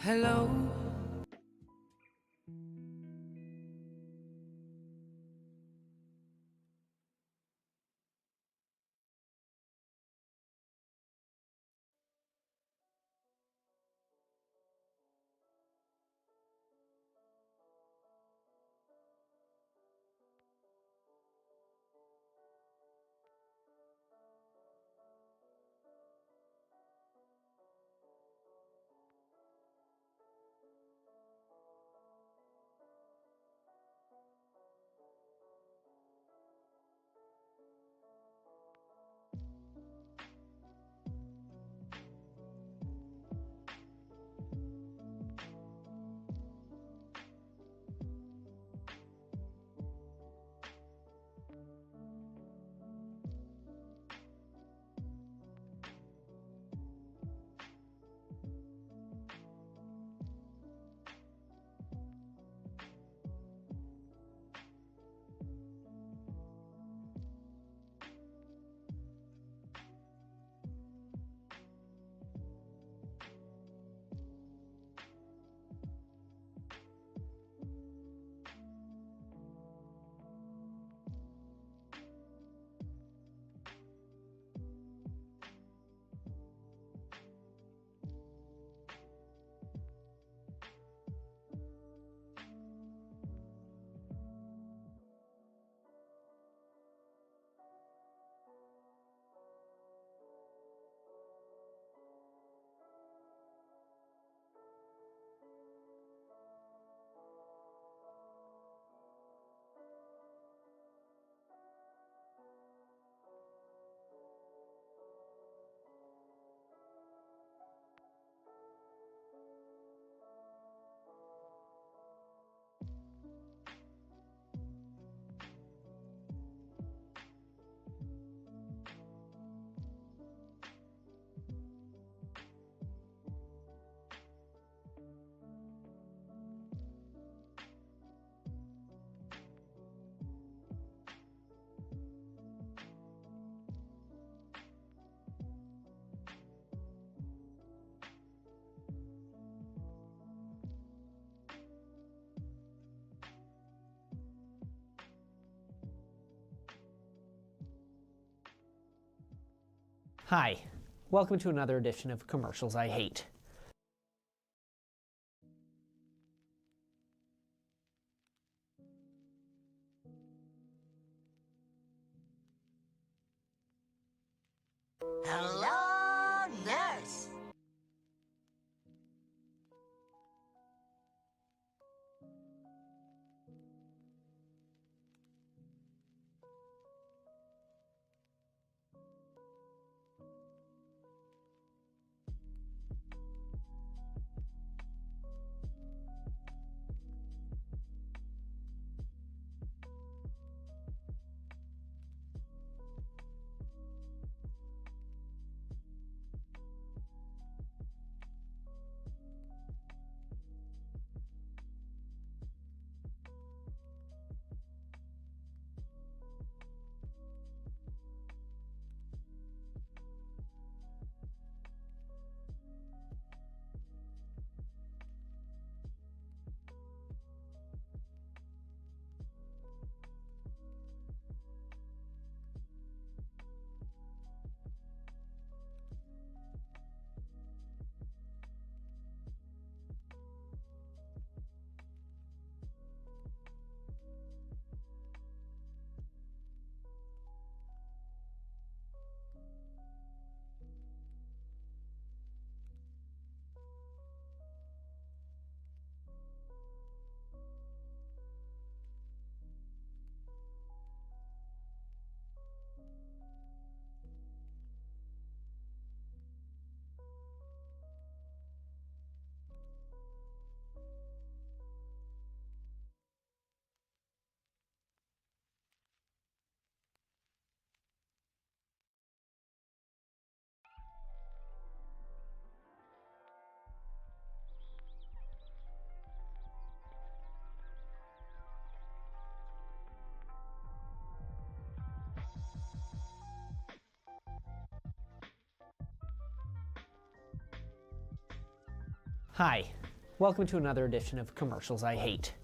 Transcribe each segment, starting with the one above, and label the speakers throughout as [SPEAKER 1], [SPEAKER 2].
[SPEAKER 1] Hello.
[SPEAKER 2] Hi, welcome to another edition of Commercials I Hate.
[SPEAKER 3] Hello, nurse.
[SPEAKER 2] Hi, welcome to another edition of Commercials I Hate.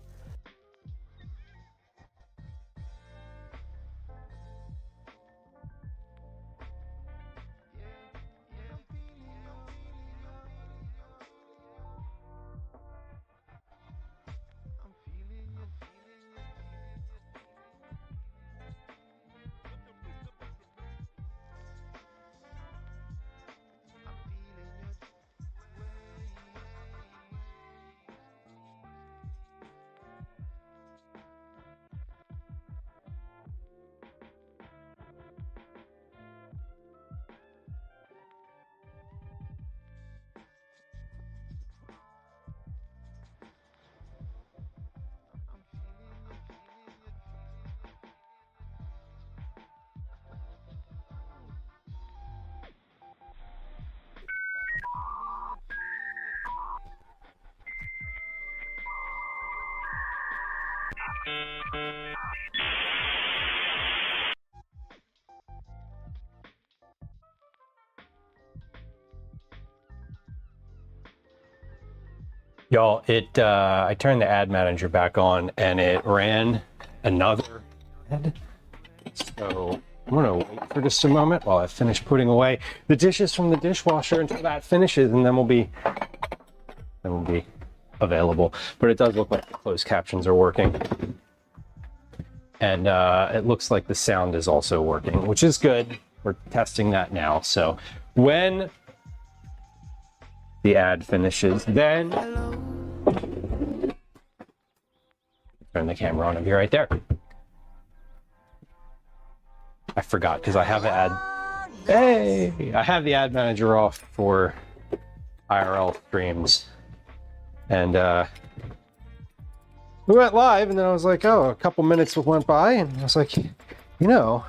[SPEAKER 1] Y'all, I turned the ad manager back on and it ran another ad. So I'm gonna wait for just a moment while I finish putting away the dishes from the dishwasher until that finishes, and then we'll be available. But it does look like the closed captions are working. And it looks like the sound is also working, which is good. We're testing that now. So when the ad finishes, then turn the camera on. I'll be right there. I forgot because I have the ad. Hey, I have the ad manager off for IRL streams, and we went live, and then I was like, oh, a couple minutes went by, and I was like, you know,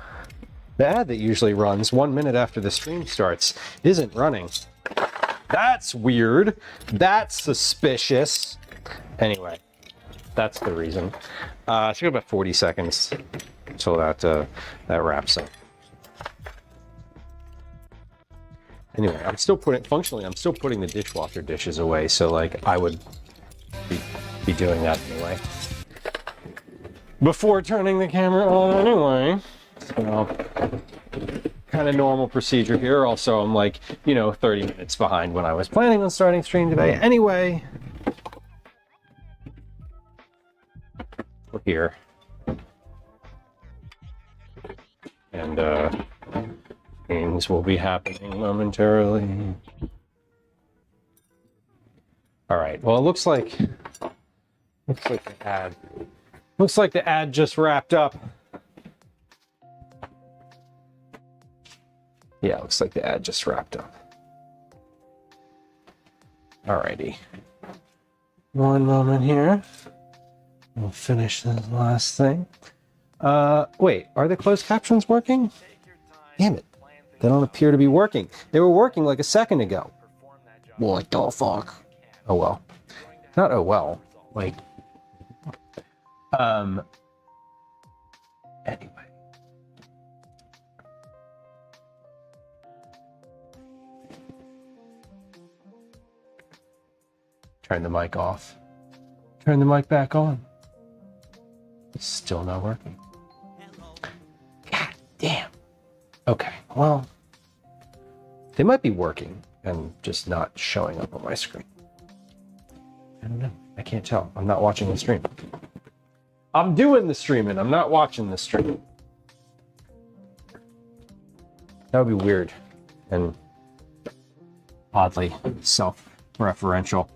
[SPEAKER 1] the ad that usually runs 1 minute after the stream starts isn't running. That's weird. That's suspicious. Anyway, that's the reason. It's got about 40 seconds until that wraps up. Anyway, I'm still putting the dishwasher dishes away, so like I would be doing that anyway. Before turning the camera on anyway. So kind of normal procedure here. Also, I'm like, 30 minutes behind when I was planning on starting stream today. Anyway, we're here. And things will be happening momentarily. All right. Well, it looks like the ad just wrapped up. Yeah, it looks like the ad just wrapped up. Alrighty. One moment here. We'll finish this last thing. Wait, are the closed captions working? Damn it. They don't appear to be working. They were working like a second ago. What the fuck? Oh well. Not oh well. Like, anyway. Turn the mic off. Turn the mic back on. It's still not working. God damn. Okay, well, they might be working and just not showing up on my screen. I don't know. I can't tell. I'm not watching the stream. I'm doing the streaming. I'm not watching the stream. That would be weird and oddly self-referential.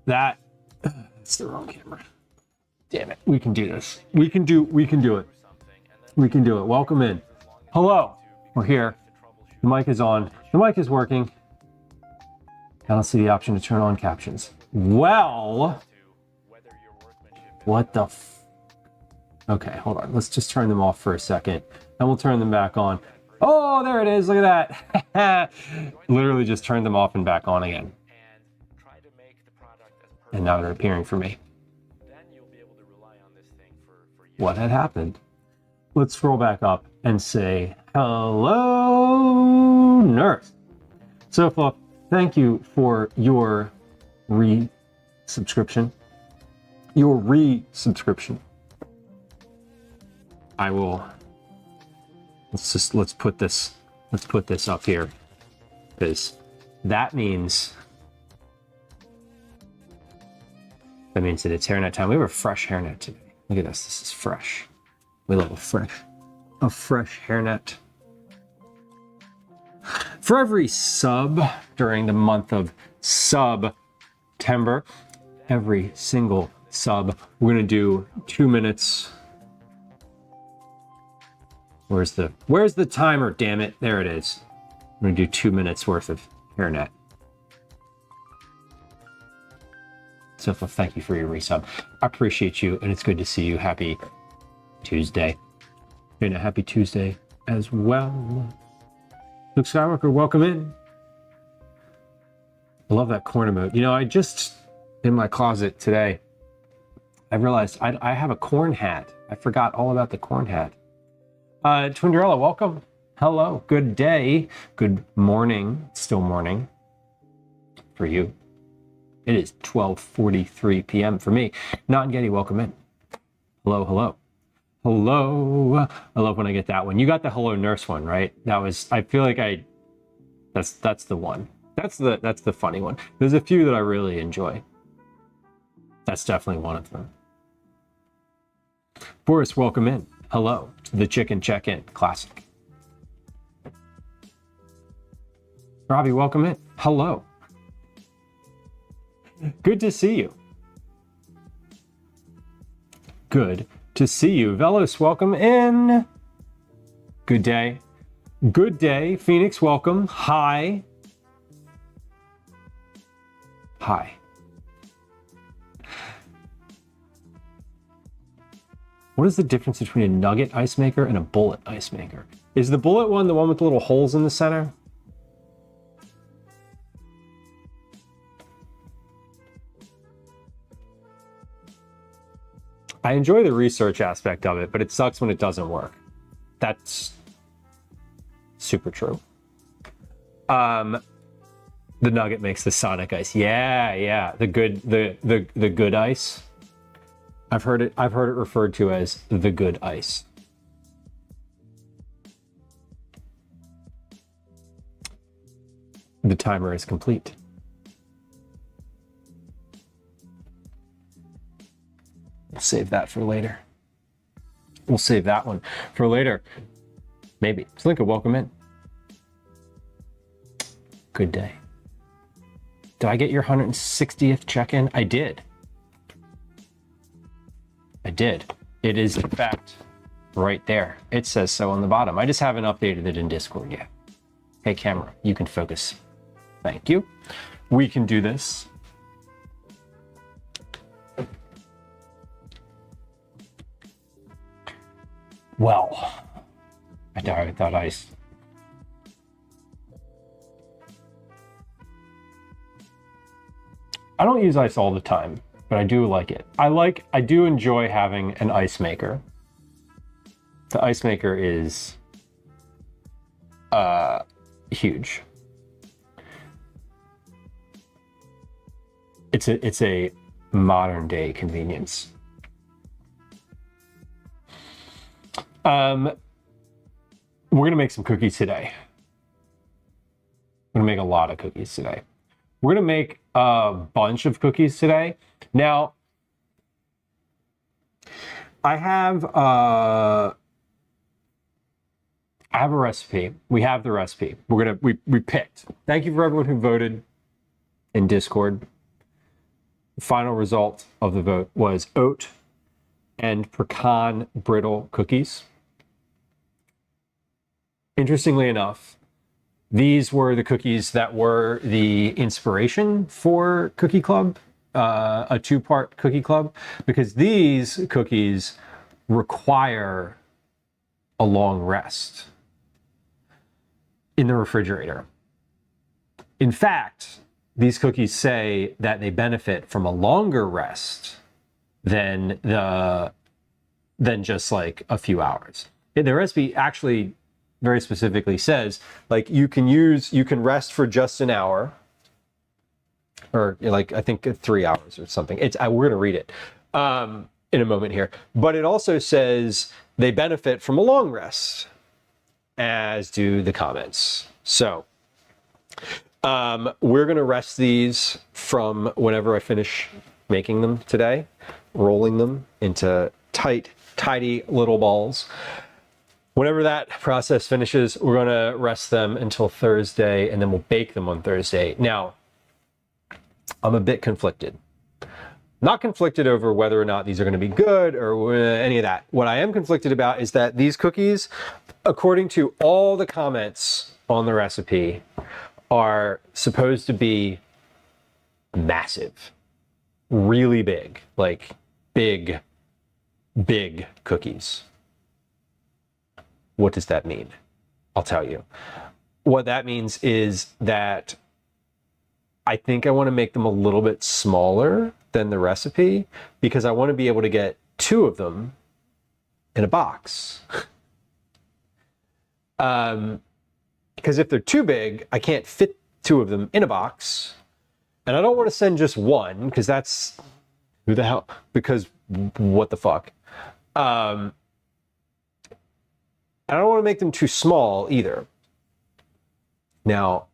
[SPEAKER 1] That's the wrong camera. Damn it. We can do this. We can do it. We can do it. Welcome in. Hello. We're here. The mic is on. The mic is working. I don't see the option to turn on captions. Well, what the okay, hold on. Let's just turn them off for a second. Then we'll turn them back on. Oh, there it is. Look at that. Literally just turned them off and back on again. And now they're appearing for me. What had happened? Let's scroll back up and say, hello, nurse. So thank you for your resubscription. Your resubscription. I will. Let's put this up here, because that means that it's hairnet time. We have a fresh hairnet today. Look at this. This is fresh. We love a fresh hairnet. For every sub during the month of September, every single sub, we're gonna do 2 minutes. Where's the timer, damn it? There it is. I'm gonna do 2 minutes worth of hairnet. So thank you for your resub. I appreciate you, and it's good to see you. Happy Tuesday. And a happy Tuesday as well. Luke Skywalker, welcome in. I love that corn emote. You know, I just, in my closet today, I realized I have a corn hat. I forgot all about the corn hat. Twinderella, welcome. Hello, good day. Good morning. It's still morning for you. It is 12:43 p.m. for me. Not Getty, welcome in. Hello, hello. Hello. I love when I get that one. You got the Hello Nurse one, right? That was, I feel like that's the one. That's the funny one. There's a few that I really enjoy. That's definitely one of them. Boris, welcome in. Hello to the Chicken Check-In Classic. Robbie, welcome in. Hello. Good to see you. Good to see you. Velos, welcome in. Good day. Good day. Phoenix, welcome. Hi. Hi. What is the difference between a nugget ice maker and a bullet ice maker? Is the bullet one the one with the little holes in the center? I enjoy the research aspect of it, but it sucks when it doesn't work. That's super true. The nugget makes the Sonic ice. Yeah. The good ice. I've heard it referred to as the good ice. The timer is complete. We'll save that for later. We'll save that one for later. Maybe. Slinka, welcome in. Good day. Did I get your 160th check-in? I did. I did. It is, in fact, right there. It says so on the bottom. I just haven't updated it in Discord yet. Hey, camera, you can focus. Thank you. We can do this. Well, I died without ice. I don't use ice all the time, but I do like it. I do enjoy having an ice maker. The ice maker is huge. It's a modern day convenience. We're gonna make some cookies today. We're gonna make a lot of cookies today. We're gonna make a bunch of cookies today. Now, I have a recipe. We have the recipe. We picked. Thank you for everyone who voted in Discord. The final result of the vote was oat and pecan brittle cookies. Interestingly enough, these were the cookies that were the inspiration for Cookie Club, a two-part Cookie Club, because these cookies require a long rest in the refrigerator. In fact, these cookies say that they benefit from a longer rest than just like a few hours. The recipe actually very specifically says, like, you can rest for just an hour or like, I think 3 hours or something. We're gonna read it in a moment here. But it also says they benefit from a long rest, as do the comments. So we're gonna rest these from whenever I finish making them today, rolling them into tight, tidy little balls. Whenever that process finishes, we're gonna rest them until Thursday, and then we'll bake them on Thursday. Now, I'm a bit conflicted. Not conflicted over whether or not these are gonna be good or any of that. What I am conflicted about is that these cookies, according to all the comments on the recipe, are supposed to be massive, really big, like big cookies. What does that mean? I'll tell you. What that means is that I think I want to make them a little bit smaller than the recipe because I want to be able to get 2 of them in a box. Because if they're too big, I can't fit 2 of them in a box. And I don't want to send just one because that's who the hell, because what the fuck. And I don't want to make them too small either. Now,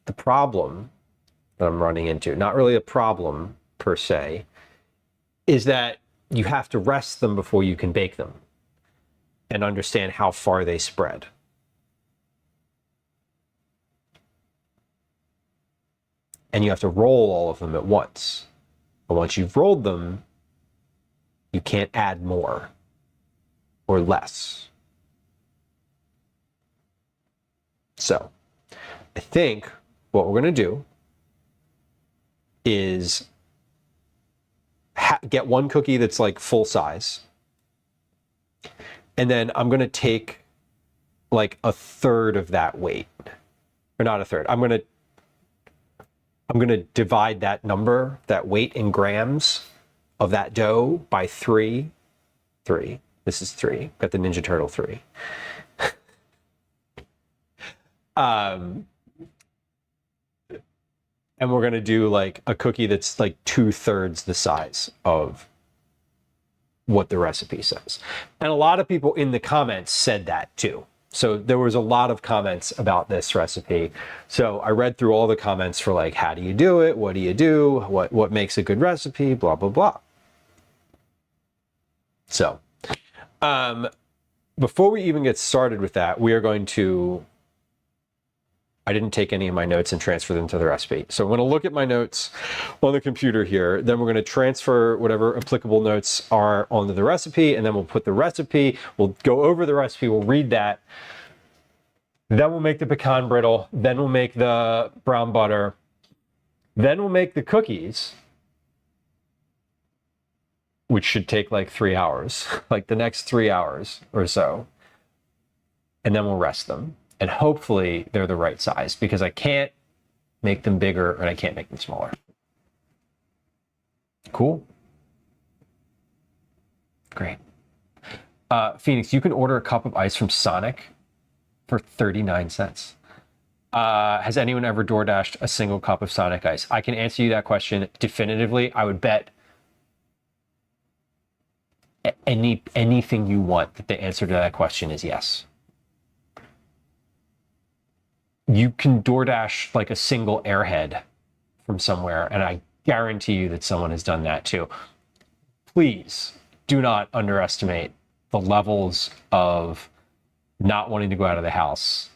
[SPEAKER 1] the problem that I'm running into, not really a problem per se, is that you have to rest them before you can bake them and understand how far they spread. And you have to roll all of them at once. But once you've rolled them, you can't add more or less. So, I think what we're going to do is get one cookie that's like full size. And then I'm going to take like a third of that weight. Or not a third. I'm going to divide that number, that weight in grams of that dough by 3. This is 3. Got the Ninja Turtle 3. And we're going to do like a cookie that's like 2/3 the size of what the recipe says. And a lot of people in the comments said that too. So there was a lot of comments about this recipe. So I read through all the comments for like, how do you do it? What do you do? What makes a good recipe? Blah, blah, blah. So before we even get started with that, we are going to, I didn't take any of my notes and transfer them to the recipe. So I'm going to look at my notes on the computer here. Then we're going to transfer whatever applicable notes are onto the recipe, and then we'll put the recipe, we'll go over the recipe, we'll read that. Then we'll make the pecan brittle. Then we'll make the brown butter. Then we'll make the cookies, which should take like 3 hours, like the next 3 hours or so. And then we'll rest them. And hopefully they're the right size because I can't make them bigger and I can't make them smaller. Cool. Great. Phoenix, you can order a cup of ice from Sonic for 39 cents. Has anyone ever DoorDashed a single cup of Sonic ice? I can answer you that question definitively. I would bet anything you want that the answer to that question is yes. You can DoorDash like a single Airhead from somewhere, and I guarantee you that someone has done that too. Please do not underestimate the levels of not wanting to go out of the house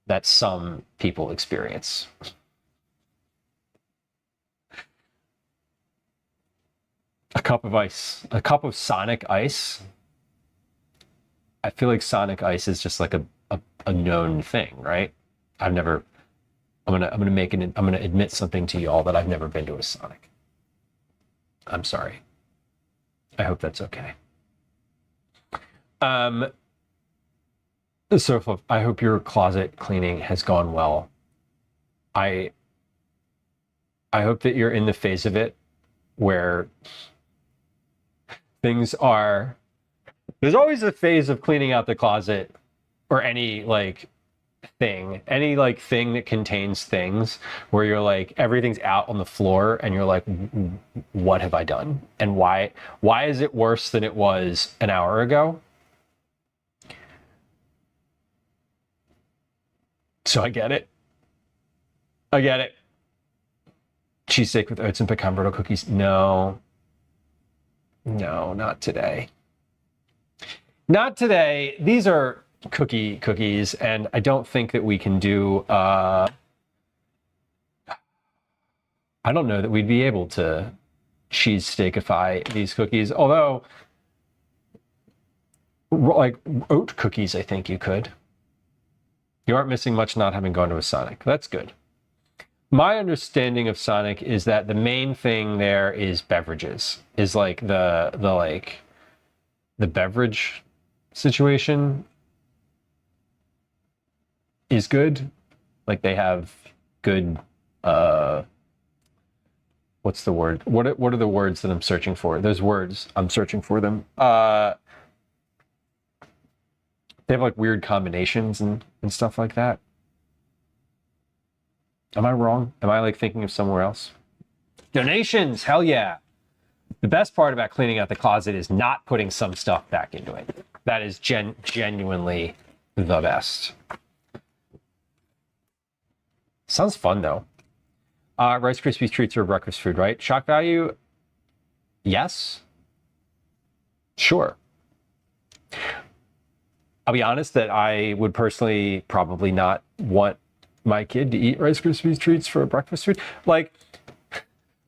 [SPEAKER 1] that some people experience. A cup of ice, a cup of Sonic ice. I feel like Sonic ice is just like a known thing, right? I'm gonna admit something to you all that I've never been to a Sonic. I'm sorry. I hope that's okay. So I hope your closet cleaning has gone well. I hope that you're in the phase of it where things are, there's always a phase of cleaning out the closet or any like thing, any like thing that contains things where you're like everything's out on the floor and you're like, what have I done? And why is it worse than it was an hour ago? So I get it. I get it. Cheesesteak with oats and pecan brittle cookies. No, not today. Not today. These are cookies, and I don't think that we can do, I don't know that we'd be able to cheesesteakify these cookies, although, like, oat cookies, I think you could. You aren't missing much not having gone to a Sonic. That's good. My understanding of Sonic is that the main thing there is beverages, is like the beverage situation is good. Like they have good, what's the word? What are the words that I'm searching for? Those words, I'm searching for them. They have like weird combinations and stuff like that. Am I wrong? Am I like thinking of somewhere else? Donations, hell yeah. The best part about cleaning out the closet is not putting some stuff back into it. That is genuinely the best. Sounds fun though. Rice Krispies treats are breakfast food, right? Shock value, yes. Sure. I'll be honest that I would personally probably not want my kid to eat Rice Krispies treats for a breakfast food. Like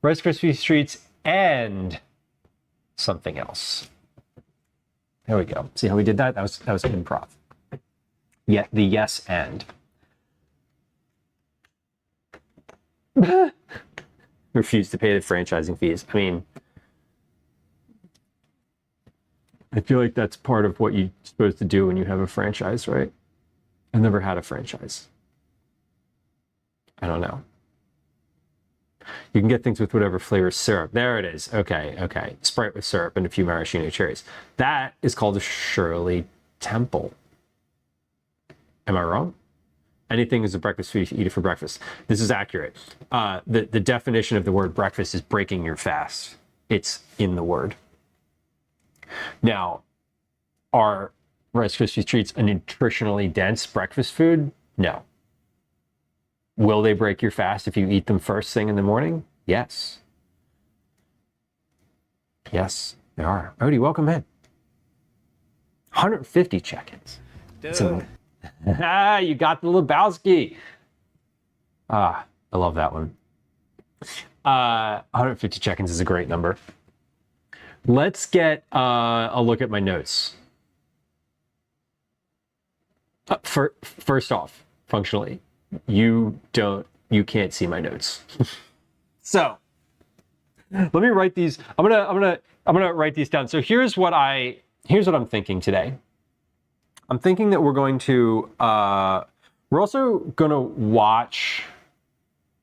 [SPEAKER 1] Rice Krispies treats and something else. There we go. See how we did that? That was improv. Yeah, the yes and. Refuse to pay the franchising fees. I mean, I feel like that's part of what you're supposed to do when you have a franchise, right? I've never had a franchise. I don't know. You can get things with whatever flavor syrup. There it is. Okay. Sprite with syrup and a few maraschino cherries. That is called a Shirley Temple. Am I wrong? Anything is a breakfast food, you eat it for breakfast. This is accurate. The definition of the word breakfast is breaking your fast. It's in the word. Now, are Rice Krispies treats a nutritionally dense breakfast food? No. Will they break your fast if you eat them first thing in the morning? Yes. Yes, they are. Odie, welcome in. 150 check-ins. You got the Lebowski. I love that one. 150 check-ins is a great number. Let's get a look at my notes. First off, functionally, you can't see my notes. So let me write these. I'm gonna write these down. So here's what I'm thinking today. I'm thinking that we're also gonna watch.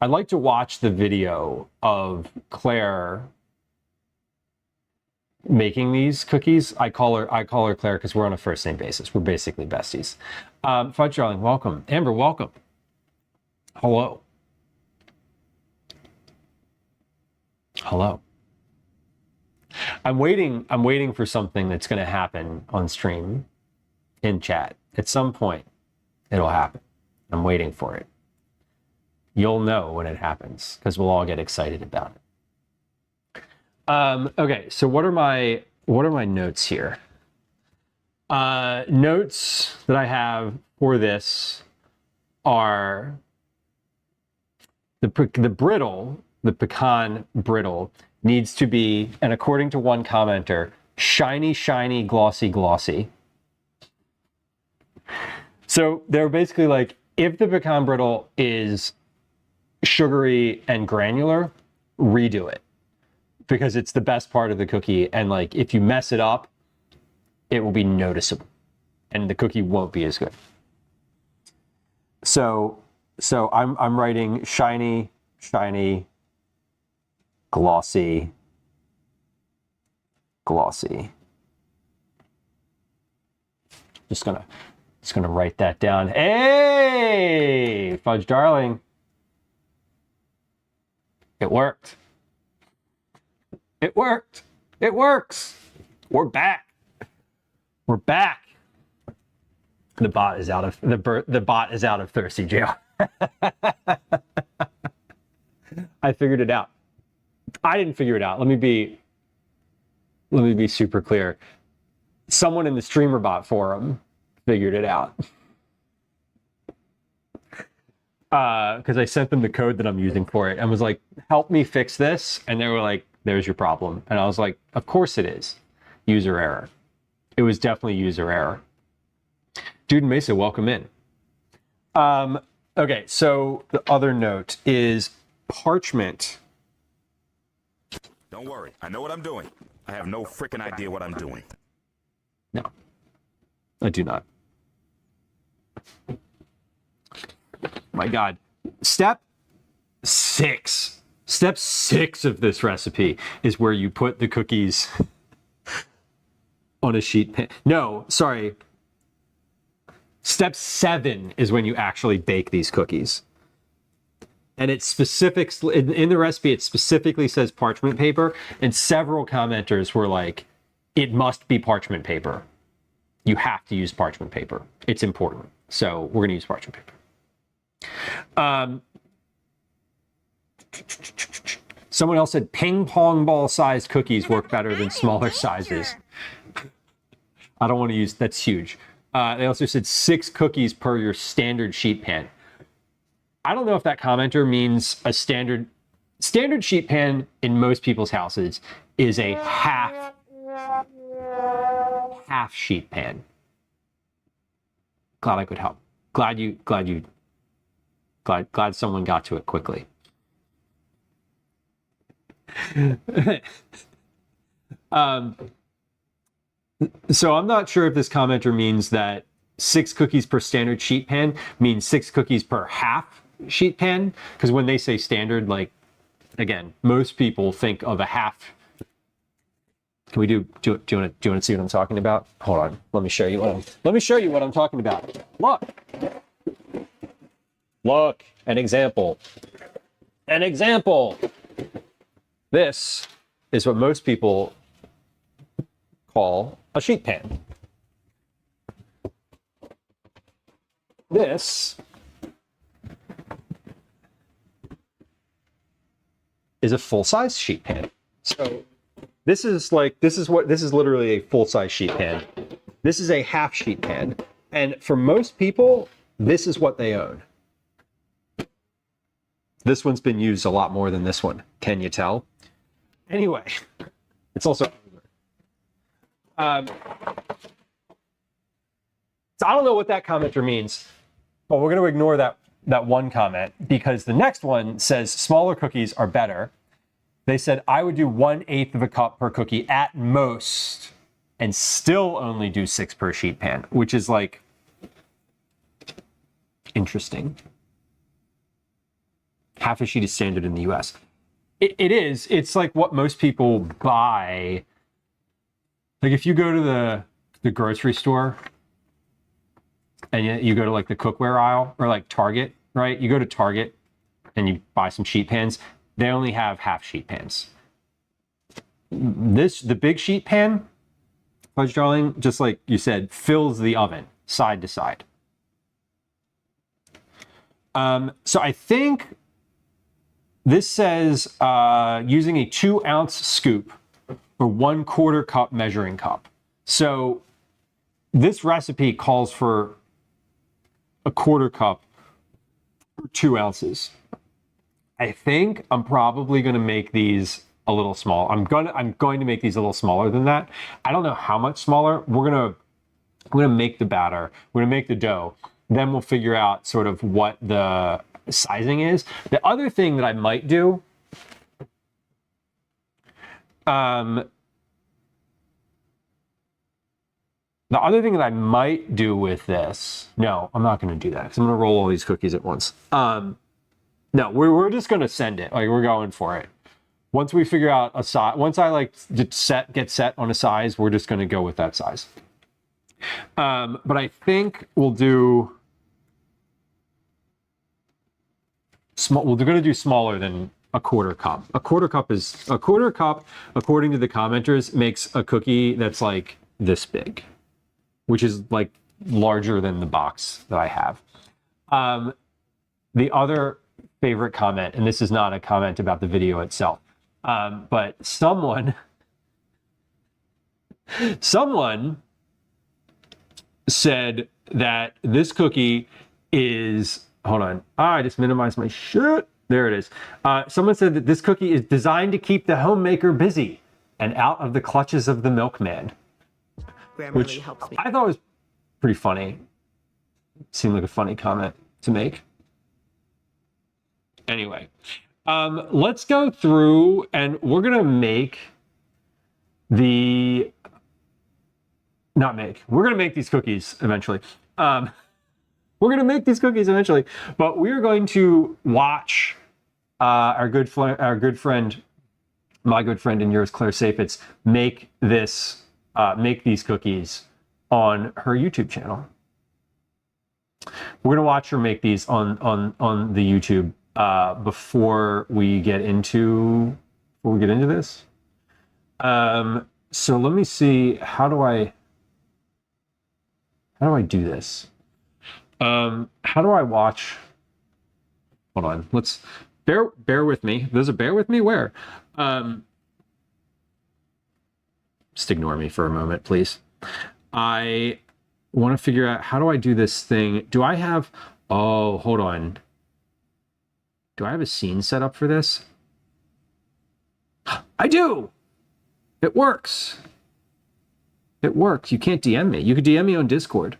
[SPEAKER 1] I'd like to watch the video of Claire making these cookies. I call her Claire because we're on a first name basis. We're basically besties. Fudge Darling, welcome. Amber, welcome. Hello. I'm waiting for something that's going to happen on stream in chat. At some point, it'll happen. I'm waiting for it. You'll know when it happens because we'll all get excited about it. Okay, so what are my notes here? Notes that I have for this are the pecan brittle needs to be, and according to one commenter, shiny, glossy. So they're basically like, if the pecan brittle is sugary and granular, redo it because it's the best part of the cookie. And like, if you mess it up, it will be noticeable and the cookie won't be as good. So I'm writing shiny, glossy. Just gonna Just going to write that down. Hey, Fudge Darling. It worked. It worked. It works. We're back. We're back. The bot is out of the bot is out of thirsty jail. I figured it out. I didn't figure it out. Let me be super clear. Someone in the streamer bot forum figured it out. Because I sent them the code that I'm using for it and was like, help me fix this. And they were like, there's your problem. And I was like, of course it is. User error. It was definitely user error. Dude Mesa, welcome in. Okay, so the other note is parchment.
[SPEAKER 4] Don't worry, I know what I'm doing. I have no freaking idea what I'm doing.
[SPEAKER 1] No, I do not. My God. Step 6. Step 6 of this recipe is where you put the cookies on a sheet pan. No, sorry. Step 7 is when you actually bake these cookies. And it's specific, in the recipe, it specifically says parchment paper. And several commenters were like, it must be parchment paper. You have to use parchment paper. It's important. So we're going to use parchment paper. Someone else said ping pong ball sized cookies work better than smaller sizes. I don't want to use, that's huge. They also said 6 cookies per your standard sheet pan. I don't know if that commenter means a standard sheet pan in most people's houses is a half sheet pan. Glad I could help. Glad someone got to it quickly. So I'm not sure if this commenter means that 6 cookies per standard sheet pan means 6 cookies per half sheet pan, because when they say standard, like, again, most people think of a half. Can we do you want to see what I'm talking about? Hold on, let me show you what I'm talking about. Look, an example. This is what most people call a sheet pan. This is a full-size sheet pan. So this is literally a full-size sheet pan. This is a half sheet pan. And for most people, this is what they own. This one's been used a lot more than this one. Can you tell? Anyway, it's also so I don't know what that commenter means, but we're going to ignore that one comment because the next one says smaller cookies are better. They said I would do 1/8 of a cup per cookie at most and still only do 6 per sheet pan, which is like interesting. Half a sheet is standard in the US. It is. It's like what most people buy. Like if you go to the grocery store and you go to like the cookware aisle or like Target, right? You go to Target and you buy some sheet pans. They only have half sheet pans. The big sheet pan, Fudge Darling, just like you said, fills the oven side to side. So I think this says using a 2-ounce scoop or 1/4 cup measuring cup. So this recipe calls for a 1/4 cup or 2 ounces. I think I'm probably going to make these a little small. I'm going to make these a little smaller than that. I don't know how much smaller. We're going to make the batter. We're going to make the dough. Then we'll figure out sort of what the sizing is. The other thing that I might do, with this, no, I'm not going to do that because I'm going to roll all these cookies at once. No, we're just going to send it. Like we're going for it. Once we figure out a size, once I like get set on a size, we're just going to go with that size. But I think we'll do small. We're going to do smaller than a quarter cup. A quarter cup, according to the commenters, makes a cookie that's like this big, which is like larger than the box that I have. The other favorite comment, and this is not a comment about the video itself, but someone said that this cookie is, hold on, I just minimized my shit. There it is. Someone said that this cookie is designed to keep the homemaker busy and out of the clutches of the milkman. Which helps me. I thought was pretty funny. Seemed like a funny comment to make. Anyway, let's go through and we're gonna make we're gonna make these cookies eventually. We're gonna make these cookies eventually, but we're going to watch my good friend and yours, Claire Safitz, make these cookies on her YouTube channel. We're gonna watch her make these on the YouTube before we get into this. So let me see, how do I do this? How do I watch? Hold on, let's bear with me. There's a bear with me where? Just ignore me for a moment, please. I want to figure out, how do I do this thing? Do I have, oh, hold on. Do I have a scene set up for this? I do! It works. It works. You can't DM me. You can DM me on Discord.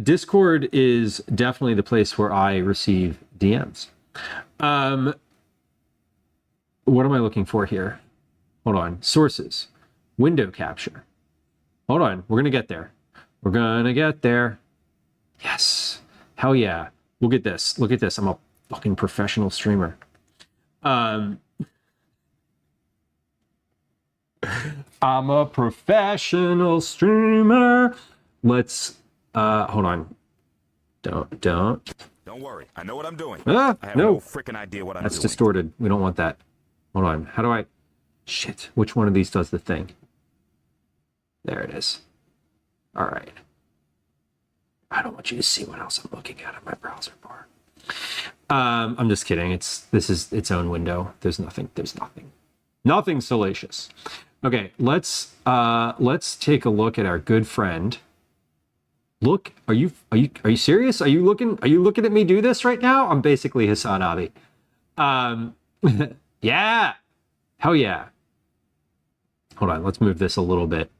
[SPEAKER 1] Discord is definitely the place where I receive DMs. What am I looking for here? Hold on. Sources. Window capture. Hold on. We're going to get there. We're going to get there. Yes. Hell yeah. Look at this. Look at this. I'm a fucking professional streamer. I'm a professional streamer. Let's hold on. Don't
[SPEAKER 4] worry. I know what I'm doing.
[SPEAKER 1] I
[SPEAKER 4] have no freaking idea what I'm doing.
[SPEAKER 1] That's distorted. We don't want that. Hold on. How do I? Shit. Which one of these does the thing? There it is. All right. I don't want you to see what else I'm looking at in my browser bar. I'm just kidding. This is its own window. There's nothing salacious. Okay, let's take a look at our good friend. Look, are you serious? Are you looking at me do this right now? I'm basically Hassan Abi. Yeah. Hell yeah. Hold on, let's move this a little bit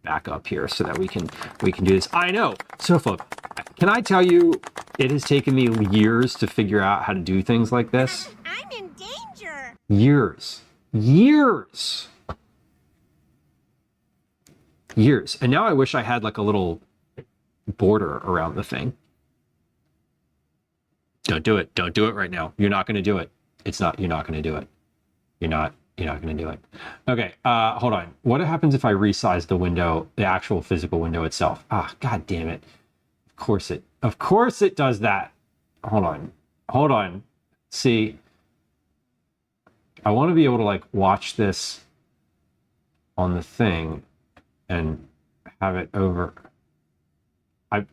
[SPEAKER 1] back up here so that we can do this. I know. Sofa, can I tell you, it has taken me years to figure out how to do things like this.
[SPEAKER 3] I'm in danger.
[SPEAKER 1] Years. And now I wish I had like a little border around the thing. Don't do it. Don't do it right now. You're not going to do it. You're not going to do it. You're not going to do it. Okay, hold on. What happens if I resize the window, the actual physical window itself? Ah, god damn it. Of course it does that. Hold on. See, I want to be able to like watch this on the thing and have it over. Oh,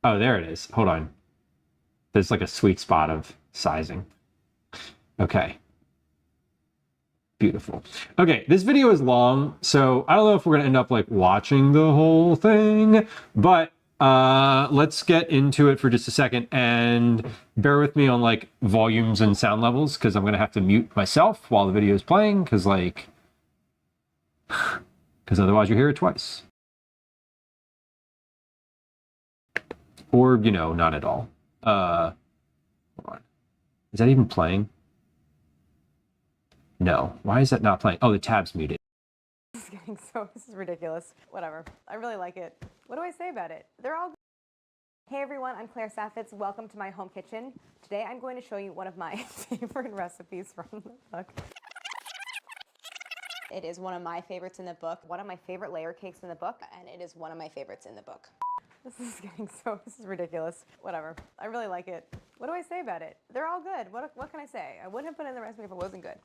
[SPEAKER 1] there it is. Hold on. There's like a sweet spot of sizing. Okay. Beautiful. Okay, this video is long, so I don't know if we're gonna end up like watching the whole thing, but let's get into it for just a second and bear with me on like volumes and sound levels, because I'm gonna have to mute myself while the video is playing, because otherwise you hear it twice. Or, not at all. Hold on. Is that even playing? No. Why is that not playing? Oh, the tab's muted.
[SPEAKER 5] This is ridiculous. Whatever. I really like it. What do I say about it? They're all Hey everyone, I'm Claire Saffitz. Welcome to my home kitchen. Today I'm going to show you one of my favorite recipes from the book. It is one of my favorites in the book, one of my favorite layer cakes in the book, and it is one of my favorites in the book. This is ridiculous. Whatever, I really like it. What do I say about it? They're all good. What can I say? I wouldn't have put it in the recipe if it wasn't good.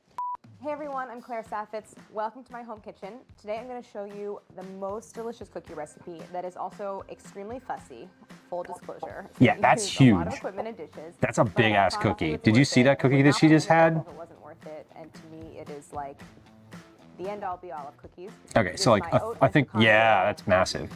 [SPEAKER 5] Hey everyone, I'm Claire Saffitz. Welcome to my home kitchen. Today I'm going to show you the most delicious cookie recipe that is also extremely fussy. Full disclosure.
[SPEAKER 1] Yeah, that's
[SPEAKER 5] A lot of
[SPEAKER 1] huge.
[SPEAKER 5] equipment and dishes.
[SPEAKER 1] That's a
[SPEAKER 5] but
[SPEAKER 1] big
[SPEAKER 5] I
[SPEAKER 1] ass
[SPEAKER 5] promise
[SPEAKER 1] cookie.
[SPEAKER 5] you it's
[SPEAKER 1] Did you
[SPEAKER 5] worth
[SPEAKER 1] see
[SPEAKER 5] it.
[SPEAKER 1] that cookie
[SPEAKER 5] Would
[SPEAKER 1] that
[SPEAKER 5] not
[SPEAKER 1] she
[SPEAKER 5] buy
[SPEAKER 1] just
[SPEAKER 5] myself
[SPEAKER 1] had?
[SPEAKER 5] If it wasn't worth it, and to me it is like the end all be all of cookies.
[SPEAKER 1] Okay,
[SPEAKER 5] It
[SPEAKER 1] so
[SPEAKER 5] is
[SPEAKER 1] like,
[SPEAKER 5] my oat
[SPEAKER 1] I
[SPEAKER 5] and
[SPEAKER 1] think,
[SPEAKER 5] pecan
[SPEAKER 1] yeah,
[SPEAKER 5] brittle.
[SPEAKER 1] that's massive.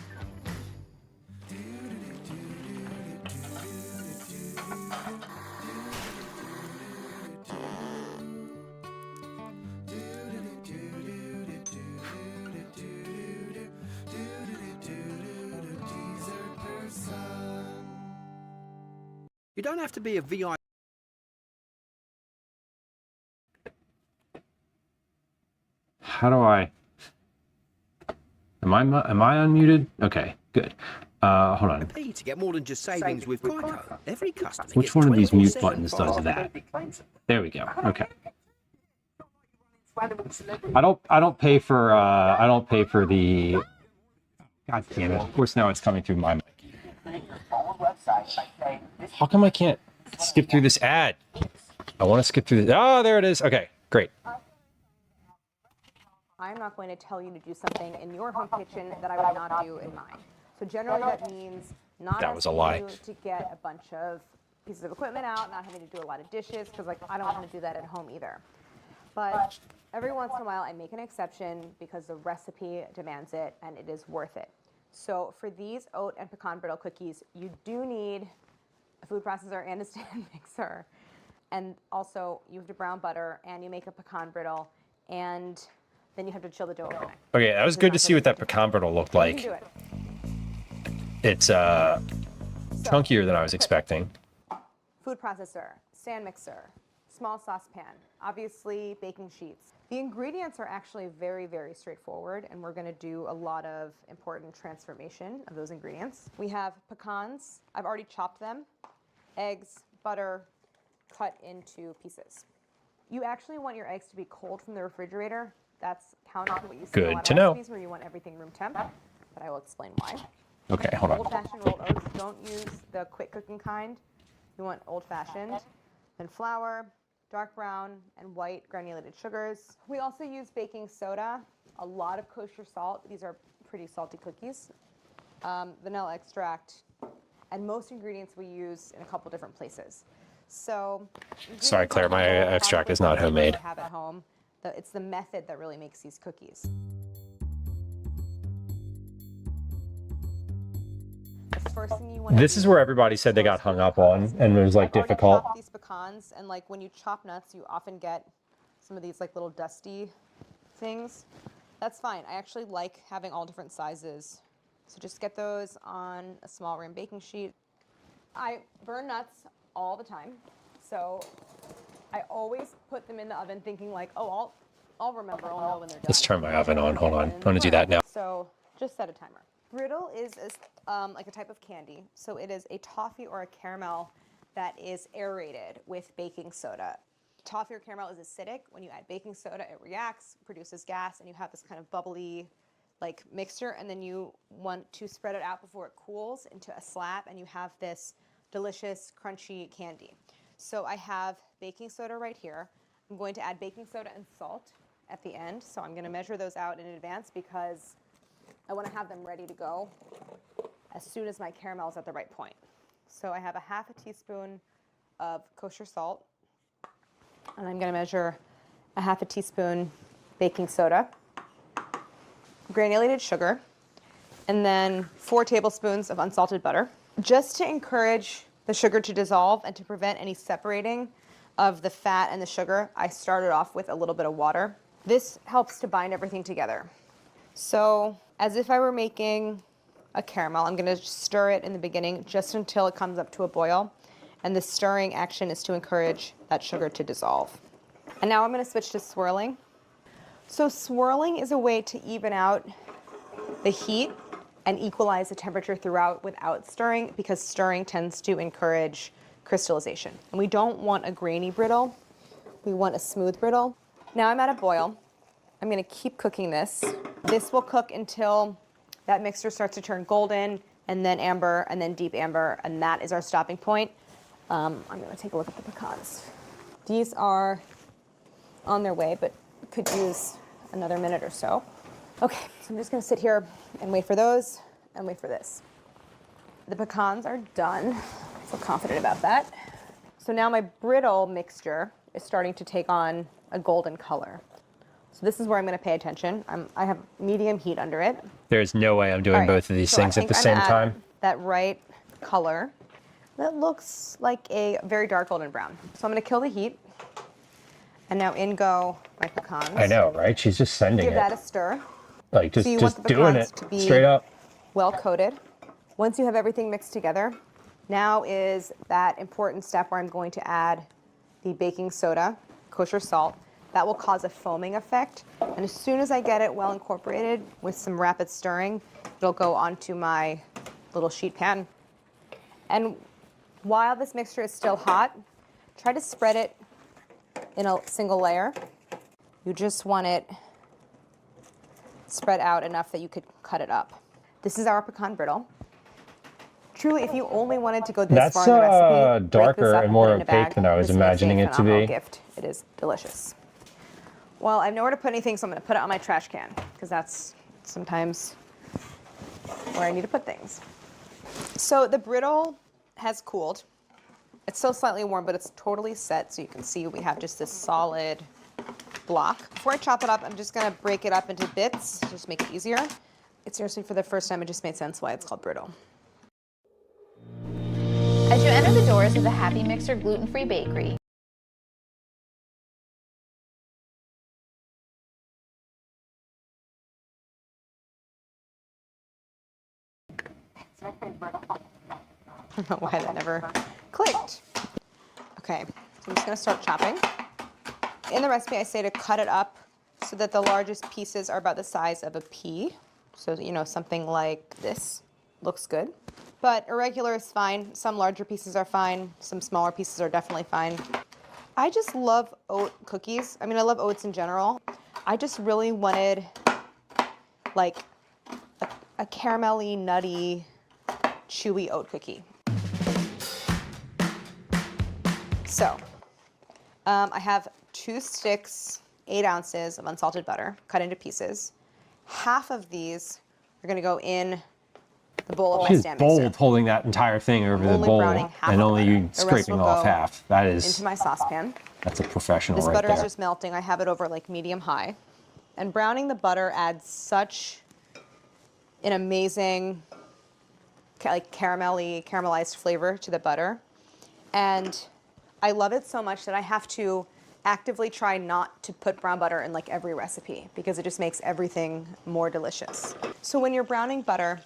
[SPEAKER 6] You don't have to be a VIP.
[SPEAKER 1] How do I? Am I unmuted? Okay, good. Hold on.
[SPEAKER 6] to get more than just savings with Geico. Every customer
[SPEAKER 1] Which
[SPEAKER 6] gets
[SPEAKER 1] one of these mute
[SPEAKER 6] 24/7
[SPEAKER 1] buttons does
[SPEAKER 6] fast.
[SPEAKER 1] that? There we go. Okay. I don't pay for the. God damn it! Of course now it's coming through my mic. How come I can't skip through this ad? I want to skip through this. Oh, there it is. Okay, great.
[SPEAKER 5] I'm not going to tell you to do something in your home kitchen that I would not do in mine. So generally that means not
[SPEAKER 1] That was a
[SPEAKER 5] asking
[SPEAKER 1] lie.
[SPEAKER 5] you to get a bunch of pieces of equipment out, not having to do a lot of dishes, because like I don't want to do that at home either. But every once in a while I make an exception because the recipe demands it and it is worth it. So for these oat and pecan brittle cookies, you do need a food processor and a stand mixer. And also you have to brown butter and you make a pecan brittle and then you have to chill the dough overnight.
[SPEAKER 1] Okay, that was
[SPEAKER 5] This is
[SPEAKER 1] good
[SPEAKER 5] not
[SPEAKER 1] to see what that
[SPEAKER 5] supposed
[SPEAKER 1] pecan brittle looked
[SPEAKER 5] to be-
[SPEAKER 1] like.
[SPEAKER 5] You can do it.
[SPEAKER 1] It's
[SPEAKER 5] So,
[SPEAKER 1] chunkier than I was expecting.
[SPEAKER 5] food processor, stand mixer, small saucepan, obviously baking sheets. The ingredients are actually very, very straightforward, and we're going to do a lot of important transformation of those ingredients. We have pecans. I've already chopped them. Eggs, butter, cut into pieces. You actually want your eggs to be cold from the refrigerator. That's counter to what you see in a
[SPEAKER 1] Good
[SPEAKER 5] lot
[SPEAKER 1] to
[SPEAKER 5] of
[SPEAKER 1] know.
[SPEAKER 5] recipes where you want everything room temp, but I will explain why.
[SPEAKER 1] Okay, hold on.
[SPEAKER 5] Old-fashioned rolled oats, don't use the quick cooking kind. You want old-fashioned. Then flour, dark brown, and white granulated sugars. We also use baking soda, a lot of kosher salt. These are pretty salty cookies. Vanilla extract, and most ingredients we use in a couple different places. So,
[SPEAKER 1] Sorry, Claire, my
[SPEAKER 5] ingredients
[SPEAKER 1] extract
[SPEAKER 5] probably
[SPEAKER 1] is not
[SPEAKER 5] most of us
[SPEAKER 1] homemade.
[SPEAKER 5] have at home. It's the method that really makes these cookies. The first thing you want
[SPEAKER 1] This is where everybody said they got hung up on and it was like
[SPEAKER 5] I've already
[SPEAKER 1] difficult.
[SPEAKER 5] chopped these pecans, and like when you chop nuts, you often get some of these like little dusty things. That's fine. I actually like having all different sizes. So just get those on a small rim baking sheet. I burn nuts all the time. So I always put them in the oven thinking like, oh, I'll remember, I'll know when they're done.
[SPEAKER 1] Let's turn my oven on. Hold on. I'm gonna do that now.
[SPEAKER 5] So just set a timer. Brittle is like a type of candy. So it is a toffee or a caramel that is aerated with baking soda. Toffee or caramel is acidic. When you add baking soda, it reacts, produces gas, and you have this kind of bubbly like mixture. And then you want to spread it out before it cools into a slab, and you have this delicious, crunchy candy. So I have baking soda right here. I'm going to add baking soda and salt at the end. So I'm going to measure those out in advance because I want to have them ready to go as soon as my caramel is at the right point. So I have a half a teaspoon of kosher salt, and I'm going to measure a half a teaspoon baking soda, granulated sugar, and then 4 tablespoons of unsalted butter. Just to encourage the sugar to dissolve and to prevent any separating of the fat and the sugar, I started off with a little bit of water. This helps to bind everything together. So as if I were making a caramel, I'm going to stir it in the beginning just until it comes up to a boil. And the stirring action is to encourage that sugar to dissolve. And now I'm going to switch to swirling. So swirling is a way to even out the heat and equalize the temperature throughout without stirring, because stirring tends to encourage crystallization. And we don't want a grainy brittle, we want a smooth brittle. Now I'm at a boil. I'm gonna keep cooking this. This will cook until that mixture starts to turn golden, and then amber, and then deep amber, and that is our stopping point. I'm gonna take a look at the pecans. These are on their way, but could use another minute or so. Okay, so I'm just gonna sit here and wait for those, and wait for this. The pecans are done. I feel confident about that. So now my brittle mixture is starting to take on a golden color. So this is where I'm gonna pay attention. I have medium heat under it.
[SPEAKER 1] There's no way I'm doing
[SPEAKER 5] All right,
[SPEAKER 1] both of these
[SPEAKER 5] so
[SPEAKER 1] things
[SPEAKER 5] I
[SPEAKER 1] at the
[SPEAKER 5] think
[SPEAKER 1] same
[SPEAKER 5] I'm at
[SPEAKER 1] time.
[SPEAKER 5] that right color. That looks like a very dark golden brown. So I'm gonna kill the heat. And now in go my pecans.
[SPEAKER 1] I know, right? She's just sending
[SPEAKER 5] Give
[SPEAKER 1] it.
[SPEAKER 5] that a stir.
[SPEAKER 1] Like
[SPEAKER 5] So you
[SPEAKER 1] just
[SPEAKER 5] want the
[SPEAKER 1] doing
[SPEAKER 5] pecans
[SPEAKER 1] it
[SPEAKER 5] to be
[SPEAKER 1] straight up.
[SPEAKER 5] well coated. Once you have everything mixed together, now is that important step where I'm going to add the baking soda, kosher salt. That will cause a foaming effect. And as soon as I get it well incorporated with some rapid stirring, it'll go onto my little sheet pan. And while this mixture is still hot, try to spread it in a single layer. You just want it spread out enough that you could cut it up. This is our pecan brittle. Truly, if you only wanted to go this
[SPEAKER 1] That's
[SPEAKER 5] far in the recipe, break
[SPEAKER 1] darker
[SPEAKER 5] this up
[SPEAKER 1] and more
[SPEAKER 5] put it in a
[SPEAKER 1] opaque
[SPEAKER 5] bag.
[SPEAKER 1] than I was
[SPEAKER 5] This makes
[SPEAKER 1] imagining
[SPEAKER 5] a
[SPEAKER 1] it to
[SPEAKER 5] phenomenal
[SPEAKER 1] be.
[SPEAKER 5] gift. It is delicious. Well, I have nowhere to put anything, so I'm going to put it on my trash can, because that's sometimes where I need to put things. So the brittle has cooled. It's still slightly warm, but it's totally set, so you can see we have just this solid block. Before I chop it up, I'm just going to break it up into bits, just make it easier. It seriously, for the first time, it just made sense why it's called brittle.
[SPEAKER 7] As you enter the doors of the Happy Mixer gluten-free bakery,
[SPEAKER 5] I don't know why that never clicked. Okay, so I'm just gonna start chopping. In the recipe, I say to cut it up so that the largest pieces are about the size of a pea. So, you know, something like this looks good. But irregular is fine. Some larger pieces are fine. Some smaller pieces are definitely fine. I just love oat cookies. I mean, I love oats in general. I just really wanted like a caramelly, nutty, chewy oat cookie. So, I have 2 sticks, 8 ounces of unsalted butter cut into pieces. Half of these are gonna go in the bowl of my
[SPEAKER 1] She's
[SPEAKER 5] stand
[SPEAKER 1] bold
[SPEAKER 5] mixer.
[SPEAKER 1] holding that entire thing over the
[SPEAKER 5] Only
[SPEAKER 1] bowl
[SPEAKER 5] browning half
[SPEAKER 1] and
[SPEAKER 5] of
[SPEAKER 1] only
[SPEAKER 5] butter.
[SPEAKER 1] you
[SPEAKER 5] The rest
[SPEAKER 1] scraping
[SPEAKER 5] will
[SPEAKER 1] off
[SPEAKER 5] go
[SPEAKER 1] half. That
[SPEAKER 5] into
[SPEAKER 1] is,
[SPEAKER 5] my saucepan.
[SPEAKER 1] that's a professional
[SPEAKER 5] This
[SPEAKER 1] right
[SPEAKER 5] butter
[SPEAKER 1] there.
[SPEAKER 5] is just melting. I have it over like medium high. And browning the butter adds such an amazing like caramelized flavor to the butter. And I love it so much that I have to actively try not to put brown butter in like every recipe, because it just makes everything more delicious. So when you're browning butter,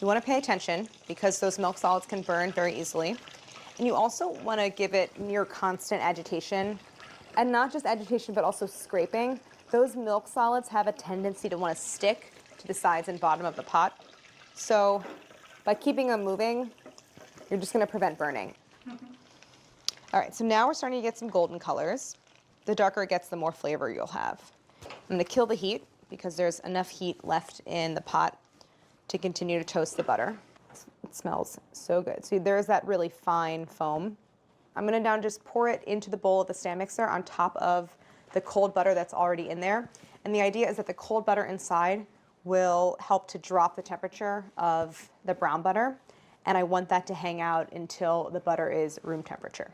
[SPEAKER 5] you want to pay attention, because those milk solids can burn very easily. And you also want to give it near constant agitation, and not just agitation, but also scraping. Those milk solids have a tendency to want to stick to the sides and bottom of the pot. So by keeping them moving, you're just going to prevent burning. All right, so now we're starting to get some golden colors. The darker it gets, the more flavor you'll have. I'm going to kill the heat, because there's enough heat left in the pot to continue to toast the butter. It smells so good. See, there's that really fine foam. I'm going to now just pour it into the bowl of the stand mixer on top of the cold butter that's already in there. And the idea is that the cold butter inside will help to drop the temperature of the brown butter. And I want that to hang out until the butter is room temperature.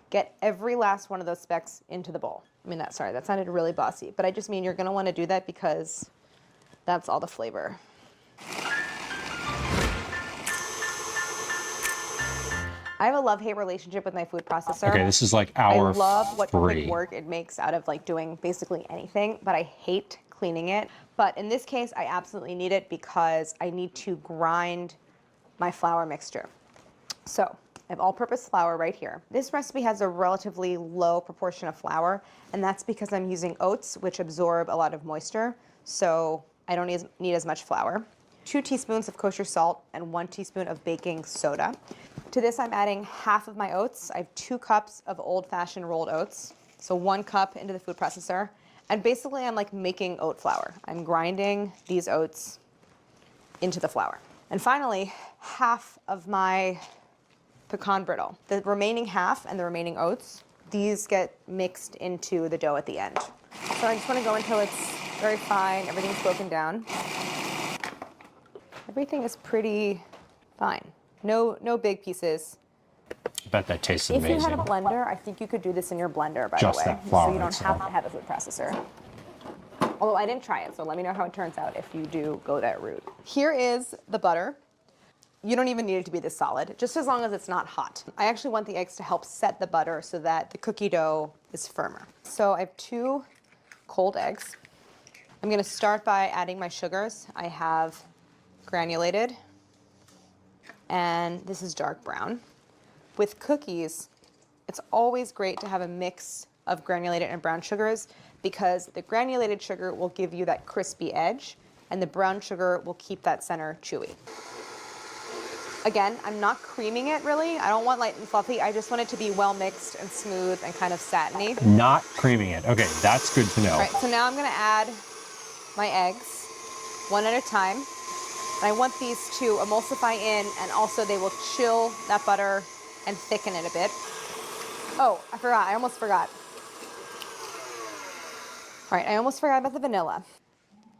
[SPEAKER 5] Get every last one of those specks into the bowl. I mean, that sounded really bossy, but I just mean you're going to want to do that because that's all the flavor. I have a love-hate relationship with my food processor.
[SPEAKER 1] Okay, this is like
[SPEAKER 5] I
[SPEAKER 1] hour
[SPEAKER 5] love what
[SPEAKER 1] 3.
[SPEAKER 5] quick work it makes out of like doing basically anything, but I hate cleaning it. But in this case, I absolutely need it because I need to grind my flour mixture. So I have all-purpose flour right here. This recipe has a relatively low proportion of flour, and that's because I'm using oats, which absorb a lot of moisture, so I don't need as much flour. 2 teaspoons of kosher salt and 1 teaspoon of baking soda. To this, I'm adding half of my oats. I have 2 cups of old-fashioned rolled oats. So 1 cup into the food processor. And basically, I'm like making oat flour. I'm grinding these oats into the flour. And finally, half of my pecan brittle. The remaining half and the remaining oats, these get mixed into the dough at the end. So I just want to go until it's very fine, everything's broken down. Everything is pretty fine. No big pieces.
[SPEAKER 1] I bet that tastes
[SPEAKER 5] If
[SPEAKER 1] amazing.
[SPEAKER 5] you had a blender, I think you could do this in your blender, by
[SPEAKER 1] Just
[SPEAKER 5] the way.
[SPEAKER 1] that flour
[SPEAKER 5] So you don't
[SPEAKER 1] itself.
[SPEAKER 5] have to have a food processor. Although I didn't try it, so let me know how it turns out if you do go that route. Here is the butter. You don't even need it to be this solid, just as long as it's not hot. I actually want the eggs to help set the butter so that the cookie dough is firmer. So I have 2 cold eggs. I'm gonna start by adding my sugars. I have granulated, and this is dark brown. With cookies, it's always great to have a mix of granulated and brown sugars because the granulated sugar will give you that crispy edge and the brown sugar will keep that center chewy. Again, I'm not creaming it really. I don't want light and fluffy. I just want it to be well mixed and smooth and kind of satiny.
[SPEAKER 1] Not creaming it. Okay, that's good to know.
[SPEAKER 5] All right, so now I'm gonna add my eggs one at a time. And I want these to emulsify in, and also they will chill that butter and thicken it a bit. Oh, I forgot, I almost forgot. All right, I almost forgot about the vanilla.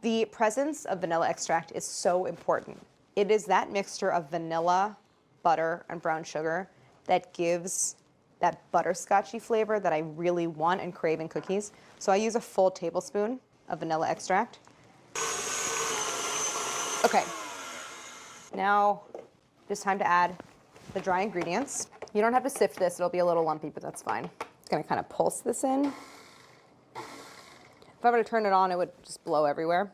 [SPEAKER 5] The presence of vanilla extract is so important. It is that mixture of vanilla, butter, and brown sugar that gives that butterscotchy flavor that I really want and crave in cookies. So I use a full tablespoon of vanilla extract. Okay, now it's time to add the dry ingredients. You don't have to sift this, it'll be a little lumpy, but that's fine. It's gonna kind of pulse this in. If I were to turn it on, it would just blow everywhere.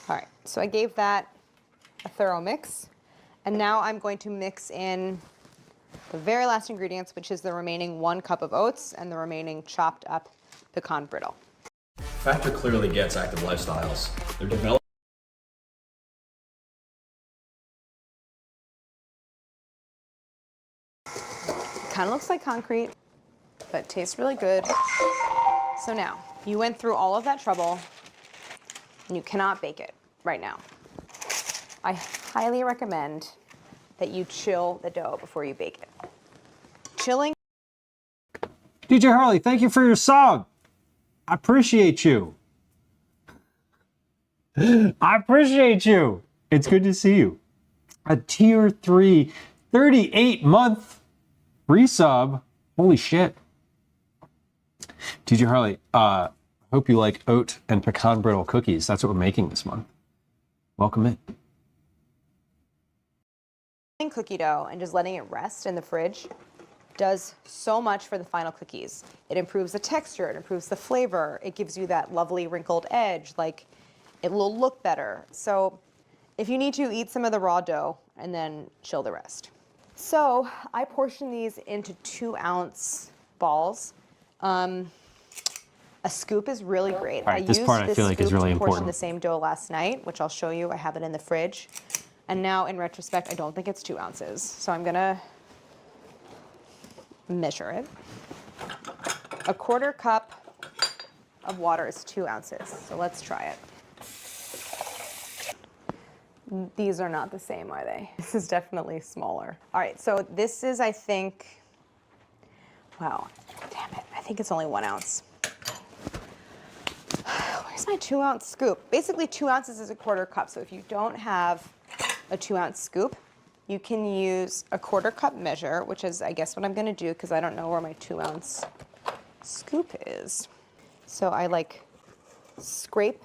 [SPEAKER 5] All right, so I gave that a thorough mix. And now I'm going to mix in the very last ingredients, which is the remaining 1 cup of oats and the remaining chopped up pecan brittle.
[SPEAKER 8] Factor clearly gets active lifestyles. They're developing.
[SPEAKER 5] Kind of looks like concrete, but tastes really good. So now, you went through all of that trouble, and you cannot bake it right now. I highly recommend that you chill the dough before you bake it. Chilling.
[SPEAKER 1] DJ Harley, thank you for your song. I appreciate you. I appreciate you. It's good to see you. A tier 3, 38-month resub. Holy shit. DJ Harley, hope you like oat and pecan brittle cookies. That's what we're making this month. Welcome in.
[SPEAKER 5] Cookie dough and just letting it rest in the fridge does so much for the final cookies. It improves the texture, it improves the flavor, it gives you that lovely wrinkled edge, like it will look better. So if you need to, eat some of the raw dough and then chill the rest. So I portion these into 2-ounce balls. A scoop is really great.
[SPEAKER 1] All right, this part I feel like is really
[SPEAKER 5] I portioned
[SPEAKER 1] important.
[SPEAKER 5] the same dough last night, which I'll show you. I have it in the fridge. And now in retrospect, I don't think it's 2 ounces. So I'm gonna measure it. A 1/4 cup of water is 2 ounces. So let's try it. These are not the same, are they? This is definitely smaller. All right, so this is, I think, wow, damn it. I think it's only 1 ounce. Where's my 2-ounce scoop? Basically 2 ounces is a 1/4 cup. So if you don't have a 2-ounce scoop, you can use a 1/4 cup measure, which is, I guess, what I'm gonna do because I don't know where my 2-ounce scoop is. So I like scrape,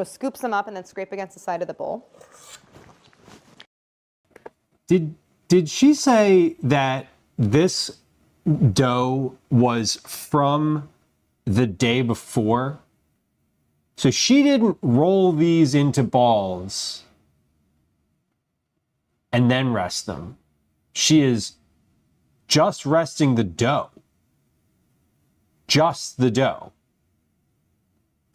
[SPEAKER 5] scoops them up and then scrape against the side of the bowl.
[SPEAKER 1] Did she say that this dough was from the day before? So she didn't roll these into balls and then rest them. She is just resting the dough. Just the dough.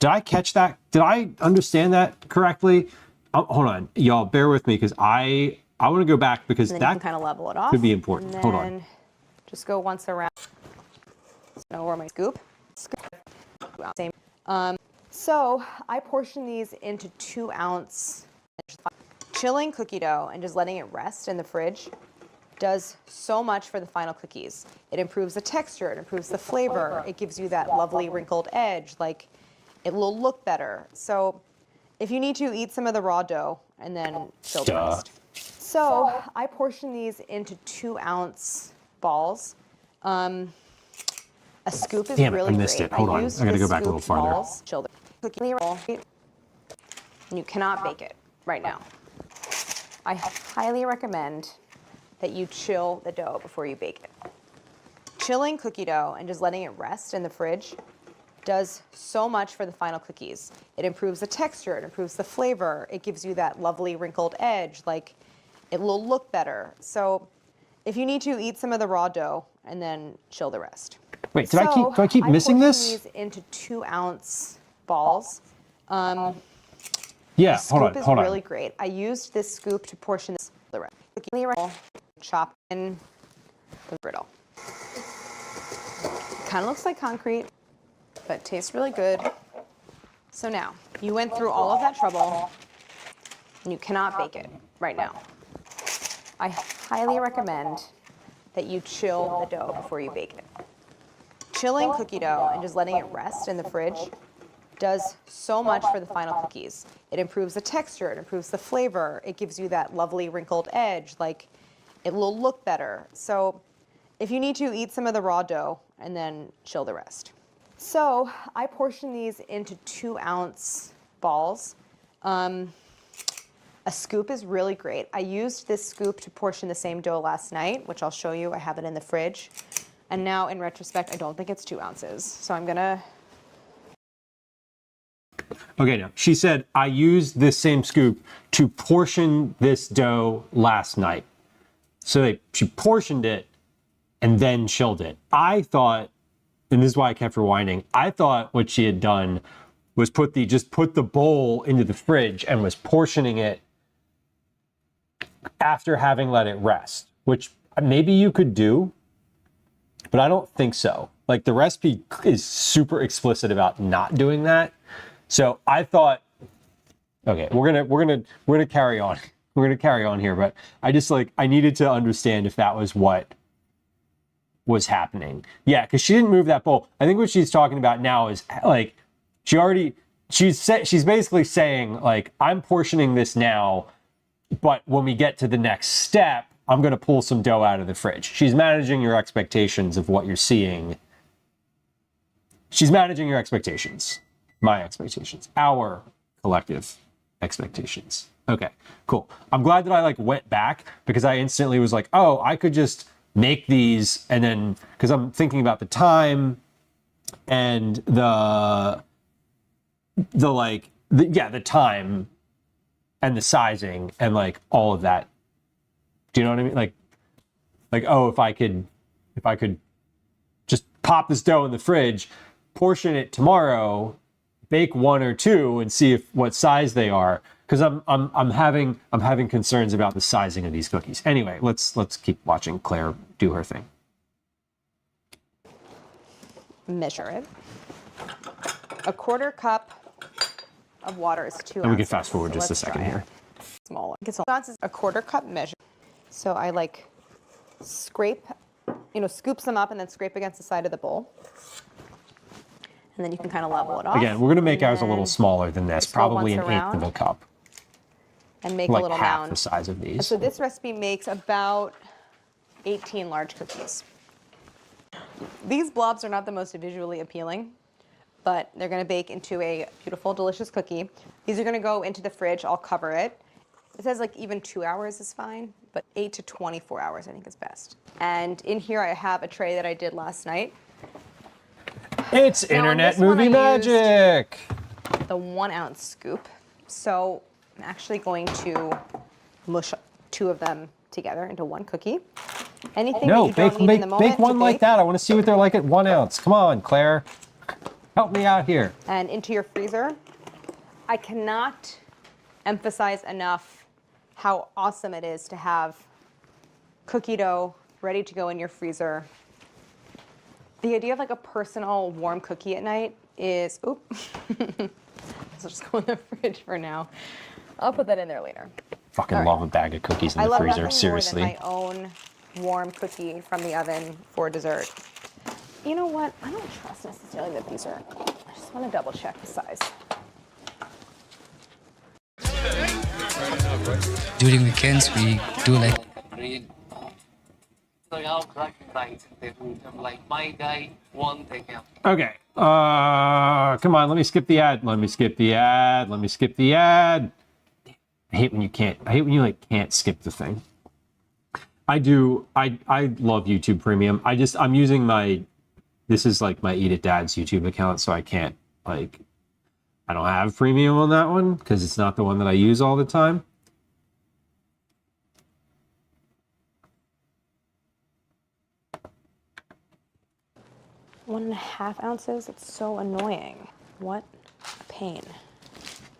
[SPEAKER 1] Did I catch that? Did I understand that correctly? Hold on, y'all, bear with me because I want to go back because
[SPEAKER 5] And then you
[SPEAKER 1] that
[SPEAKER 5] can kind of level it off.
[SPEAKER 1] could be important.
[SPEAKER 5] And
[SPEAKER 1] Hold on.
[SPEAKER 5] then just go once around. So where my scoop. Same. So I portion these into 2-ounce chilling cookie dough and just letting it rest in the fridge does so much for the final cookies. It improves the texture, it improves the flavor, it gives you that lovely wrinkled edge, like it will look better. So if you need to, eat some of the raw dough and then chill the rest. So I portion these into 2-ounce balls. A scoop is
[SPEAKER 1] Damn it,
[SPEAKER 5] really
[SPEAKER 1] I missed
[SPEAKER 5] great.
[SPEAKER 1] it. Hold on,
[SPEAKER 5] use
[SPEAKER 1] I gotta
[SPEAKER 5] the
[SPEAKER 1] go back a little
[SPEAKER 5] scooped
[SPEAKER 1] farther.
[SPEAKER 5] balls, chill the cookie roll, and you cannot bake it right now. I highly recommend that you chill the dough before you bake it. Chilling cookie dough and just letting it rest in the fridge does so much for the final cookies. It improves the texture, it improves the flavor, it gives you that lovely wrinkled edge, like it will look better. So if you need to, eat some of the raw dough and then chill the rest.
[SPEAKER 1] Wait, do I keep missing
[SPEAKER 5] portion
[SPEAKER 1] this?
[SPEAKER 5] These into 2-ounce balls.
[SPEAKER 1] Yeah,
[SPEAKER 5] Scoop
[SPEAKER 1] hold
[SPEAKER 5] is
[SPEAKER 1] on.
[SPEAKER 5] really great. I used this scoop to portion this the rest. Cookie roll, chop in the brittle. Kind of looks like concrete, but tastes really good. So now, you went through all of that trouble, and you cannot bake it right now. I highly recommend that you chill the dough before you bake it. Chilling cookie dough and just letting it rest in the fridge does so much for the final cookies. It improves the texture, it improves the flavor, it gives you that lovely wrinkled edge, like it will look better. So if you need to, eat some of the raw dough and then chill the rest. So I portion these into 2-ounce balls. A scoop is really great. I used this scoop to portion the same dough last night, which I'll show you. I have it in the fridge. And now in retrospect, I don't think it's 2 ounces. So I'm gonna.
[SPEAKER 1] Okay, no. She said, I used this same scoop to portion this dough last night. So she portioned it and then chilled it. I thought, and this is why I kept rewinding, I thought what she had done was just put the bowl into the fridge and was portioning it after having let it rest, which maybe you could do, but I don't think so. Like the recipe is super explicit about not doing that. So I thought, okay, we're gonna carry on. We're gonna carry on here, but I needed to understand if that was what was happening. Yeah, because she didn't move that bowl. I think what she's talking about now is like she's basically saying like, I'm portioning this now, but when we get to the next step, I'm gonna pull some dough out of the fridge. She's managing your expectations of what you're seeing. She's managing your expectations. My expectations, our collective expectations. Okay, cool. I'm glad that I went back because I instantly was like, oh, I could just make these and then, because I'm thinking about the time and the time and the sizing and all of that. Do you know what I mean? Like, oh, if I could just pop this dough in the fridge, portion it tomorrow, bake 1 or 2 and see what size they are, because I'm having concerns about the sizing of these cookies. Anyway, let's keep watching Claire do her thing.
[SPEAKER 5] Measure it. A 1/4 cup of water is 2 ounces.
[SPEAKER 1] And we can fast forward
[SPEAKER 5] so
[SPEAKER 1] just a
[SPEAKER 5] let's
[SPEAKER 1] second
[SPEAKER 5] try
[SPEAKER 1] here.
[SPEAKER 5] it. Smaller. It's a 1/4 cup measure. So I scrape, scoops them up and then scrape against the side of the bowl. And then you can kind of level it off.
[SPEAKER 1] Again, we're going to make ours a little smaller than this,
[SPEAKER 5] just go
[SPEAKER 1] probably
[SPEAKER 5] once
[SPEAKER 1] 1/8 of a cup.
[SPEAKER 5] And make a
[SPEAKER 1] Like
[SPEAKER 5] little
[SPEAKER 1] half
[SPEAKER 5] mound.
[SPEAKER 1] the size of these.
[SPEAKER 5] So this recipe makes about 18 large cookies. These blobs are not the most visually appealing, but they're going to bake into a beautiful, delicious cookie. These are going to go into the fridge. I'll cover it. It says even 2 hours is fine, but 8 to 24 hours I think is best. And in here I have a tray that I did last night.
[SPEAKER 1] It's
[SPEAKER 5] Now, on
[SPEAKER 1] internet
[SPEAKER 5] this one,
[SPEAKER 1] movie
[SPEAKER 5] I used
[SPEAKER 1] magic.
[SPEAKER 5] the 1 ounce scoop. So I'm actually going to mush 2 of them together into 1 cookie. Anything
[SPEAKER 1] No,
[SPEAKER 5] that you don't need in the moment
[SPEAKER 1] bake one
[SPEAKER 5] to
[SPEAKER 1] like
[SPEAKER 5] bake,
[SPEAKER 1] that. I want to see what they're like at 1 ounce. Come on, Claire. Help me out here.
[SPEAKER 5] and into your freezer. I cannot emphasize enough how awesome it is to have cookie dough ready to go in your freezer. The idea of like a personal warm cookie at night is, oop, so just go in the fridge for now. I'll put that in there later.
[SPEAKER 1] Fucking
[SPEAKER 5] All right.
[SPEAKER 1] love a bag of cookies in
[SPEAKER 5] I
[SPEAKER 1] the
[SPEAKER 5] love
[SPEAKER 1] freezer,
[SPEAKER 5] nothing
[SPEAKER 1] seriously.
[SPEAKER 5] more than my own warm cookie from the oven for dessert. You know what? I don't trust necessarily that these are, I just want to double check the size.
[SPEAKER 9] During weekends, we do like
[SPEAKER 1] Okay. Come on, let me skip the ad. Let me skip the ad. Let me skip the ad. I hate when you can't. I hate when you like can't skip the thing. I do. I love YouTube Premium. I'm using my. This is like my Eat It Dad's YouTube account, so I can't like. I don't have Premium on that one because it's not the one that I use all the time.
[SPEAKER 5] One and a half ounces? It's so annoying. What a pain.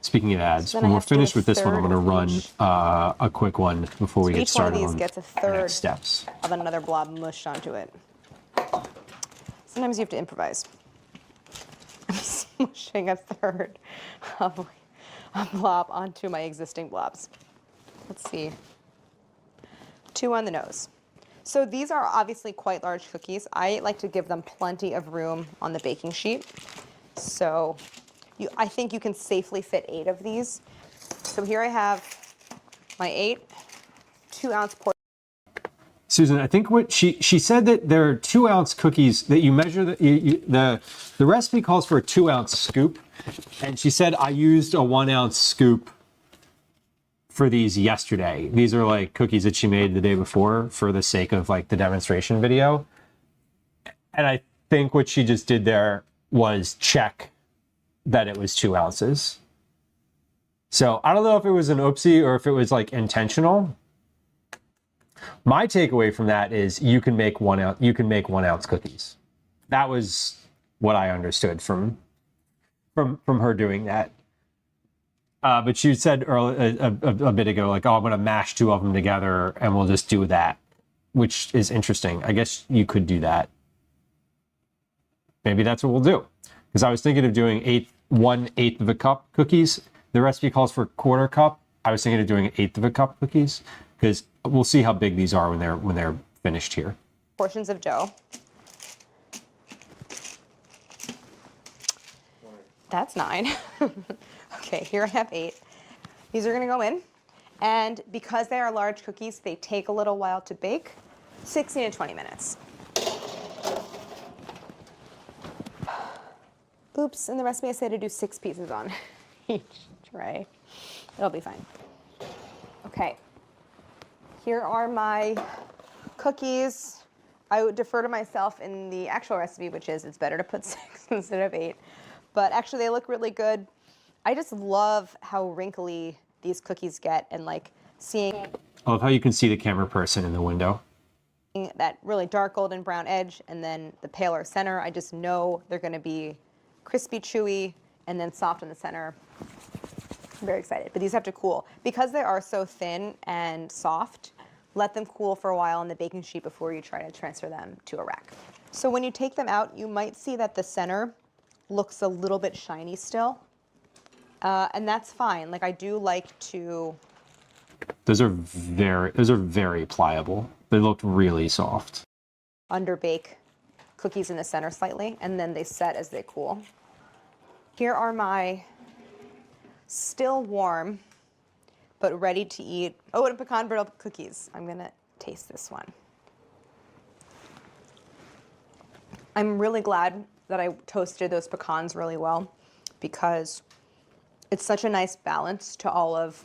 [SPEAKER 1] Speaking of ads,
[SPEAKER 5] So then
[SPEAKER 1] when
[SPEAKER 5] I
[SPEAKER 1] we're
[SPEAKER 5] have to do
[SPEAKER 1] finished
[SPEAKER 5] a
[SPEAKER 1] with this one, I'm
[SPEAKER 5] third
[SPEAKER 1] going to
[SPEAKER 5] of
[SPEAKER 1] run
[SPEAKER 5] each.
[SPEAKER 1] a quick one before we
[SPEAKER 5] So
[SPEAKER 1] get
[SPEAKER 5] each one of
[SPEAKER 1] started
[SPEAKER 5] these
[SPEAKER 1] on
[SPEAKER 5] gets a
[SPEAKER 1] the
[SPEAKER 5] third
[SPEAKER 1] next steps.
[SPEAKER 5] of another blob mushed onto it. Sometimes you have to improvise. I'm smushing a third of a blob onto my existing blobs. Let's see. 2 on the nose. So these are obviously quite large cookies. I like to give them plenty of room on the baking sheet. So I think you can safely fit 8 of these. So here I have my 8 2-ounce portion.
[SPEAKER 1] Susan, I think what she said that there are 2-ounce cookies that you measure. The recipe calls for a 2-ounce scoop, and she said I used a 1-ounce scoop for these yesterday. These are like cookies that she made the day before for the sake of like the demonstration video. And I think what she just did there was check that it was 2 ounces. So I don't know if it was an oopsie or if it was like intentional. My takeaway from that is you can make 1 ounce. You can make 1-ounce cookies. That was what I understood from her doing that. But she said earlier, a bit ago, like, oh, I'm going to mash 2 of them together and we'll just do that, which is interesting. I guess you could do that. Maybe that's what we'll do. Because I was thinking of doing 1/8 of a cup cookies. The recipe calls for 1/4 cup. I was thinking of doing 1/8 of a cup cookies because we'll see how big these are when they're finished here.
[SPEAKER 5] Portions of dough. That's 9. Okay, here I have 8. These are going to go in. And because they are large cookies, they take a little while to bake, 16 to 20 minutes. Oops, in the recipe I say to do 6 pieces on each tray. It'll be fine. Okay, here are my cookies. I would defer to myself in the actual recipe, which is it's better to put 6 instead of 8. But actually they look really good. I just love how wrinkly these cookies get and like seeing
[SPEAKER 1] I love how you can see the camera person in the window.
[SPEAKER 5] that really dark golden brown edge and then the paler center. I just know they're going to be crispy, chewy, and then soft in the center. I'm very excited, but these have to cool. Because they are so thin and soft, let them cool for a while on the baking sheet before you try to transfer them to a rack. So when you take them out, you might see that the center looks a little bit shiny still. And that's fine. Like I do like to.
[SPEAKER 1] Those are very pliable. They look really soft.
[SPEAKER 5] Underbake cookies in the center slightly, and then they set as they cool. Here are my still warm, but ready to eat. Oh, and pecan brittle cookies. I'm gonna taste this one. I'm really glad that I toasted those pecans really well because it's such a nice balance to all of.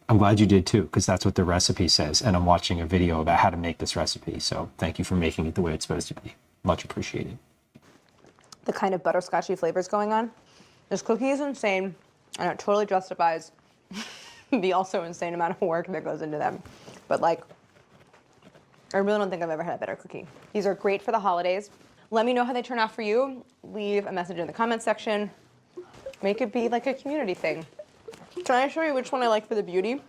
[SPEAKER 1] I'm glad you did too, because that's what the recipe says. And I'm watching a video about how to make this recipe. So thank you for making it the way it's supposed to be. Much appreciated.
[SPEAKER 5] The kind of butterscotchy flavors going on. This cookie is insane, and it totally justifies the also insane amount of work that goes into them. But like, I really don't think I've ever had a better cookie. These are great for the holidays. Let me know how they turn out for you. Leave a message in the comment section. Make it be like a community thing. Can I show you which one I like for the beauty?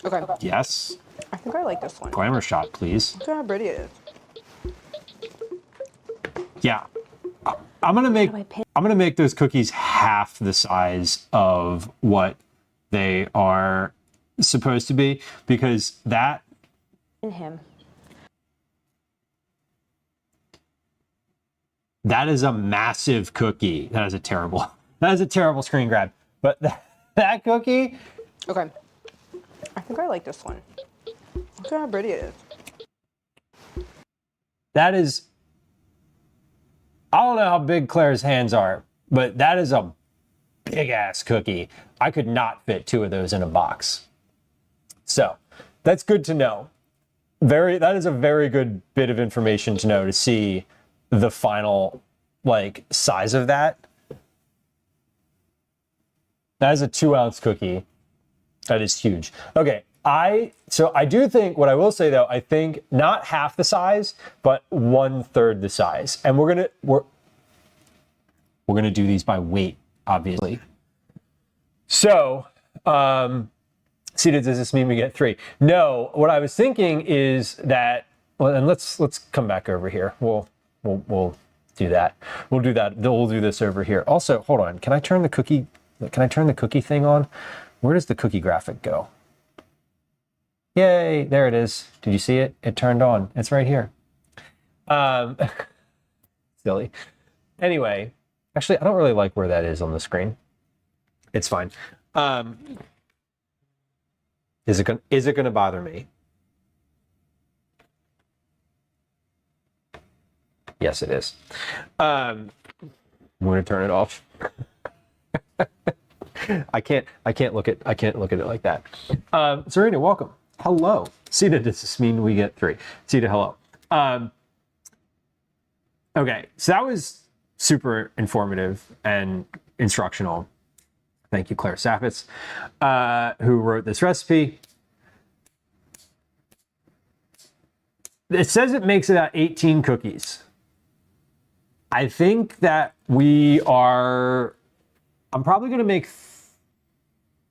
[SPEAKER 5] Okay.
[SPEAKER 1] Yes.
[SPEAKER 5] I think I like this one.
[SPEAKER 1] Glamour shot, please.
[SPEAKER 5] Look how pretty it is.
[SPEAKER 1] Yeah. I'm gonna make those cookies half the size of what they are supposed to be, because that
[SPEAKER 5] And him.
[SPEAKER 1] that is a massive cookie. That is a terrible screen grab. But that cookie,
[SPEAKER 5] Okay. I think I like this one. Look how pretty it is.
[SPEAKER 1] that is, I don't know how big Claire's hands are, but that is a big ass cookie. I could not fit 2 of those in a box. So that's good to know. That is a very good bit of information to know, to see the final like size of that. That is a 2-ounce cookie. That is huge. Okay, so I do think, what I will say though, I think not half the size, but 1/3 the size. And we're gonna do these by weight, obviously. So, see, does this mean we get 3? No, what I was thinking is that, well, and let's come back over here. We'll do that. We'll do that. We'll do this over here. Also, hold on. Can I turn the cookie thing on? Where does the cookie graphic go? Yay, there it is. Did you see it? It turned on. It's right here. Silly. Anyway, actually, I don't really like where that is on the screen. It's fine. Is it gonna bother me? Yes, it is. I'm gonna turn it off. I can't look at it like that. Serena, welcome. Hello. Sita, does this mean we get 3? Sita, hello. Okay, so that was super informative and instructional. Thank you, Claire Saffitz, who wrote this recipe. It says it makes about 18 cookies. I think that I'm probably going to make,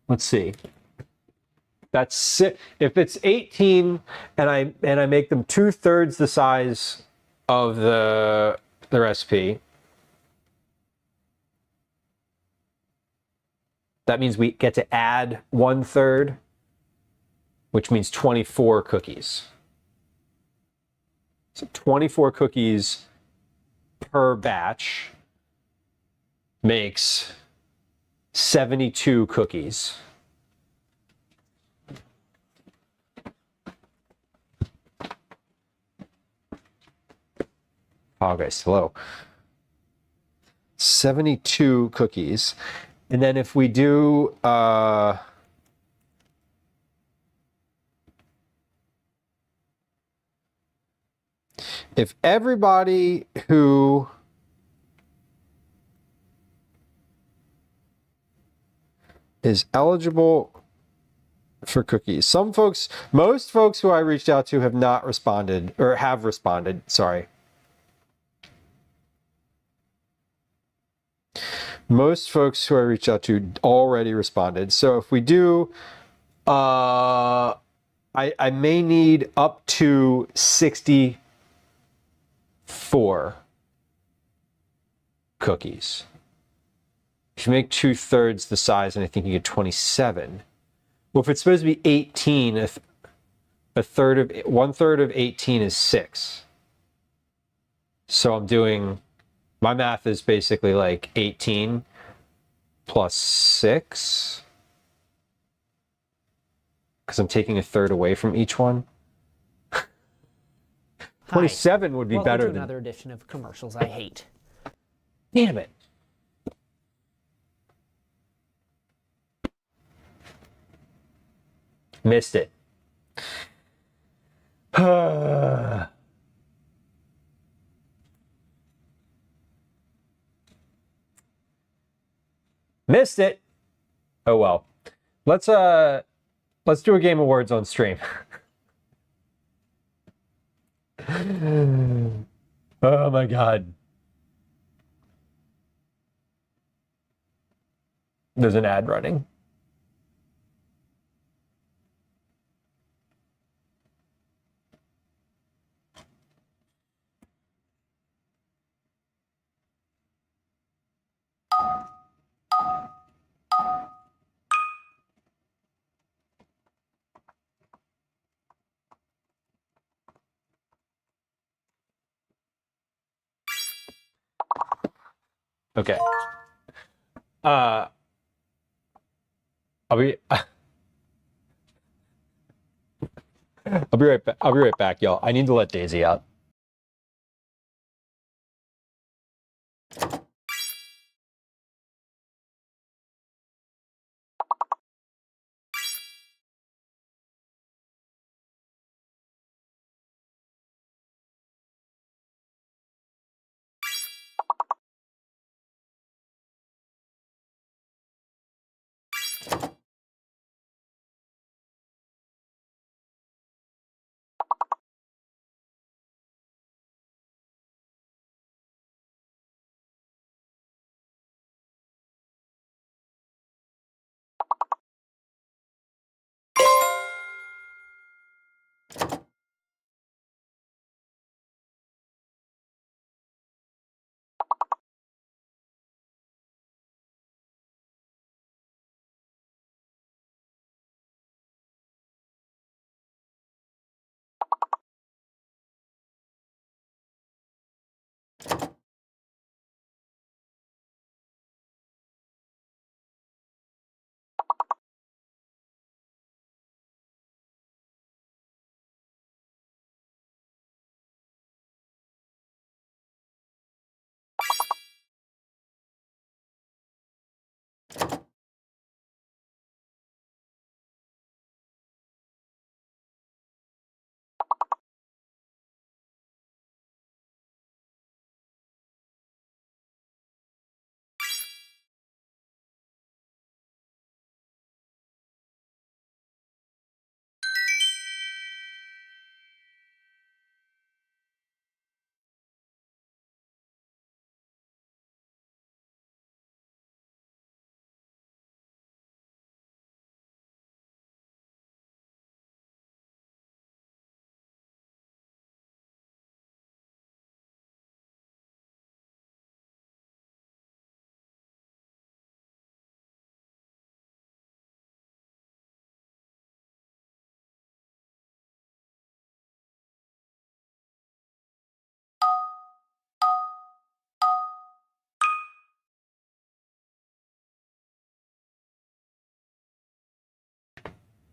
[SPEAKER 1] let's see. That's if it's 18 and I make them 2/3 the size of the recipe, that means we get to add 1/3, which means 24 cookies. So 24 cookies per batch makes 72 cookies. Oh, guys, hello. 72 cookies. And then if we do if everybody who is eligible for cookies, most folks who I reached out to have not responded, or have responded, sorry. Most folks who I reached out to already responded. So if we do, I may need up to 64 cookies. If you make 2/3 the size, and I think you get 27. Well, if it's supposed to be 18, 1/3 of 18 is 6. So I'm doing, my math is basically like 18 plus 6, because I'm taking 1/3 away from each one. 27 would be
[SPEAKER 2] Welcome
[SPEAKER 1] better
[SPEAKER 2] to
[SPEAKER 1] than
[SPEAKER 2] another edition of Commercials I Hate.
[SPEAKER 1] Damn it. Missed it. Missed it. Oh well. Let's do a game of words on stream. Oh my God. There's an ad running. Okay. I'll be I'll be right back. I'll be right back, y'all. I need to let Daisy out.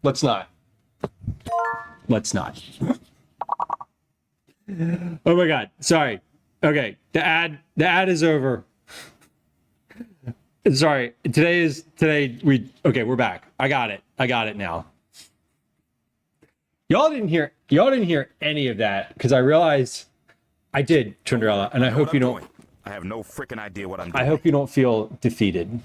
[SPEAKER 1] Let's not. Let's not. Oh my God. Sorry. Okay. The ad is over. Sorry. We're back. I got it now. Y'all didn't hear any of that because I realized I did, Tundrella, and I hope you don't.
[SPEAKER 4] I have no freaking idea what I'm doing.
[SPEAKER 1] I hope you don't feel defeated.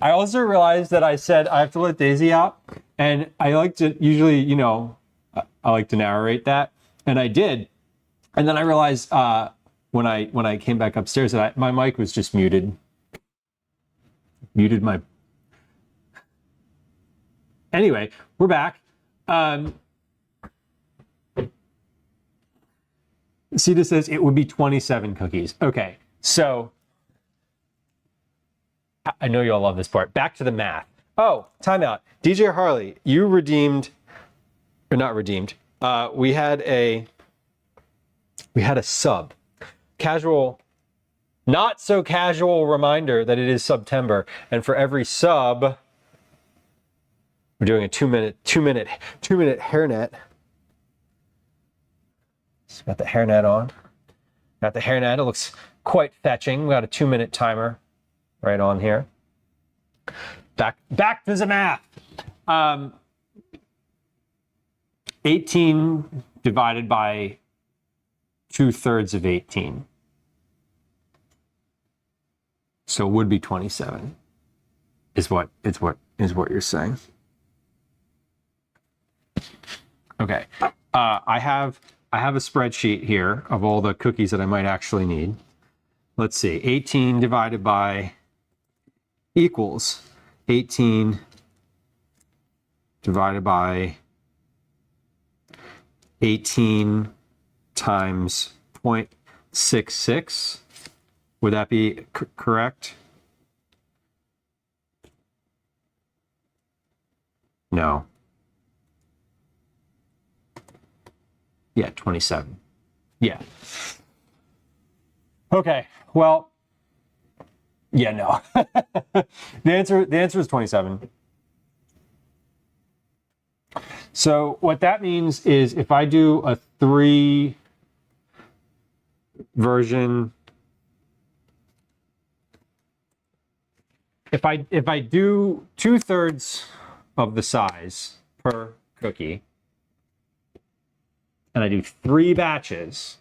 [SPEAKER 1] I also realized that I said I have to let Daisy out, and I like to usually, I like to narrate that, and I did, and then I realized when I came back upstairs that my mic was just muted. Muted my. Anyway, we're back. Sita says it would be 27 cookies. Okay, so. I know you all love this part. Back to the math. Oh, timeout. DJ Harley, you redeemed, or not redeemed. We had a sub. Casual, not so casual reminder that it is September, and for every sub, we're doing a two minute hairnet. Just got the hairnet on. Got the hairnet. It looks quite fetching. We got a 2-minute timer. Right on here. Back to the math. 18 divided by 2/3 of 18. So it would be 27. Is what you're saying. Okay. I have a spreadsheet here of all the cookies that I might actually need. Let's see. 18 divided by equals 18 divided by 18 times 0.66. Would that be correct? No. Yeah, 27. Yeah. Okay. Well, yeah, no. The answer is 27. So what that means is if I do a 3 version, if I do 2/3 of the size per cookie, and I do 3 batches,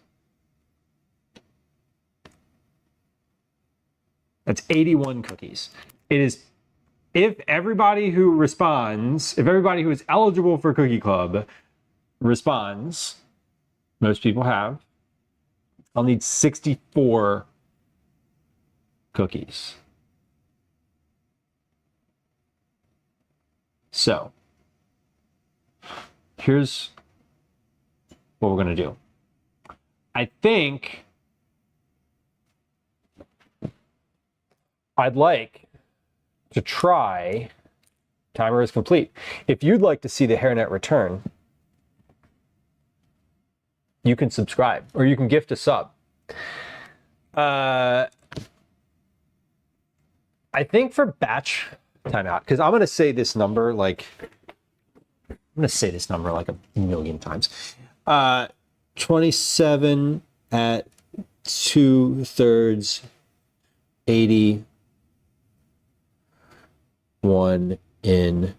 [SPEAKER 1] that's 81 cookies. It is, if everybody who responds, if everybody who is eligible for Cookie Club responds, most people have, I'll need 64 cookies. So, here's what we're going to do. I think I'd like to try, timer is complete. If you'd like to see the hairnet return, you can subscribe or you can gift a sub. I think for batch timeout, because I'm going to say this number like, I'm going to say this number like a million times. 27 at 2/3, 81 in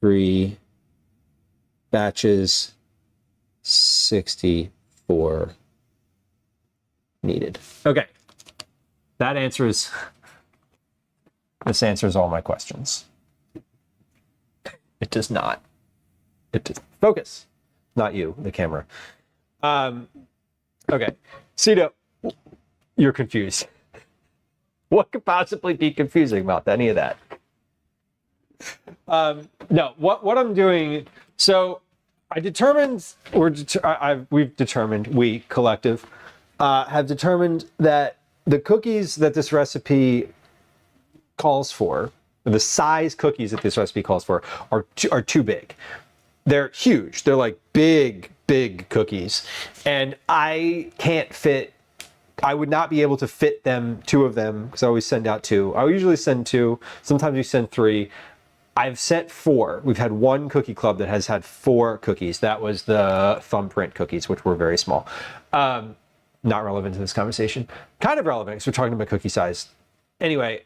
[SPEAKER 1] 3 batches, 64 needed. Okay. That answers, this answers all my questions. It does not. It does. Focus. Not you, the camera. Okay. Cito, you're confused. What could possibly be confusing about any of that? No, what I'm doing, so I determined, we collective have determined that the cookies that this recipe calls for, the size cookies that this recipe calls for, are too big. They're huge. They're like big cookies. And I can't fit, I would not be able to fit them, 2 of them, because I always send out 2. I usually send 2. Sometimes we send 3. I've sent 4. We've had 1 cookie club that has had 4 cookies. That was the thumbprint cookies, which were very small. Not relevant to this conversation. Kind of relevant because we're talking about cookie size. Anyway,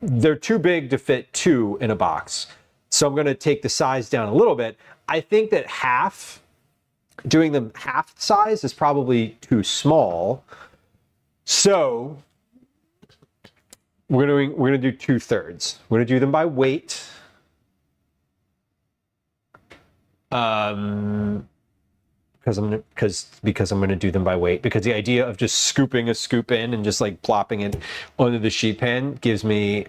[SPEAKER 1] they're too big to fit 2 in a box. So I'm going to take the size down a little bit. I think that doing them half size is probably too small. So we're going to do 2/3. We're going to do them by weight. Because I'm going to do them by weight, because the idea of just scooping a scoop in and just like plopping it onto the sheet pan gives me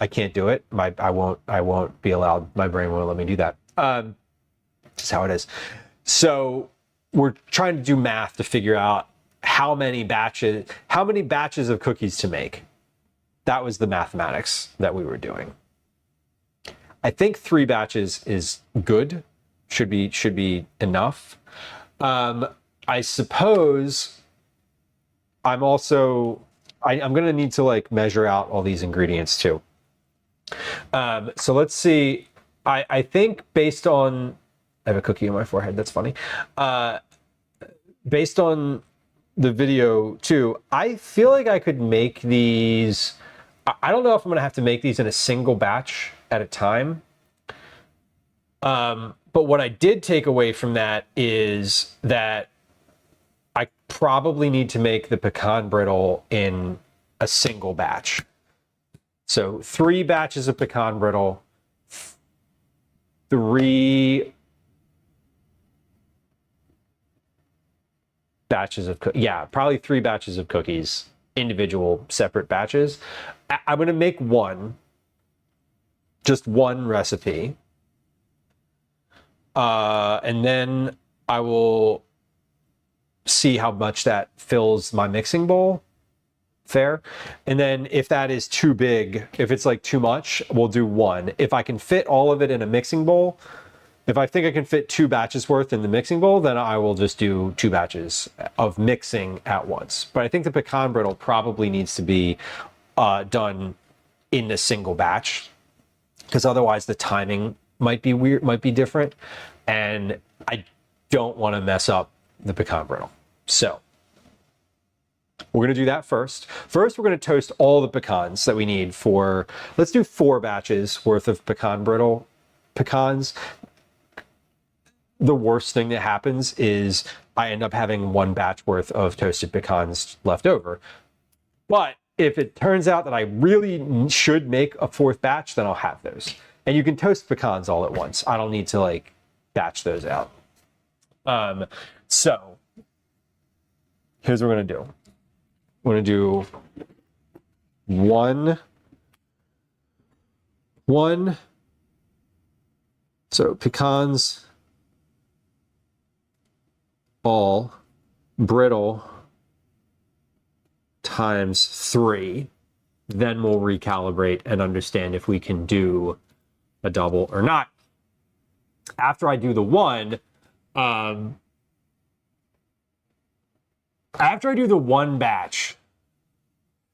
[SPEAKER 1] I can't do it. I won't be allowed. My brain won't let me do that. That's how it is. So we're trying to do math to figure out how many batches of cookies to make. That was the mathematics that we were doing. I think 3 batches is good. Should be enough. I suppose I'm going to need to like measure out all these ingredients too. So let's see. I think based on, I have a cookie on my forehead. That's funny. Based on the video too, I feel like I could make these. I don't know if I'm going to have to make these in a single batch at a time. But what I did take away from that is that I probably need to make the pecan brittle in a single batch. So 3 batches of pecan brittle, 3 batches of yeah, probably 3 batches of cookies, individual separate batches. I'm going to make just one recipe. And then I will see how much that fills my mixing bowl. Fair. And then if that is too big, if it's like too much, we'll do 1. If I can fit all of it in a mixing bowl, if I think I can fit 2 batches worth in the mixing bowl, then I will just do 2 batches of mixing at once. But I think the pecan brittle probably needs to be done in a single batch, because otherwise the timing might be weird, might be different. And I don't want to mess up the pecan brittle. So we're going to do that first. First, we're going to toast all the pecans that we need for, let's do 4 batches worth of pecan brittle pecans. The worst thing that happens is I end up having 1 batch worth of toasted pecans left over. But if it turns out that I really should make a 4th batch, then I'll have those. And you can toast pecans all at once. I don't need to like batch those out. So here's what we're going to do. We're going to do one. So pecans, all brittle times 3. Then we'll recalibrate and understand if we can do a double or not. After I do the 1, after I do the 1 batch,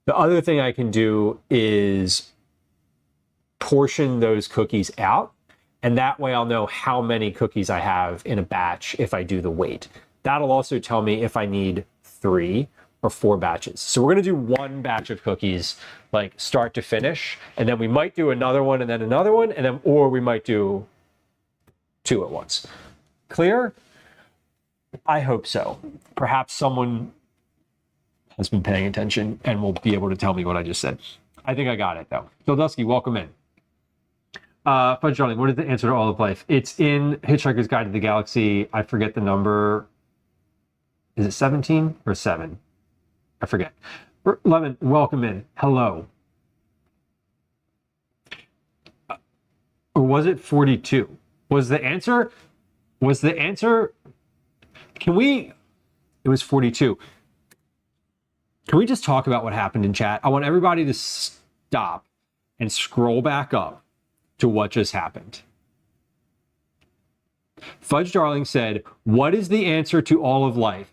[SPEAKER 1] the other thing I can do is portion those cookies out, and that way I'll know how many cookies I have in a batch if I do the weight. That'll also tell me if I need 3 or 4 batches. So we're going to do 1 batch of cookies, like start to finish, and then we might do another one and then another one, and then, or we might do 2 at once. Clear? I hope so. Perhaps someone has been paying attention and will be able to tell me what I just said. I think I got it though. Dusky, welcome in. Fudge Darling, what is the answer to all of life? It's in Hitchhiker's Guide to the Galaxy. I forget the number. Is it 17 or 7? I forget. Lemon, welcome in. Hello. Or was it 42? Was the answer? Can we? It was 42. Can we just talk about what happened in chat? I want everybody to stop and scroll back up to what just happened. Fudge Darling said, "What is the answer to all of life?"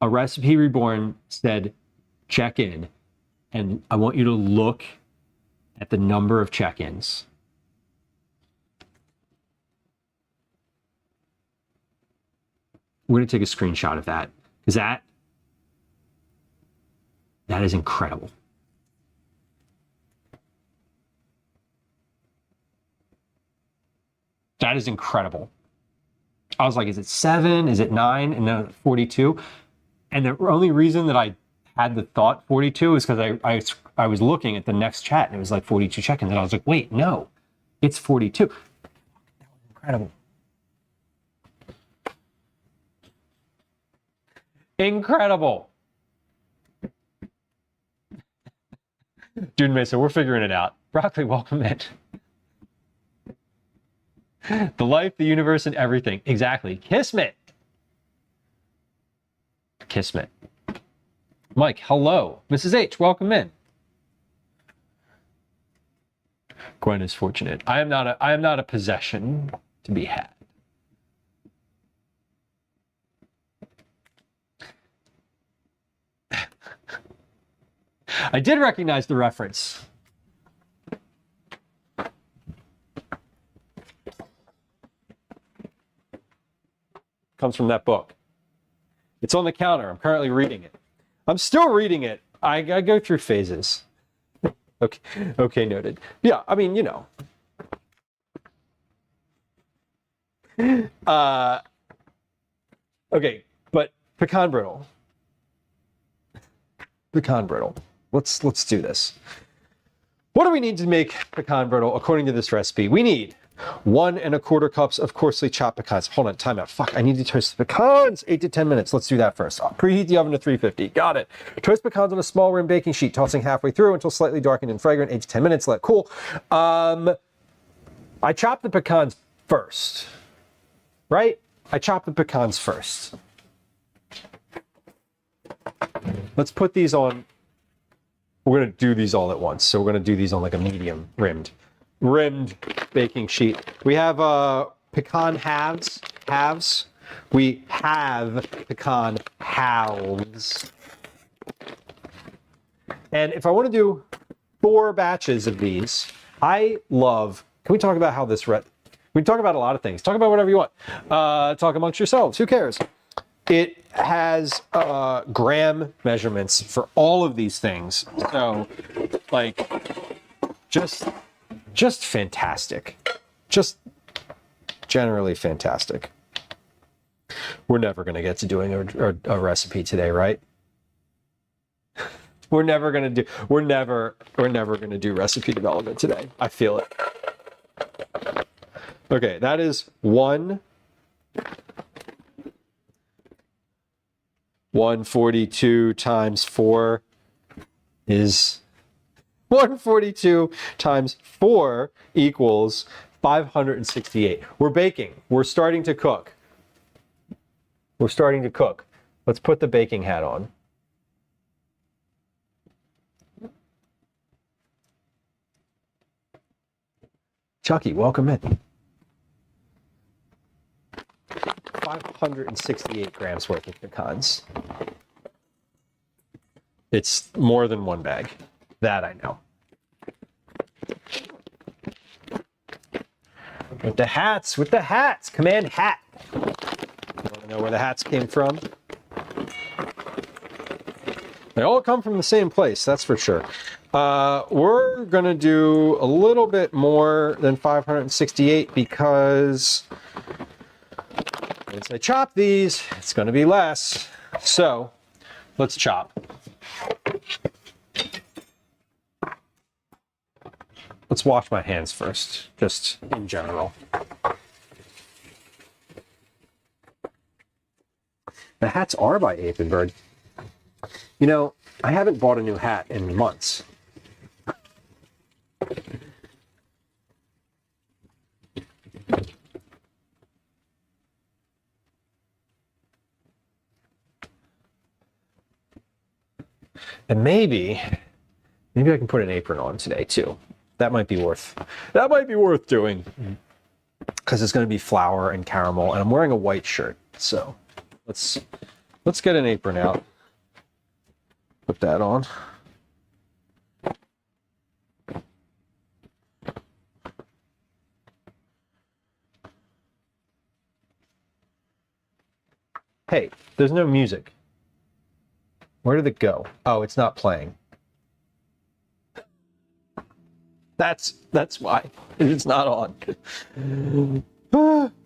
[SPEAKER 1] A Recipe Reborn said, "Check in." And I want you to look at the number of check-ins. We're going to take a screenshot of that, because that is incredible. That is incredible. I was like, is it 7? Is it 9? And then 42. And the only reason that I had the thought 42 is because I was looking at the next chat and it was like 42 check-ins. And I was like, wait, no, it's 42. That was incredible. Incredible. Dude Mesa, we're figuring it out. Broccoli, welcome in. The life, the universe, and everything. Exactly. Kismet. Kismet. Mike, hello. Mrs. H, welcome in. Gwen is fortunate. I am not a possession to be had. I did recognize the reference. Comes from that book. It's on the counter. I'm currently reading it. I'm still reading it. I go through phases. Okay, noted. Yeah, I mean, you know. Okay, but pecan brittle. Pecan brittle. Let's do this. What do we need to make pecan brittle according to this recipe? We need 1 1/4 cups of coarsely chopped pecans. Hold on, time out. Fuck, I need to toast the pecans. 8 to 10 minutes. Let's do that first. I'll preheat the oven to 350. Got it. Toast pecans on a small rim baking sheet, tossing halfway through until slightly darkened and fragrant. 8 to 10 minutes. Let cool. I chopped the pecans first, right? I chopped the pecans first. Let's put these on. We're going to do these all at once. So we're going to do these on like a medium rimmed baking sheet. We have pecan halves. We have pecan halves. And if I want to do 4 batches of these, I love, can we talk about how this, we can talk about a lot of things. Talk about whatever you want. Talk amongst yourselves. Who cares? It has gram measurements for all of these things. So, like, just fantastic. Just generally fantastic. We're never going to get to doing a recipe today, right? We're never going to do recipe development today. I feel it. Okay, that is 142 times 4 is 142 times 4 equals 568. We're baking. We're starting to cook. We're starting to cook. Let's put the baking hat on. Chucky, welcome in. 568 grams worth of pecans. It's more than 1 bag. That I know. With the hats, command hat. You want to know where the hats came from? They all come from the same place, that's for sure. We're gonna do a little bit more than 568 because once I chop these, it's gonna be less. So let's chop. Let's wash my hands first, just in general. The hats are by Ape and Bird. You know, I haven't bought a new hat in months. And maybe I can put an apron on today too. That might be worth doing because it's going to be flour and caramel, and I'm wearing a white shirt. So let's get an apron out. Put that on. Hey, there's no music. Where did it go? Oh, it's not playing. That's why it's not on.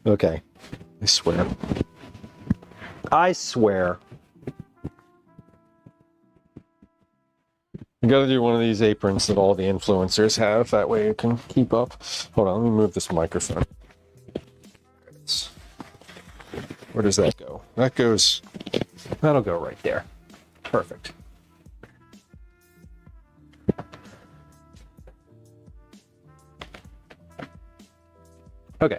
[SPEAKER 1] Okay, I swear. You gotta do one of these aprons that all the influencers have. That way you can keep up. Hold on, let me move this microphone. Where does that go? That'll go right there. Perfect. Okay,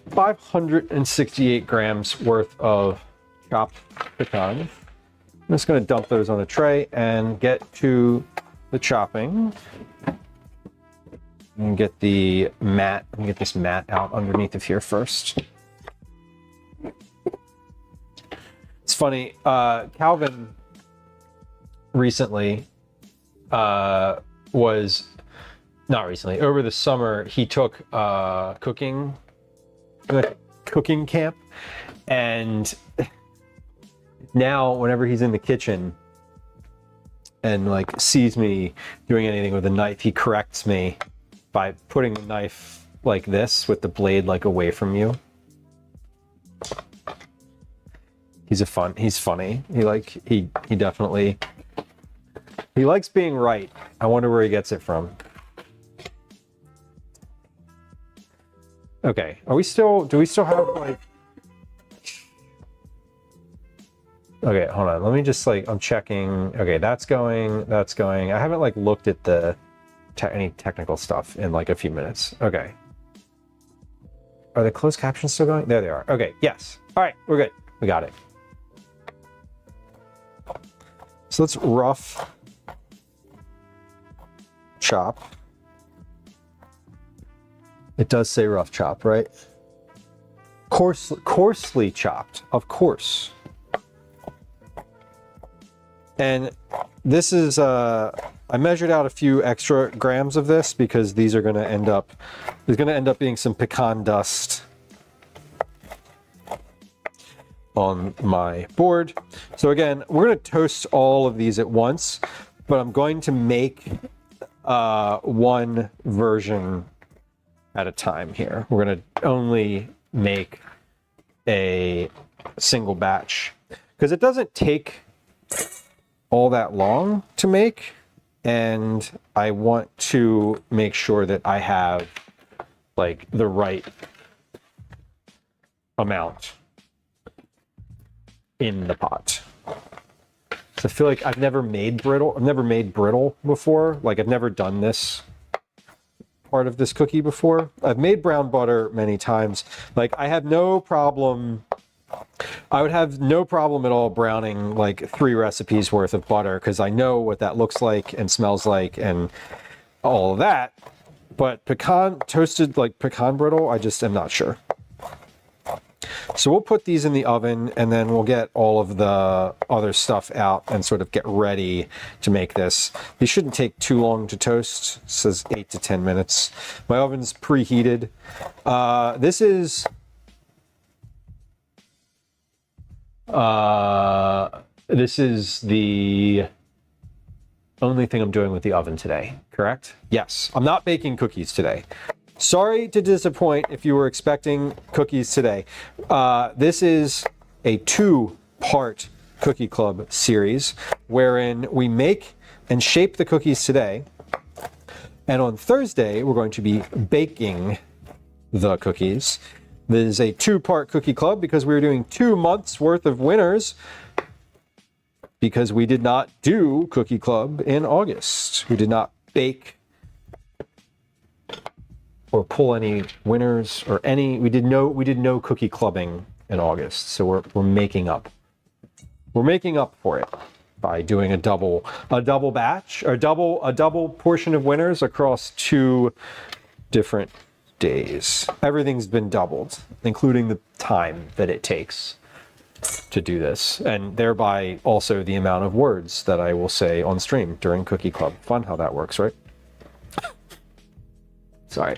[SPEAKER 1] 568 grams worth of chopped pecan. I'm just going to dump those on a tray and get to the chopping. And get the mat. Let me get this mat out underneath of here first. It's funny. Calvin recently was. Not recently. Over the summer, he took cooking camp, and now whenever he's in the kitchen and like sees me doing anything with a knife, he corrects me by putting the knife like this with the blade like away from you. He's funny. He definitely likes being right. I wonder where he gets it from. Okay, do we still have like... Okay, hold on, let me just like, I'm checking. Okay, that's going. I haven't like looked at the any technical stuff in like a few minutes. Okay. Are the closed captions still going? There they are. Okay, yes. All right, we're good. We got it. So let's rough chop. It does say rough chop, right? Coarsely chopped, of course. And this is, I measured out a few extra grams of this because these are going to end up, there's going to end up being some pecan dust on my board. So again, we're going to toast all of these at once, but I'm going to make one version at a time here. We're going to only make a single batch because it doesn't take all that long to make, and I want to make sure that I have like the right amount in the pot. So I feel like I've never made brittle before. Like I've never done this part of this cookie before. I've made brown butter many times. Like I have no problem, I would have no problem at all browning like 3 recipes worth of butter because I know what that looks like and smells like and all of that. But toasted like pecan brittle, I just am not sure. So we'll put these in the oven and then we'll get all of the other stuff out and sort of get ready to make this. These shouldn't take too long to toast. It says 8 to 10 minutes. My oven's preheated. This is the only thing I'm doing with the oven today, correct? Yes, I'm not baking cookies today. Sorry to disappoint if you were expecting cookies today. This is a 2-part Cookie Club series wherein we make and shape the cookies today. And on Thursday, we're going to be baking the cookies. This is a 2-part Cookie Club because we were doing 2 months worth of winners because we did not do Cookie Club in August. We did not bake or pull any winners or any, we did no cookie clubbing in August. So we're making up. We're making up for it by doing a double batch or a double portion of winners across 2 different days. Everything's been doubled, including the time that it takes to do this, and thereby also the amount of words that I will say on stream during Cookie Club. Fun how that works, right? Sorry.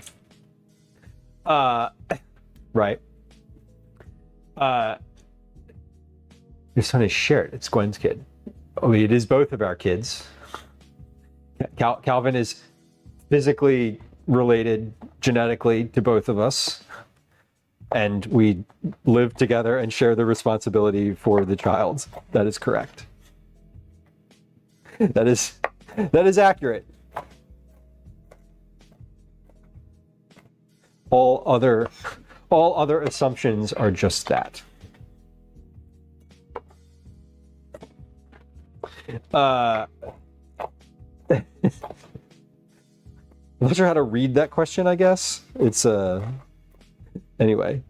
[SPEAKER 1] Right. Your son is shared. It's Gwen's kid. Oh, it is both of our kids. Calvin is physically related genetically to both of us, and we live together and share the responsibility for the child. That is correct. That is accurate. All other assumptions are just that. I'm not sure how to read that question, I guess. It's anyway,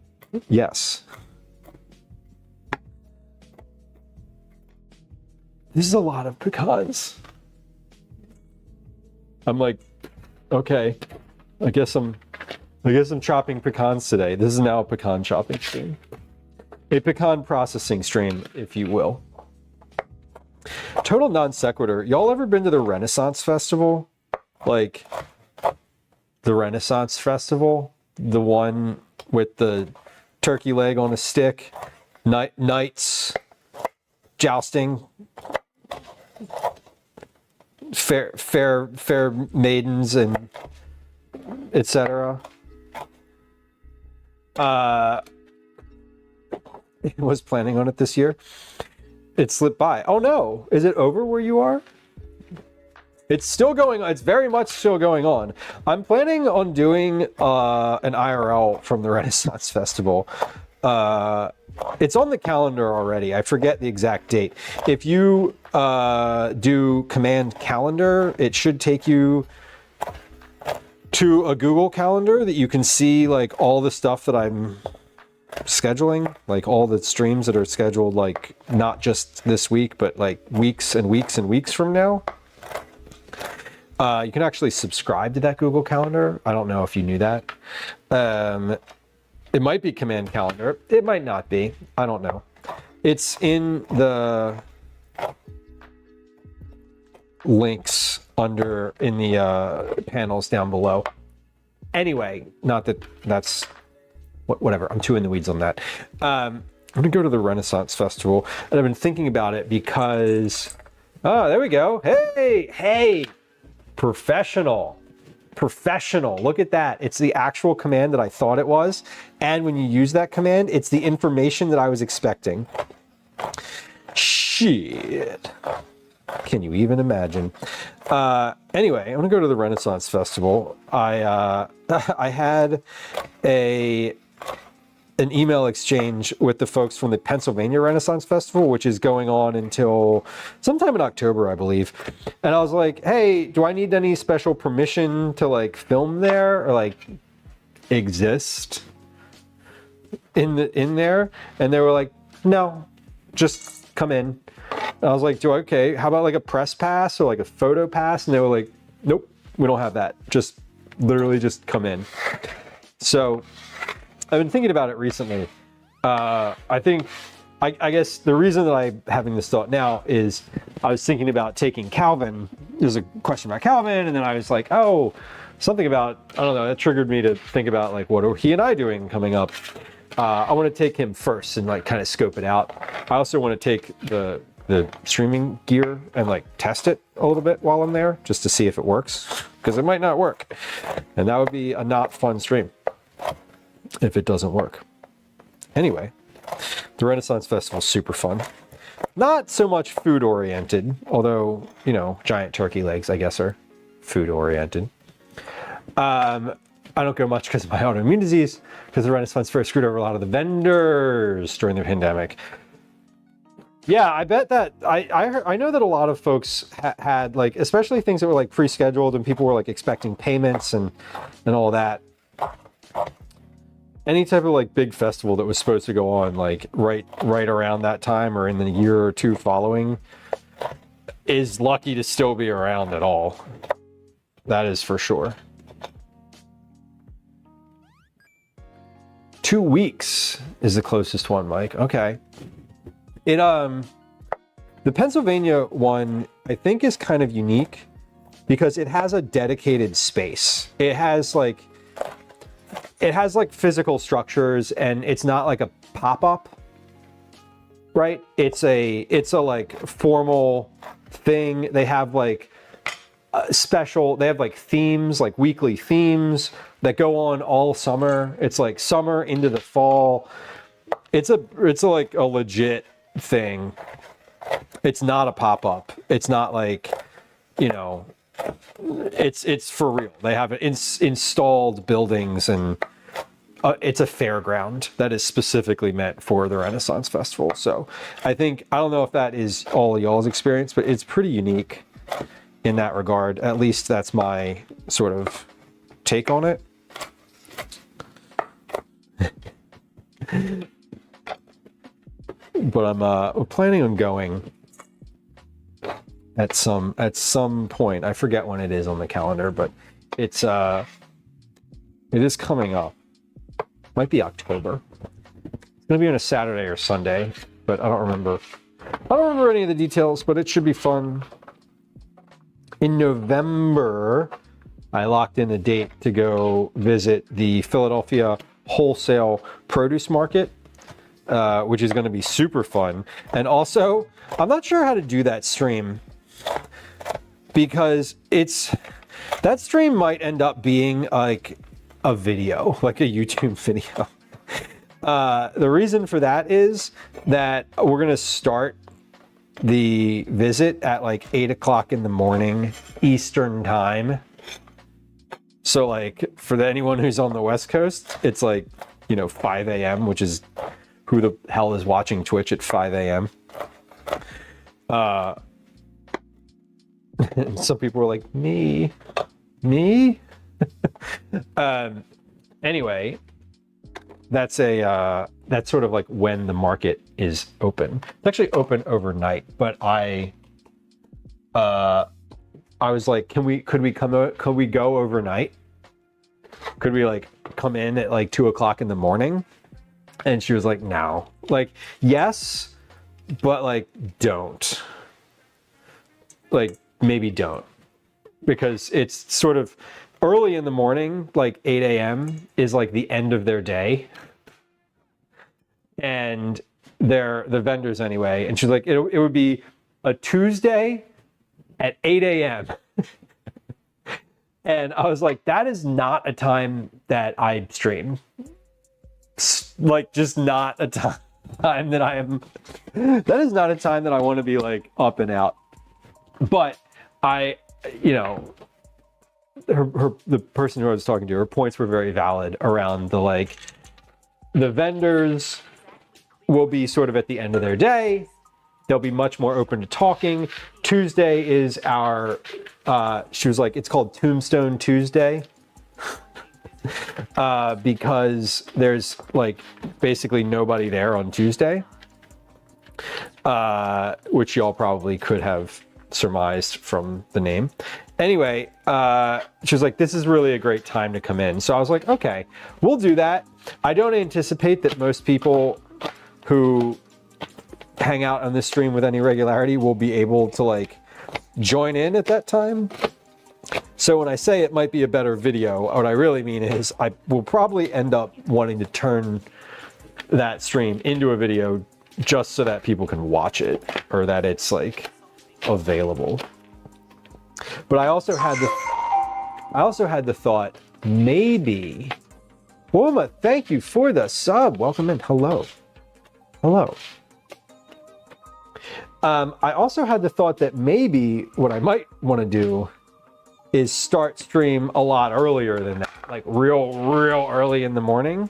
[SPEAKER 1] yes. This is a lot of pecans. I'm like, okay, I guess I'm chopping pecans today. This is now a pecan chopping stream. A pecan processing stream, if you will. Total non sequitur. Y'all ever been to the Renaissance Festival? Like the Renaissance Festival? The one with the turkey leg on a stick, knights, jousting, fair maidens, and etc. Was planning on it this year. It slipped by. Oh no! Is it over where you are? It's still going on. It's very much still going on. I'm planning on doing an IRL from the Renaissance Festival. It's on the calendar already. I forget the exact date. If you do Command Calendar, it should take you to a Google Calendar that you can see like all the stuff that I'm scheduling, like all the streams that are scheduled, like not just this week, but like weeks and weeks and weeks from now. You can actually subscribe to that Google Calendar. I don't know if you knew that. It might be Command Calendar. It might not be. I don't know. It's in the links in the panels down below. Anyway, not that that's whatever. I'm too in the weeds on that. I'm gonna go to the Renaissance Festival, and I've been thinking about it because there we go. Hey. Professional. Look at that. It's the actual command that I thought it was. And when you use that command, it's the information that I was expecting. Shit. Can you even imagine? Anyway, I'm gonna go to the Renaissance Festival. I had an email exchange with the folks from the Pennsylvania Renaissance Festival, which is going on until sometime in October, I believe. And I was like, hey, do I need any special permission to like film there or like exist in there? And they were like, no, just come in. And I was like, okay, how about like a press pass or like a photo pass? And they were like, nope, we don't have that. Just literally just come in. So I've been thinking about it recently. I guess the reason that I'm having this thought now is I was thinking about taking Calvin. There's a question about Calvin, and then I was like, oh, something about, I don't know, that triggered me to think about like, what are he and I doing coming up? I want to take him first and like kind of scope it out. I also want to take the streaming gear and like test it a little bit while I'm there just to see if it works, because it might not work. And that would be a not fun stream if it doesn't work. Anyway, the Renaissance Festival is super fun. Not so much food oriented, although, you know, giant turkey legs, I guess, are food oriented. I don't go much because of my autoimmune disease, because the Renaissance Fair screwed over a lot of the vendors during the pandemic. Yeah, I bet that I know that a lot of folks had like, especially things that were like pre-scheduled and people were like expecting payments and all that. Any type of like big festival that was supposed to go on like right around that time or in the year or two following is lucky to still be around at all. That is for sure. 2 weeks is the closest one, Mike. Okay. The Pennsylvania one I think is kind of unique because it has a dedicated space. It has like physical structures, and it's not like a pop-up, right? It's a like formal thing. They have like they have like themes, like weekly themes that go on all summer. It's like summer into the fall. It's like a legit thing. It's not a pop-up. It's not like, you know, it's for real. They have installed buildings, and it's a fairground that is specifically meant for the Renaissance Festival. So I don't know if that is all y'all's experience, but it's pretty unique in that regard. At least that's my sort of take on it. But I'm planning on going at some point. I forget when it is on the calendar, but it is coming up. Might be October. It's gonna be on a Saturday or Sunday, but I don't remember any of the details, but it should be fun. In November, I locked in a date to go visit the Philadelphia Wholesale Produce Market, which is going to be super fun. And also, I'm not sure how to do that stream because that stream might end up being like a video, like a YouTube video. The reason for that is that we're going to start the visit at like 8 o'clock in the morning Eastern time. So like for anyone who's on the West Coast, it's like, 5 a.m., which is who the hell is watching Twitch at 5 a.m. And some people were like, me? Anyway, that's sort of like when the market is open. It's actually open overnight, but I was like, could we go overnight? Could we like come in at like 2 o'clock in the morning? And she was like, no. Like, yes, but like, don't. Like, maybe don't. Because it's sort of early in the morning, like 8 a.m. is like the end of their day. And they're the vendors anyway. And she's like, it would be a Tuesday at 8 a.m. And I was like, that is not a time that I stream. Like, just not a time that I am. That is not a time that I want to be like up and out. But the person who I was talking to, her points were very valid around the vendors will be sort of at the end of their day. They'll be much more open to talking. Tuesday is our, she was like, it's called Tombstone Tuesday. Because there's like basically nobody there on Tuesday. Which y'all probably could have surmised from the name. Anyway, she was like, this is really a great time to come in. So I was like, okay, we'll do that. I don't anticipate that most people who hang out on this stream with any regularity will be able to like join in at that time. So when I say it might be a better video, what I really mean is I will probably end up wanting to turn that stream into a video just so that people can watch it or that it's like available. But I also had the thought, maybe Wilma, thank you for the sub. Welcome in. Hello. I also had the thought that maybe what I might want to do is start stream a lot earlier than that, like real early in the morning,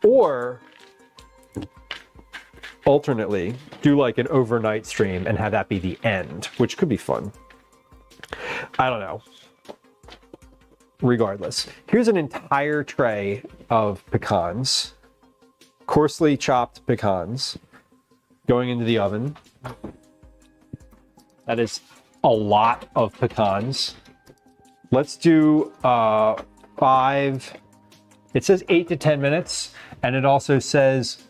[SPEAKER 1] or alternately do like an overnight stream and have that be the end, which could be fun. I don't know. Regardless, here's an entire tray of pecans, coarsely chopped pecans, going into the oven. That is a lot of pecans. Let's do 5. It says 8 to 10 minutes, and it also says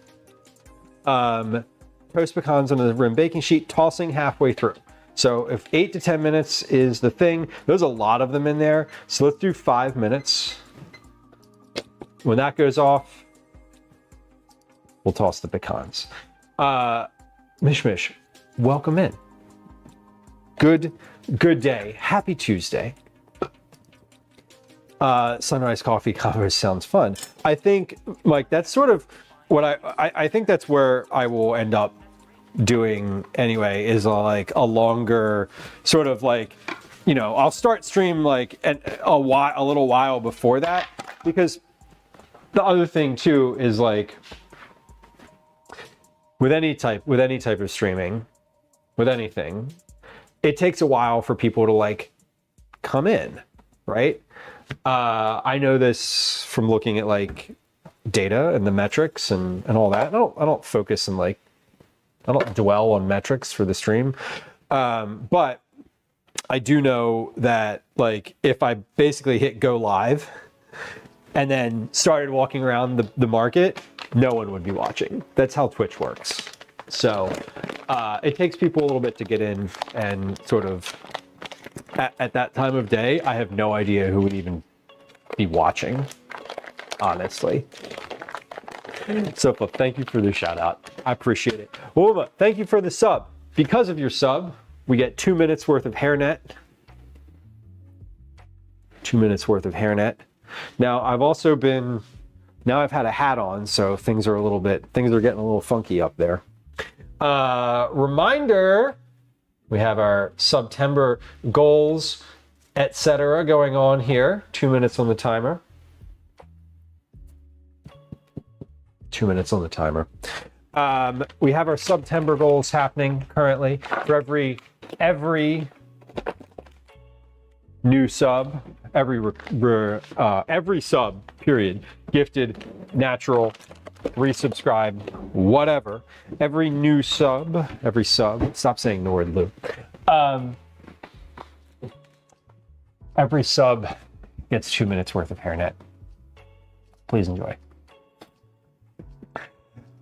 [SPEAKER 1] toast pecans on the rim baking sheet, tossing halfway through. So if 8 to 10 minutes is the thing, there's a lot of them in there. So let's do 5 minutes. When that goes off, we'll toss the pecans. Mish, welcome in. Good day. Happy Tuesday. Sunrise coffee converse sounds fun. I think, Mike, that's sort of what I think that's where I will end up doing anyway, is a longer sort of like, I'll start stream like a little while before that, because the other thing too is like with any type of streaming, with anything, it takes a while for people to like come in, right? I know this from looking at like data and the metrics and all that. I don't focus and like, I don't dwell on metrics for the stream. But I do know that like if I basically hit go live and then started walking around the market, no one would be watching. That's how Twitch works. So it takes people a little bit to get in, and sort of at that time of day, I have no idea who would even be watching, honestly. So thank you for the shout out. I appreciate it. Wilma, thank you for the sub. Because of your sub, we get 2 minutes worth of hairnet. 2 minutes worth of hairnet. Now I've had a hat on, so things are getting a little funky up there. Reminder, we have our September goals, etc. going on here. 2 minutes on the timer. 2 minutes on the timer. We have our September goals happening currently for every new sub, every sub, period, gifted, natural, resubscribe, whatever. Every new sub, stop saying the word Lou. Every sub gets 2 minutes worth of hairnet. Please enjoy.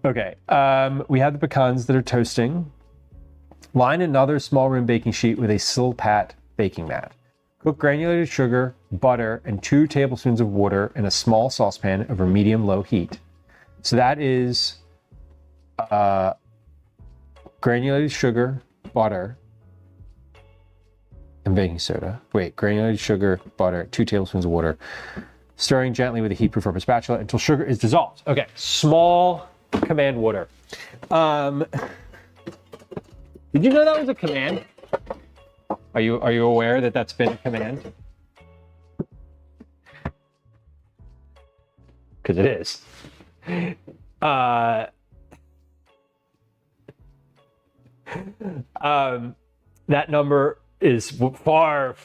[SPEAKER 1] Okay, we have the pecans that are toasting. Line another small rim baking sheet with a Silpat baking mat. Cook granulated sugar, butter, and 2 tablespoons of water in a small saucepan over medium-low heat. So that is granulated sugar, butter, and baking soda. Wait, granulated sugar, butter, 2 tablespoons of water. Stirring gently with a heat-proof rubber spatula until sugar is dissolved. Okay, small command water. Did you know that was a command? Are you aware that that's been a command? Because it is. That number is far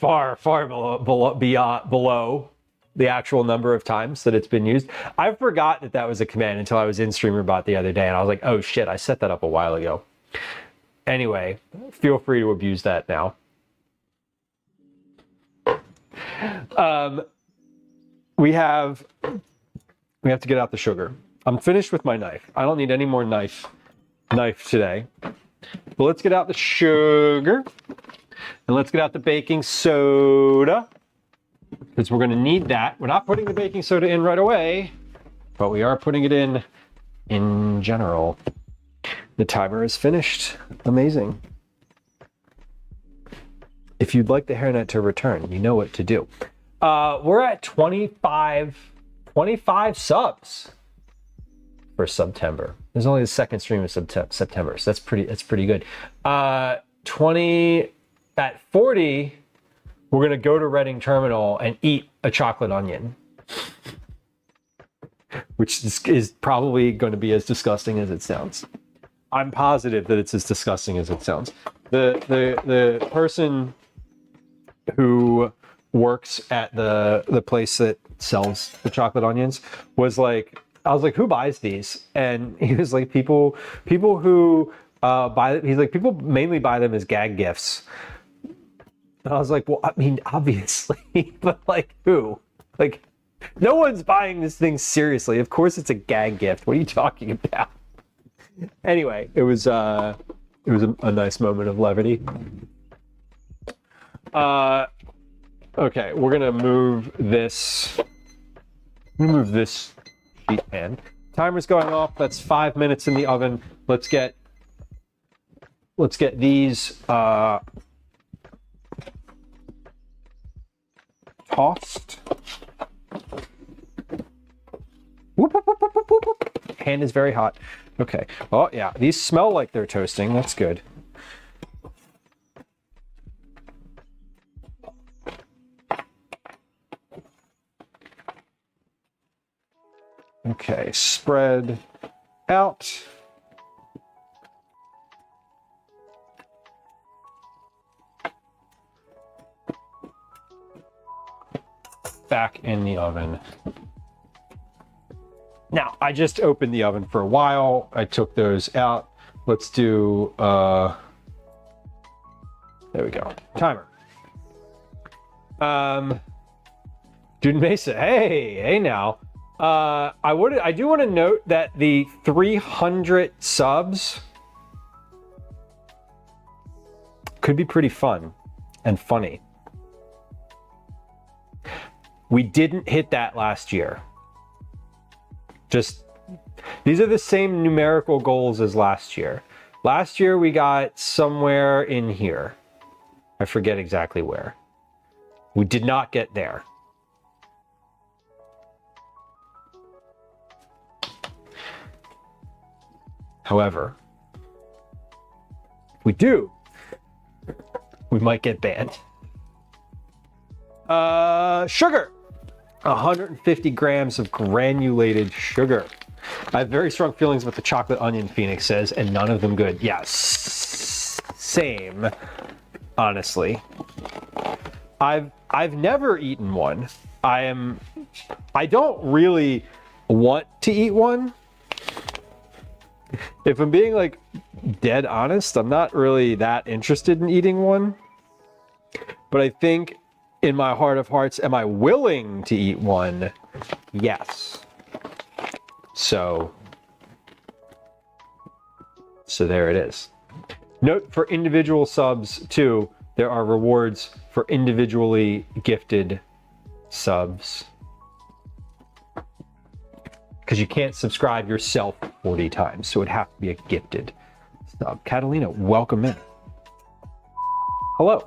[SPEAKER 1] below the actual number of times that it's been used. I forgot that that was a command until I was in StreamerBot the other day, and I was like, oh shit, I set that up a while ago. Anyway, feel free to abuse that now. We have to get out the sugar. I'm finished with my knife. I don't need any more knife today. But let's get out the sugar, and let's get out the baking soda, because we're going to need that. We're not putting the baking soda in right away, but we are putting it in general. The timer is finished. Amazing. If you'd like the hairnet to return, you know what to do. We're at 25 subs for September. There's only the second stream of September, so that's pretty good. 20 at 40, we're gonna go to Reading Terminal and eat a chocolate onion, which is probably going to be as disgusting as it sounds. I'm positive that it's as disgusting as it sounds. The person who works at the place that sells the chocolate onions was like, I was like, who buys these? And he was like, people who buy. He's like, people mainly buy them as gag gifts. And I was like, well, I mean, obviously, but like, who? Like, no one's buying this thing seriously. Of course, it's a gag gift. What are you talking about? Anyway, it was a nice moment of levity. Okay, we're gonna move this. Sheet pan. Timer's going off. That's 5 minutes in the oven. Let's get these tossed. Whoop, whoop, whoop, whoop, whoop, whoop. Hand is very hot. Okay. Oh yeah, these smell like they're toasting. That's good. Okay, spread out. Back in the oven. Now, I just opened the oven for a while. I took those out. Let's do, there we go. Timer. Dude Mesa, hey now. I do want to note that the 300 subs could be pretty fun and funny. We didn't hit that last year. Just, these are the same numerical goals as last year. Last year we got somewhere in here. I forget exactly where. We did not get there. However, If we do, we might get banned. Sugar. 150 grams of granulated sugar. I have very strong feelings about the chocolate onion, Phoenix says, and none of them good. Yes, same, honestly. I've never eaten one. I don't really want to eat one. If I'm being like dead honest, I'm not really that interested in eating one. But I think in my heart of hearts, am I willing to eat one? Yes. So there it is. Note for individual subs too, there are rewards for individually gifted subs. Because you can't subscribe yourself 40 times, so it'd have to be a gifted sub. Catalina, welcome in. Hello.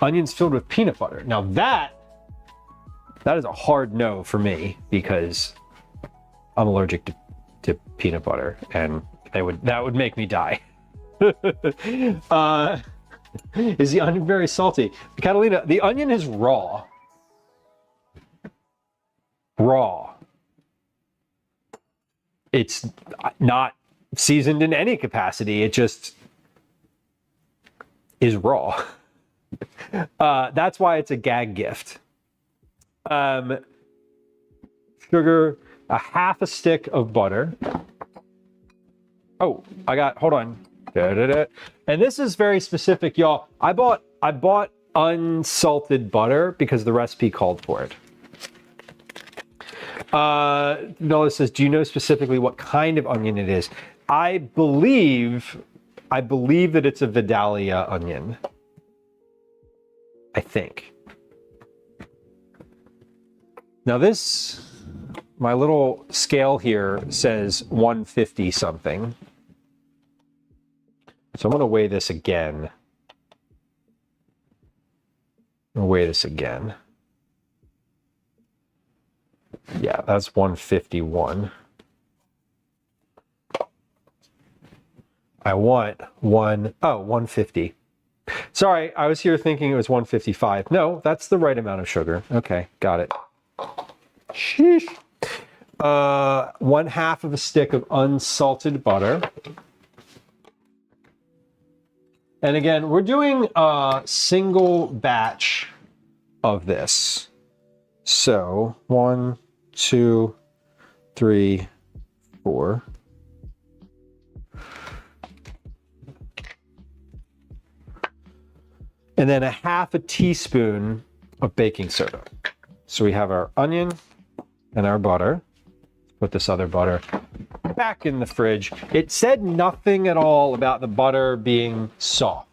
[SPEAKER 1] Onions filled with peanut butter. Now that is a hard no for me because I'm allergic to peanut butter, and that would make me die. Is the onion very salty? Catalina, the onion is raw. Raw. It's not seasoned in any capacity. It just is raw. That's why it's a gag gift. Sugar, a half a stick of butter. Oh, hold on. And this is very specific, y'all. I bought unsalted butter because the recipe called for it. Nola says, do you know specifically what kind of onion it is? I believe that it's a Vidalia onion. I think. Now my little scale here says 150 something. So I'm going to weigh this again. Yeah, that's 151. I want 150. Sorry, I was here thinking it was 155. No, that's the right amount of sugar. Okay, got it. Sheesh. 1/2 of a stick of unsalted butter. And again, we're doing a single batch of this. So 1, 2, 3, 4. And then 1/2 teaspoon of baking soda. So we have our onion and our butter. Put this other butter back in the fridge. It said nothing at all about the butter being soft.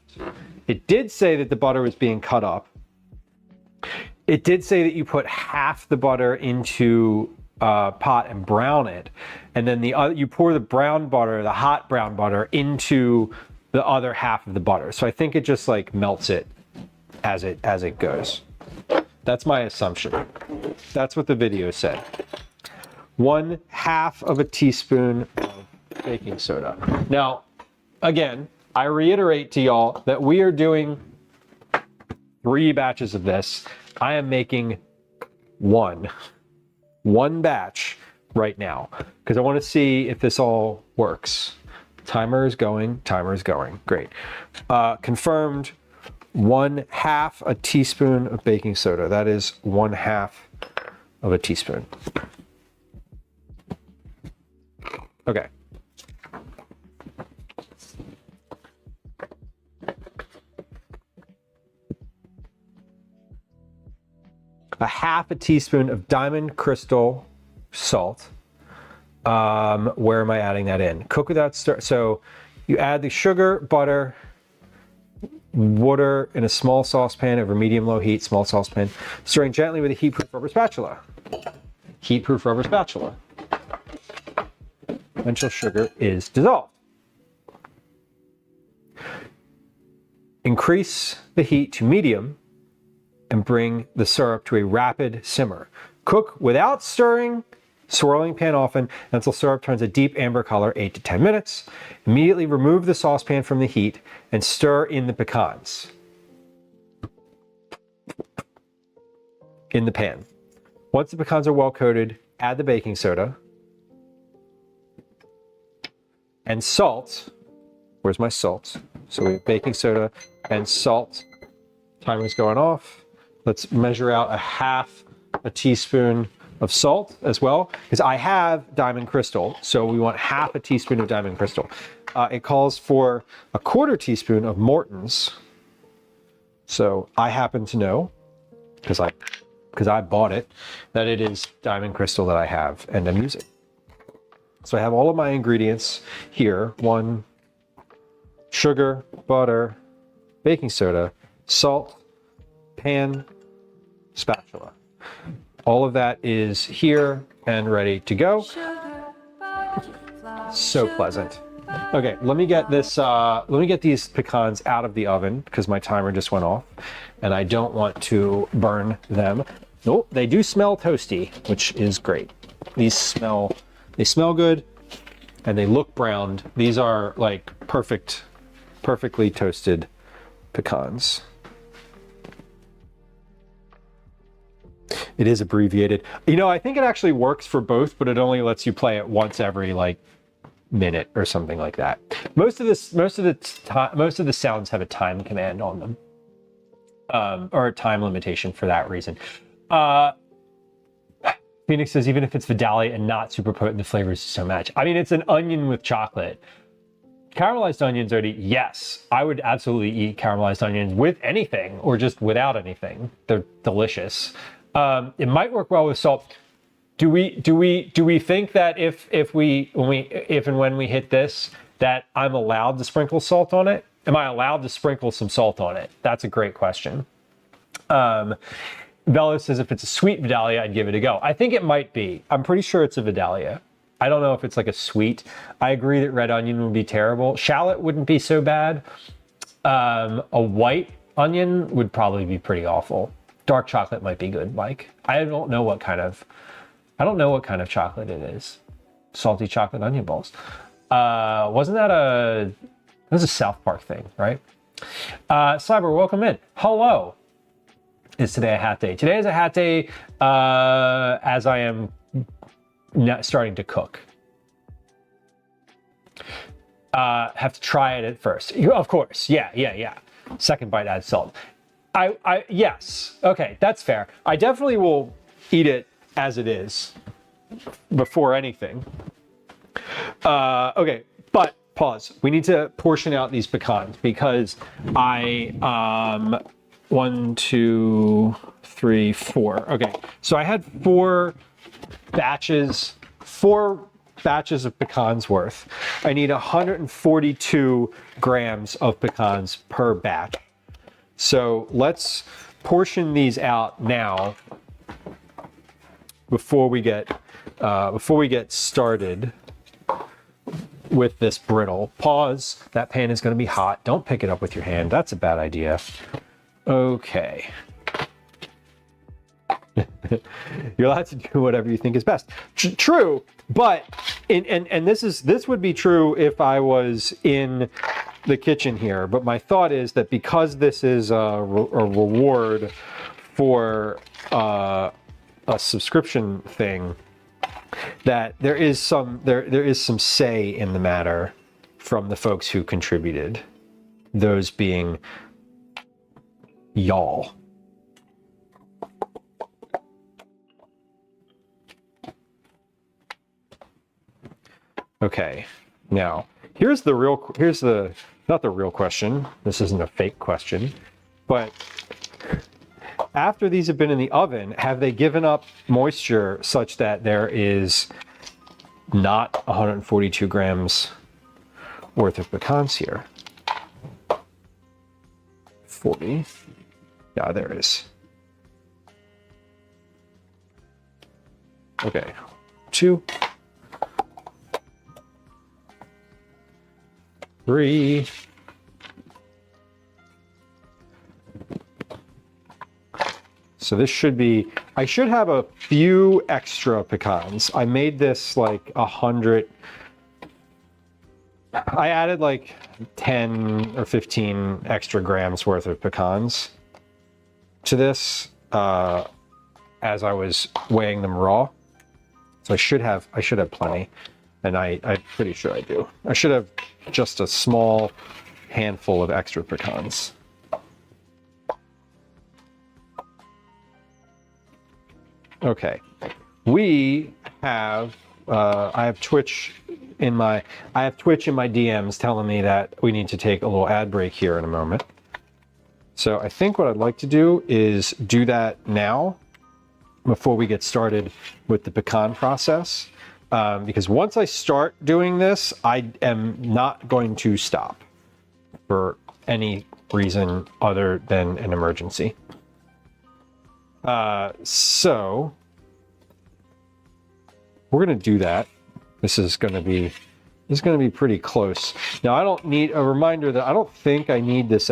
[SPEAKER 1] It did say that the butter was being cut up. It did say that you put half the butter into a pot and brown it, and then you pour the brown butter, the hot brown butter, into the other half of the butter. So I think it just like melts it as it goes. That's my assumption. That's what the video said. 1/2 of a teaspoon of baking soda. Now, again, I reiterate to y'all that we are doing 3 batches of this. I am making one batch right now because I want to see if this all works. Timer is going. Great. Confirmed. 1/2 a teaspoon of baking soda. That is 1/2 of a teaspoon. Okay. A 1/2 a teaspoon of diamond crystal salt. Where am I adding that in? Cook without stir. So you add the sugar, butter, water in a small saucepan over medium-low heat, small saucepan, stirring gently with a heat-proof rubber spatula. Heat-proof rubber spatula. Until sugar is dissolved. Increase the heat to medium and bring the syrup to a rapid simmer. Cook without stirring swirling pan often until syrup turns a deep amber color, 8 to 10 minutes. Immediately remove the saucepan from the heat and stir in the pecans in the pan. Once the pecans are well coated, add the baking soda and salt. Where's my salt? So we have baking soda and salt. Timer's going off. Let's measure out a half a teaspoon of salt as well, because I have diamond crystal, so we want half a teaspoon of diamond crystal. It calls for a quarter teaspoon of Morton's. So I happen to know, because I bought it, that it is diamond crystal that I have, and I'm using. So I have all of my ingredients here. One, sugar, butter, baking soda, salt, pan, spatula. All of that is here and ready to go. So pleasant. Okay, let me get this. Let me get these pecans out of the oven because my timer just went off, and I don't want to burn them. Nope, they do smell toasty, which is great. They smell good, and they look browned. These are like perfectly toasted pecans. It is abbreviated. You know, I think it actually works for both, but it only lets you play it once every like minute or something like that. Most of the sounds have a time command on them, or a time limitation for that reason. Phoenix says even if it's Vidalia and not super potent, the flavors so match. I mean, it's an onion with chocolate. Caramelized onions, already, yes, I would absolutely eat caramelized onions with anything or just without anything. They're delicious. It might work well with salt. Do we think that if and when we hit this, that I'm allowed to sprinkle salt on it? Am I allowed to sprinkle some salt on it? That's a great question. Velo says if it's a sweet Vidalia, I'd give it a go. I think it might be. I'm pretty sure it's a Vidalia. I don't know if it's like a sweet. I agree that red onion would be terrible. Shallot wouldn't be so bad. A white onion would probably be pretty awful. Dark chocolate might be good, Mike. I don't know what kind of chocolate it is. Salty chocolate onion balls. Wasn't that that was a South Park thing, right? Cyber, welcome in. Hello. Is today a hat day? Today is a hat day as I am starting to cook. Have to try it at first. Of course, yeah. Second bite adds salt. Yes, okay, that's fair. I definitely will eat it as it is before anything. Okay, but pause. We need to portion out these pecans because I 1, 2, 3, 4. Okay, so I had four batches of pecans worth. I need 142 grams of pecans per batch. So let's portion these out now before we get started with this brittle. Pause. That pan is going to be hot. Don't pick it up with your hand. That's a bad idea. Okay. You're allowed to do whatever you think is best. True, but and this would be true if I was in the kitchen here. But my thought is that because this is a reward for a subscription thing, that there is some say in the matter from the folks who contributed. Those being y'all. Okay, now here's not the real question. This isn't a fake question, but after these have been in the oven, have they given up moisture such that there is not 142 grams worth of pecans here? 40. Yeah, there is. Okay, 2, 3, 4. So this should be, I should have a few extra pecans. I made this like 100. I added like 10 or 15 extra grams worth of pecans to this as I was weighing them raw. So I should have plenty, and I'm pretty sure I do. I should have just a small handful of extra pecans. Okay, we have I have Twitch in my DMs telling me that we need to take a little ad break here in a moment. So I think what I'd like to do is do that now before we get started with the pecan process, because once I start doing this, I am not going to stop for any reason other than an emergency. So we're going to do that. This is going to be pretty close. Now I don't need a reminder that I don't think I need this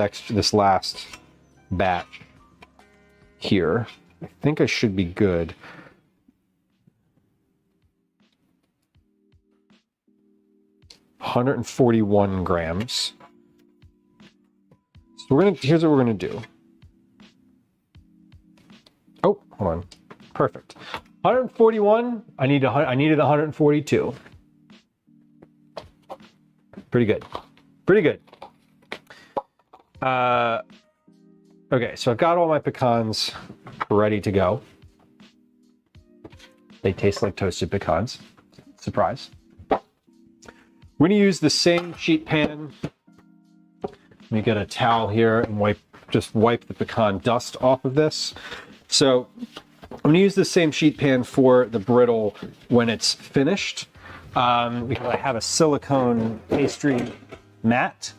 [SPEAKER 1] last batch here. I think I should be good. $141 grams. So here's what we're gonna do. Oh, hold on. Perfect. 141. I needed 142. Pretty good. Pretty good. Okay, so I've got all my pecans ready to go. They taste like toasted pecans. Surprise. We're gonna use the same sheet pan. Let me get a towel here and just wipe the pecan dust off of this. So I'm gonna use the same sheet pan for the brittle when it's finished, because I have a silicone pastry mat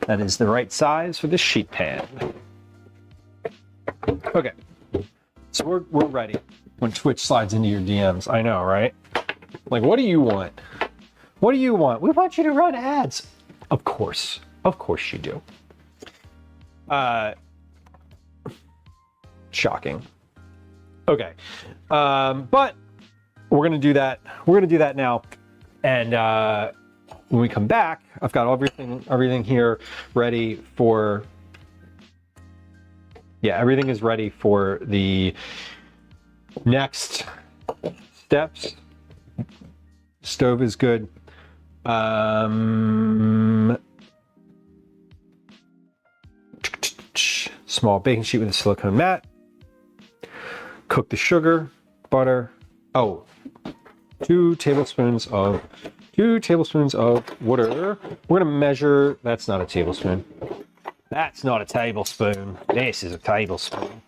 [SPEAKER 1] that is the right size for this sheet pan. Okay, so we're ready when Twitch slides into your DMs. I know, right? Like, what do you want? What do you want? We want you to run ads. Of course you do. Shocking. Okay, but we're gonna do that. We're gonna do that now, and when we come back, I've got everything here ready for. Yeah, everything is ready for the next steps. Stove is good. Small baking sheet with a silicone mat. Cook the sugar, butter. Oh, 2 tablespoons of water. We're gonna measure. That's not a tablespoon. That's not a tablespoon. This is a tablespoon.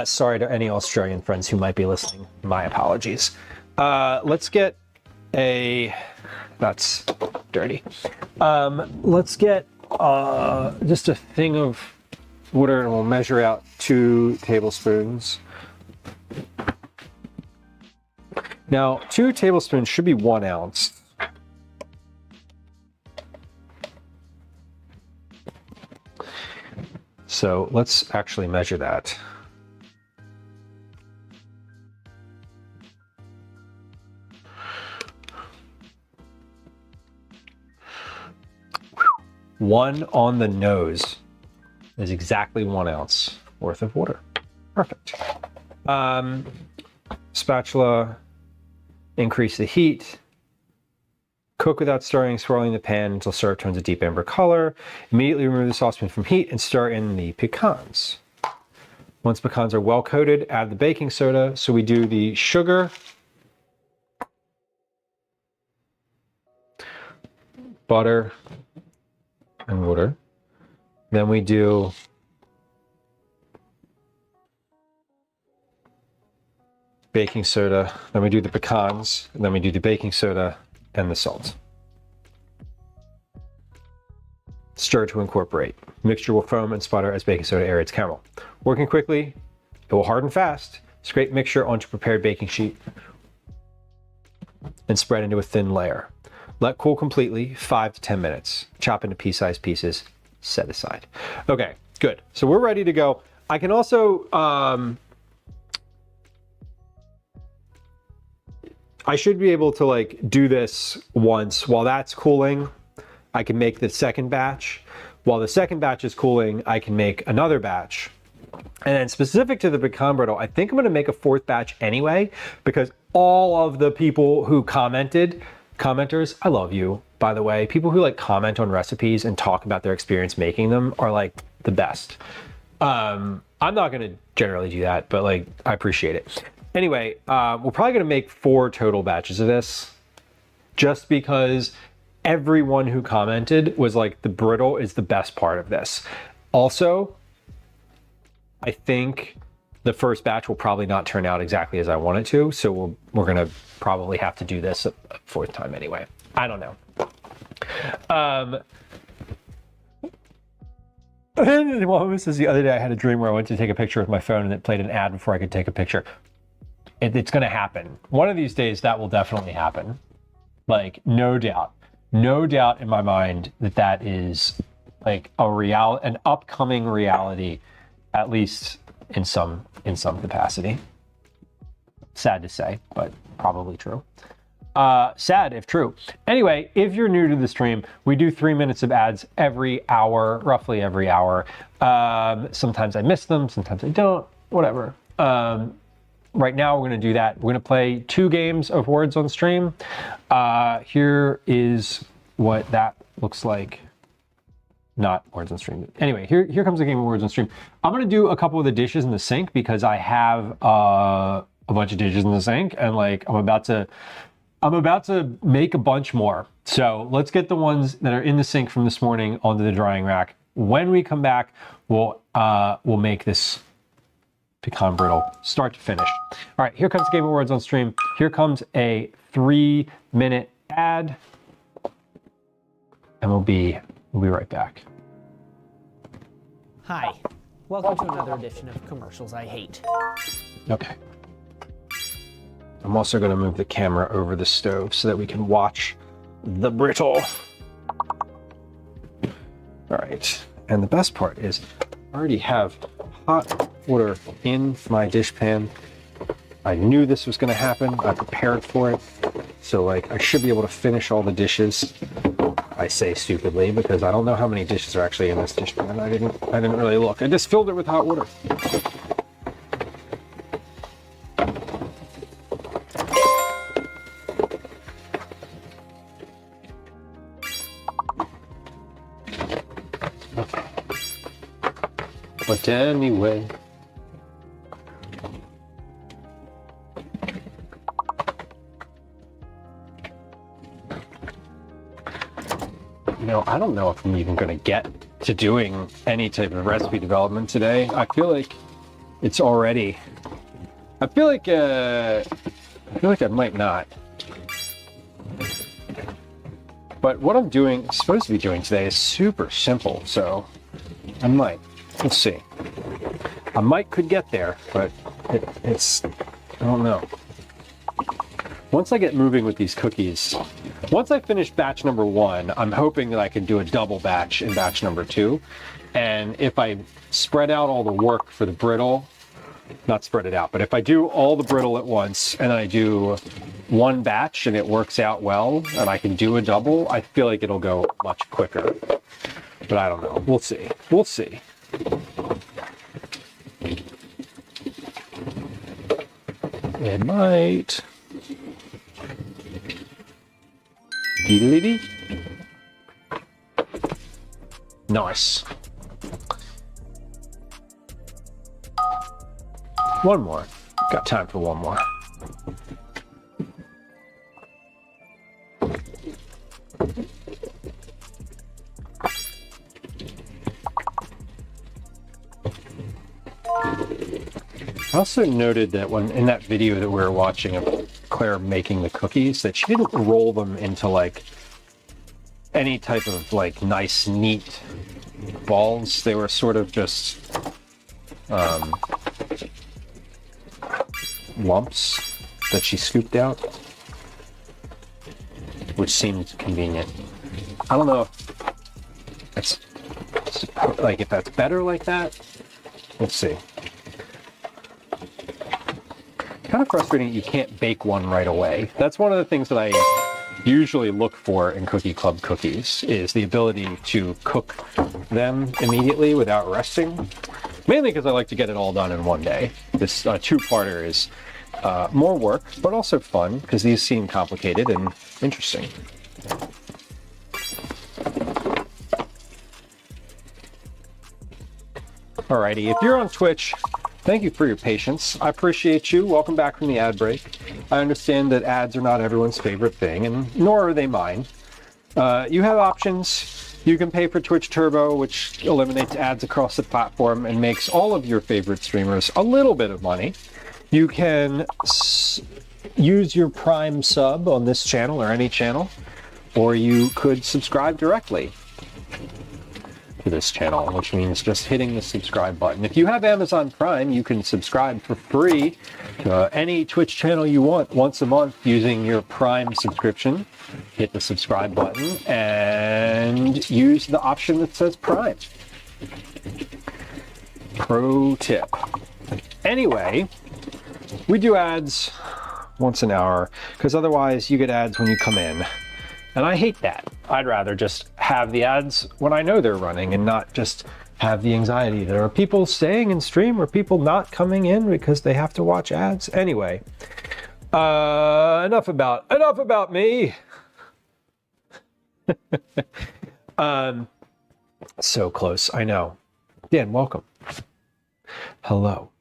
[SPEAKER 1] Sorry to any Australian friends who might be listening. My apologies. Let's get a. That's dirty. Let's get just a thing of water, and we'll measure out 2 tablespoons. Now, 2 tablespoons should be 1 ounce. So let's actually measure that. One on the nose is exactly 1 ounce worth of water. Perfect. Spatula, increase the heat. Cook without stirring, swirling the pan until syrup turns a deep amber color. Immediately remove the saucepan from heat and stir in the pecans. Once pecans are well coated, add the baking soda. So we do the sugar, butter, and water. Then we do baking soda. Then we do the pecans. And then we do the baking soda and the salt. Stir to incorporate. Mixture will foam and sputter as baking soda aerates caramel. Working quickly, it will harden fast. Scrape mixture onto prepared baking sheet and spread into a thin layer. Let cool completely, 5 to 10 minutes. Chop into pea-sized pieces, set aside. Okay, good. So we're ready to go. I can also, I should be able to like do this once while that's cooling. I can make the second batch. While the second batch is cooling, I can make another batch. And then specific to the pecan brittle, I think I'm going to make a fourth batch anyway, because all of the people who commenters, I love you, by the way. People who like comment on recipes and talk about their experience making them are like the best. I'm not going to generally do that, but like I appreciate it. Anyway, we're probably going to make 4 total batches of this, just because everyone who commented was like, the brittle is the best part of this. Also, I think the first batch will probably not turn out exactly as I want it to, so we're gonna probably have to do this a fourth time anyway. I don't know. Well, this is the other day I had a dream where I went to take a picture with my phone and it played an ad before I could take a picture. It's gonna happen. One of these days that will definitely happen. Like, no doubt. No doubt in my mind that that is like an upcoming reality, at least in some capacity. Sad to say, but probably true. Sad if true. Anyway, if you're new to the stream, we do 3 minutes of ads every hour, roughly every hour. Sometimes I miss them, sometimes I don't, whatever. Right now we're gonna do that. We're gonna play 2 games of Words on Stream. Here is what that looks like. Not Words on Stream. Anyway, here comes a game of Words on Stream. I'm gonna do a couple of the dishes in the sink because I have a bunch of dishes in the sink, and like I'm about to make a bunch more. So let's get the ones that are in the sink from this morning onto the drying rack. When we come back, we'll make this pecan brittle start to finish. All right, here comes a game of Words on Stream. Here comes a 3-minute ad, and we'll be right back.
[SPEAKER 2] Hi. Welcome to another edition of Commercials I Hate.
[SPEAKER 1] Okay. I'm also going to move the camera over the stove so that we can watch the brittle. All right. And the best part is I already have hot water in my dishpan. I knew this was going to happen. I prepared for it. So like I should be able to finish all the dishes. I say stupidly because I don't know how many dishes are actually in this dishpan. I didn't really look. I just filled it with hot water. Okay. But anyway. You know, I don't know if I'm even going to get to doing any type of recipe development today. I feel like it's already. I feel like I might not. But what I'm supposed to be doing today is super simple, so I might. Let's see. I could get there, but it's. I don't know. Once I get moving with these cookies. Once I finish batch number 1, I'm hoping that I can do a double batch in batch number 2. And if I spread out all the work for the brittle, not spread it out, but if I do all the brittle at once and I do 1 batch and it works out well and I can do a double, I feel like it'll go much quicker. But I don't know. We'll see. We'll see. It might. Diddly-dee. Nice. One more. Got time for one more. I also noted that when in that video that we were watching of Claire making the cookies, that she didn't roll them into like any type of like nice, neat balls. They were sort of just lumps that she scooped out, which seemed convenient. I don't know if it's like if that's better like that, let's see. Kind of frustrating that you can't bake one right away. That's one of the things that I usually look for in Cookie Club cookies, is the ability to cook them immediately without resting. Mainly because I like to get it all done in one day. This two-parter is more work, but also fun, because these seem complicated and interesting. Alrighty, if you're on Twitch, thank you for your patience. I appreciate you. Welcome back from the ad break. I understand that ads are not everyone's favorite thing, and nor are they mine. You have options. You can pay for Twitch Turbo, which eliminates ads across the platform and makes all of your favorite streamers a little bit of money. You can use your Prime sub on this channel or any channel, or you could subscribe directly to this channel, which means just hitting the subscribe button. If you have Amazon Prime, you can subscribe for free to any Twitch channel you want once a month using your Prime subscription. Hit the subscribe button and use the option that says Prime. Pro tip. Anyway, we do ads once an hour because otherwise you get ads when you come in. And I hate that. I'd rather just have the ads when I know they're running and not just have the anxiety. There are people staying in stream or people not coming in because they have to watch ads. Anyway, enough about me. So close, I know. Dan, welcome. Hello.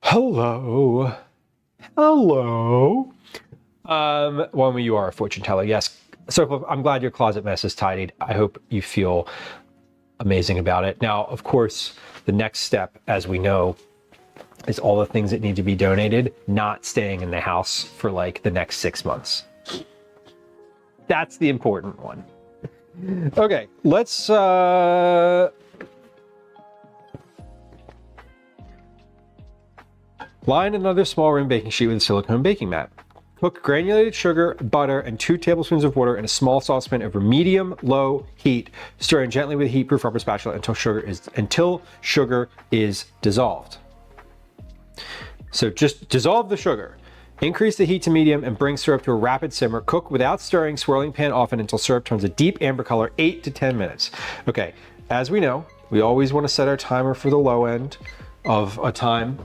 [SPEAKER 1] Hello. Hello. Well, you are a fortune teller, yes. So I'm glad your closet mess is tidied. I hope you feel amazing about it. Now, of course, the next step, as we know, is all the things that need to be donated, not staying in the house for like the next 6 months. That's the important one. Okay, let's line another small rim baking sheet with a silicone baking mat. Cook granulated sugar, butter, and 2 tablespoons of water in a small saucepan over medium-low heat, stirring gently with a heat-proof rubber spatula until sugar is dissolved. So just dissolve the sugar. Increase the heat to medium and bring syrup to a rapid simmer. Cook without stirring, swirling pan often until syrup turns a deep amber color, 8 to 10 minutes. Okay, as we know, we always want to set our timer for the low end of a time.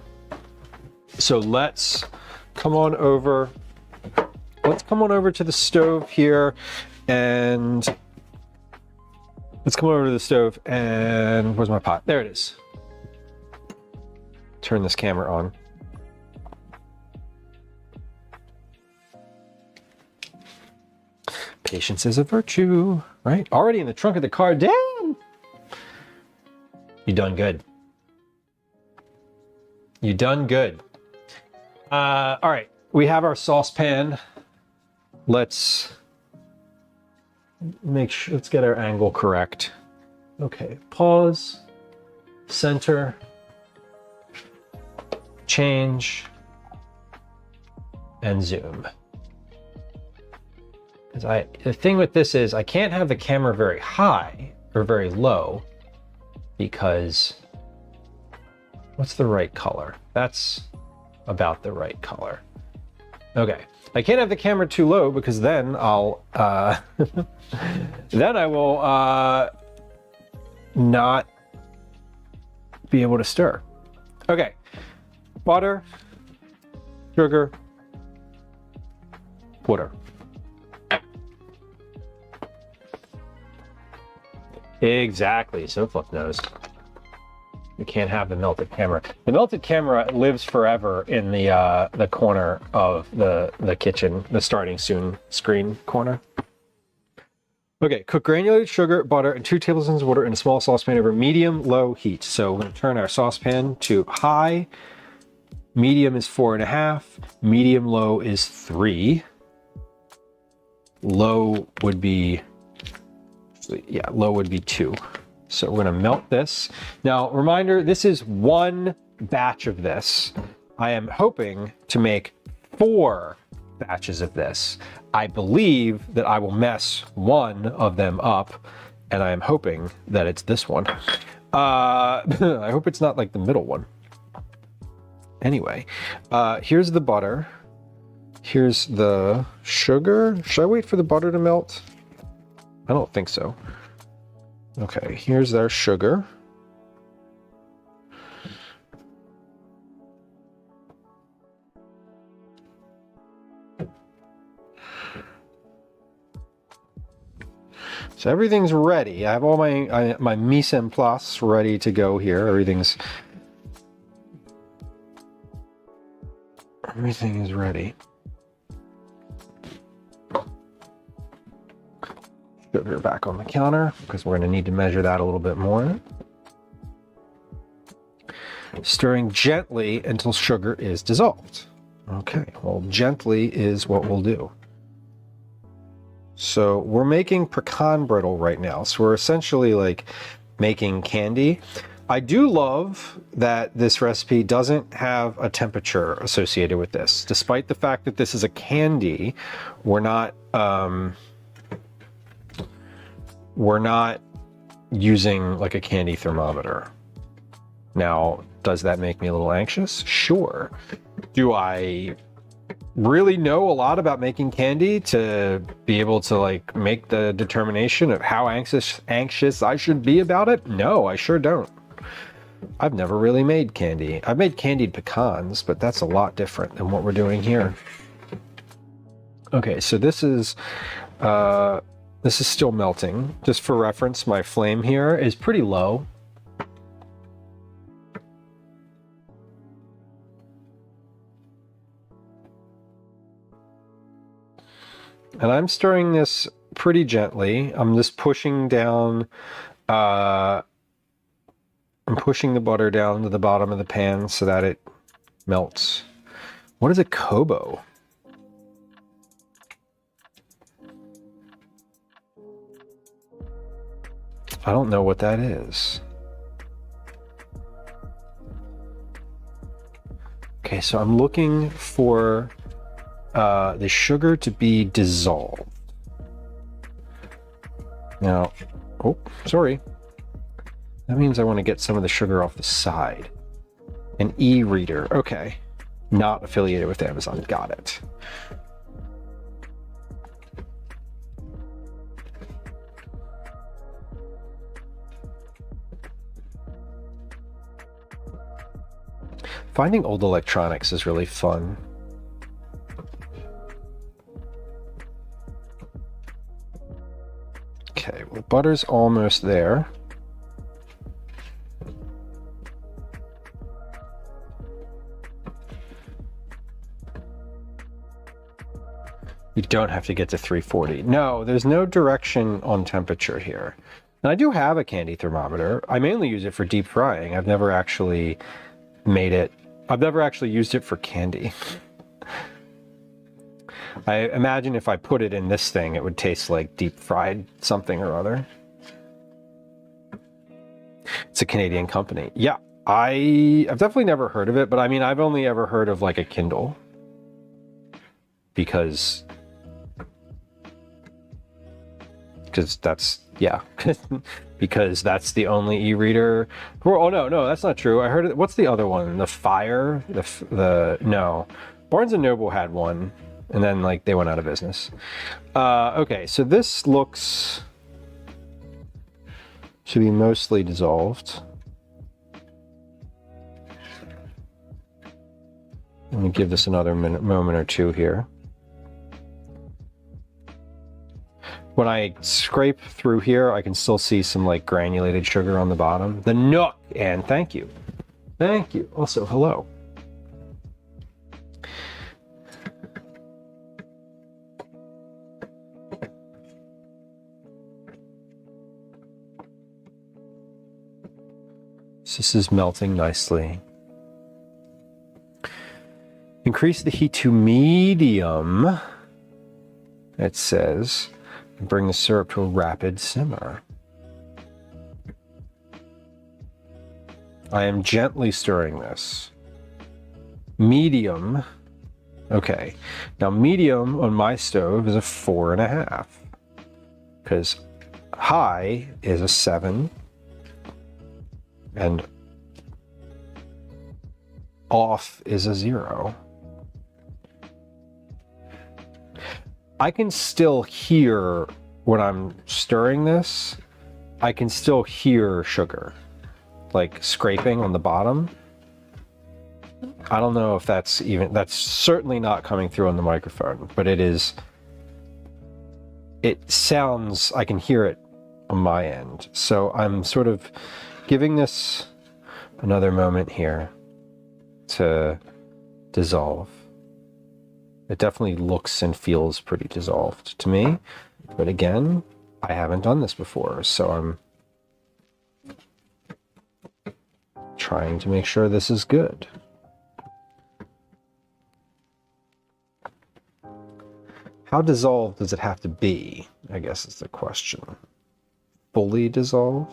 [SPEAKER 1] So let's come on over. Let's come on over to the stove here and where's my pot? There it is. Turn this camera on. Patience is a virtue, right? Already in the trunk of the car. Damn! You done good. You done good. All right, we have our saucepan. Let's make sure, let's get our angle correct. Okay, pause, center, change, and zoom. The thing with this is I can't have the camera very high or very low because what's the right color? That's about the right color. Okay, I can't have the camera too low because then I'll then I will not be able to stir. Okay, butter, sugar, water. Exactly, SoFluff knows. We can't have the melted camera. The melted camera lives forever in the corner of the kitchen, the starting soon screen corner. Okay, cook granulated sugar, butter, and 2 tablespoons of water in a small saucepan over medium-low heat. So we're going to turn our saucepan to high. Medium is 4.5. Medium-low is 3. Low would be... yeah, low would be 2. So we're going to melt this. Now, reminder, this is one batch of this. I am hoping to make 4 batches of this. I believe that I will mess one of them up, and I am hoping that it's this one. I hope it's not like the middle one. Anyway, here's the butter. Here's the sugar. Should I wait for the butter to melt? I don't think so. Okay, here's our sugar. So everything's ready. I have all my mise en place ready to go here. Everything is ready. Sugar back on the counter because we're going to need to measure that a little bit more. Stirring gently until sugar is dissolved. Okay, well, gently is what we'll do. So we're making pecan brittle right now. So we're essentially like making candy. I do love that this recipe doesn't have a temperature associated with this. Despite the fact that this is a candy, we're not using like a candy thermometer. Now, does that make me a little anxious? Sure. Do I really know a lot about making candy to be able to like make the determination of how anxious I should be about it? No, I sure don't. I've never really made candy. I've made candied pecans, but that's a lot different than what we're doing here. Okay, so this is still melting. Just for reference, my flame here is pretty low. And I'm stirring this pretty gently. I'm just pushing down, I'm pushing the butter down to the bottom of the pan so that it melts. What is a kobo? I don't know what that is. Okay, so I'm looking for the sugar to be dissolved. Now, oh, sorry. That means I want to get some of the sugar off the side. An e-reader, okay. Not affiliated with Amazon, got it. Finding old electronics is really fun. Okay, well, butter's almost there. You don't have to get to 340. No, there's no direction on temperature here. And I do have a candy thermometer. I mainly use it for deep frying. I've never actually used it for candy. I imagine if I put it in this thing, it would taste like deep fried something or other. It's a Canadian company. Yeah, I've definitely never heard of it, but I mean, I've only ever heard of like a Kindle. Because that's, yeah, because that's the only e-reader. Oh, no, that's not true. I heard it. What's the other one? The Fire? No. Barnes & Noble had one, and then like they went out of business. Okay, so this looks to be mostly dissolved. Let me give this another moment or two here. When I scrape through here, I can still see some like granulated sugar on the bottom. The Nook, and thank you. Thank you. Also, hello. So this is melting nicely. Increase the heat to medium, it says. Bring the syrup to a rapid simmer. I am gently stirring this. Medium. Okay. Now medium on my stove is a 4.5. Because high is a 7. and off is a 0. I can still hear when I'm stirring this, I can still hear sugar, like scraping on the bottom. I don't know if that's certainly not coming through on the microphone, but it sounds, I can hear it on my end. So I'm sort of giving this another moment here to dissolve. It definitely looks and feels pretty dissolved to me, but again, I haven't done this before, so I'm trying to make sure this is good. How dissolved does it have to be, I guess is the question. Fully dissolved?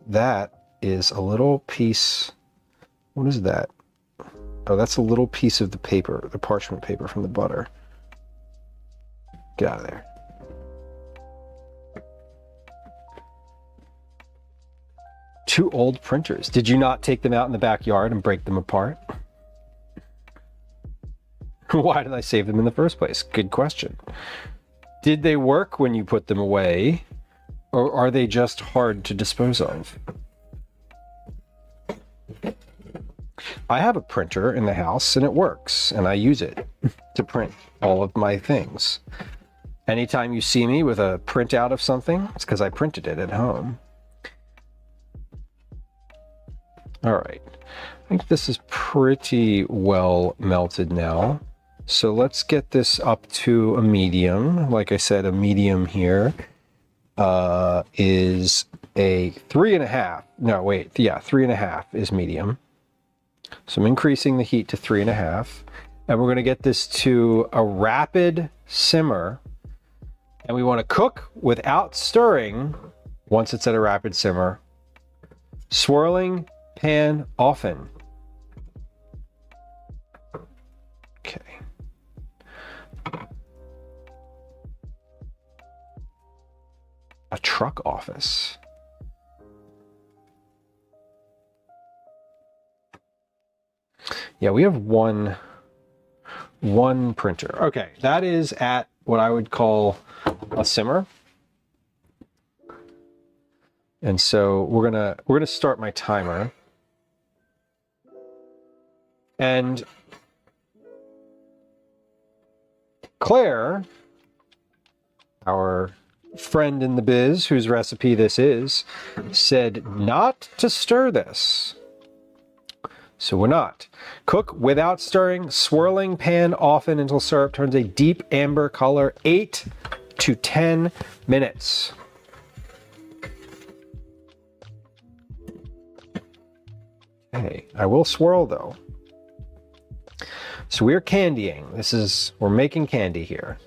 [SPEAKER 1] That is a little piece, what is that? Oh, that's a little piece of the paper, the parchment paper from the butter. Get out of there. Two old printers. Did you not take them out in the backyard and break them apart? Why did I save them in the first place? Good question. Did they work when you put them away, or are they just hard to dispose of? I have a printer in the house and it works, and I use it to print all of my things. Anytime you see me with a printout of something, it's because I printed it at home. All right, I think this is pretty well melted now. So let's get this up to a medium. Like I said, a medium here is a 3.5. No, wait, yeah, 3.5 is medium. So I'm increasing the heat to 3.5, and we're going to get this to a rapid simmer, and we want to cook without stirring once it's at a rapid simmer, swirling pan often. Okay. A truck office. Yeah, we have one printer. Okay, that is at what I would call a simmer. And so we're gonna start my timer. And Claire, our friend in the biz, whose recipe this is, said not to stir this. So we're not. Cook without stirring, swirling pan often until syrup turns a deep amber color, 8 to 10 minutes. Okay, I will swirl though. So we're candying. We're making candy here.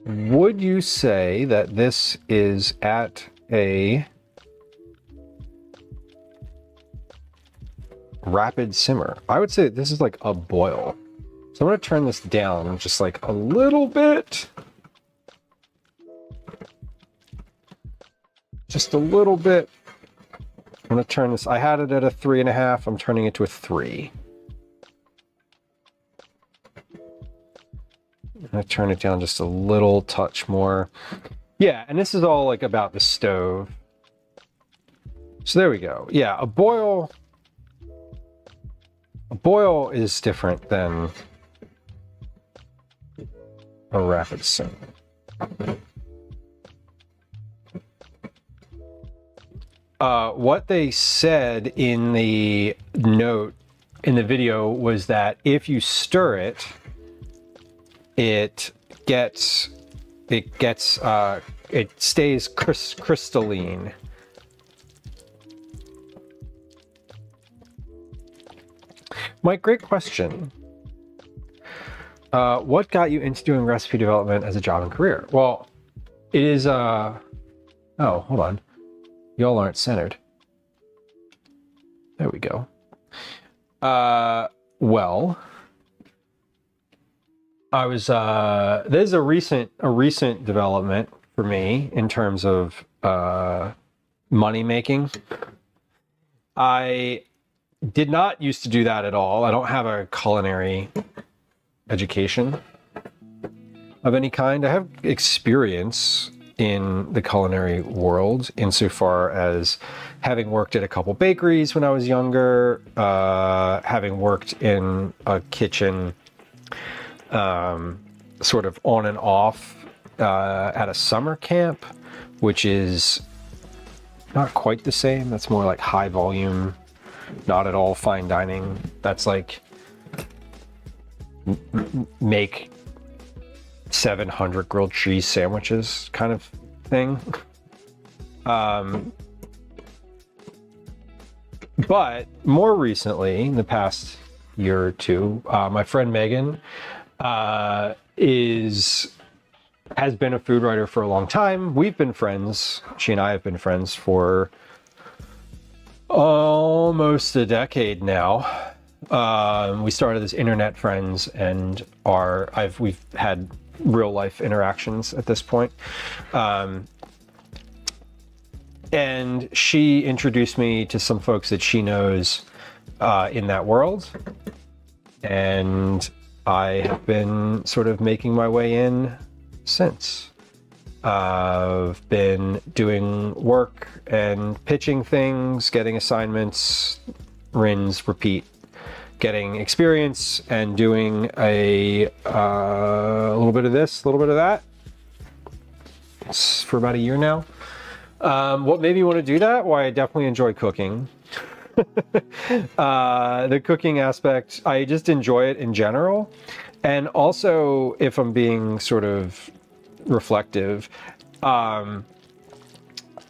[SPEAKER 1] Would you say that this is at a rapid simmer? I would say this is like a boil. So I'm going to turn this down just like a little bit. Just a little bit. I'm going to turn this. I had it at a 3.5. I'm turning it to a 3. I'm going to turn it down just a little touch more. Yeah, and this is all like about the stove. So there we go. Yeah, a boil is different than a rapid simmer. What they said in the note in the video was that if you stir it, it stays crystalline. Mike, great question. What got you into doing recipe development as a job and career? Well, it is, oh, hold on. Y'all aren't centered. There we go. Well, I was there's a recent development for me in terms of money making. I did not used to do that at all. I don't have a culinary education of any kind. I have experience in the culinary world insofar as having worked at a couple bakeries when I was younger, having worked in a kitchen sort of on and off at a summer camp, which is not quite the same. That's more like high volume, not at all fine dining. That's like make 700 grilled cheese sandwiches kind of thing. But more recently, in the past year or two, my friend Megan has been a food writer for a long time. We've been friends. She and I have been friends for almost a decade now. We started as internet friends, and we've had real life interactions at this point. And she introduced me to some folks that she knows in that world, and I have been sort of making my way in since. I've been doing work and pitching things, getting assignments, rinse, repeat, getting experience, and doing a little bit of this, a little bit of that. It's for about a year now. What made me want to do that? Why, I definitely enjoy cooking. The cooking aspect, I just enjoy it in general. And also, if I'm being sort of reflective, I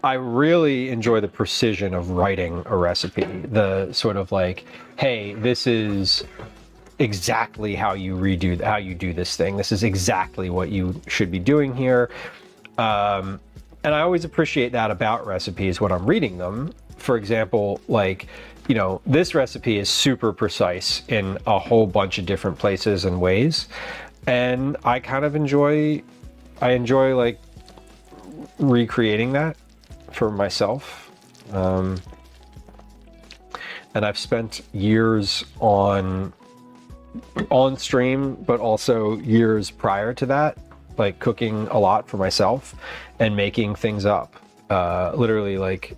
[SPEAKER 1] really enjoy the precision of writing a recipe. The sort of like, hey, this is exactly how you do this thing. This is exactly what you should be doing here. And I always appreciate that about recipes when I'm reading them. For example, like, you know, this recipe is super precise in a whole bunch of different places and ways. And I kind of enjoy like recreating that for myself. And I've spent years on stream, but also years prior to that, like cooking a lot for myself and making things up, literally like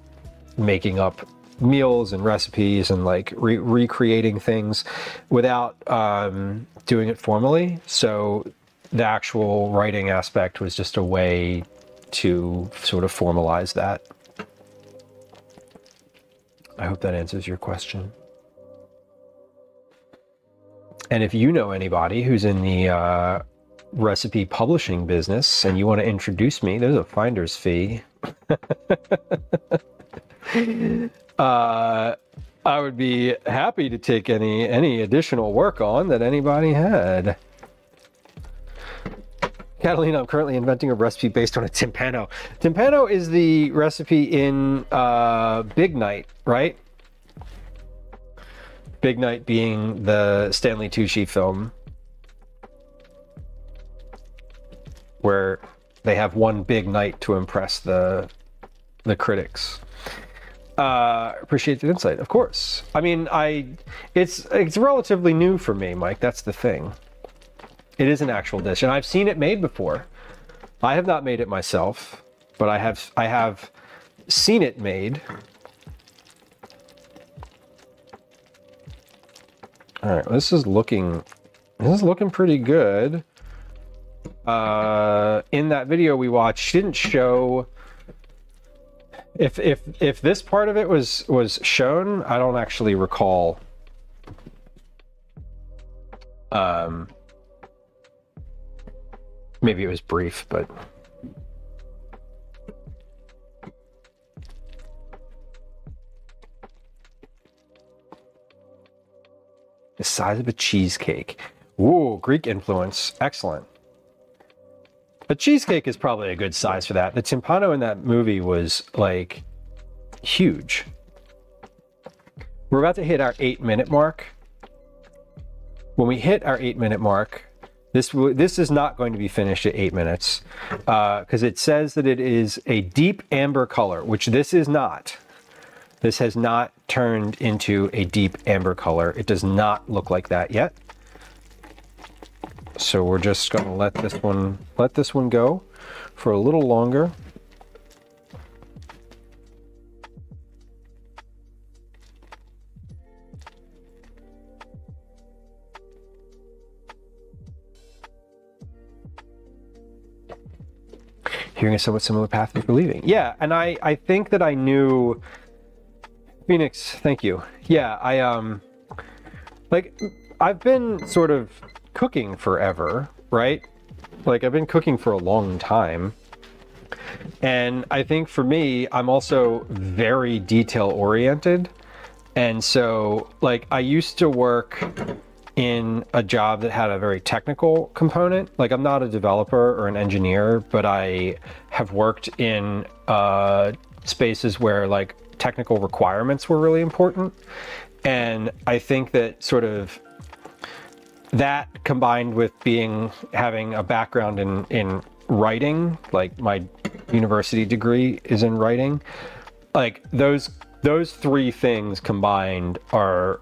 [SPEAKER 1] making up meals and recipes and like recreating things without doing it formally. So the actual writing aspect was just a way to sort of formalize that. I hope that answers your question. And if you know anybody who's in the recipe publishing business and you want to introduce me, there's a finder's fee. I would be happy to take any additional work on that anybody had. Catalina, I'm currently inventing a recipe based on a timpano. Timpano is the recipe in Big Night, right? Big Night being the Stanley Tucci film where they have one big night to impress the critics. Appreciate the insight, of course. I mean, it's relatively new for me, Mike. That's the thing. It is an actual dish, and I've seen it made before. I have not made it myself, but I have seen it made. All right, this is looking pretty good. In that video we watched, she didn't show. If this part of it was shown, I don't actually recall. Maybe it was brief, but the size of a cheesecake. Ooh, Greek influence. Excellent. A cheesecake is probably a good size for that. The timpano in that movie was like huge. We're about to hit our 8-minute mark. When we hit our 8-minute mark, This is not going to be finished at 8 minutes because it says that it is a deep amber color, which this is not. This has not turned into a deep amber color. It does not look like that yet. So we're just going to let this one go for a little longer. Hearing a somewhat similar path for leaving. Yeah, and I think that I knew Phoenix, thank you. Yeah, I've been sort of cooking forever, right? Like I've been cooking for a long time. And I think for me, I'm also very detail oriented. And so like I used to work in a job that had a very technical component. Like I'm not a developer or an engineer, but I have worked in spaces where like technical requirements were really important. And I think that sort of that combined with having a background in writing, like my university degree is in writing, like those three things combined are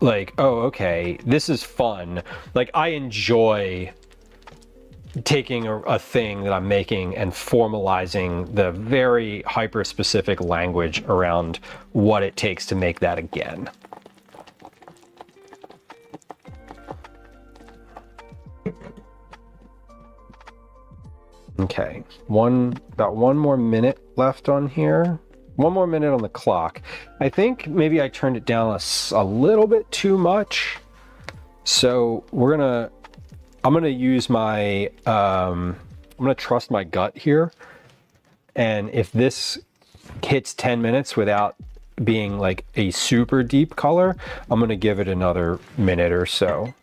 [SPEAKER 1] like, oh, okay, this is fun. Like I enjoy taking a thing that I'm making and formalizing the very hyper-specific language around what it takes to make that again. Okay, about one more minute left on here. One more minute on the clock. I think maybe I turned it down a little bit too much. So I'm gonna use my, I'm gonna trust my gut here. And if this hits 10 minutes without being like a super deep color, I'm gonna give it another minute or so.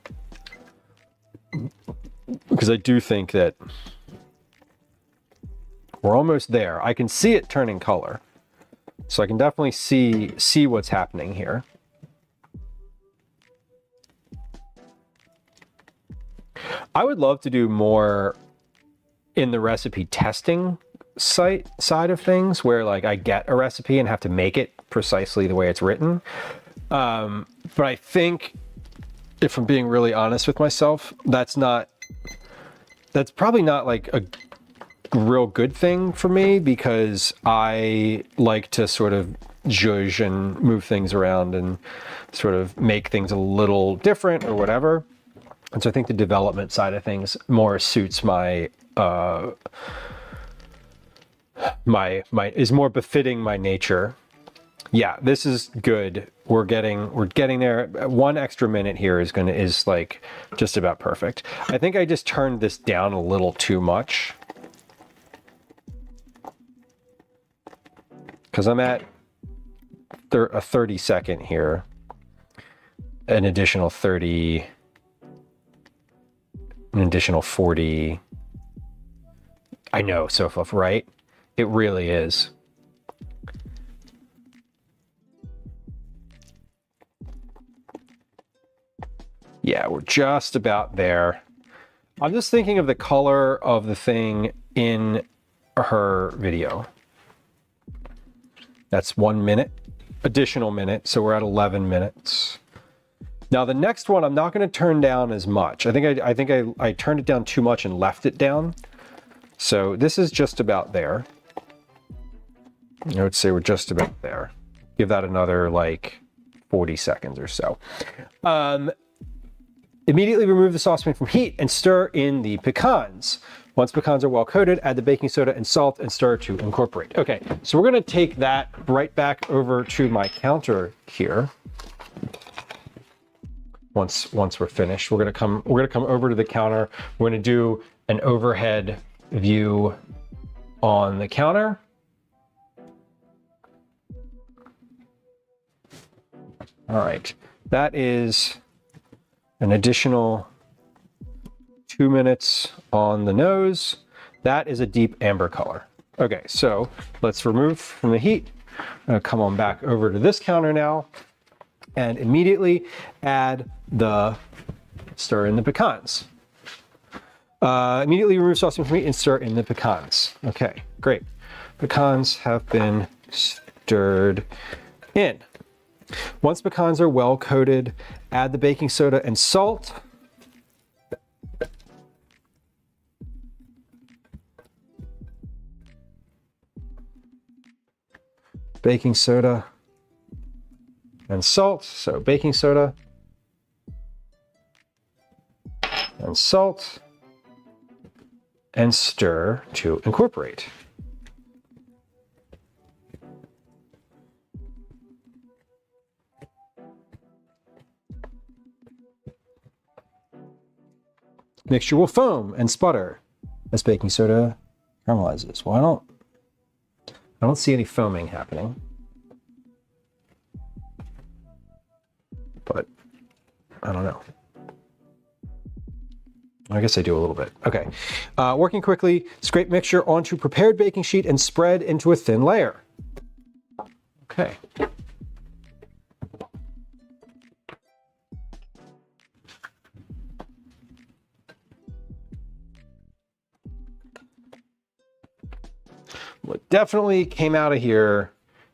[SPEAKER 1] Because I do think that we're almost there. I can see it turning color. So I can definitely see what's happening here. I would love to do more in the recipe testing side of things where like I get a recipe and have to make it precisely the way it's written. But I think if I'm being really honest with myself, that's probably not like a real good thing for me because I like to sort of zhuzh and move things around and sort of make things a little different or whatever. And so I think the development side of things more suits my is more befitting my nature. Yeah, this is good. We're getting there. 1 extra minute here is like just about perfect. I think I just turned this down a little too much. Because I'm at a 30-second here, an additional 30, an additional 40. I know, Sofuf, right? It really is. Yeah, we're just about there. I'm just thinking of the color of the thing in her video. That's 1 minute, additional minute, so we're at 11 minutes. Now the next one, I'm not going to turn down as much. I think I turned it down too much and left it down. So this is just about there. I would say we're just about there. Give that another like 40 seconds or so. Immediately remove the saucepan from heat and stir in the pecans. Once pecans are well coated, add the baking soda and salt and stir to incorporate. Okay, so we're gonna take that right back over to my counter here. Once we're finished, we're gonna come over to the counter. We're gonna do an overhead view on the counter. All right, that is an additional 2 minutes on the nose. That is a deep amber color. Okay, so let's remove from the heat. Come on back over to this counter now and immediately stir in the pecans. Immediately remove sauce from meat, insert in the pecans. Okay, great. Pecans have been stirred in. Once pecans are well coated, add the baking soda and salt. Baking soda and salt. So baking soda and salt, and stir to incorporate. Mixture will foam and sputter as baking soda caramelizes. Well, I don't see any foaming happening, but I don't know. I guess I do a little bit. Okay. Working quickly, scrape mixture onto prepared baking sheet and spread into a thin layer. Okay. Well, it definitely came out of here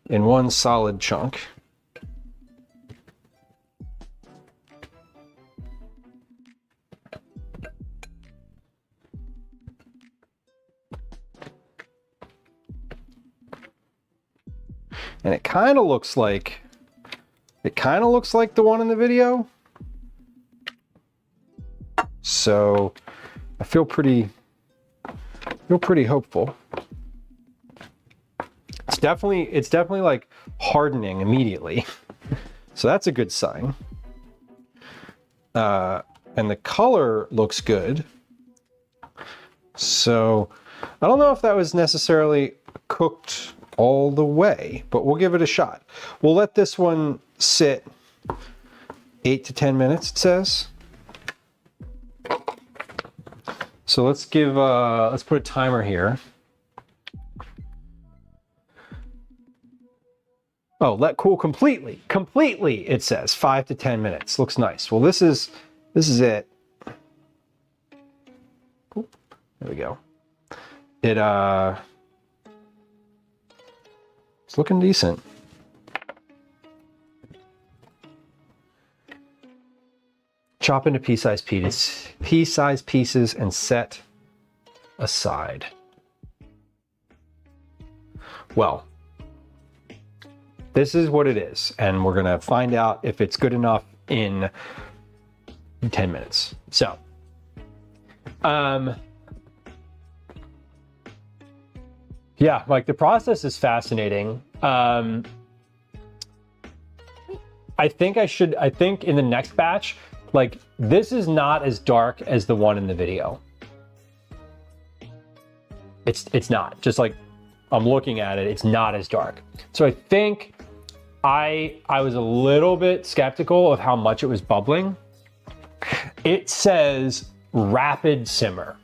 [SPEAKER 1] in one solid chunk. And it kind of looks like the one in the video. So I feel pretty hopeful. It's definitely like hardening immediately. So that's a good sign. And the color looks good. So I don't know if that was necessarily cooked all the way, but we'll give it a shot. We'll let this one sit 8 to 10 minutes, it says. So let's put a timer here. Oh, let cool completely, it says 5 to 10 minutes. Looks nice. Well, this is it. Oop, there we go. It's looking decent. Chop into pea-sized pieces and set aside. Well, this is what it is, and we're gonna find out if it's good enough in 10 minutes. So, yeah, like the process is fascinating. I think in the next batch, like this is not as dark as the one in the video. It's not. Just like I'm looking at it, it's not as dark. So I think I was a little bit skeptical of how much it was bubbling. It says rapid simmer.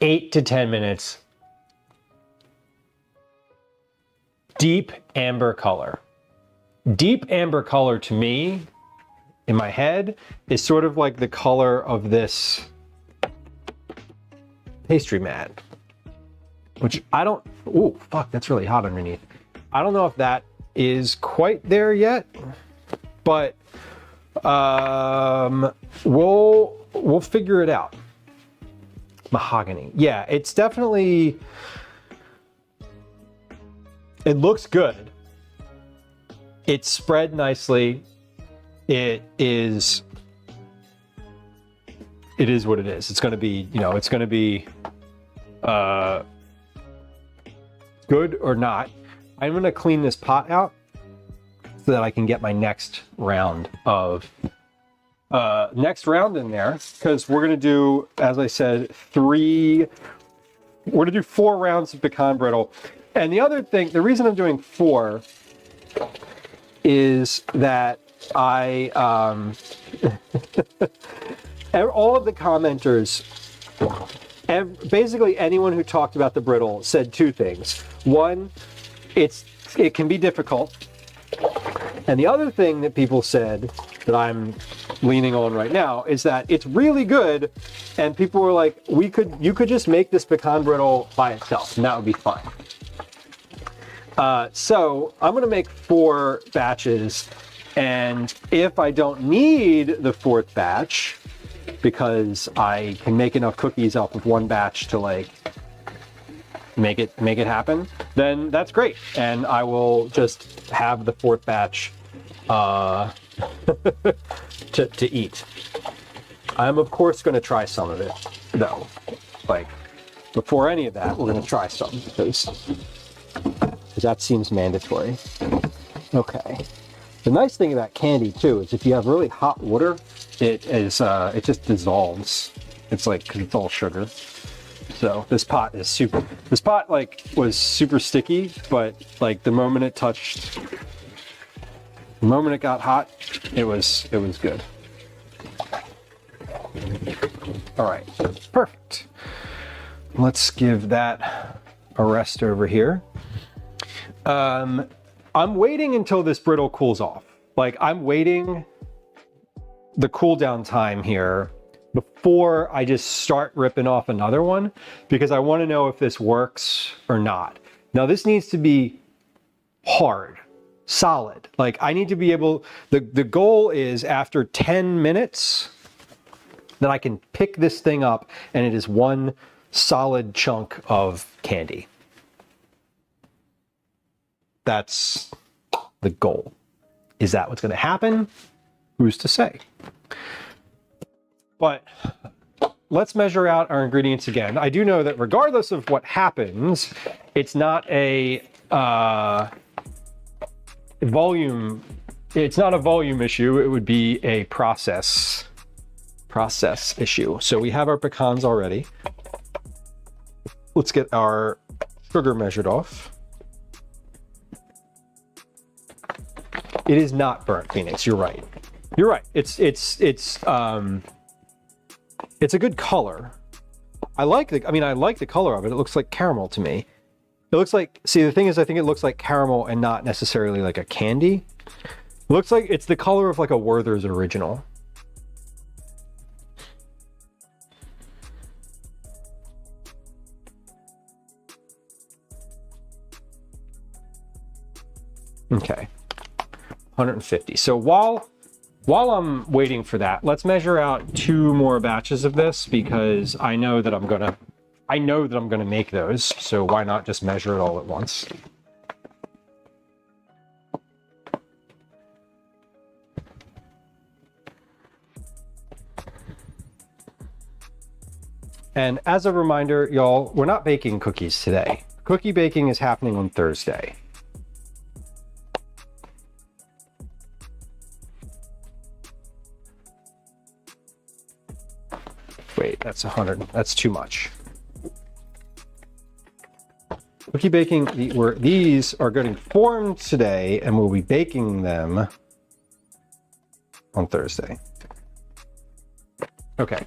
[SPEAKER 1] 8 to 10 minutes. Deep amber color. Deep amber color to me, in my head, is sort of like the color of this pastry mat. Which I don't, ooh, fuck, that's really hot underneath. I don't know if that is quite there yet, but we'll figure it out. Mahogany. Yeah, it's definitely, it looks good. It's spread nicely. It is what it is. It's going to be, it's going to be good or not. I'm going to clean this pot out so that I can get my next round in there, because we're going to do, as I said, we're going to do 4 rounds of pecan brittle. And the other thing, the reason I'm doing 4 is that all of the commenters, basically anyone who talked about the brittle said 2 things. One, it can be difficult. And the other thing that people said that I'm leaning on right now is that it's really good, and people were like, you could just make this pecan brittle by itself, and that would be fine. So I'm gonna make 4 batches, and if I don't need the 4th batch, because I can make enough cookies off of 1 batch to like make it happen, then that's great, and I will just have the 4th batch to eat. I'm of course going to try some of it though. Like before any of that, we're going to try some because that seems mandatory. Okay. The nice thing about candy too is if you have really hot water, it just dissolves. It's like, 'cause it's all sugar. So this pot like was super sticky, but like the moment it got hot, it was good. All right, perfect. Let's give that a rest over here. I'm waiting until this brittle cools off. Like I'm waiting the cool down time here before I just start ripping off another one, because I want to know if this works or not. Now this needs to be hard, solid. Like I need to be able, the goal is after 10 minutes that I can pick this thing up and it is one solid chunk of candy. That's the goal. Is that what's going to happen? Who's to say? But let's measure out our ingredients again. I do know that regardless of what happens, it's not a volume. It's not a volume issue. It would be a process issue. So we have our pecans already. Let's get our sugar measured off. It is not burnt, Phoenix. You're right. You're right. It's a good color. I like the color of it. It looks like caramel to me. It looks like, see, the thing is, I think it looks like caramel and not necessarily like a candy. It looks like it's the color of like a Werther's original. Okay. 150. So while I'm waiting for that, let's measure out 2 more batches of this, because I know that I'm gonna make those. So why not just measure it all at once? And as a reminder, y'all, we're not baking cookies today. Cookie baking is happening on Thursday. Wait, that's 100. That's too much. Cookie baking, these are getting formed today, and we'll be baking them on Thursday. Okay.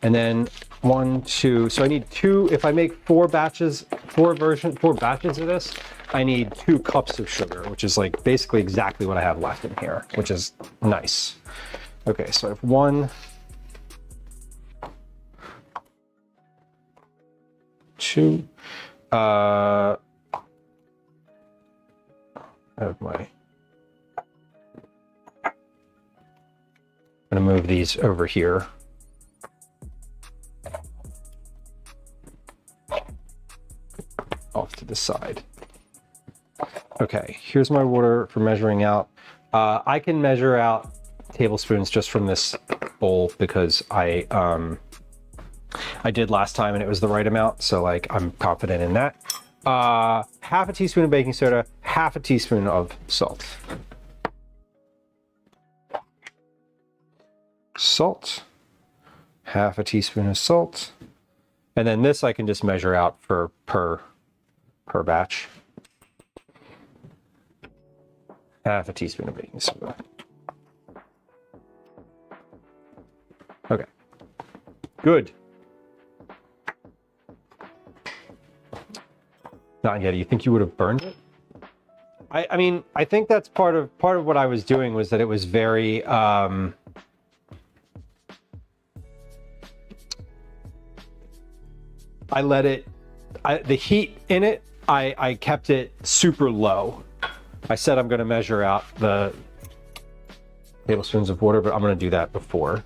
[SPEAKER 1] And then 1, 2. So I need 2. If I make 4 batches of this, I need 2 cups of sugar, which is like basically exactly what I have left in here, which is nice. Okay, so I have 1, 2. I have my. I'm gonna move these over here. Off to the side. Okay, here's my water for measuring out. I can measure out tablespoons just from this bowl because I did last time and it was the right amount, so like I'm confident in that. Half a teaspoon of baking soda, half a teaspoon of salt. Salt, half a teaspoon of salt, and then this I can just measure out for per batch. Half a teaspoon of baking soda. Okay, good. Not yet. You think you would have burned it? I mean, I think that's part of what I was doing was that it was very I let it the heat in it, I kept it super low. I said I'm going to measure out the tablespoons of water, but I'm going to do that before.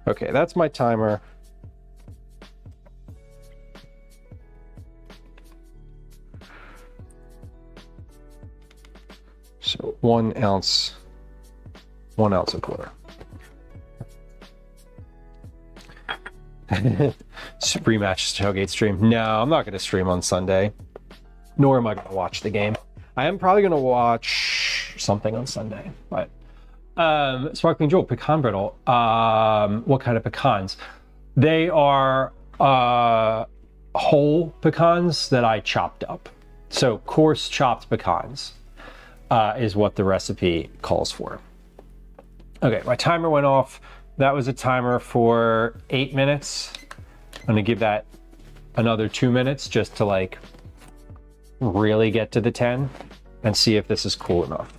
[SPEAKER 1] Okay, that's my timer. So 1 ounce of water. Rematch tailgate stream. No, I'm not going to stream on Sunday, nor am I going to watch the game. I am probably going to watch something on Sunday, but Sparkling Jewel, pecan brittle. What kind of pecans? They are whole pecans that I chopped up. So coarse chopped pecans is what the recipe calls for. Okay, my timer went off. That was a timer for 8 minutes. I'm gonna give that another 2 minutes just to like really get to the 10 and see if this is cool enough.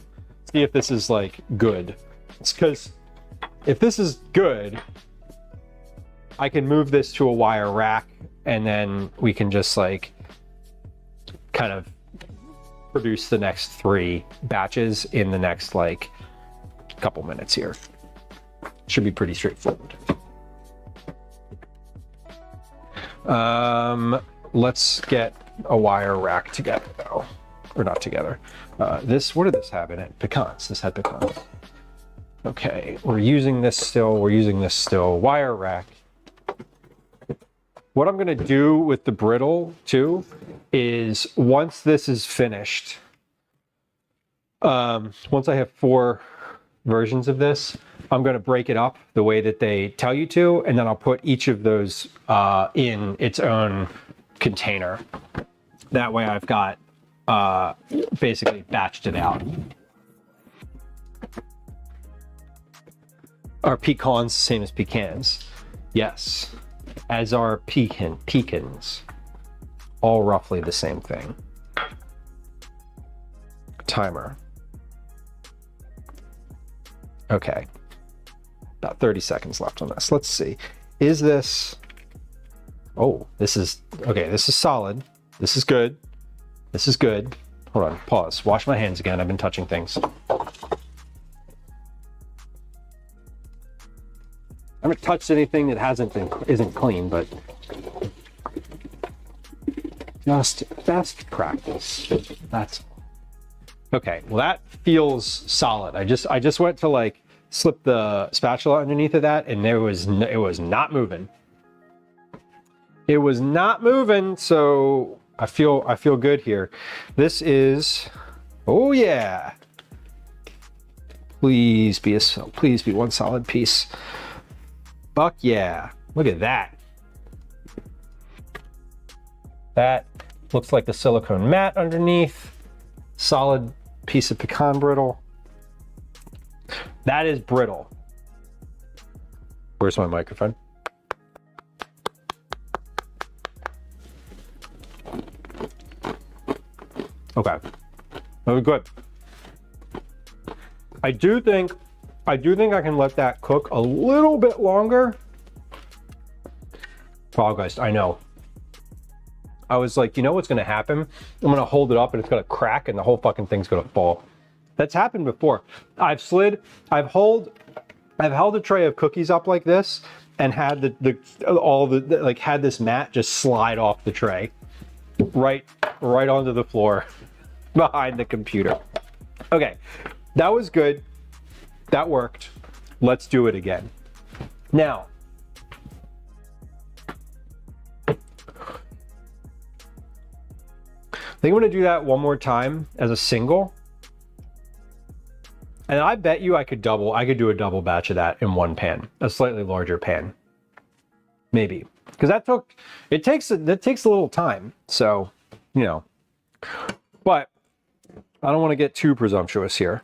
[SPEAKER 1] See if this is like good. It's because if this is good, I can move this to a wire rack and then we can just like kind of produce the next 3 batches in the next like couple minutes here. Should be pretty straightforward. Let's get a wire rack together though, or not together. What did this have in it? Pecans. This had pecans. Okay, we're using this still. Wire rack. What I'm gonna do with the brittle too is once this is finished, once I have 4 versions of this, I'm going to break it up the way that they tell you to, and then I'll put each of those in its own container. That way I've got basically batched it out. Are pecans the same as pecans? Yes, as are pecans. All roughly the same thing. Timer. Okay. About 30 seconds left on this. Let's see. Is this... Oh, this is... Okay, this is solid. This is good. This is good. Hold on, pause. Wash my hands again. I've been touching things. I haven't touched anything that isn't clean, but just best practice. That's okay. Well, that feels solid. I just went to like slip the spatula underneath of that, and it was not moving. It was not moving, so I feel good here. This is, oh yeah. Please be one solid piece. Fuck yeah. Look at that. That looks like the silicone mat underneath. Solid piece of pecan brittle. That is brittle. Where's my microphone? Okay. That was good. I do think I can let that cook a little bit longer. Apologize, I know. I was like, you know what's gonna happen? I'm gonna hold it up and it's gonna crack and the whole fucking thing's gonna fall. That's happened before. I've held a tray of cookies up like this and had had this mat just slide off the tray. Right onto the floor behind the computer. Okay, that was good. That worked. Let's do it again. Now, I think I'm gonna do that one more time as a single. And I bet you I could do a double batch of that in one pan, a slightly larger pan. Maybe. Because it takes a little time. So, you know. But I don't want to get too presumptuous here.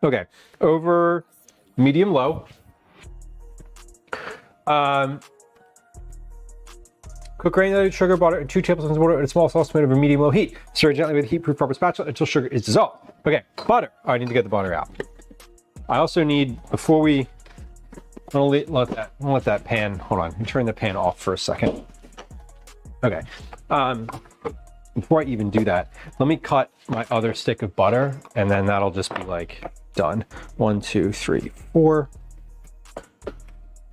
[SPEAKER 1] Okay, over medium low. Cook granulated sugar, butter, and 2 tablespoons of water in a small saucepan over medium-low heat. Stir gently with a heat-proof rubber spatula until sugar is dissolved. Okay, butter. Oh, I need to get the butter out. I also need, before we, I'm gonna let that pan, hold on, let me turn the pan off for a second. Okay, before I even do that, let me cut my other stick of butter, and then that'll just be like done. 1, 2, 3, 4.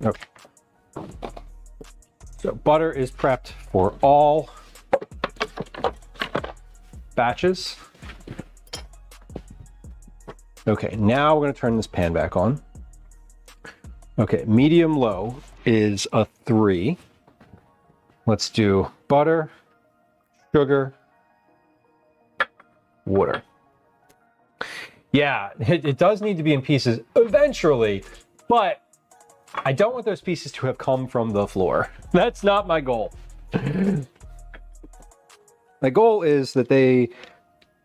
[SPEAKER 1] Okay. So butter is prepped for all batches. Okay, now we're gonna turn this pan back on. Okay, medium low is a 3. Let's do butter, sugar, water. Yeah, it does need to be in pieces eventually, but I don't want those pieces to have come from the floor. That's not my goal. My goal is that they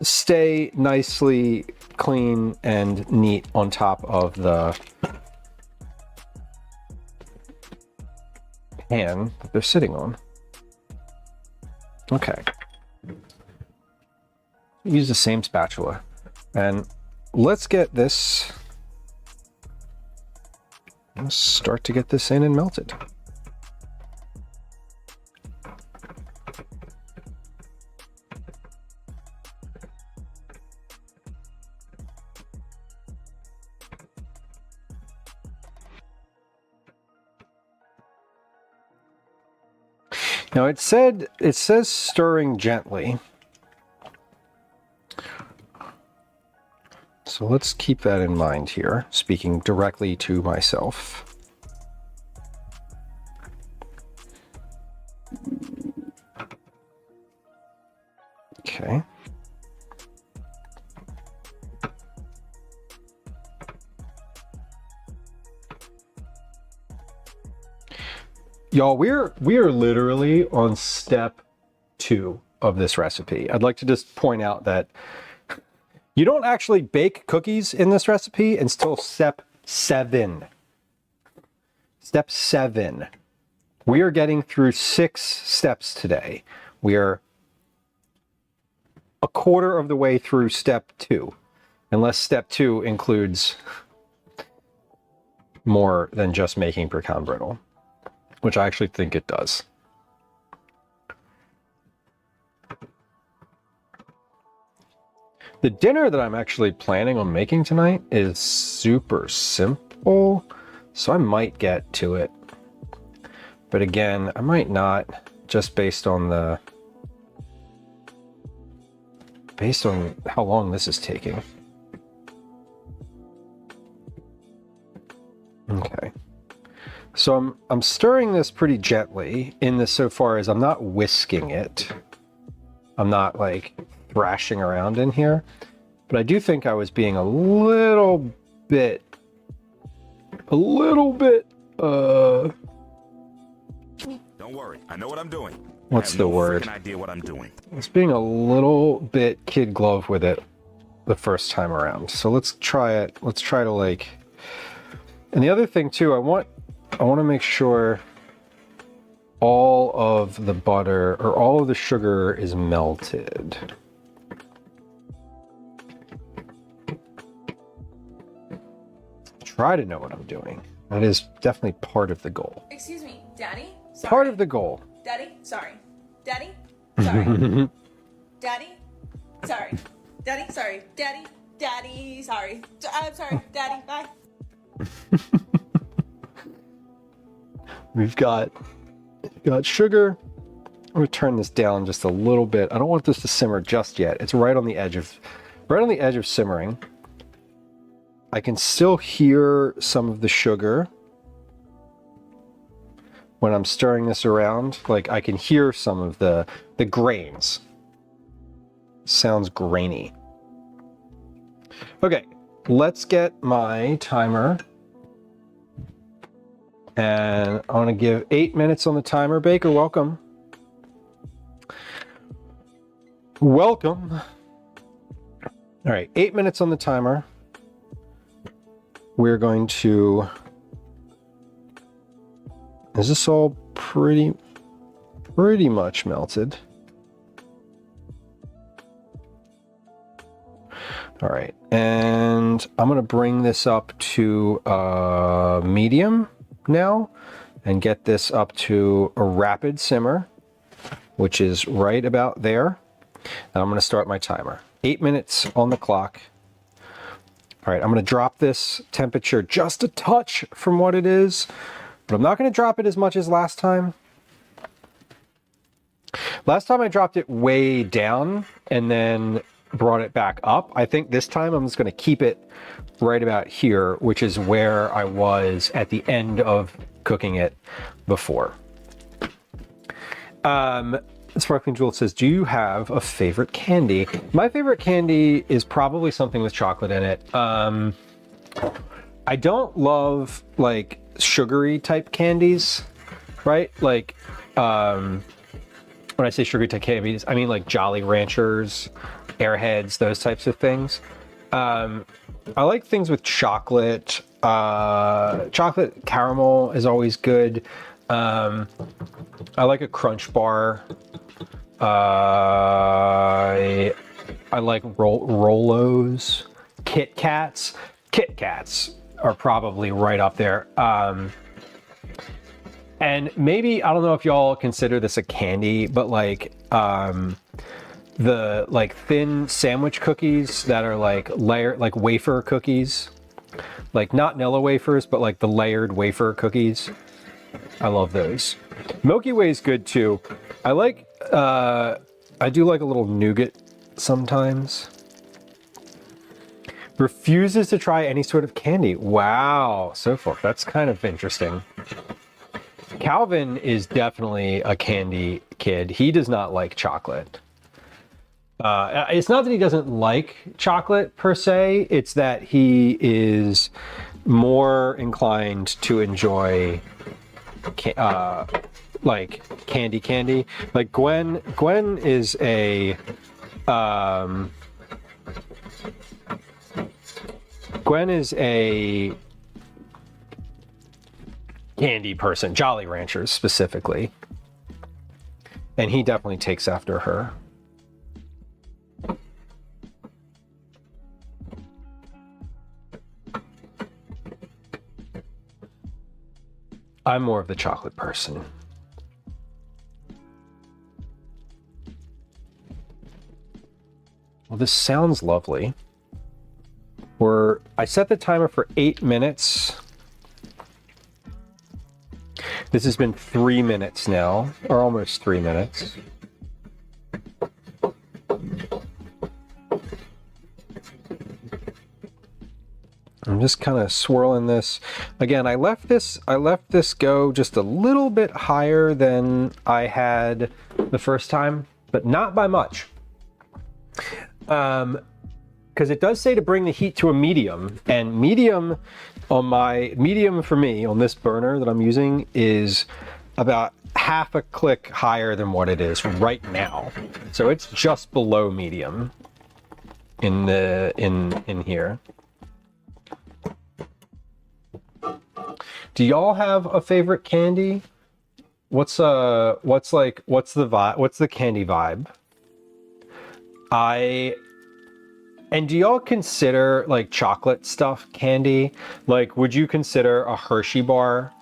[SPEAKER 1] stay nicely clean and neat on top of the pan that they're sitting on. Okay. Use the same spatula. And let's get this, let's start to get this in and melted. Now it says stirring gently. So let's keep that in mind here, speaking directly to myself. Okay. Y'all, we're literally on step 2 of this recipe. I'd like to just point out that you don't actually bake cookies in this recipe until step 7. Step 7. We are getting through 6 steps today. We are a quarter of the way through step 2, unless step 2 includes more than just making pecan brittle, which I actually think it does. The dinner that I'm actually planning on making tonight is super simple, so I might get to it. But again, I might not, just based on how long this is taking. Okay. So I'm stirring this pretty gently in this so far as I'm not whisking it. I'm not like thrashing around in here, but I do think I was being a little bit
[SPEAKER 4] Don't worry, I know what I'm doing.
[SPEAKER 1] What's the word?
[SPEAKER 4] I have no freaking idea what I'm doing.
[SPEAKER 1] It's being a little bit kid glove with it the first time around. So let's try it. Let's try to like, and the other thing too, I want to make sure all of the butter or all of the sugar is melted. Try to know what I'm doing. That is definitely part of the goal.
[SPEAKER 10] Excuse me, Daddy? Sorry.
[SPEAKER 1] Part of the goal.
[SPEAKER 10] Daddy? Sorry. Daddy? Sorry. Daddy? Sorry. Daddy? Sorry. Daddy? Daddy? Sorry. I'm sorry. Daddy, bye.
[SPEAKER 1] We've got sugar. I'm gonna turn this down just a little bit. I don't want this to simmer just yet. It's right on the edge of simmering. I can still hear some of the sugar when I'm stirring this around. Like I can hear some of the grains. Sounds grainy. Okay, let's get my timer. And I want to give 8 minutes on the timer. Baker, welcome. Welcome. All right, 8 minutes on the timer. We're going to, is this all pretty? pretty much melted. All right, and I'm gonna bring this up to medium now and get this up to a rapid simmer, which is right about there. And I'm gonna start my timer. 8 minutes on the clock. All right, I'm gonna drop this temperature just a touch from what it is, but I'm not gonna drop it as much as last time. Last time I dropped it way down and then brought it back up. I think this time I'm just going to keep it right about here, which is where I was at the end of cooking it before. Sparkling Jewel says, do you have a favorite candy? My favorite candy is probably something with chocolate in it. I don't love like sugary type candies, right? Like, when I say sugary type candies, I mean like Jolly Ranchers, Airheads, those types of things. I like things with chocolate. Chocolate caramel is always good. I like a Crunch Bar. I like Rolos. Kit Kats. Kit Kats are probably right up there. And maybe, I don't know if y'all consider this a candy, but like the like thin sandwich cookies that are like layered, like wafer cookies, like not Nilla wafers, but like the layered wafer cookies. I love those. Milky Way is good too. I like, I do like a little nougat sometimes. Refuses to try any sort of candy. Wow, so far, that's kind of interesting. Calvin is definitely a candy kid. He does not like chocolate. It's not that he doesn't like chocolate per se, it's that he is more inclined to enjoy like candy. Like Gwen is a candy person, Jolly Ranchers specifically. And he definitely takes after her. I'm more of the chocolate person. Well, this sounds lovely. I set the timer for 8 minutes. This has been 3 minutes now, or almost 3 minutes. I'm just kind of swirling this. Again, I left this go just a little bit higher than I had the first time, but not by much. Because it does say to bring the heat to a medium, and medium for me on this burner that I'm using is about half a click higher than what it is right now. So it's just below medium in here. Do y'all have a favorite candy? What's the vibe? What's the candy vibe? And do y'all consider like chocolate stuff candy? Like, would you consider a Hershey bar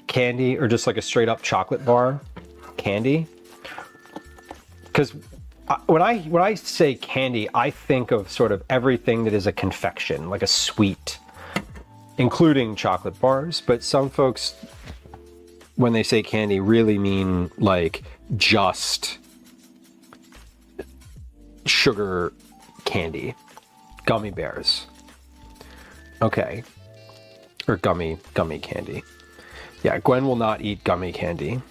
[SPEAKER 1] candy, or just like a straight up chocolate bar candy? Because when I say candy, I think of sort of everything that is a confection, like a sweet, including chocolate bars. But some folks, when they say candy, really mean like just sugar candy, gummy bears. Okay. Or gummy candy. Yeah, Gwen will not eat gummy candy.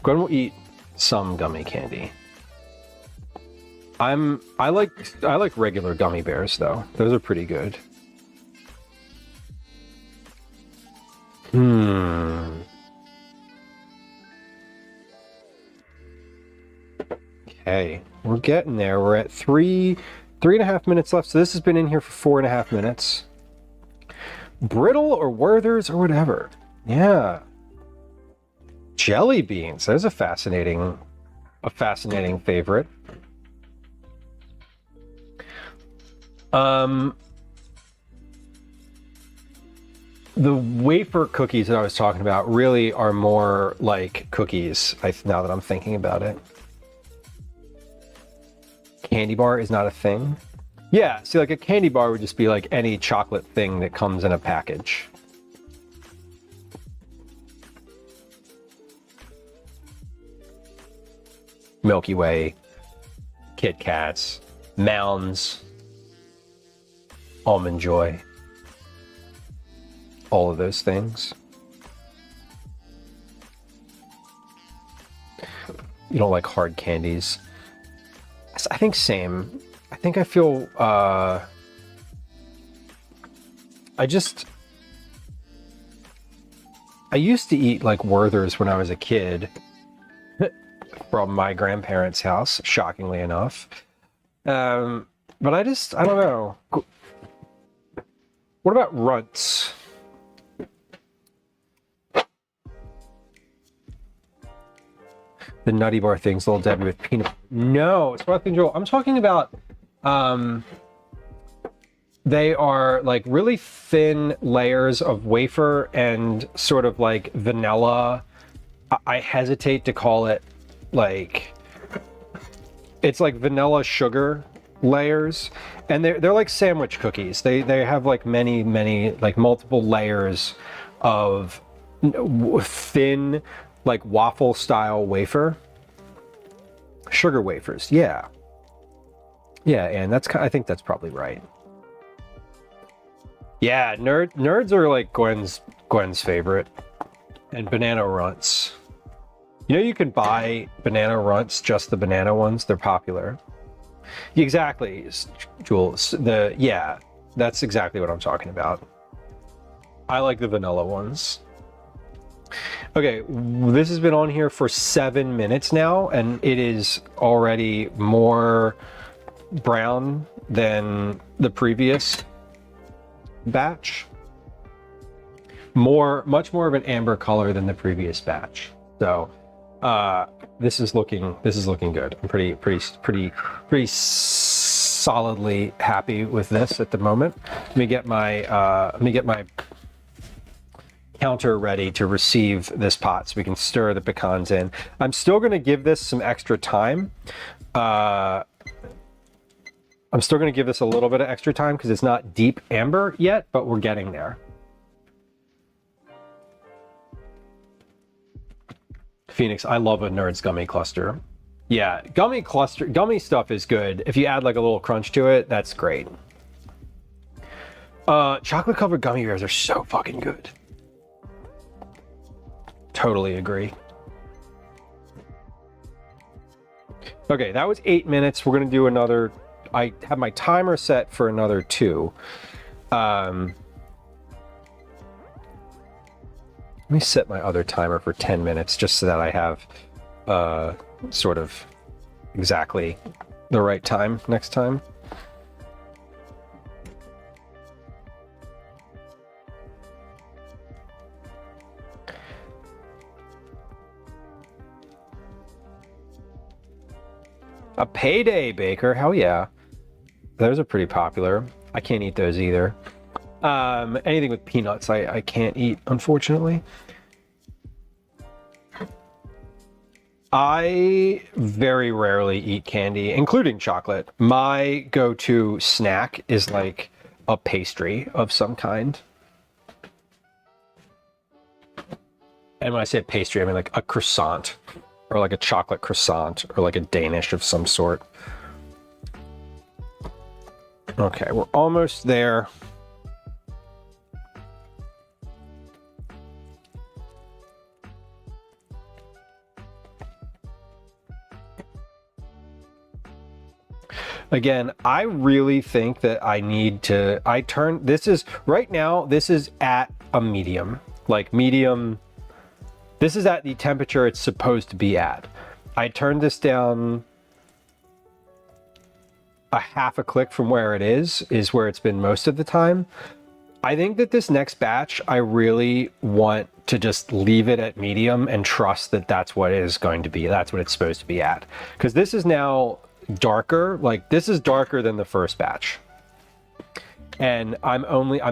[SPEAKER 1] Gwen will eat some gummy candy. I like regular gummy bears though. Those are pretty good. Okay, we're getting there. We're at 3.5 minutes left. So this has been in here for 4.5 minutes. Brittle or Werther's or whatever. Yeah. Jelly beans. There's a fascinating favorite. The wafer cookies that I was talking about really are more like cookies, now that I'm thinking about it. Candy bar is not a thing. Yeah, see, like a candy bar would just be like any chocolate thing that comes in a package. Milky Way, Kit Kats, Mounds, Almond Joy. All of those things. You don't like hard candies. I think same. I think I feel, I used to eat like Werther's when I was a kid from my grandparents' house, shockingly enough. But I don't know. What about Runts? The Nutty Bar things, Little Debbie with peanut. No, Sparkling Joel. I'm talking about, they are like really thin layers of wafer and sort of like vanilla. I hesitate to call it like, it's like vanilla sugar layers, and they're like sandwich cookies. They have like many like multiple layers of thin, like waffle style wafer. Sugar wafers, yeah. Yeah, and I think that's probably right. Yeah, nerds are like Gwen's favorite. And banana runts. You know, you can buy banana runts, just the banana ones. They're popular. Exactly, Jules. Yeah, that's exactly what I'm talking about. I like the vanilla ones. Okay, this has been on here for 7 minutes now, and it is already more brown than the previous batch. Much more of an amber color than the previous batch. So, this is looking good. I'm pretty solidly happy with this at the moment. Let me get my counter ready to receive this pot so we can stir the pecans in. I'm still going to give this some extra time. I'm still going to give this a little bit of extra time because it's not deep amber yet, but we're getting there. Phoenix, I love a Nerds gummy cluster. Yeah, gummy stuff is good. If you add like a little crunch to it, that's great. Chocolate covered gummy bears are so fucking good. Totally agree. Okay, that was 8 minutes. We're gonna do another. I have my timer set for another 2. Let me set my other timer for 10 minutes just so that I have sort of exactly the right time next time. A payday baker, hell yeah. Those are pretty popular. I can't eat those either. Anything with peanuts I can't eat, unfortunately. I very rarely eat candy, including chocolate. My go-to snack is like a pastry of some kind. And when I say pastry, I mean like a croissant, or like a chocolate croissant, or like a Danish of some sort. Okay, we're almost there. Again, I really think that I need to, right now, this is at a medium, like medium. This is at the temperature it's supposed to be at. I turned this down a half a click from where it is where it's been most of the time. I think that this next batch, I really want to just leave it at medium and trust that that's what it is going to be. That's what it's supposed to be at. Because this is now darker. Like, this is darker than the first batch. And I'm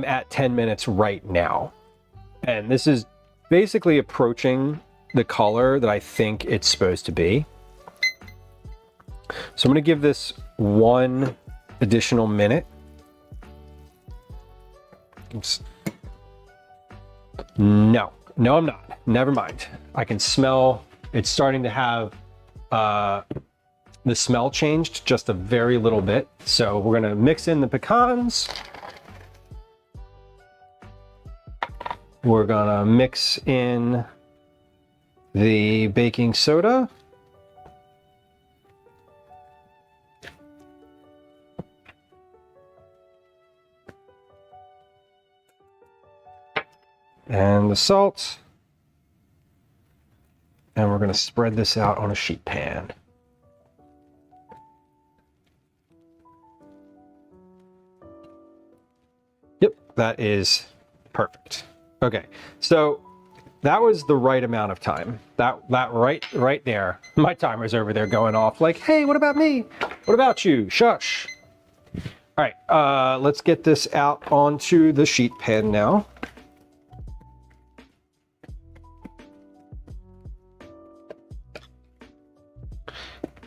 [SPEAKER 1] at 10 minutes right now. And this is basically approaching the color that I think it's supposed to be. So I'm going to give this 1 additional minute. Oops. No, I'm not. Never mind. I can smell it's starting to have the smell changed just a very little bit. So we're going to mix in the pecans. We're going to mix in the baking soda. And the salt. And we're going to spread this out on a sheet pan. Yep, that is perfect. Okay, so that was the right amount of time. That right there. My timer's over there going off like, hey, what about me? What about you? Shush. All right, let's get this out onto the sheet pan now.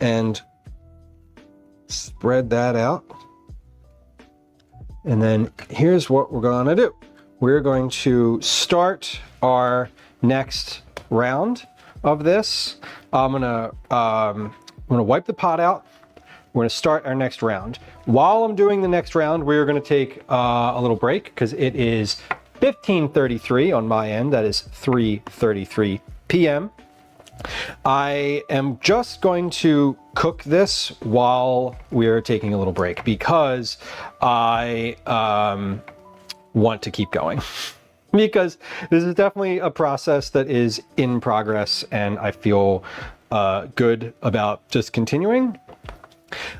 [SPEAKER 1] And spread that out. And then here's what we're going to do. We're going to start our next round of this. I'm gonna wipe the pot out. We're gonna start our next round. While I'm doing the next round, we're gonna take a little break because it is 15:33 on my end. That is 3:33 p.m. I am just going to cook this while we're taking a little break because I want to keep going because this is definitely a process that is in progress and I feel good about just continuing.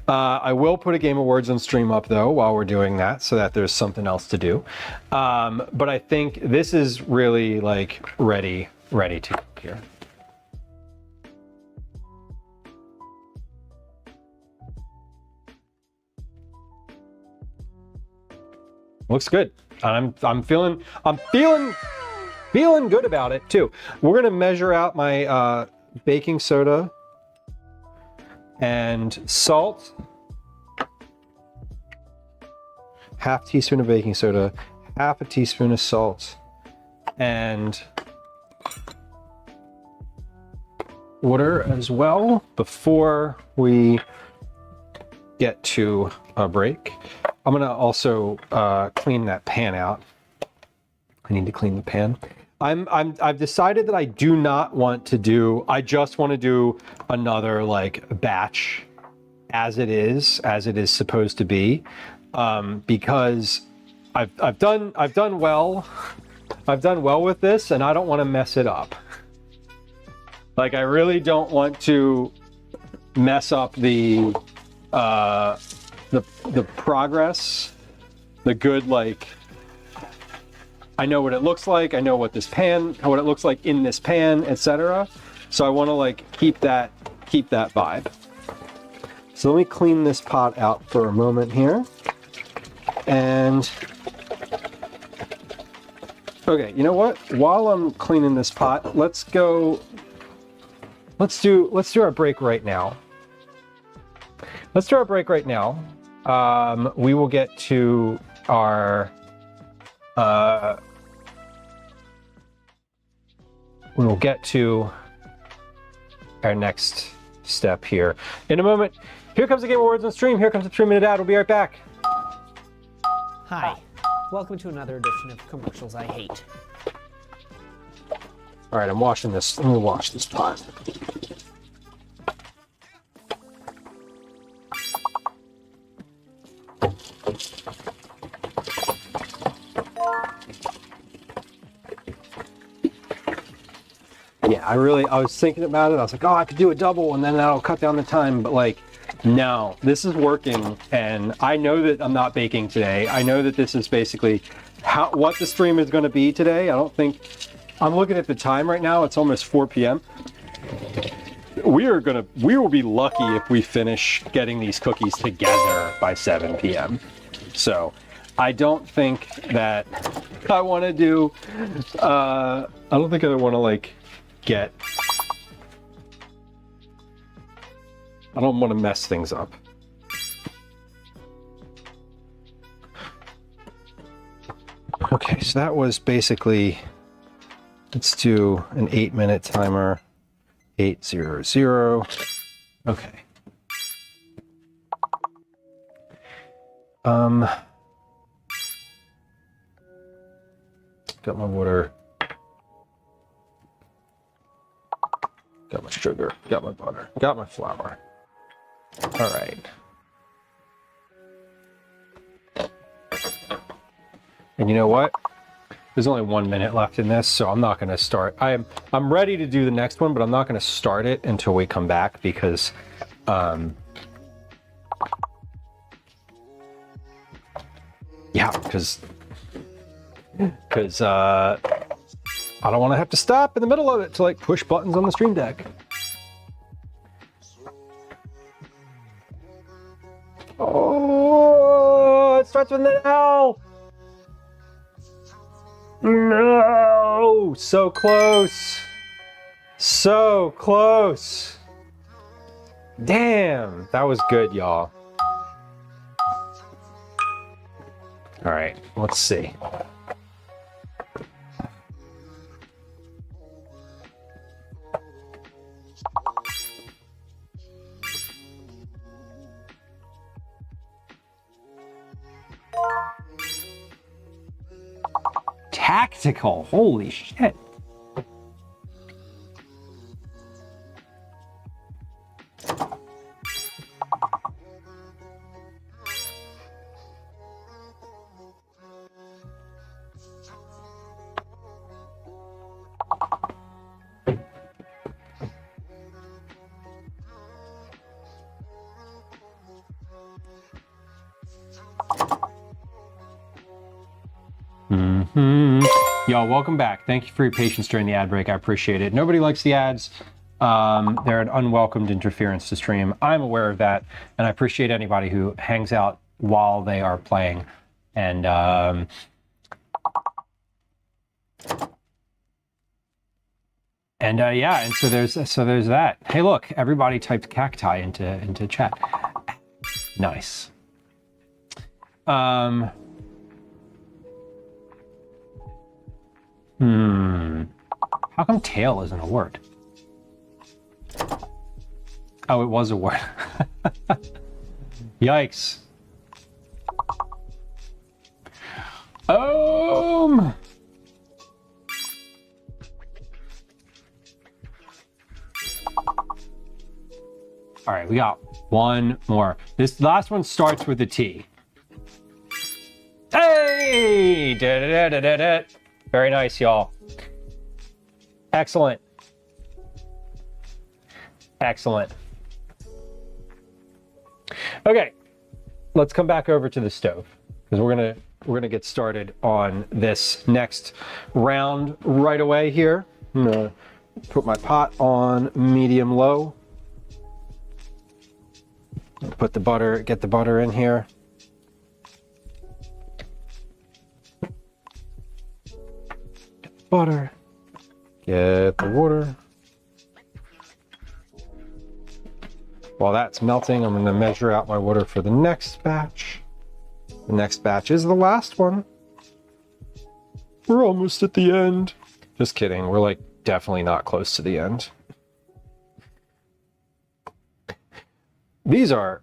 [SPEAKER 1] I will put a Game Awards on stream up though while we're doing that so that there's something else to do. But I think this is really like ready to cook here. Looks good. I'm feeling good about it too. We're gonna measure out my baking soda and salt. Half teaspoon of baking soda, half a teaspoon of salt, and water as well before we get to a break. I'm gonna also clean that pan out. I need to clean the pan. I've decided that I do not want to do. I just want to do another like batch, as it is supposed to be, because I've done well. I've done well with this, and I don't want to mess it up. Like I really don't want to mess up the progress, the good, like, I know what it looks like, I know what it looks like in this pan, etc. So I want to like keep that vibe. So let me clean this pot out for a moment here. And okay, you know what? While I'm cleaning this pot, let's do our break right now. Let's do our break right now. We will get to our next step here in a moment. Here comes the Game Awards on stream. Here comes the 3-minute ad. We'll be right back.
[SPEAKER 2] Hi. Welcome to another edition of Commercials I Hate.
[SPEAKER 1] All right, I'm washing this. Let me wash this pot. Yeah, I was thinking about it. I was like, oh, I could do a double and then that'll cut down the time. But like, no, this is working. And I know that I'm not baking today. I know that this is basically what the stream is going to be today. I don't think, I'm looking at the time right now. It's almost 4 p.m. We will be lucky if we finish getting these cookies together by 7 p.m. So I don't think that I want to do, I don't think I want to like get, I don't want to mess things up. Okay, so that was basically, let's do an 8-minute timer. 8:00. Okay. Got my water. Got my sugar. Got my butter. Got my flour. All right. And you know what? There's only 1 minute left in this, so I'm not going to start. I'm ready to do the next one, but I'm not going to start it until we come back because yeah, because I don't want to have to stop in the middle of it to like push buttons on the Stream Deck. Oh, it starts with an L. No, so close. So close. Damn, that was good, y'all. All right, let's see. Tactical, holy shit. Y'all, welcome back. Thank you for your patience during the ad break. I appreciate it. Nobody likes the ads. They're an unwelcomed interference to stream. I'm aware of that, and I appreciate anybody who hangs out while they are playing. And yeah, and so there's that. Hey, look, everybody typed cacti into chat. Nice. How come tail isn't a word? Oh, it was a word. Yikes. All right, we got one more. This last one starts with a T. Hey! Da-da-da-da-da-da. Very nice, y'all. Excellent. Excellent. Okay, let's come back over to the stove because we're gonna get started on this next round right away here. I'm gonna put my pot on medium low. Put the butter, get the butter in here. Butter, get the water. While that's melting, I'm going to measure out my water for the next batch. The next batch is the last one. We're almost at the end. Just kidding, we're like definitely not close to the end. These are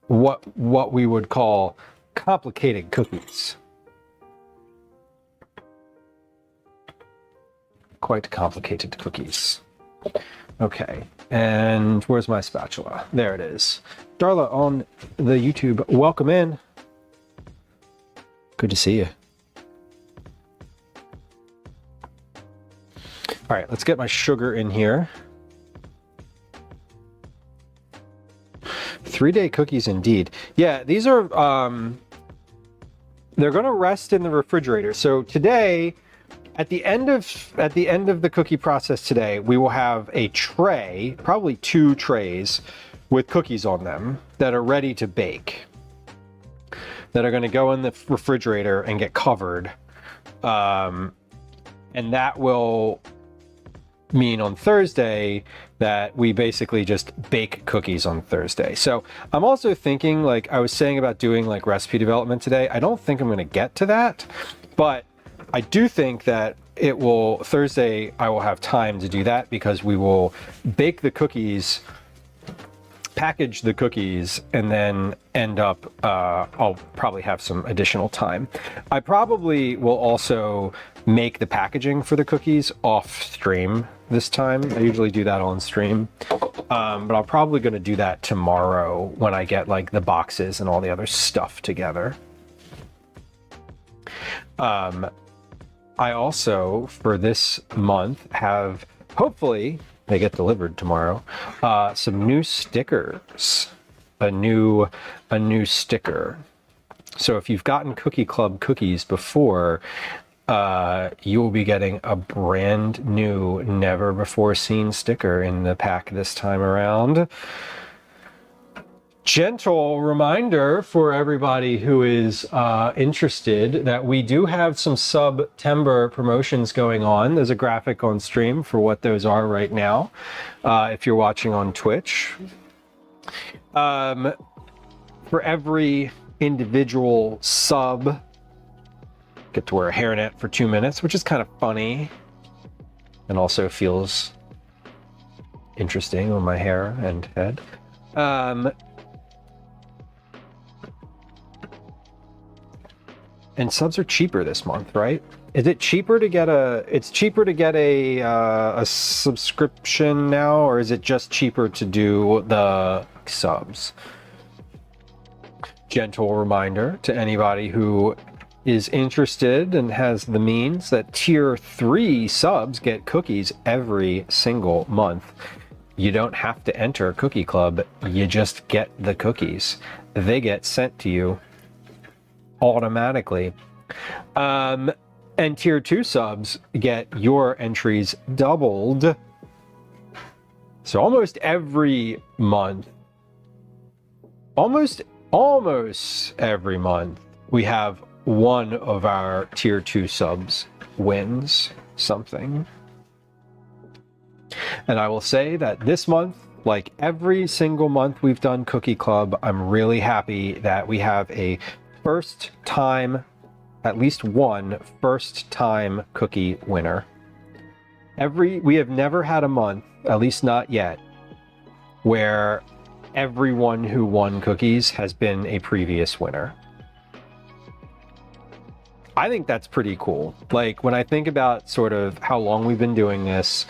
[SPEAKER 1] what we would call complicated cookies. Quite complicated cookies. Okay, and where's my spatula? There it is. Darla on the YouTube, welcome in. Good to see you. All right, let's get my sugar in here. 3-day cookies indeed. Yeah, these are they're going to rest in the refrigerator. So today, at the end of the cookie process today, we will have a tray, probably 2 trays, with cookies on them that are ready to bake, that are going to go in the refrigerator and get covered, and that will mean on Thursday that we basically just bake cookies on Thursday. So I'm also thinking, like I was saying about doing like recipe development today, I don't think I'm going to get to that, but I do think that Thursday I will have time to do that, because we will bake the cookies, package the cookies, and then end up, I'll probably have some additional time. I probably will also make the packaging for the cookies off stream this time. I usually do that on stream, but I'm probably going to do that tomorrow when I get like the boxes and all the other stuff together. I also, for this month, have, hopefully they get delivered tomorrow, some new stickers, a new sticker. So if you've gotten Cookie Club cookies before, you will be getting a brand new, never before seen sticker in the pack this time around. Gentle reminder for everybody who is interested that we do have some September promotions going on. There's a graphic on stream for what those are right now, if you're watching on Twitch. For every individual sub, get to wear a hairnet for 2 minutes, which is kind of funny and also feels interesting on my hair and head. And subs are cheaper this month, right? Is it cheaper to get it's cheaper to get a subscription now, or is it just cheaper to do the subs? Gentle reminder to anybody who is interested and has the means that tier 3 subs get cookies every single month. You don't have to enter Cookie Club, you just get the cookies. They get sent to you automatically. And tier 2 subs get your entries doubled. So almost every month, almost every month, we have one of our tier 2 subs wins something. And I will say that this month, like every single month we've done Cookie Club, I'm really happy that we have a first time, at least one first time cookie winner. We have never had a month, at least not yet, where everyone who won cookies has been a previous winner. I think that's pretty cool. Like when I think about sort of how long we've been doing this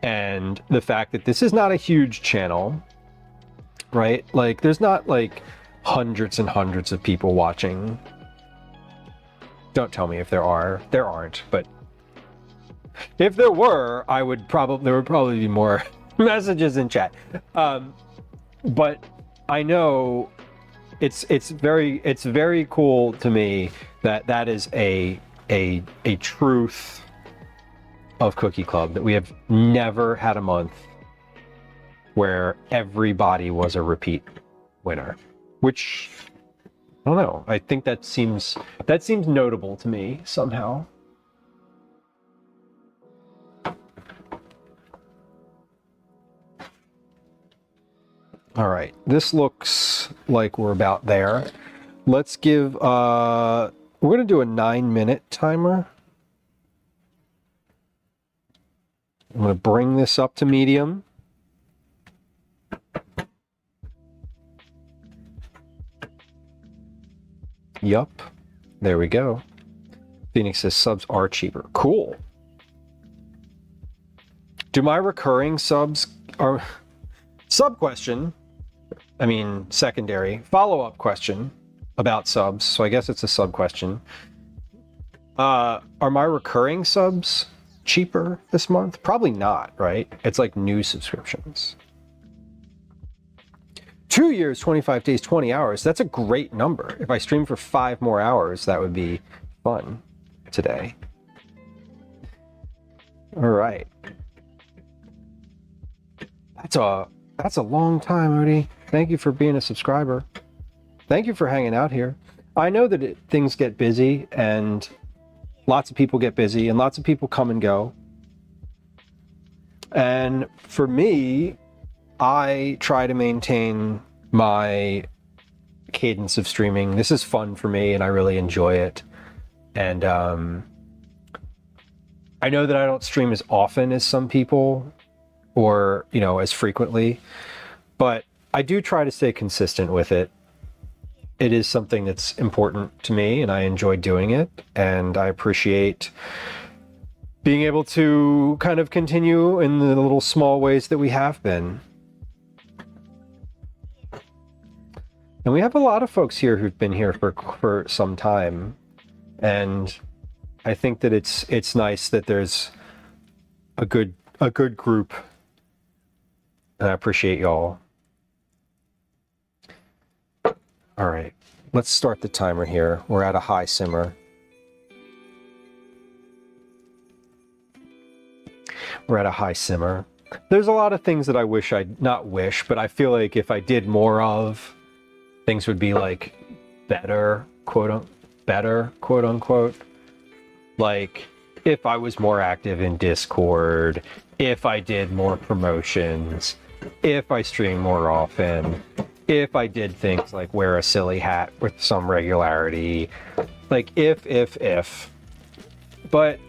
[SPEAKER 1] and the fact that this is not a huge channel, right? Like there's not like hundreds and hundreds of people watching. Don't tell me if there are. There aren't, but if there were, there would probably be more messages in chat. But I know it's very cool to me that is a truth of Cookie Club, that we have never had a month where everybody was a repeat winner. Which, I don't know, I think that seems notable to me somehow. All right, this looks like we're about there. Let's give, we're gonna do a 9-minute timer. I'm gonna bring this up to medium. Yup, there we go. Phoenix says subs are cheaper. Cool. Do my recurring subs are... Sub question, I mean secondary, follow-up question about subs, so I guess it's a sub question. Are my recurring subs cheaper this month? Probably not, right? It's like new subscriptions. 2 years, 25 days, 20 hours. That's a great number. If I stream for 5 more hours, that would be fun today. All right. That's a long time, Odie. Thank you for being a subscriber. Thank you for hanging out here. I know that things get busy and lots of people get busy and lots of people come and go. And for me, I try to maintain my cadence of streaming. This is fun for me and I really enjoy it. And I know that I don't stream as often as some people or, you know, as frequently, but I do try to stay consistent with it. It is something that's important to me and I enjoy doing it, and I appreciate being able to kind of continue in the little small ways that we have been. And we have a lot of folks here who've been here for some time, and I think that it's nice that there's a good group. And I appreciate y'all. All right, let's start the timer here. We're at a high simmer. We're at a high simmer. There's a lot of things that I wish not wish, but I feel like if I did more of, things would be like better, quote unquote. Like if I was more active in Discord, if I did more promotions, if I stream more often, if I did things like wear a silly hat with some regularity, like if. But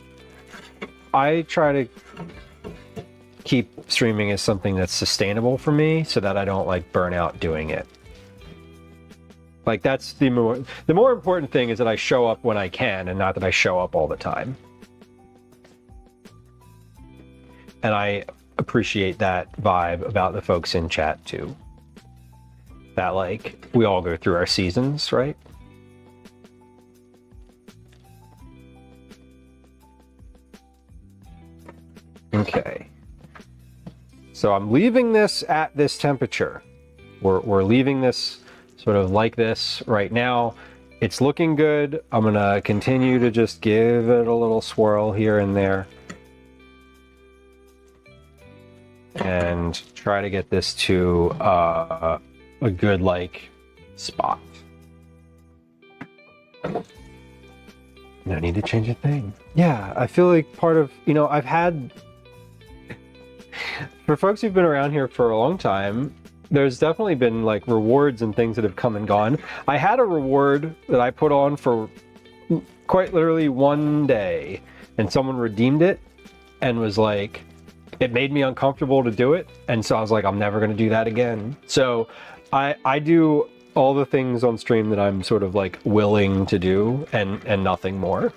[SPEAKER 1] I try to keep streaming as something that's sustainable for me so that I don't like burn out doing it. Like that's the more important thing is that I show up when I can and not that I show up all the time. And I appreciate that vibe about the folks in chat too. That like we all go through our seasons, right? Okay. So I'm leaving this at this temperature. We're leaving this sort of like this right now. It's looking good. I'm gonna continue to just give it a little swirl here and there. And try to get this to a good like spot. No need to change a thing. Yeah, I feel like part of, you know, I've had, for folks who've been around here for a long time, there's definitely been like rewards and things that have come and gone. I had a reward that I put on for quite literally one day, and someone redeemed it and was like, it made me uncomfortable to do it, and so I was like, I'm never going to do that again. So I do all the things on stream that I'm sort of like willing to do, and nothing more.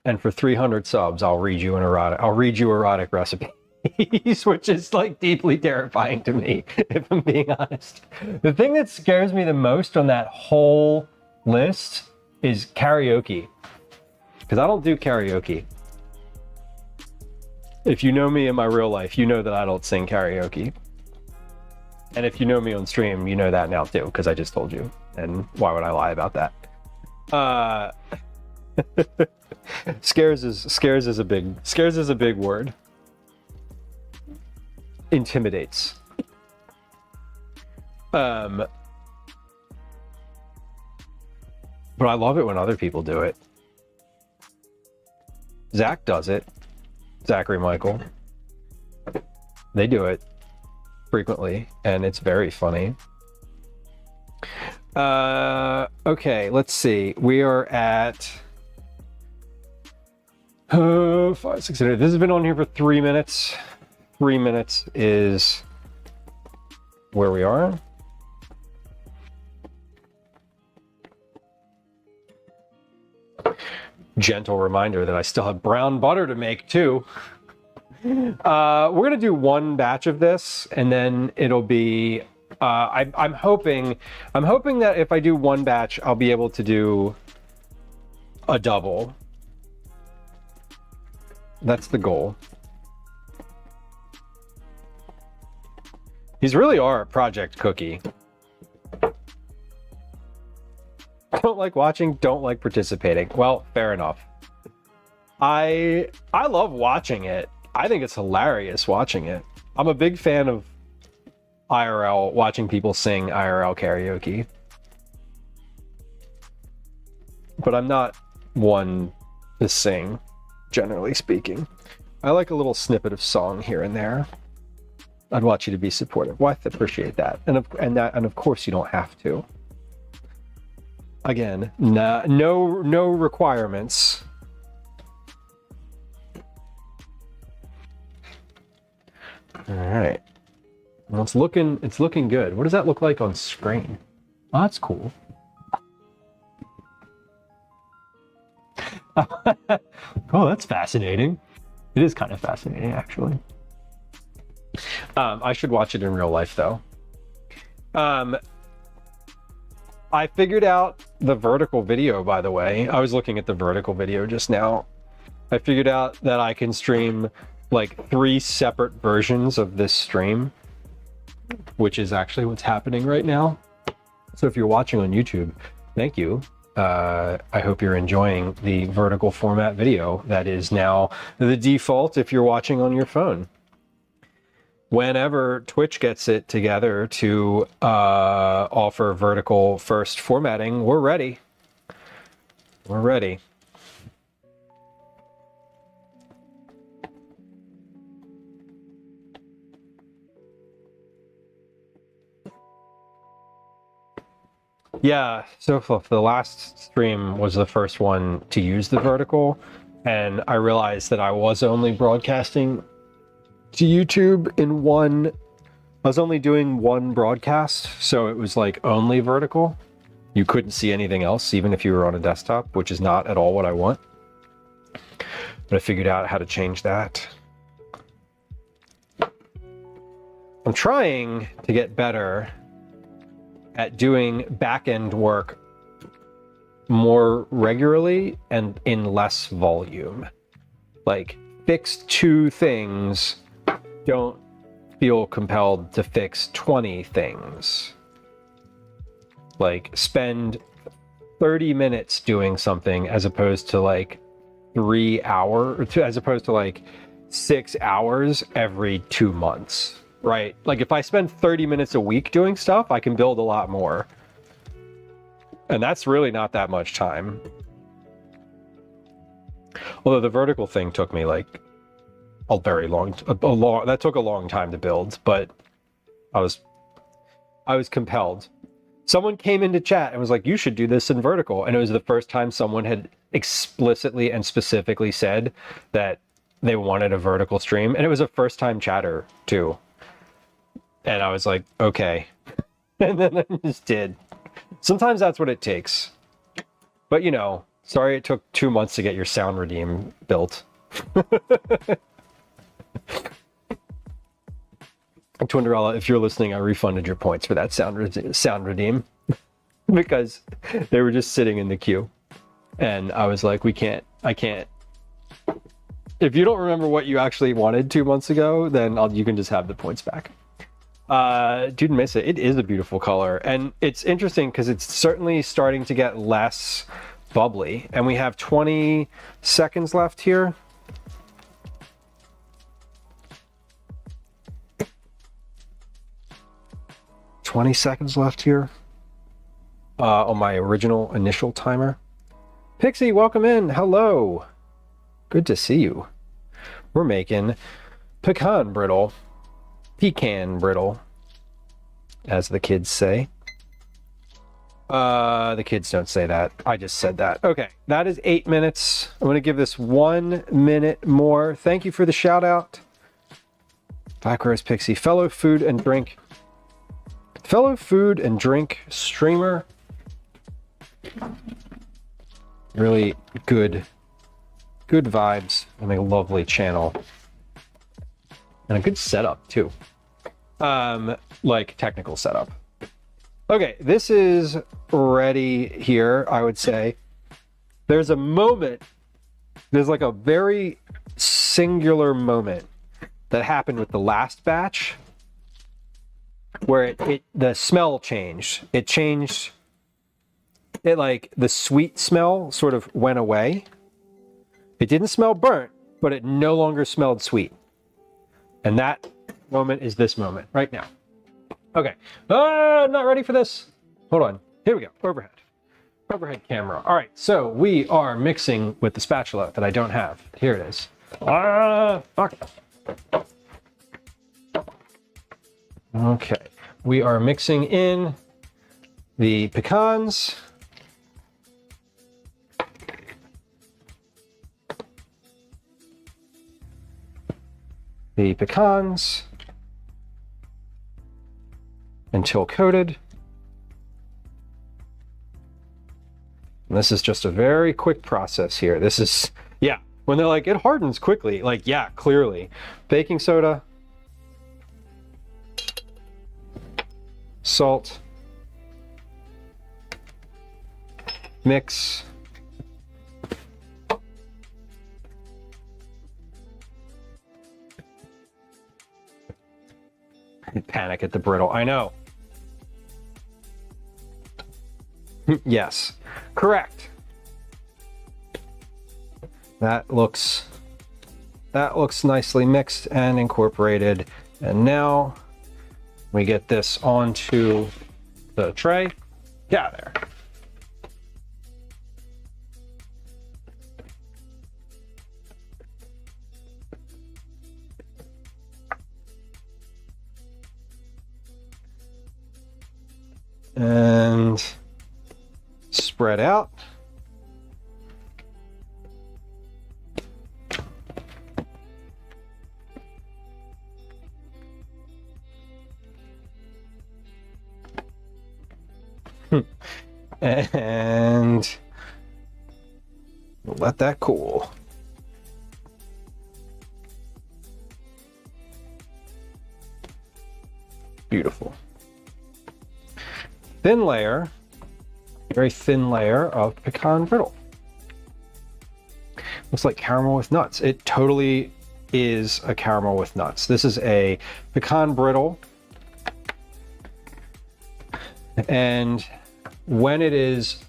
[SPEAKER 1] And for 300 subs, I'll read you erotic recipes, which is like deeply terrifying to me, if I'm being honest. The thing that scares me the most on that whole list is karaoke, because I don't do karaoke. If you know me in my real life, you know that I don't sing karaoke. And if you know me on stream, you know that now too, because I just told you. And why would I lie about that? Scares is a big word. Intimidates. But I love it when other people do it. Zach does it. Zachary Michael. They do it frequently, and it's very funny. Okay, let's see. We are at 5, 6, 8. This has been on here for 3 minutes. 3 minutes is where we are. Gentle reminder that I still have brown butter to make too. We're gonna do one batch of this, and then it'll be. I'm hoping that if I do one batch, I'll be able to do a double. That's the goal. These really are Project Cookie. Don't like watching, don't like participating. Well, fair enough. I love watching it. I think it's hilarious watching it. I'm a big fan of IRL, watching people sing IRL karaoke. But I'm not one to sing, generally speaking. I like a little snippet of song here and there. I'd want you to be supportive. Well, I appreciate that. And of course you don't have to. Again, no requirements. All right. Well, it's looking good. What does that look like on screen? Oh, that's cool. Oh, that's fascinating. It is kind of fascinating, actually. I should watch it in real life, though. I figured out the vertical video, by the way. I was looking at the vertical video just now. I figured out that I can stream like 3 separate versions of this stream, which is actually what's happening right now. So if you're watching on YouTube, thank you. I hope you're enjoying the vertical format video that is now the default if you're watching on your phone. Whenever Twitch gets it together to offer vertical first formatting, we're ready. We're ready. Yeah, so the last stream was the first one to use the vertical, and I realized that I was only broadcasting to YouTube in one. I was only doing one broadcast, so it was like only vertical. You couldn't see anything else, even if you were on a desktop, which is not at all what I want. But I figured out how to change that. I'm trying to get better at doing back-end work more regularly and in less volume. Like, fix 2 things, don't feel compelled to fix 20 things. Like, spend 30 minutes doing something as opposed to like 3 hours, as opposed to like 6 hours every 2 months. Right? Like if I spend 30 minutes a week doing stuff, I can build a lot more. And that's really not that much time. Although the vertical thing took me like a that took a long time to build, but I was compelled. Someone came into chat and was like, you should do this in vertical. And it was the first time someone had explicitly and specifically said that they wanted a vertical stream. And it was a first time chatter too. And I was like, okay. And then I just did. Sometimes that's what it takes. But you know, sorry it took 2 months to get your sound redeem built. Twinderella, if you're listening, I refunded your points for that sound redeem because they were just sitting in the queue. And I was like, I can't. If you don't remember what you actually wanted 2 months ago, then you can just have the points back. Dude, miss it. It is a beautiful color, and it's interesting because it's certainly starting to get less bubbly. And we have 20 seconds left here. On my original initial timer. Pixie, welcome in. Hello. Good to see you. We're making pecan brittle. Pecan brittle, as the kids say. The kids don't say that. I just said that. Okay, that is 8 minutes. I'm going to give this 1 minute more. Thank you for the shout out. Black Rose Pixie, fellow food and drink streamer. Really good vibes and a lovely channel. And a good setup too. Like technical setup. Okay, this is ready here, I would say. There's a moment, there's like a very singular moment that happened with the last batch where the smell changed. It changed. It like the sweet smell sort of went away. It didn't smell burnt, but it no longer smelled sweet. And that moment is this moment right now. Okay, not ready for this. Hold on, here we go, overhead camera. All right, so we are mixing with the spatula that I don't have. Here it is. Fuck. Okay, we are mixing in the pecans. Until coated. And this is just a very quick process here. This is, yeah, when they're like, it hardens quickly, like, yeah, clearly. Baking soda, salt, mix, panic at the brittle, I know. Yes, correct. That looks nicely mixed and incorporated. And now we get this onto the tray. Yeah, there. And spread out. And let that cool. Beautiful. Thin layer, very thin layer of pecan brittle. Looks like caramel with nuts. It totally is a caramel with nuts. This is a pecan brittle. And when it is,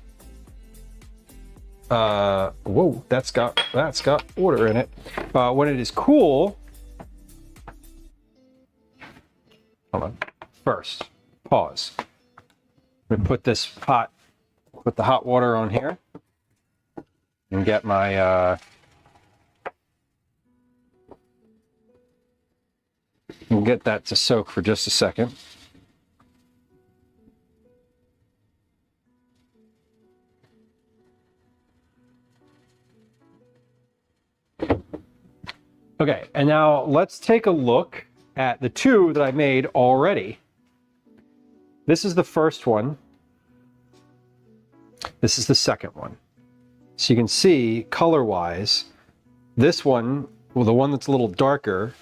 [SPEAKER 1] whoa, that's got water in it. When it is cool, hold on, first, pause. I'm gonna put this pot, put the hot water on here and get my, and get that to soak for just a second. Okay, and now let's take a look at the two that I made already. This is the first one. This is the second one. So you can see color-wise, this one, well, the one that's a little darker,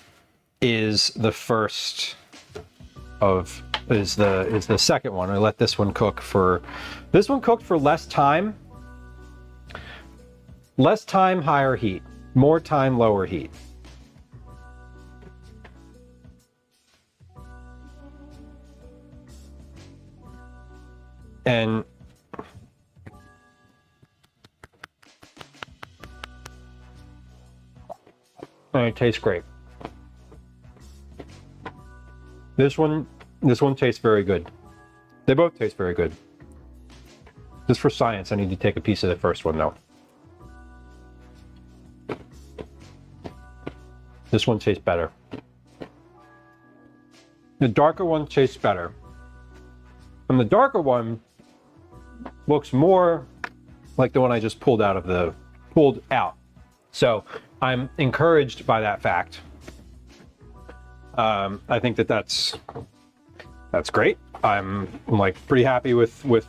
[SPEAKER 1] is the first of is the second one. I let this one cook for less time. Less time, higher heat. More time, lower heat. And it tastes great. This one tastes very good. They both taste very good. Just for science, I need to take a piece of the first one though. This one tastes better. The darker one tastes better. And the darker one looks more like the one I just pulled out. So I'm encouraged by that fact. I think that's great. I'm like pretty happy with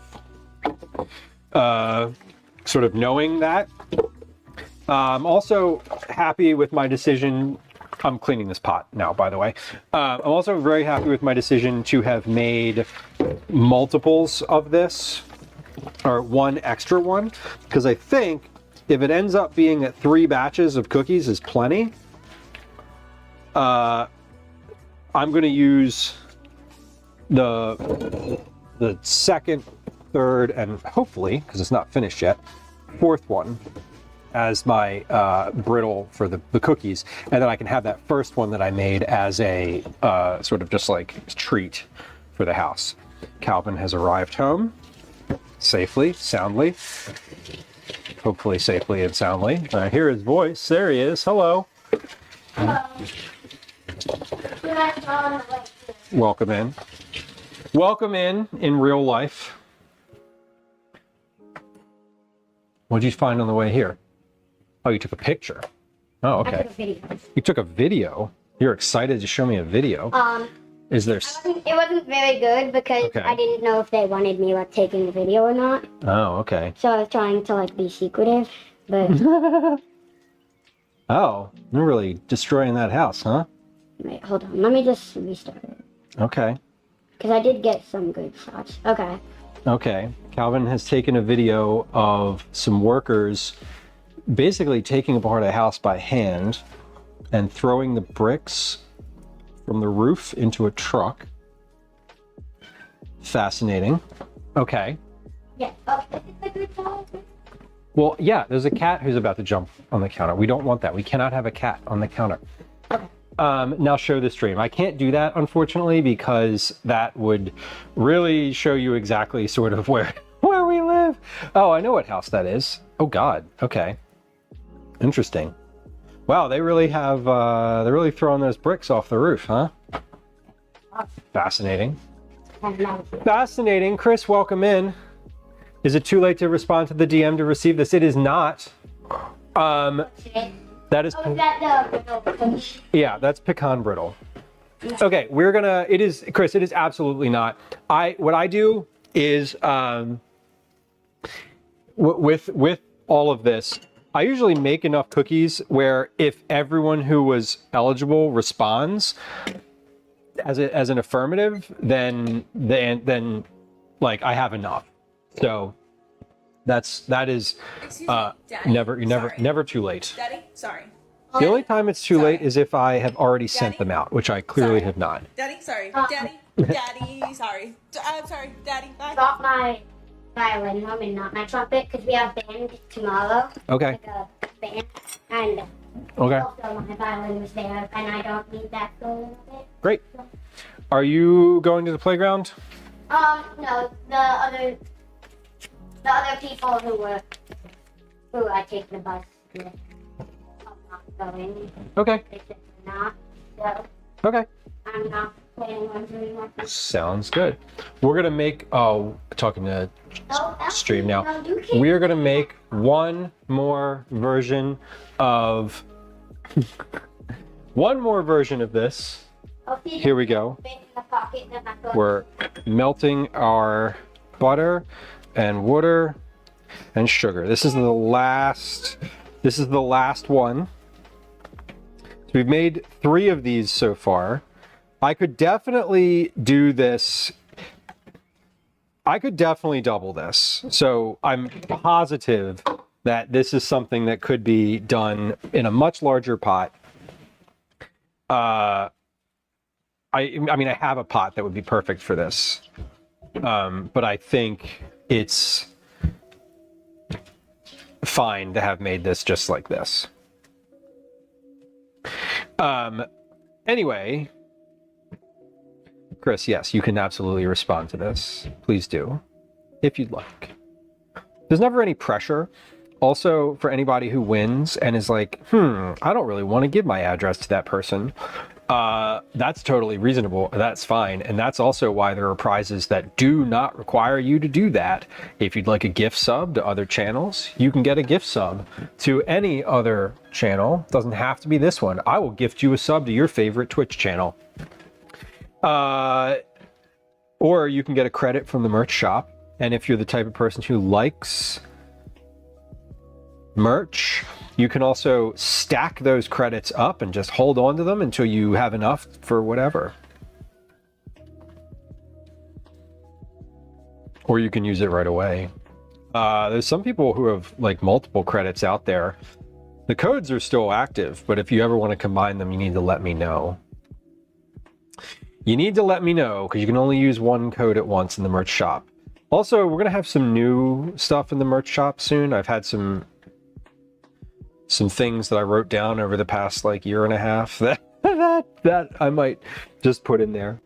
[SPEAKER 1] sort of knowing that. I'm also happy with my decision. I'm cleaning this pot now, by the way. I'm also very happy with my decision to have made multiples of this, or one extra one, because I think if it ends up being that 3 batches of cookies is plenty, I'm going to use the second, third, and hopefully, because it's not finished yet, fourth one as my brittle for the cookies, and then I can have that first one that I made as a sort of just like treat for the house. Calvin has arrived home safely, soundly, hopefully safely and soundly. I hear his voice. There he is. Hello. Welcome in. Welcome in real life. What'd you find on the way here? Oh, you took a picture. Oh, okay.
[SPEAKER 11] I took a video.
[SPEAKER 1] You took a video? You're excited to show me a video? Is there...
[SPEAKER 11] It wasn't very good because
[SPEAKER 1] Okay.
[SPEAKER 11] I didn't know if they wanted me like taking the video or not.
[SPEAKER 1] Oh, okay.
[SPEAKER 11] So I was trying to like be secretive, but
[SPEAKER 1] Oh, you're really destroying that house, huh?
[SPEAKER 11] wait, hold on. Let me just restart it
[SPEAKER 1] Okay.
[SPEAKER 11] because I did get some good shots. Okay.
[SPEAKER 1] Okay. Calvin has taken a video of some workers basically taking apart a house by hand and throwing the bricks from the roof into a truck. Fascinating. Okay.
[SPEAKER 11] Yeah. Oh, this is a good shot.
[SPEAKER 1] Well, yeah, there's a cat who's about to jump on the counter. We don't want that. We cannot have a cat on the counter.
[SPEAKER 11] Okay.
[SPEAKER 1] Now show the stream. I can't do that, unfortunately, because that would really show you exactly sort of where we live. Oh, I know what house that is. Oh, God. Okay. Interesting. Wow, they really have, they're really throwing those bricks off the roof, huh? Fascinating. Fascinating. Chris, welcome in. Is it too late to respond to the DM to receive this? It is not. That is...
[SPEAKER 11] Oh, is that the
[SPEAKER 1] Yeah, that's pecan brittle. Okay, we're gonna... It is... Chris, it is absolutely not. What I do is... with all of this, I usually make enough cookies where if everyone who was eligible responds as an affirmative, then like I have enough. So that is
[SPEAKER 10] Excuse me, Daddy.
[SPEAKER 1] never too late.
[SPEAKER 10] Daddy, sorry.
[SPEAKER 1] The only time it's too
[SPEAKER 10] Sorry.
[SPEAKER 1] late is if I have already sent
[SPEAKER 10] Daddy?
[SPEAKER 1] them out, which I clearly
[SPEAKER 10] Sorry.
[SPEAKER 1] have not.
[SPEAKER 10] Daddy, sorry. Daddy, Daddy, sorry. I'm sorry. Daddy, bye.
[SPEAKER 11] Got my violin home and not my trumpet because we have band tomorrow.
[SPEAKER 1] Okay.
[SPEAKER 11] Like a band, and
[SPEAKER 1] Okay.
[SPEAKER 11] also my violin was there, and I don't need that for a little bit.
[SPEAKER 1] Great. Are you going to the playground?
[SPEAKER 11] No, the other people who I take the bus with, I'm not going.
[SPEAKER 1] Okay.
[SPEAKER 11] They said not, so
[SPEAKER 1] Okay.
[SPEAKER 11] I'm not planning on doing that.
[SPEAKER 1] Sounds good. We're gonna make talking to stream now.
[SPEAKER 11] No, you can't.
[SPEAKER 1] We're gonna make one more version of this.
[SPEAKER 11] Oh, see,
[SPEAKER 1] Here we go.
[SPEAKER 11] bit in the pocket that I thought-
[SPEAKER 1] We're melting our butter and water and sugar. This is the last one. So we've made 3 of these so far. I could definitely do this. I could definitely double this. So I'm positive that this is something that could be done in a much larger pot. I mean, I have a pot that would be perfect for this. But I think it's fine to have made this just like this. Anyway, Chris, yes, you can absolutely respond to this. Please do, if you'd like. There's never any pressure. Also, for anybody who wins and is like, I don't really want to give my address to that person. That's totally reasonable. That's fine. And that's also why there are prizes that do not require you to do that. If you'd like a gift sub to other channels, you can get a gift sub to any other channel. Doesn't have to be this one. I will gift you a sub to your favorite Twitch channel. Or you can get a credit from the merch shop. And if you're the type of person who likes merch, you can also stack those credits up and just hold on to them until you have enough for whatever. Or you can use it right away. There's some people who have like multiple credits out there. The codes are still active, but if you ever want to combine them, you need to let me know. You need to let me know, because you can only use one code at once in the merch shop. Also, we're going to have some new stuff in the merch shop soon. I've had some things that I wrote down over the past like year and a half that I might just put in there.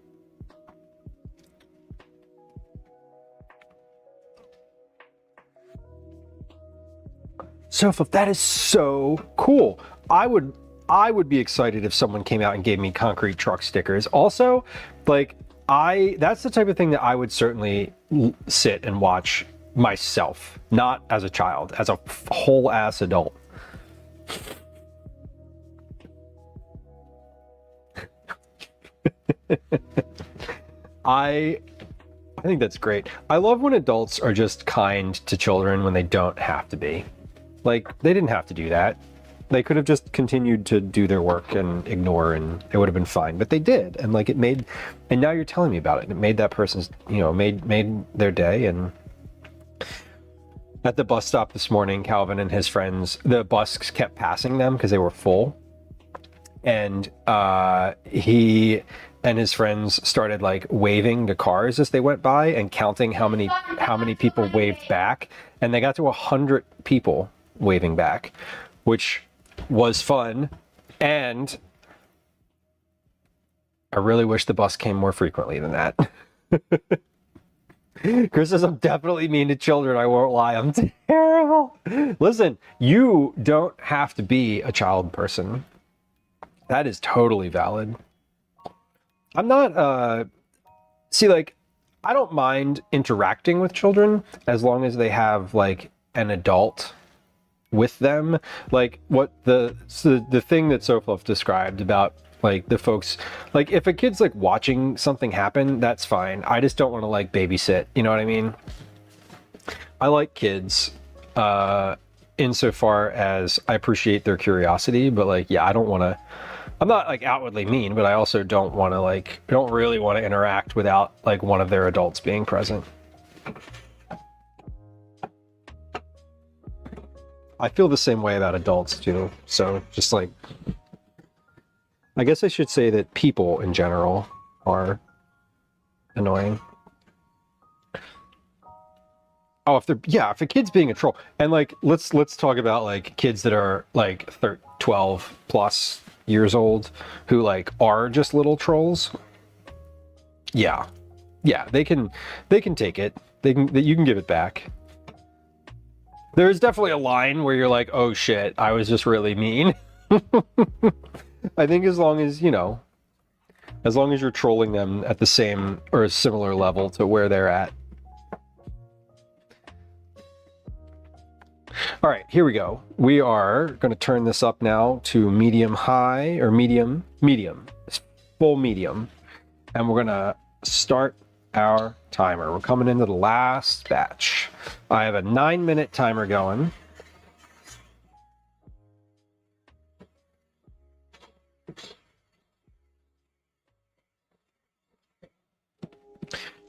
[SPEAKER 1] So that is so cool. I would be excited if someone came out and gave me concrete truck stickers. Also, like that's the type of thing that I would certainly sit and watch myself, not as a child, as a whole ass adult. I think that's great. I love when adults are just kind to children when they don't have to be. Like, they didn't have to do that. They could have just continued to do their work and ignore, and it would have been fine. But they did, and like and now you're telling me about it. And it made that person's, made their day. And at the bus stop this morning, Calvin and his friends, the bus kept passing them because they were full, and he and his friends started like waving to cars as they went by and counting how many people waved back, and they got to 100 people waving back, which was fun. And I really wish the bus came more frequently than that. Chris says, I'm definitely mean to children. I won't lie. I'm terrible. Listen, you don't have to be a child person. That is totally valid. I'm not, see, like, I don't mind interacting with children as long as they have, like, an adult with them. Like, what the thing that Sofluff described about, like, the folks, like, if a kid's, like, watching something happen, that's fine. I just don't want to, like, babysit, you know what I mean? I like kids, insofar as I appreciate their curiosity, but, like, yeah, I don't want to, I'm not like outwardly mean, but I also don't want to don't really want to interact without like one of their adults being present. I feel the same way about adults too. So just like, I guess I should say that people in general are annoying. Oh, if a kid's being a troll, and like, let's talk about like kids that are like 12 plus years old who like are just little trolls. Yeah, they can take it. You can give it back. There's definitely a line where you're like, oh shit, I was just really mean. I think as long as you're trolling them at the same or a similar level to where they're at. All right, here we go. We are going to turn this up now to medium high, or medium, full medium. And we're going to start our timer. We're coming into the last batch. I have a 9-minute timer going.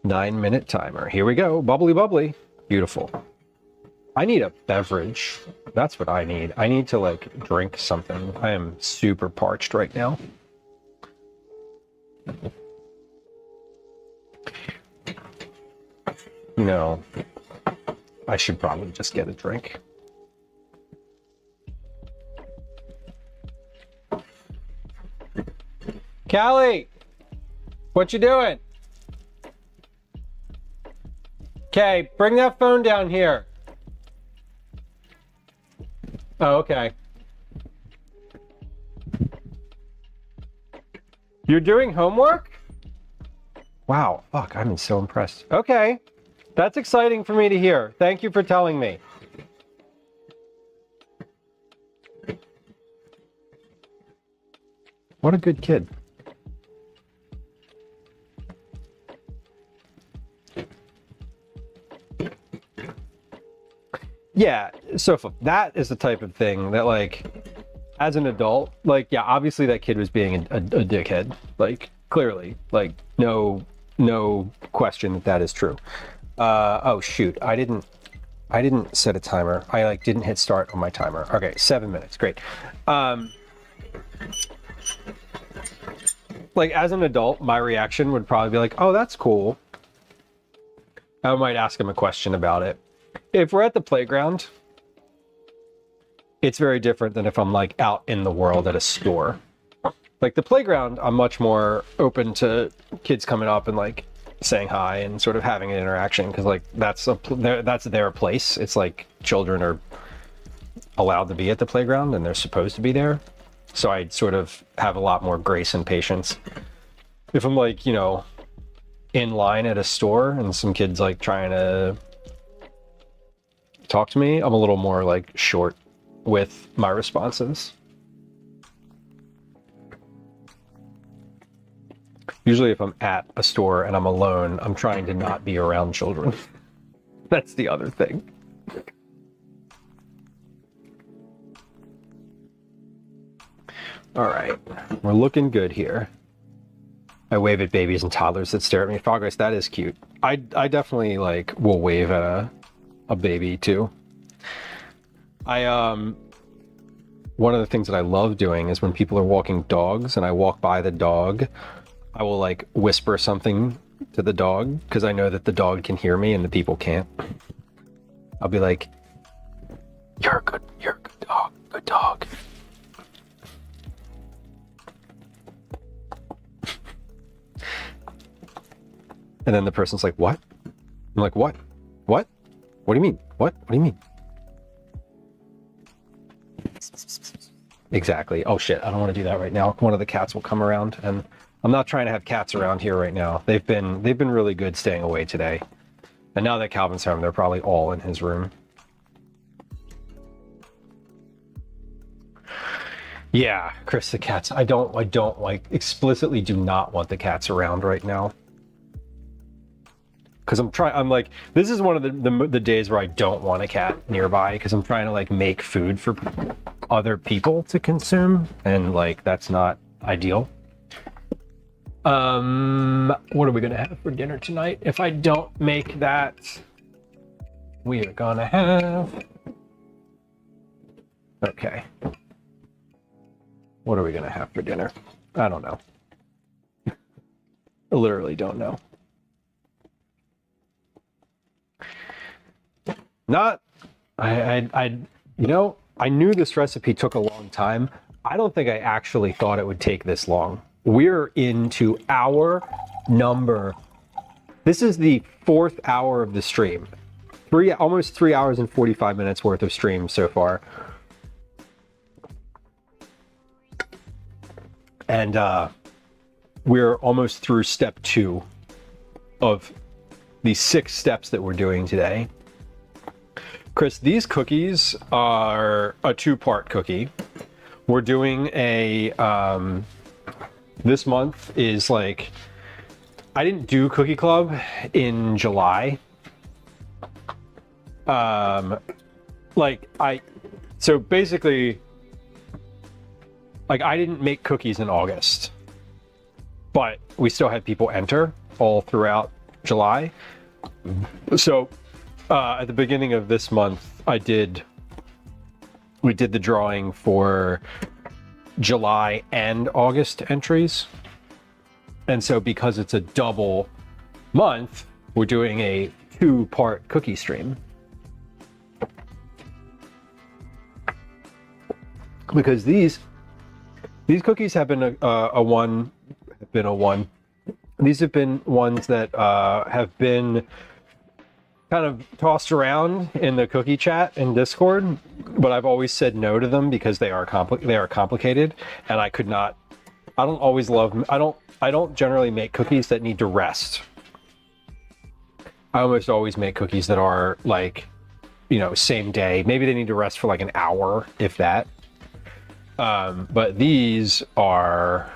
[SPEAKER 1] Nine-minute timer. Here we go. Bubbly, bubbly. Beautiful. I need a beverage. That's what I need. I need to like drink something. I am super parched right now. I should probably just get a drink. Callie, what you doing? Okay, bring that phone down here. Oh, okay. You're doing homework? Wow, fuck, I'm so impressed. Okay, that's exciting for me to hear. Thank you for telling me. What a good kid. Yeah, so that is the type of thing that, like, as an adult, like, yeah, obviously that kid was being a dickhead, like, clearly, like, no question that is true. Oh shoot, I didn't set a timer. I like didn't hit start on my timer. Okay, 7 minutes, great. like as an adult, my reaction would probably be like, oh, that's cool. I might ask him a question about it. If we're at the playground, it's very different than if I'm like out in the world at a store. Like the playground, I'm much more open to kids coming up and like saying hi and sort of having an interaction because like that's their place. It's like children are allowed to be at the playground and they're supposed to be there. So I sort of have a lot more grace and patience. If I'm like, you know, in line at a store and some kid's like trying to talk to me, I'm a little more like short with my responses. Usually if I'm at a store and I'm alone, I'm trying to not be around children. That's the other thing. All right, we're looking good here. I wave at babies and toddlers that stare at me. Progress, that is cute. I definitely like will wave at a baby too. One of the things that I love doing is when people are walking dogs and I walk by the dog, I will like whisper something to the dog because I know that the dog can hear me and the people can't. I'll be like, you're a good dog, good dog. And then the person's like, what? I'm like, what? What? What do you mean? What? What do you mean? Exactly. Oh shit, I don't want to do that right now. One of the cats will come around, and I'm not trying to have cats around here right now. They've been really good staying away today. And now that Calvin's home, they're probably all in his room. Yeah, Chris, the cats. I don't like explicitly do not want the cats around right now. Because I'm like, this is one of the days where I don't want a cat nearby because I'm trying to like make food for other people to consume, and like that's not ideal. What are we gonna have for dinner tonight? If I don't make that, we are gonna have. Okay. What are we gonna have for dinner? I don't know. I literally don't know. You know, I knew this recipe took a long time. I don't think I actually thought it would take this long. We're into hour number. This is the 4th hour of the stream. Almost 3 hours and 45 minutes worth of stream so far. And we're almost through step 2 of the 6 steps that we're doing today. Chris, these cookies are a 2-part cookie. We're doing a, this month is like, I didn't do Cookie Club in July. So basically, like I didn't make cookies in August, but we still had people enter all throughout July. So, at the beginning of this month, we did the drawing for July and August entries. And so because it's a double month, we're doing a 2-part cookie stream. Because these cookies have been a one. These have been ones that have been kind of tossed around in the cookie chat in Discord, but I've always said no to them because they are complicated, and I don't generally make cookies that need to rest. I almost always make cookies that are like, you know, same day. Maybe they need to rest for like an hour, if that. But these are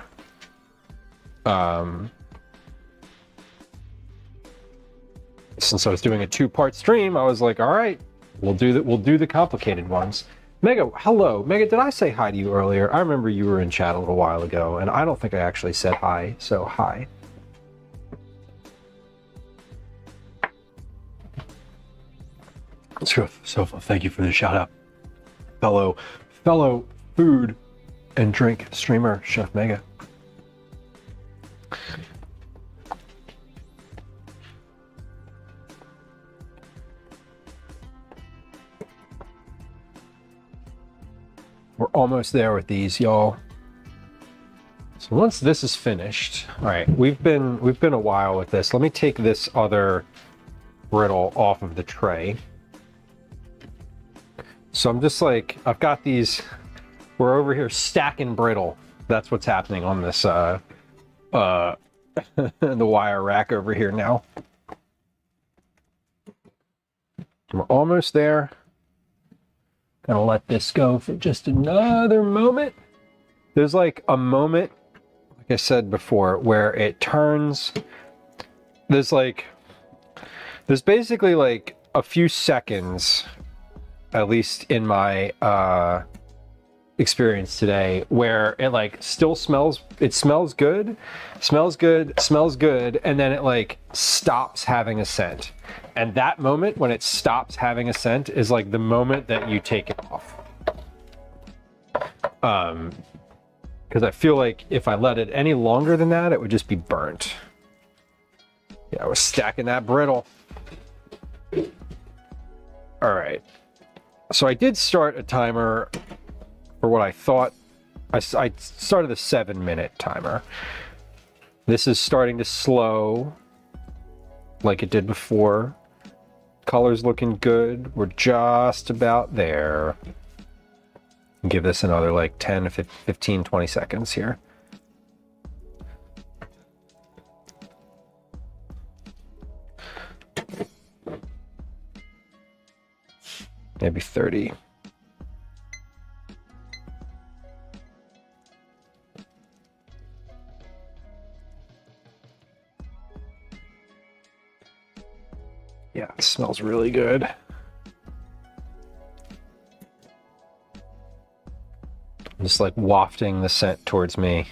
[SPEAKER 1] since I was doing a 2-part stream, I was like, all right, we'll do the complicated ones. Mega, hello. Mega, did I say hi to you earlier? I remember you were in chat a little while ago, and I don't think I actually said hi, so hi. Sofa, thank you for the shout out. Fellow food and drink streamer, Chef Mega. We're almost there with these, y'all. So once this is finished, all right, we've been a while with this. Let me take this other brittle off of the tray. So I'm just like, I've got these, we're over here stacking brittle. That's what's happening on this the wire rack over here now. We're almost there. Gonna let this go for just another moment. There's like a moment, like I said before, where it turns. There's basically like a few seconds, at least in my experience today, where it like still smells, it smells good, and then it like stops having a scent. And that moment when it stops having a scent is like the moment that you take it off. Because I feel like if I let it any longer than that, it would just be burnt. Yeah, I was stacking that brittle. All right. So I did start a timer for what I thought. I started a 7-minute timer. This is starting to slow like it did before. Color's looking good. We're just about there. Give this another like 10, 15, 20 seconds here. Maybe 30. Yeah, it smells really good. I'm just like wafting the scent towards me.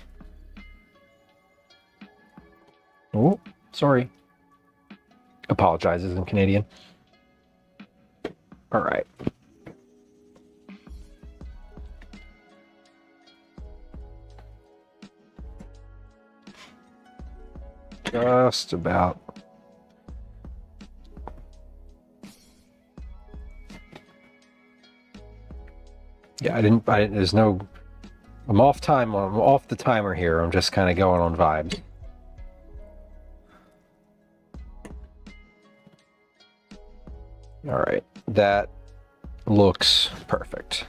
[SPEAKER 1] Oh, sorry. Apologizes in Canadian. All right. Just about. Yeah, I didn't, there's no, I'm off time, I'm off the timer here. I'm just kind of going on vibes. All right, that looks perfect.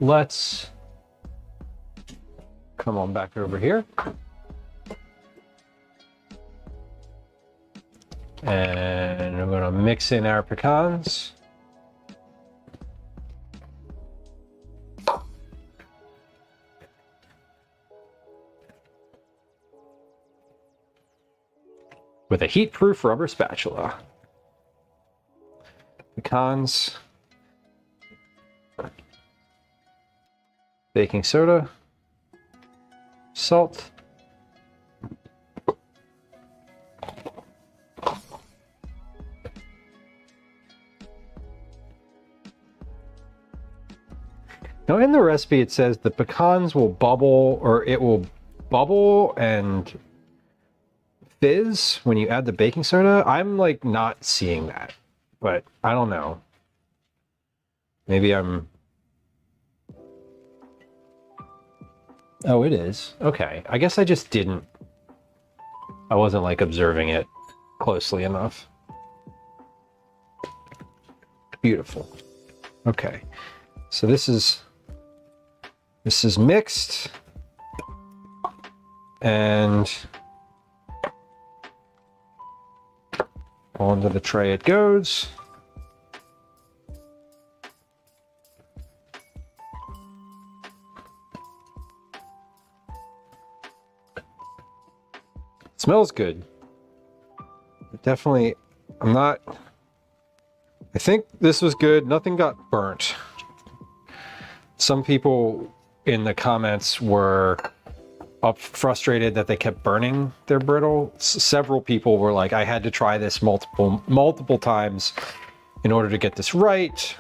[SPEAKER 1] Let's come on back over here. And we're gonna mix in our pecans. With a heat-proof rubber spatula. Pecans. Baking soda. Salt. Now in the recipe it says the pecans will bubble, or it will bubble and fizz when you add the baking soda. I'm like not seeing that, but I don't know. Maybe I'm... Oh, it is. Okay. I guess I just didn't... I wasn't like observing it closely enough. Beautiful. Okay. So this is mixed. And onto the tray it goes. It smells good. It definitely, I think this was good. Nothing got burnt. Some people in the comments were frustrated that they kept burning their brittle. Several people were like, I had to try this multiple times in order to get this right.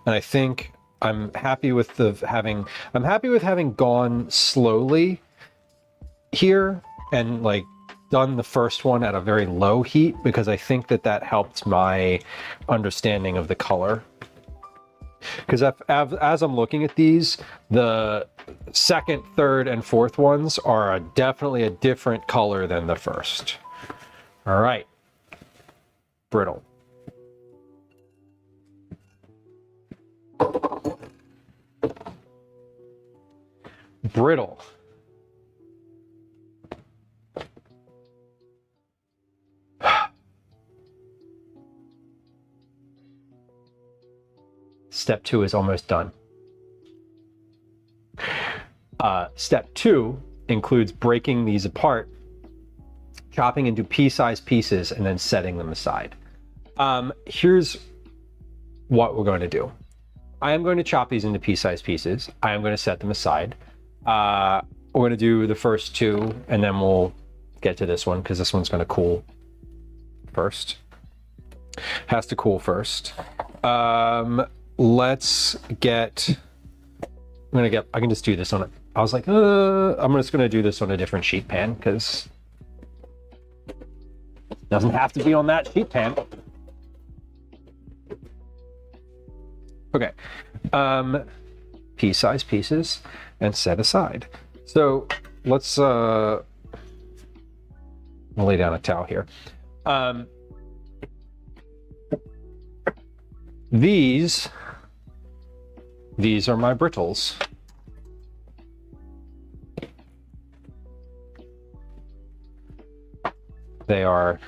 [SPEAKER 1] And I think I'm happy with having gone slowly here and like done the first one at a very low heat because I think that that helped my understanding of the color. Because as I'm looking at these, the second, third, and fourth ones are definitely a different color than the first. All right. Brittle. Brittle. Step 2 is almost done. Step 2 includes breaking these apart, chopping into pea-sized pieces, and then setting them aside. Here's what we're going to do. I am going to chop these into pea-sized pieces. I am going to set them aside. We're going to do the first 2, and then we'll get to this one because this one's going to cool first. Has to cool first. Let's get, I can just do this on it. I was like, I'm just going to do this on a different sheet pan because it doesn't have to be on that sheet pan. Okay. Pea-sized pieces and set aside. So let's, I'll lay down a towel here. These are my brittles. They are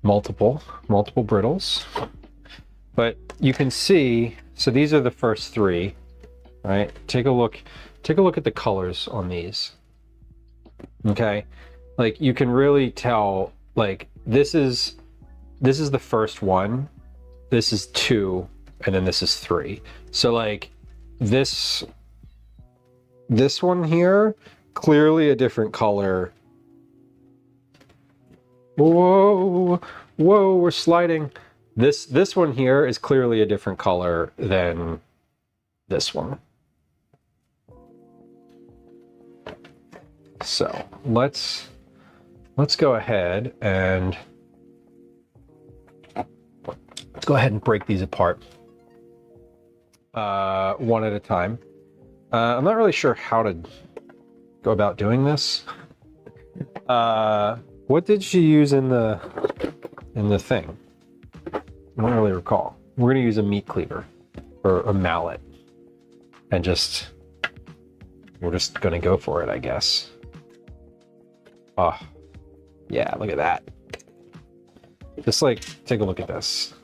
[SPEAKER 1] multiple brittles, but you can see, so these are the first 3, right? Take a look at the colors on these. Okay. Like you can really tell, like this is the first one, this is 2, and then this is 3. So like this one here, clearly a different color. Whoa, we're sliding. This one here is clearly a different color than this one. So let's go ahead and break these apart one at a time. I'm not really sure how to go about doing this. What did she use in the thing? I don't really recall. We're gonna use a meat cleaver or a mallet, and we're just gonna go for it, I guess. Oh, yeah, look at that. Just like, take a look at this.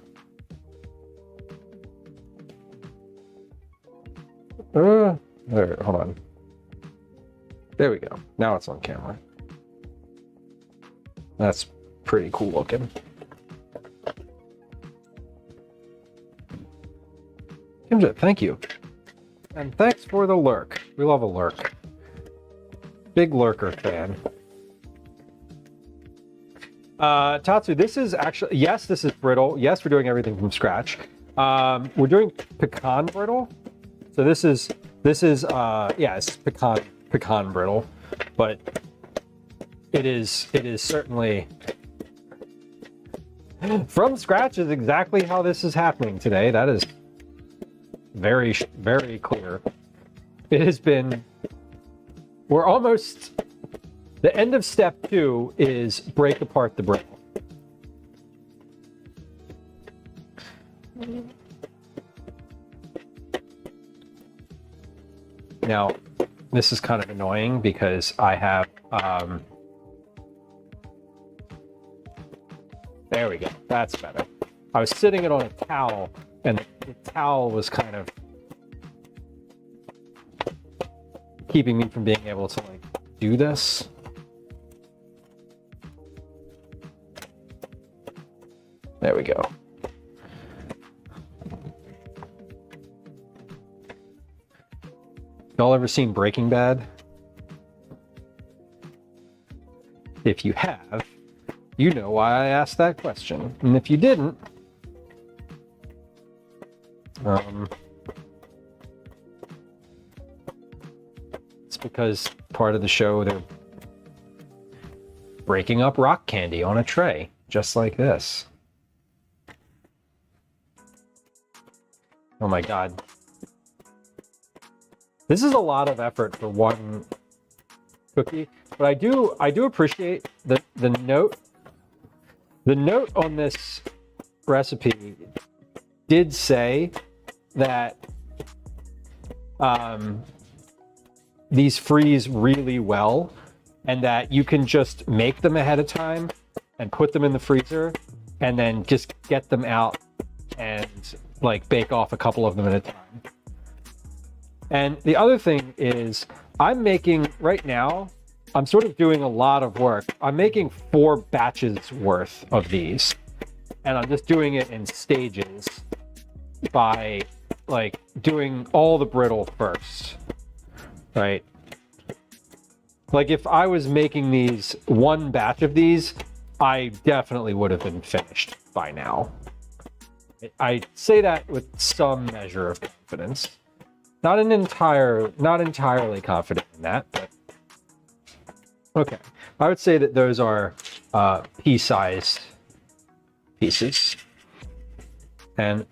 [SPEAKER 1] There, hold on. There we go. Now it's on camera. That's pretty cool looking. Kimja, thank you. And thanks for the lurk. We love a lurk. Big lurker fan. Tatsu, this is actually, yes, this is brittle. Yes, we're doing everything from scratch. We're doing pecan brittle. So this is yeah, it's pecan brittle, but it is certainly from scratch is exactly how this is happening today. That is very, very clear. It has been, we're almost, the end of step 2 is break apart the brittle. Now, this is kind of annoying because I have, there we go, that's better. I was sitting it on a towel and the towel was kind of keeping me from being able to like do this. There we go. Y'all ever seen Breaking Bad? If you have, you know why I asked that question. And if you didn't, it's because part of the show they're breaking up rock candy on a tray, just like this. Oh my god. This is a lot of effort for one cookie, but I do appreciate the note. The note on this recipe did say that these freeze really well, and that you can just make them ahead of time and put them in the freezer and then just get them out and like bake off a couple of them at a time. And the other thing is, I'm making right now, I'm sort of doing a lot of work. I'm making 4 batches worth of these, and I'm just doing it in stages by like doing all the brittle first, right? Like if I was making these one batch of these, I definitely would have been finished by now. I say that with some measure of confidence. Not entirely confident in that, but okay. I would say that those are pea-sized pieces. And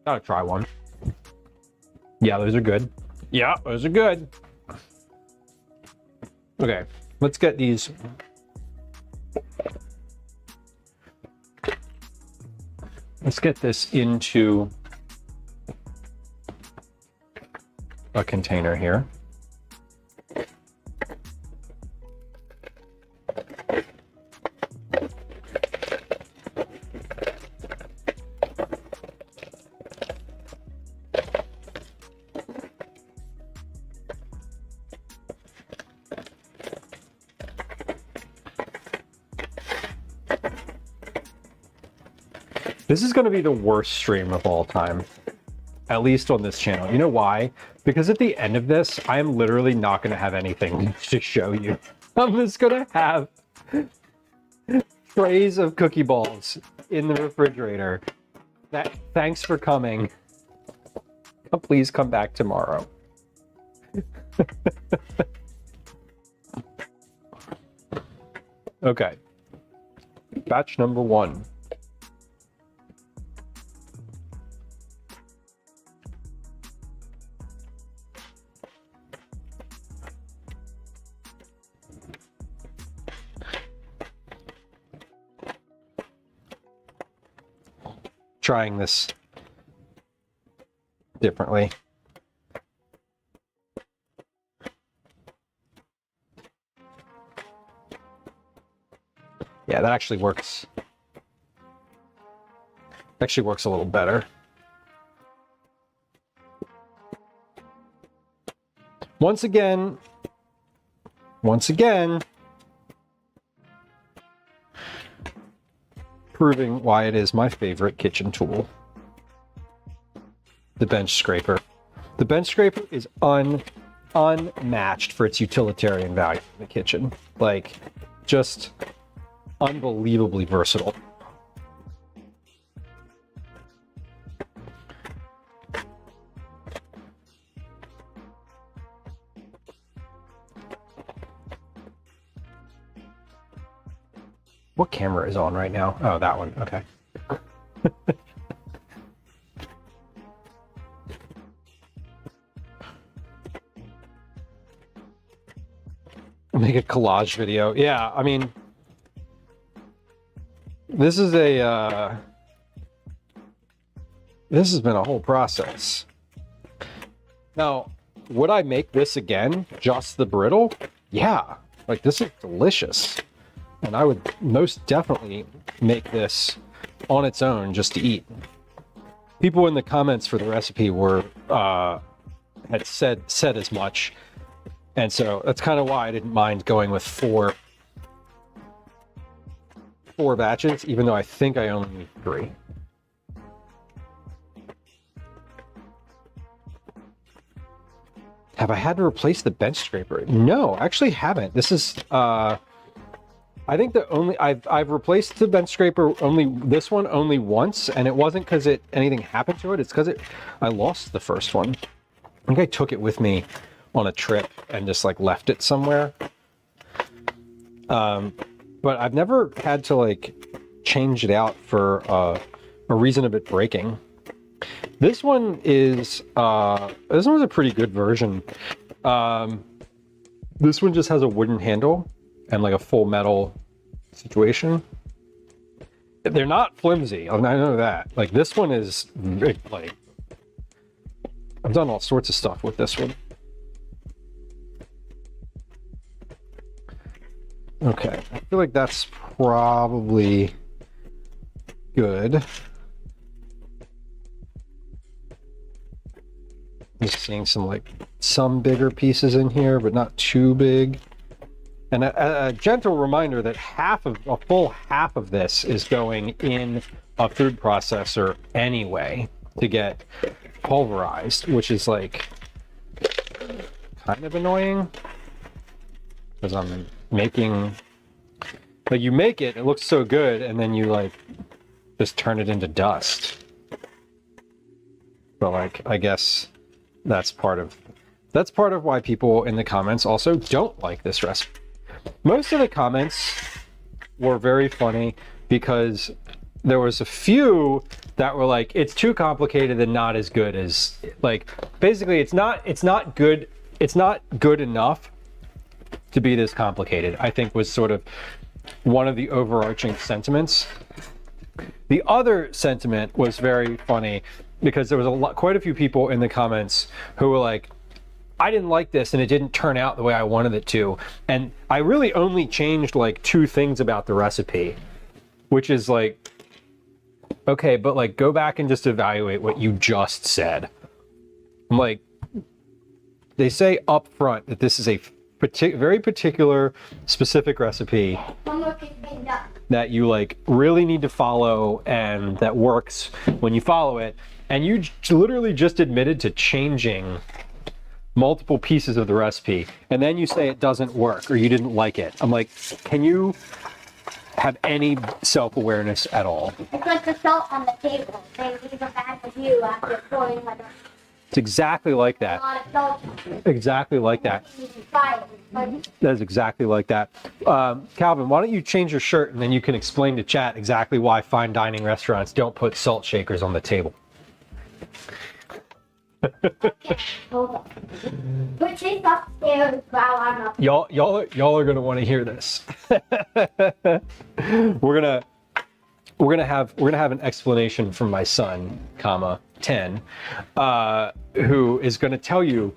[SPEAKER 1] gotta try one. Yeah, those are good. Yeah, those are good. Okay, let's get these. Let's get this into a container here. This is going to be the worst stream of all time, at least on this channel. You know why? Because at the end of this, I am literally not going to have anything to show you. I'm just going to have trays of cookie balls in the refrigerator. Thanks for coming. Please come back tomorrow. Okay. Batch number 1. Trying this differently. Yeah, that actually works. Actually works a little better. Once again, proving why it is my favorite kitchen tool. The bench scraper. The bench scraper is unmatched for its utilitarian value in the kitchen. Like, just unbelievably versatile. What camera is on right now? Oh, that one. Okay. Make a collage video. Yeah, I mean, this is a this has been a whole process. Now, would I make this again? Just the brittle? Yeah. Like, this is delicious. And I would most definitely make this on its own just to eat. People in the comments for the recipe were had said as much, and so that's kind of why I didn't mind going with four batches, even though I think I only need 3. Have I had to replace the bench scraper? No, I actually haven't. This is I think the only I've replaced the bench scraper this one only once, and it wasn't because anything happened to it. It's because I lost the first one. I think I took it with me on a trip and just like left it somewhere. But I've never had to like change it out for a reason of it breaking. This one is this one's a pretty good version. This one just has a wooden handle and like a full metal situation. They're not flimsy. I know that. Like this one is like, I've done all sorts of stuff with this one. Okay, I feel like that's probably good. Just seeing some bigger pieces in here, but not too big. And a gentle reminder that a full half of this is going in a food processor anyway to get pulverized, which is like kind of annoying because I'm making, like, you make it looks so good and then you like just turn it into dust. But like, I guess that's part of why people in the comments also don't like this recipe. Most of the comments were very funny because there was a few that were like, it's too complicated and not as good as, like, basically it's not good enough to be this complicated, I think was sort of one of the overarching sentiments. The other sentiment was very funny because there was quite a few people in the comments who were like, I didn't like this and it didn't turn out the way I wanted it to. And I really only changed like 2 things about the recipe, which is like, okay, but like go back and just evaluate what you just said. I'm like, they say up front that this is a very particular specific recipe that you like really need to follow and that works when you follow it. And you literally just admitted to changing multiple pieces of the recipe, and then you say it doesn't work or you didn't like it. I'm like, can you have any self-awareness at all?
[SPEAKER 11] It's like the salt on the table. They leave a bad review after pouring like
[SPEAKER 1] It's exactly like
[SPEAKER 11] a
[SPEAKER 1] that.
[SPEAKER 11] lot of salt.
[SPEAKER 1] Exactly like that. That's exactly like that. Calvin, why don't you change your shirt and then you can explain to chat exactly why fine dining restaurants don't put salt shakers on the table.
[SPEAKER 11] Okay, hold on. Put this upstairs while I'm up.
[SPEAKER 1] Y'all are gonna want to hear this. we're gonna have an explanation from my son, 10, who is gonna tell you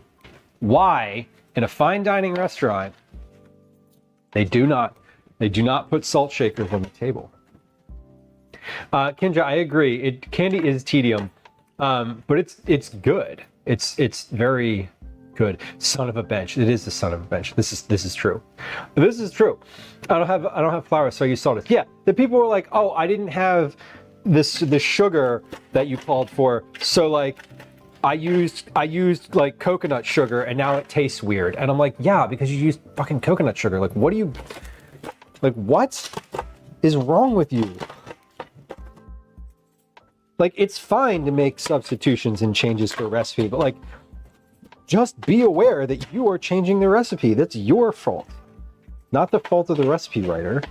[SPEAKER 1] why in a fine dining restaurant they do not put salt shakers on the table. Kinja, I agree. Candy is tedium. But it's good. It's very good. Son of a bench. It is the son of a bench. This is true. This is true. I don't have flour, so you salt it. Yeah, the people were like, oh, I didn't have the sugar that you called for, so like I used like coconut sugar and now it tastes weird. And I'm like, yeah, because you used fucking coconut sugar. Like, what is wrong with you? Like, it's fine to make substitutions and changes for a recipe, but like, just be aware that you are changing the recipe. That's your fault, not the fault of the recipe writer.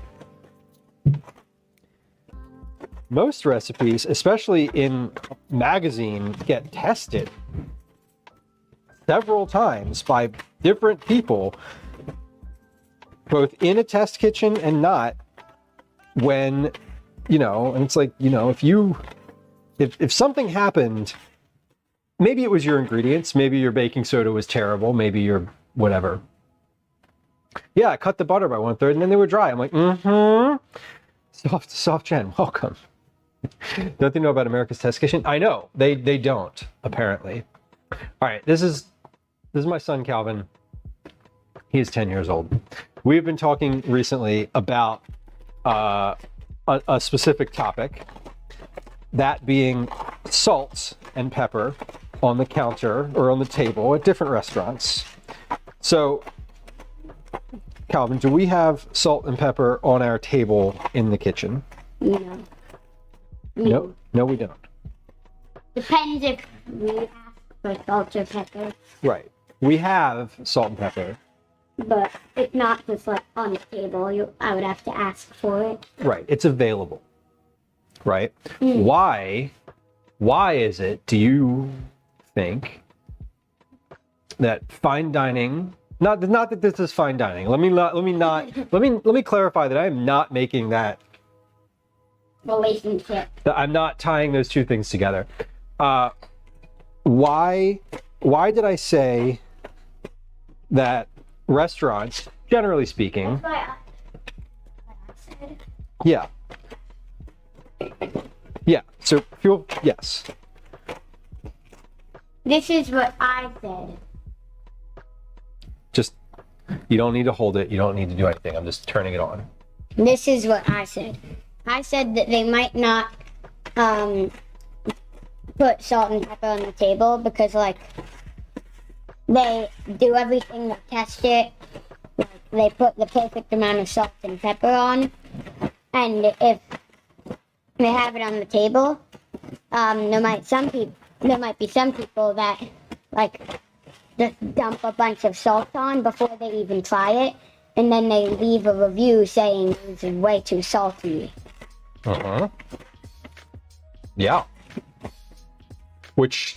[SPEAKER 1] Most recipes, especially in magazine, get tested several times by different people, both in a test kitchen and not, when, and it's like, if something happened, maybe it was your ingredients, maybe your baking soda was terrible, maybe your whatever. Yeah, I cut the butter by 1/3 and then they were dry. I'm like, Soft Jen, welcome. Don't they know about America's Test Kitchen? I know, they don't, apparently. All right, this is my son, Calvin. He is 10 years old. We've been talking recently about a specific topic, that being salt and pepper on the counter or on the table at different restaurants. So, Calvin, do we have salt and pepper on our table in the kitchen?
[SPEAKER 11] No.
[SPEAKER 1] No, we don't.
[SPEAKER 11] Depends if we ask for salt or pepper.
[SPEAKER 1] Right. We have salt and pepper.
[SPEAKER 11] But it's not just like on the table. I would have to ask for it.
[SPEAKER 1] Right. It's available. Right. Why is it, do you think, that fine dining, not that this is fine dining. Let me clarify that I am not making that
[SPEAKER 11] relationship.
[SPEAKER 1] that I'm not tying those two things together. Why did I say that restaurants, generally speaking,
[SPEAKER 11] That's why I said.
[SPEAKER 1] yeah. Yeah, so yes.
[SPEAKER 11] This is what I said.
[SPEAKER 1] Just, you don't need to hold it. You don't need to do anything. I'm just turning it on.
[SPEAKER 11] This is what I said. I said that they might not put salt and pepper on the table because, like, they do everything to test it. Like, they put the perfect amount of salt and pepper on. And if they have it on the table, there might be some people that, like, just dump a bunch of salt on before they even try it, and then they leave a review saying this is way too salty.
[SPEAKER 1] Yeah. Which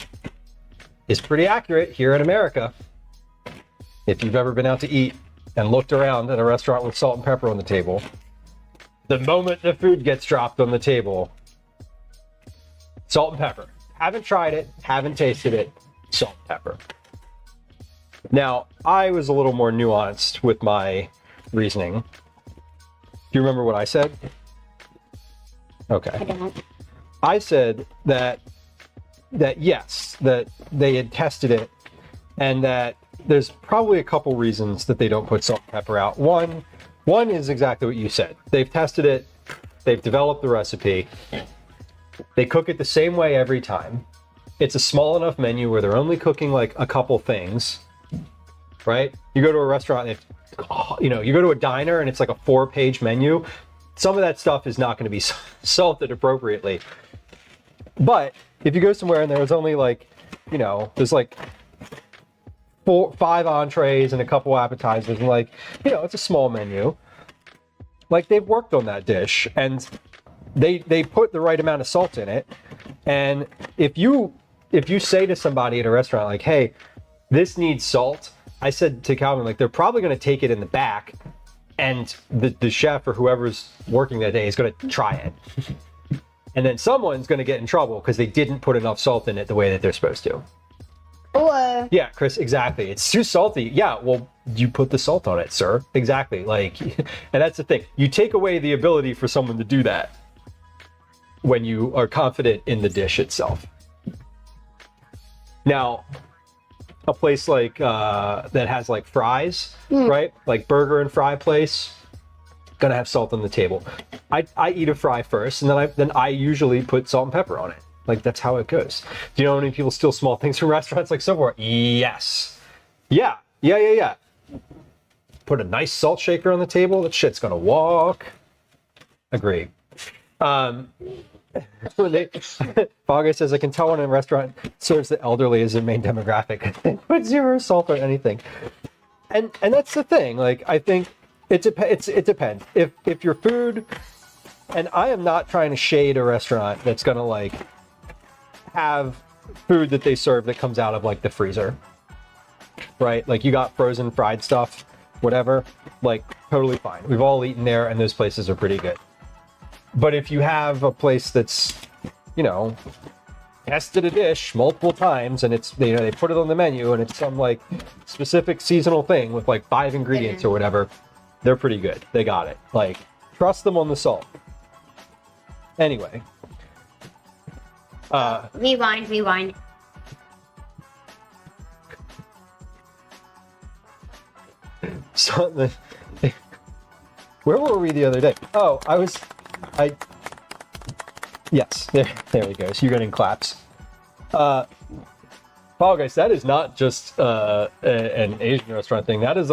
[SPEAKER 1] is pretty accurate here in America. If you've ever been out to eat and looked around at a restaurant with salt and pepper on the table, the moment the food gets dropped on the table, salt and pepper. Haven't tried it, haven't tasted it, salt and pepper. Now, I was a little more nuanced with my reasoning. Do you remember what I said? Okay.
[SPEAKER 11] I don't.
[SPEAKER 1] I said that yes, that they had tested it, and that there's probably a couple reasons that they don't put salt and pepper out. One is exactly what you said. They've tested it, they've developed the recipe, they cook it the same way every time. It's a small enough menu where they're only cooking like a couple things, right? You go to a restaurant, and you go to a diner and it's like a 4-page menu. Some of that stuff is not going to be salted appropriately. But if you go somewhere and there's only like, there's like 5 entrees and a couple appetizers, and like, it's a small menu. Like, they've worked on that dish and they put the right amount of salt in it. And if you say to somebody at a restaurant like, hey, this needs salt, I said to Calvin, like, they're probably going to take it in the back, and the chef or whoever's working that day is going to try it. And then someone's going to get in trouble because they didn't put enough salt in it the way that they're supposed to.
[SPEAKER 11] Or
[SPEAKER 1] Yeah, Chris, exactly. It's too salty. Yeah, well, you put the salt on it, sir. Exactly. Like, and that's the thing. You take away the ability for someone to do that when you are confident in the dish itself. Now, a place like that has like fries, right? Like burger and fry place, gonna have salt on the table. I eat a fry first, and then I usually put salt and pepper on it. Like, that's how it goes. Do you know how many people steal small things from restaurants like so far? Yes. Yeah. Put a nice salt shaker on the table. That shit's gonna walk. Agree. Foggy says, I can tell when a restaurant serves the elderly as their main demographic. They put 0 salt on anything. And that's the thing. Like, I think it depends. If your food, and I am not trying to shade a restaurant that's gonna like have food that they serve that comes out of like the freezer, right? Like, you got frozen fried stuff, whatever, like, totally fine. We've all eaten there and those places are pretty good. But if you have a place that's, tested a dish multiple times and it's, they put it on the menu and it's some like specific seasonal thing with like 5 ingredients or whatever, they're pretty good. They got it. Like, trust them on the salt. Anyway.
[SPEAKER 11] rewind.
[SPEAKER 1] So, where were we the other day? Oh, yes, there we go. So you're getting claps. Fall Guys, that is not just an Asian restaurant thing. That is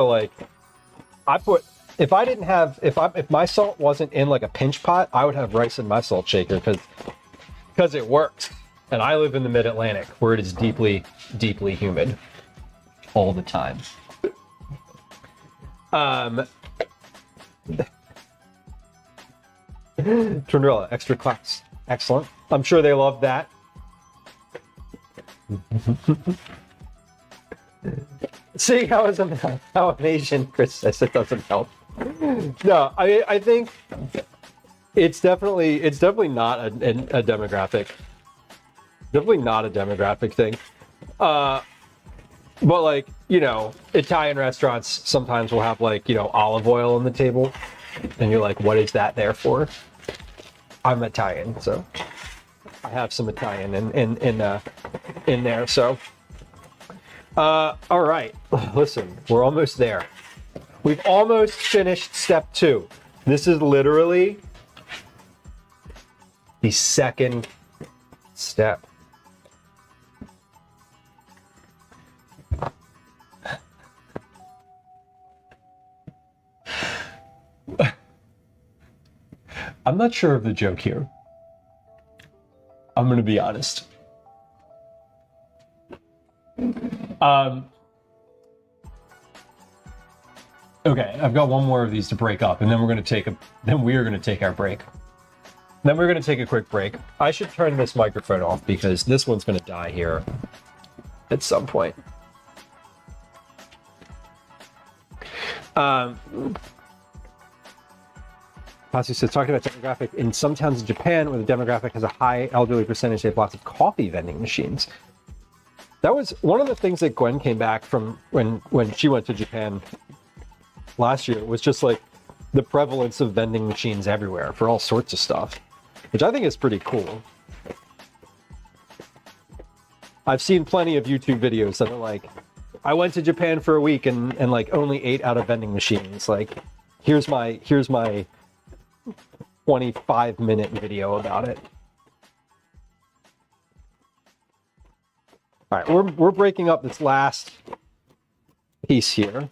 [SPEAKER 1] if my salt wasn't in like a pinch pot, I would have rice in my salt shaker because it works. And I live in the mid-Atlantic where it is deeply, deeply humid. all the time. Trinderella, extra class. Excellent. I'm sure they love that. See how an Asian Chris says it doesn't help. No, I think it's definitely not a demographic. Definitely not a demographic thing. But like, you know, Italian restaurants sometimes will have like, you know, olive oil on the table, and you're like, what is that there for? I'm Italian, so I have some Italian in there. So, all right, listen, we're almost there. We've almost finished step 2. This is literally the second step. I'm not sure of the joke here. I'm going to be honest. Okay, I've got one more of these to break up, and then we are going to take our break. Then we're going to take a quick break. I should turn this microphone off because this one's going to die here at some point. Pasu says, talking about demographic, in some towns in Japan where the demographic has a high elderly percentage, they have lots of coffee vending machines. That was one of the things that Gwen came back from when she went to Japan last year, was just like the prevalence of vending machines everywhere for all sorts of stuff, which I think is pretty cool. I've seen plenty of YouTube videos that are like, I went to Japan for a week and like only ate out of vending machines. Like, here's my 25-minute video about it. All right, we're breaking up this last piece here.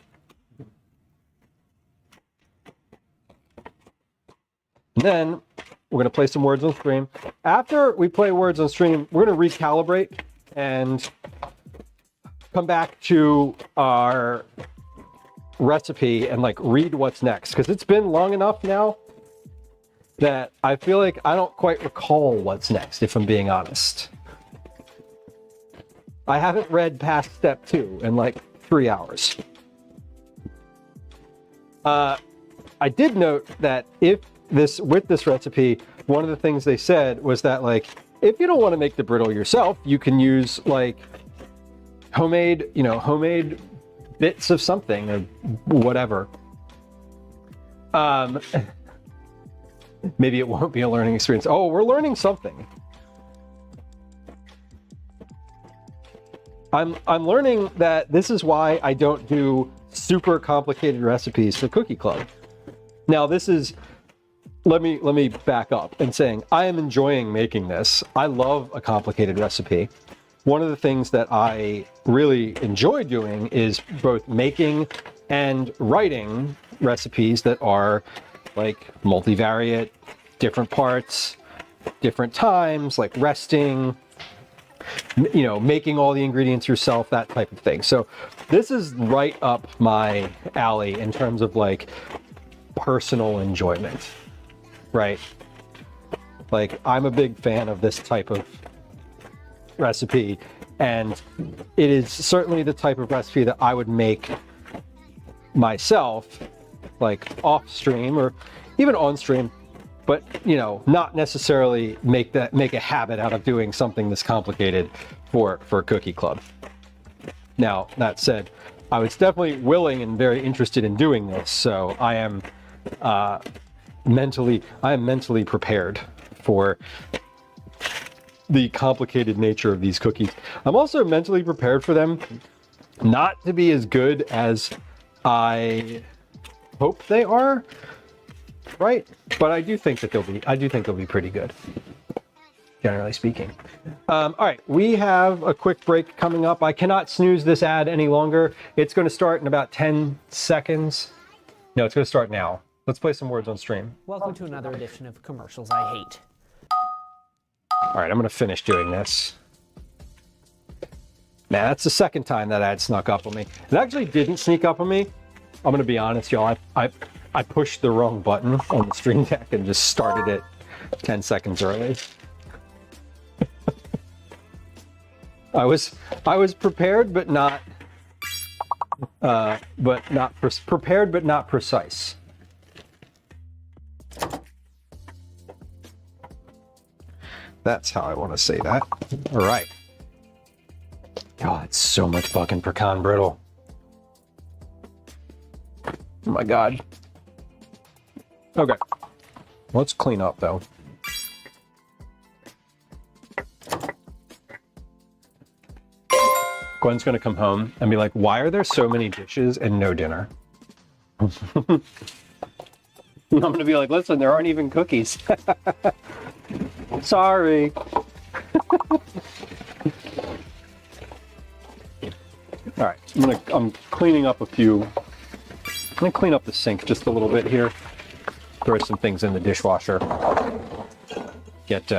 [SPEAKER 1] And then we're going to play some words on stream. After we play words on stream, we're going to recalibrate and come back to our recipe and like read what's next, because it's been long enough now that I feel like I don't quite recall what's next, if I'm being honest. I haven't read past step 2 in like 3 hours. I did note that with this recipe, one of the things they said was that like, if you don't want to make the brittle yourself, you can use like homemade bits of something or whatever. Maybe it won't be a learning experience. Oh, we're learning something. I'm learning that this is why I don't do super complicated recipes for Cookie Club. Now this is, let me back up and saying I am enjoying making this. I love a complicated recipe. One of the things that I really enjoy doing is both making and writing recipes that are like multivariate, different parts, different times, like resting, you know, making all the ingredients yourself, that type of thing. So this is right up my alley in terms of like personal enjoyment, right? Like, I'm a big fan of this type of recipe, and it is certainly the type of recipe that I would make myself, like off stream or even on stream, but you know, not necessarily make a habit out of doing something this complicated for Cookie Club. Now, that said, I was definitely willing and very interested in doing this, so I am mentally prepared for the complicated nature of these cookies. I'm also mentally prepared for them not to be as good as I hope they are, right? But I do think that they'll be pretty good, generally speaking. All right, we have a quick break coming up. I cannot snooze this ad any longer. It's going to start in about 10 seconds. No, it's going to start now. Let's play some words on stream.
[SPEAKER 2] Welcome to another edition of Commercials I Hate.
[SPEAKER 1] All right, I'm going to finish doing this. Man, that's the second time that ad snuck up on me. It actually didn't sneak up on me. I'm gonna be honest, y'all. I pushed the wrong button on the Stream Deck and just started it 10 seconds early. I was prepared, but not prepared, but not precise. That's how I want to say that. All right. God, it's so much fucking pecan brittle. Oh my God. Okay. Let's clean up though. Gwen's gonna come home and be like, why are there so many dishes and no dinner? I'm gonna be like, listen, there aren't even cookies. Sorry. All right, I'm cleaning up a few. I'm gonna clean up the sink just a little bit here. Throw some things in the dishwasher. Get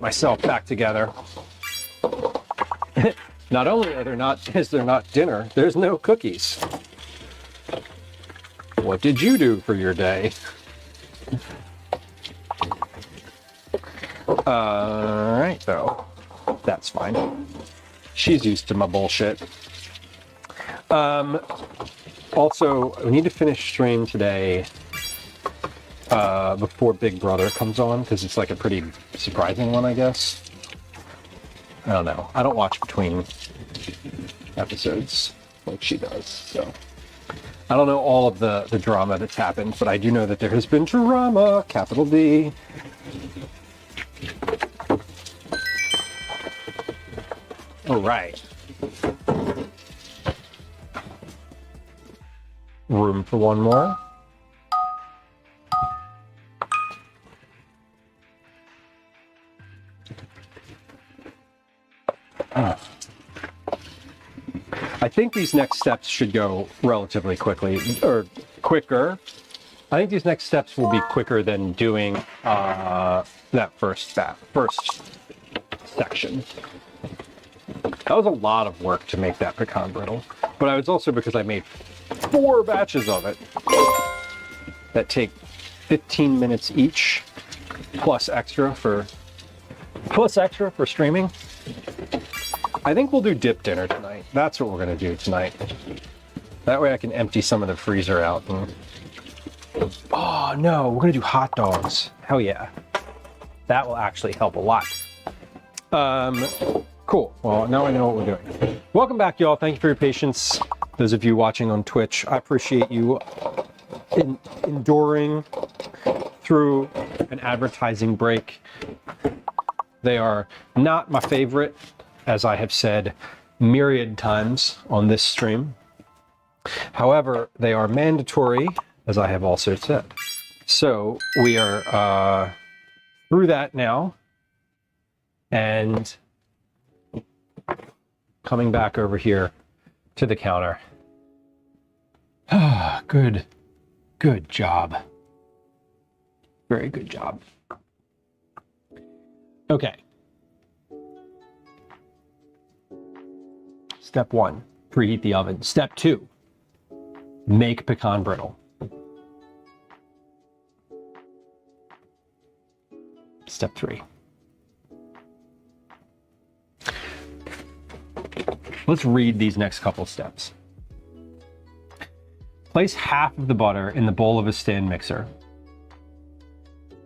[SPEAKER 1] myself back together. Not only is there not dinner, there's no cookies. What did you do for your day? All right, though. That's fine. She's used to my bullshit. Also, we need to finish stream today before Big Brother comes on, because it's like a pretty surprising one, I guess. I don't know. I don't watch between episodes like she does, so I don't know all of the drama that's happened, but I do know that there has been drama, capital D. All right. Room for one more. I think these next steps should go relatively quickly, or quicker. I think these next steps will be quicker than doing that first section. That was a lot of work to make that pecan brittle, but it was also because I made 4 batches of it that take 15 minutes each, plus extra for streaming. I think we'll do dip dinner tonight. That's what we're gonna do tonight. That way I can empty some of the freezer out. And... oh no, we're gonna do hot dogs. Hell yeah. That will actually help a lot. Cool, well now I know what we're doing. Welcome back, y'all. Thank you for your patience. Those of you watching on Twitch, I appreciate you enduring through an advertising break. They are not my favorite, as I have said myriad times on this stream. However, they are mandatory, as I have also said. So we are through that now, and coming back over here to the counter. Ah, good job. Very good job. Okay. Step 1, preheat the oven. Step 2, make pecan brittle. Step 3. Let's read these next couple steps. Place half of the butter in the bowl of a stand mixer.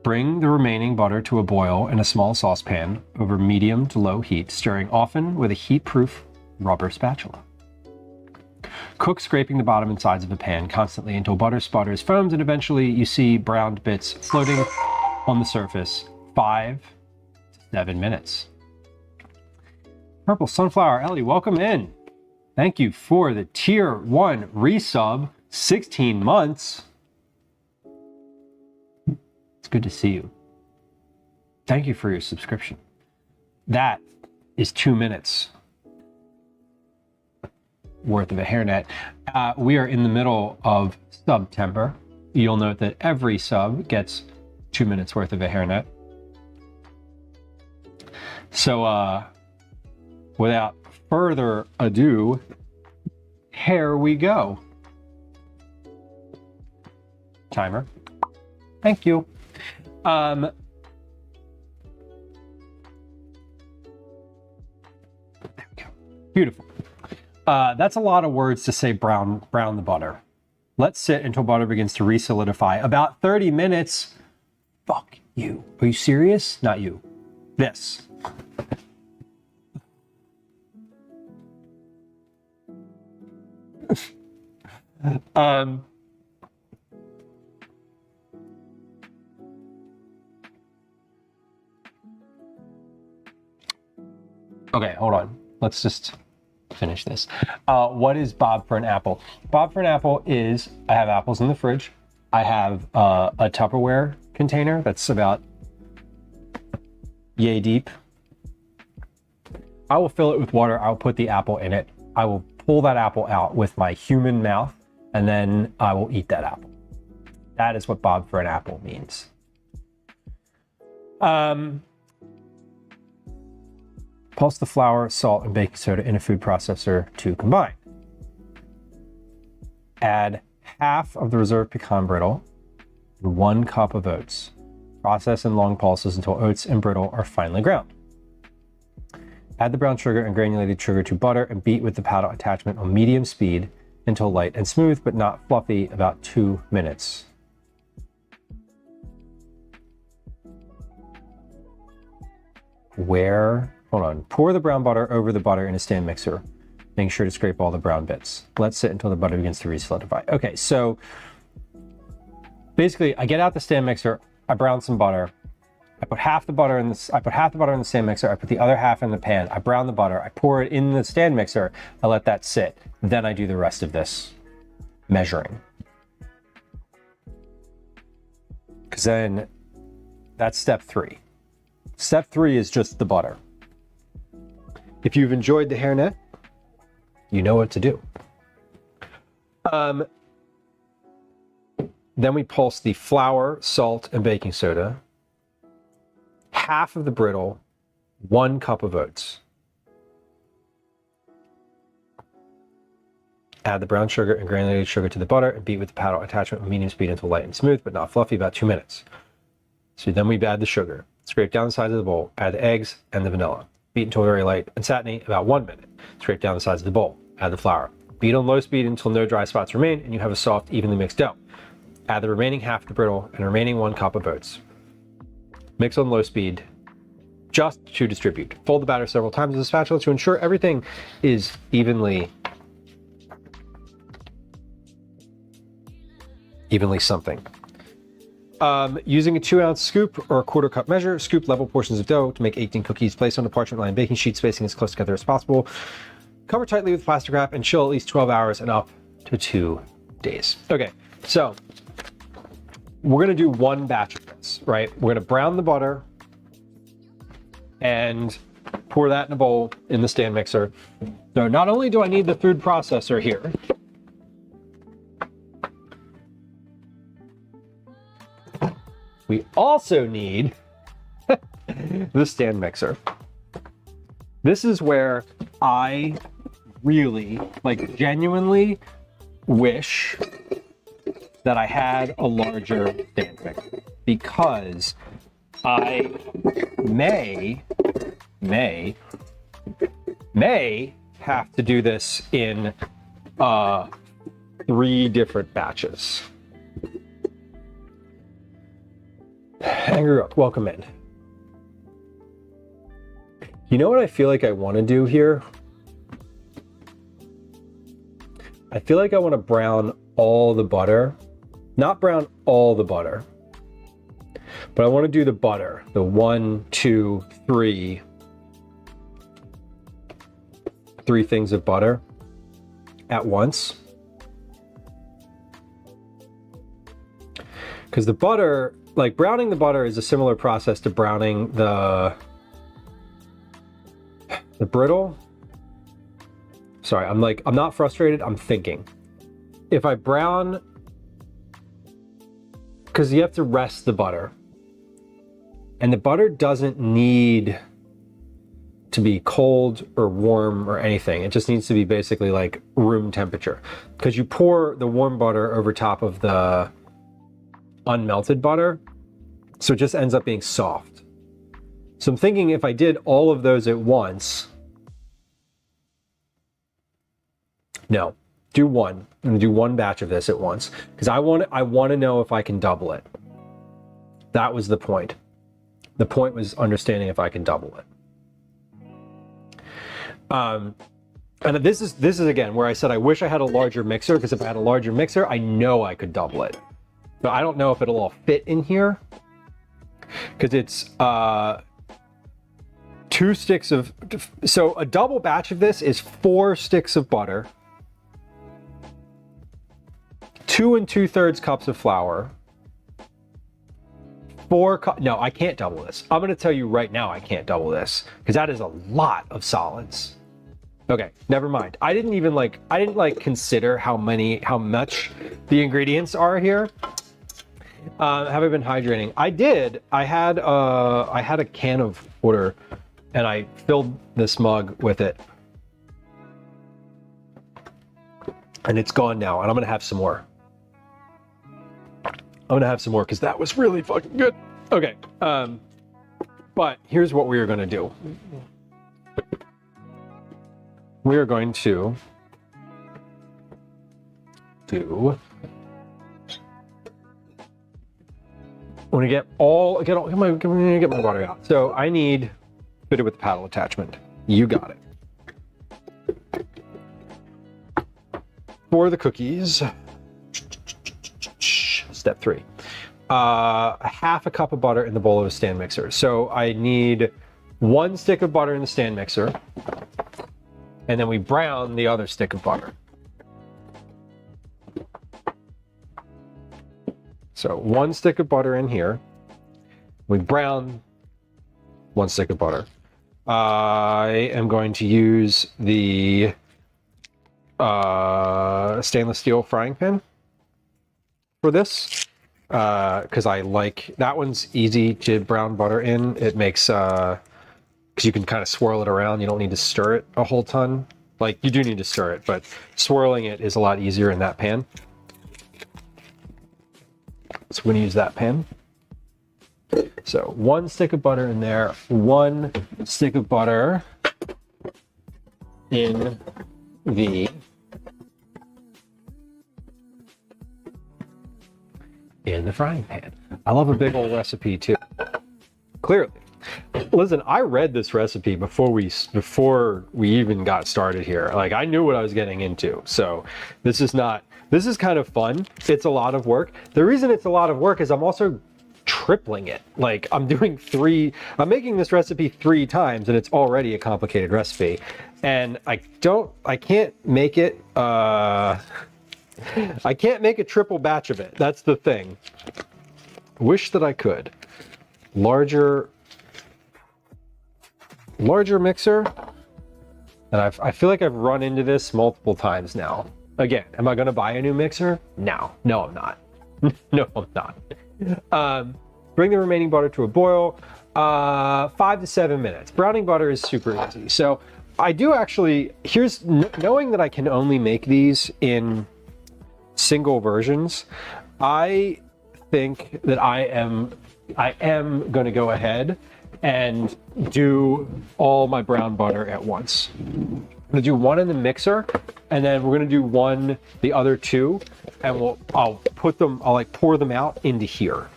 [SPEAKER 1] Bring the remaining butter to a boil in a small saucepan over medium to low heat, stirring often with a heat-proof rubber spatula. Cook scraping the bottom and sides of the pan constantly until butter sputters, foams, and eventually you see browned bits floating on the surface. 5 to 7 minutes. Purple Sunflower Ellie, welcome in. Thank you for the tier 1 resub. 16 months. It's good to see you. Thank you for your subscription. That is 2 minutes worth of a hairnet. We are in the middle of September. You'll note that every sub gets 2 minutes worth of a hairnet. So without further ado, here we go. Timer. Thank you. There we go. Beautiful. That's a lot of words to say brown the butter. Let's sit until butter begins to re-solidify. About 30 minutes. Fuck you. Are you serious? Not you. This. Okay, hold on. Let's just finish this. What is Bob for an apple? Bob for an apple is, I have apples in the fridge. I have a Tupperware container that's about yay deep. I will fill it with water. I'll put the apple in it. I will pull that apple out with my human mouth, and then I will eat that apple. That is what Bob for an apple means. Pulse the flour, salt, and baking soda in a food processor to combine. Add half of the reserved pecan brittle and 1 cup of oats. Process in long pulses until oats and brittle are finely ground. Add the brown sugar and granulated sugar to butter and beat with the paddle attachment on medium speed until light and smooth but not fluffy, about 2 minutes. Hold on. Pour the brown butter over the butter in a stand mixer, making sure to scrape all the brown bits. Let's sit until the butter begins to re-solidify. Okay, so basically I get out the stand mixer, I brown some butter, I put half the butter in this, I put half the butter in the stand mixer, I put the other half in the pan, I brown the butter, I pour it in the stand mixer, I let that sit. Then I do the rest of this measuring. Because then that's step 3. Step 3 is just the butter. If you've enjoyed the hairnet, you know what to do. Then we pulse the flour, salt, and baking soda, half of the brittle, 1 cup of oats. Add the brown sugar and granulated sugar to the butter and beat with the paddle attachment with medium speed until light and smooth but not fluffy, about 2 minutes. So then we add the sugar. Scrape down the sides of the bowl, add the eggs and the vanilla. Beat until very light and satiny, about 1 minute. Scrape down the sides of the bowl, add the flour. Beat on low speed until no dry spots remain and you have a soft, evenly mixed dough. Add the remaining half of the brittle and remaining 1 cup of oats. Mix on low speed, just to distribute. Fold the batter several times with a spatula to ensure everything is evenly something. Using a 2-ounce scoop or a 1/4 cup measure, scoop level portions of dough to make 18 cookies. Place on a parchment lined baking sheet, spacing as close together as possible. Cover tightly with plastic wrap and chill at least 12 hours and up to 2 days. Okay, so we're gonna do 1 batch of this, right? We're gonna brown the butter and pour that in a bowl in the stand mixer. So not only do I need the food processor here, we also need the stand mixer. This is where I really, like, genuinely wish that I had a larger stand mixer, because I may have to do this in 3 different batches. Angry Rook, welcome in. You know what I feel like I want to do here? I feel like I want to brown all the butter. Not brown all the butter, but I want to do the butter. The 1, 2, 3 things of butter at once. Because the butter, like, browning the butter is a similar process to browning the brittle. Sorry, I'm not frustrated, I'm thinking. If I brown, because you have to rest the butter, and the butter doesn't need to be cold or warm or anything. It just needs to be basically like room temperature, because you pour the warm butter over top of the unmelted butter, so it just ends up being soft. So I'm thinking if I did all of those at once, no, do one. I'm gonna do one batch of this at once, because I want to know if I can double it. That was the point. The point was understanding if I can double it. And this is again where I said I wish I had a larger mixer, because if I had a larger mixer, I know I could double it. But I don't know if it'll all fit in here, because it's 2 sticks of, so a double batch of this is 4 sticks of butter, 2 2/3 cups of flour, no, I can't double this. I'm going to tell you right now I can't double this, because that is a lot of solids. Okay, never mind. I didn't consider how much the ingredients are here. Have I been hydrating? I did. I had a can of water, and I filled this mug with it, and it's gone now. And I'm gonna have some more. Because that was really fucking good. Okay, but here's what we are gonna do. We are going to do. I'm gonna get my water out. So I need fitted with the paddle attachment. You got it. For the cookies, step 3. A half a cup of butter in the bowl of a stand mixer. So I need 1 stick of butter in the stand mixer, and then we brown the other stick of butter. So 1 stick of butter in here. We brown 1 stick of butter. I am going to use the stainless steel frying pan for this, because I like that one's easy to brown butter in. It makes because you can kind of swirl it around. You don't need to stir it a whole ton. Like, you do need to stir it, but swirling it is a lot easier in that pan. So we're going to use that pan. So 1 stick of butter in there, 1 stick of butter in the frying pan. I love a big old recipe too. Clearly. Listen, I read this recipe before we even got started here. Like, I knew what I was getting into. So this is kind of fun. It's a lot of work. The reason it's a lot of work is I'm also tripling it. Like, I'm making this recipe 3 times, and it's already a complicated recipe. And I can't make it, I can't make a triple batch of it. That's the thing. Wish that I could. Larger mixer. And I feel like I've run into this multiple times now. Again, am I going to buy a new mixer? No, I'm not. No, I'm not. Bring the remaining butter to a boil. 5 to 7 minutes. Browning butter is super easy. So I do actually, knowing that I can only make these in single versions, I think that I am going to go ahead and do all my brown butter at once. I'm gonna do 1 in the mixer, and then we're gonna do 1, the other 2, and I'll pour them out into here.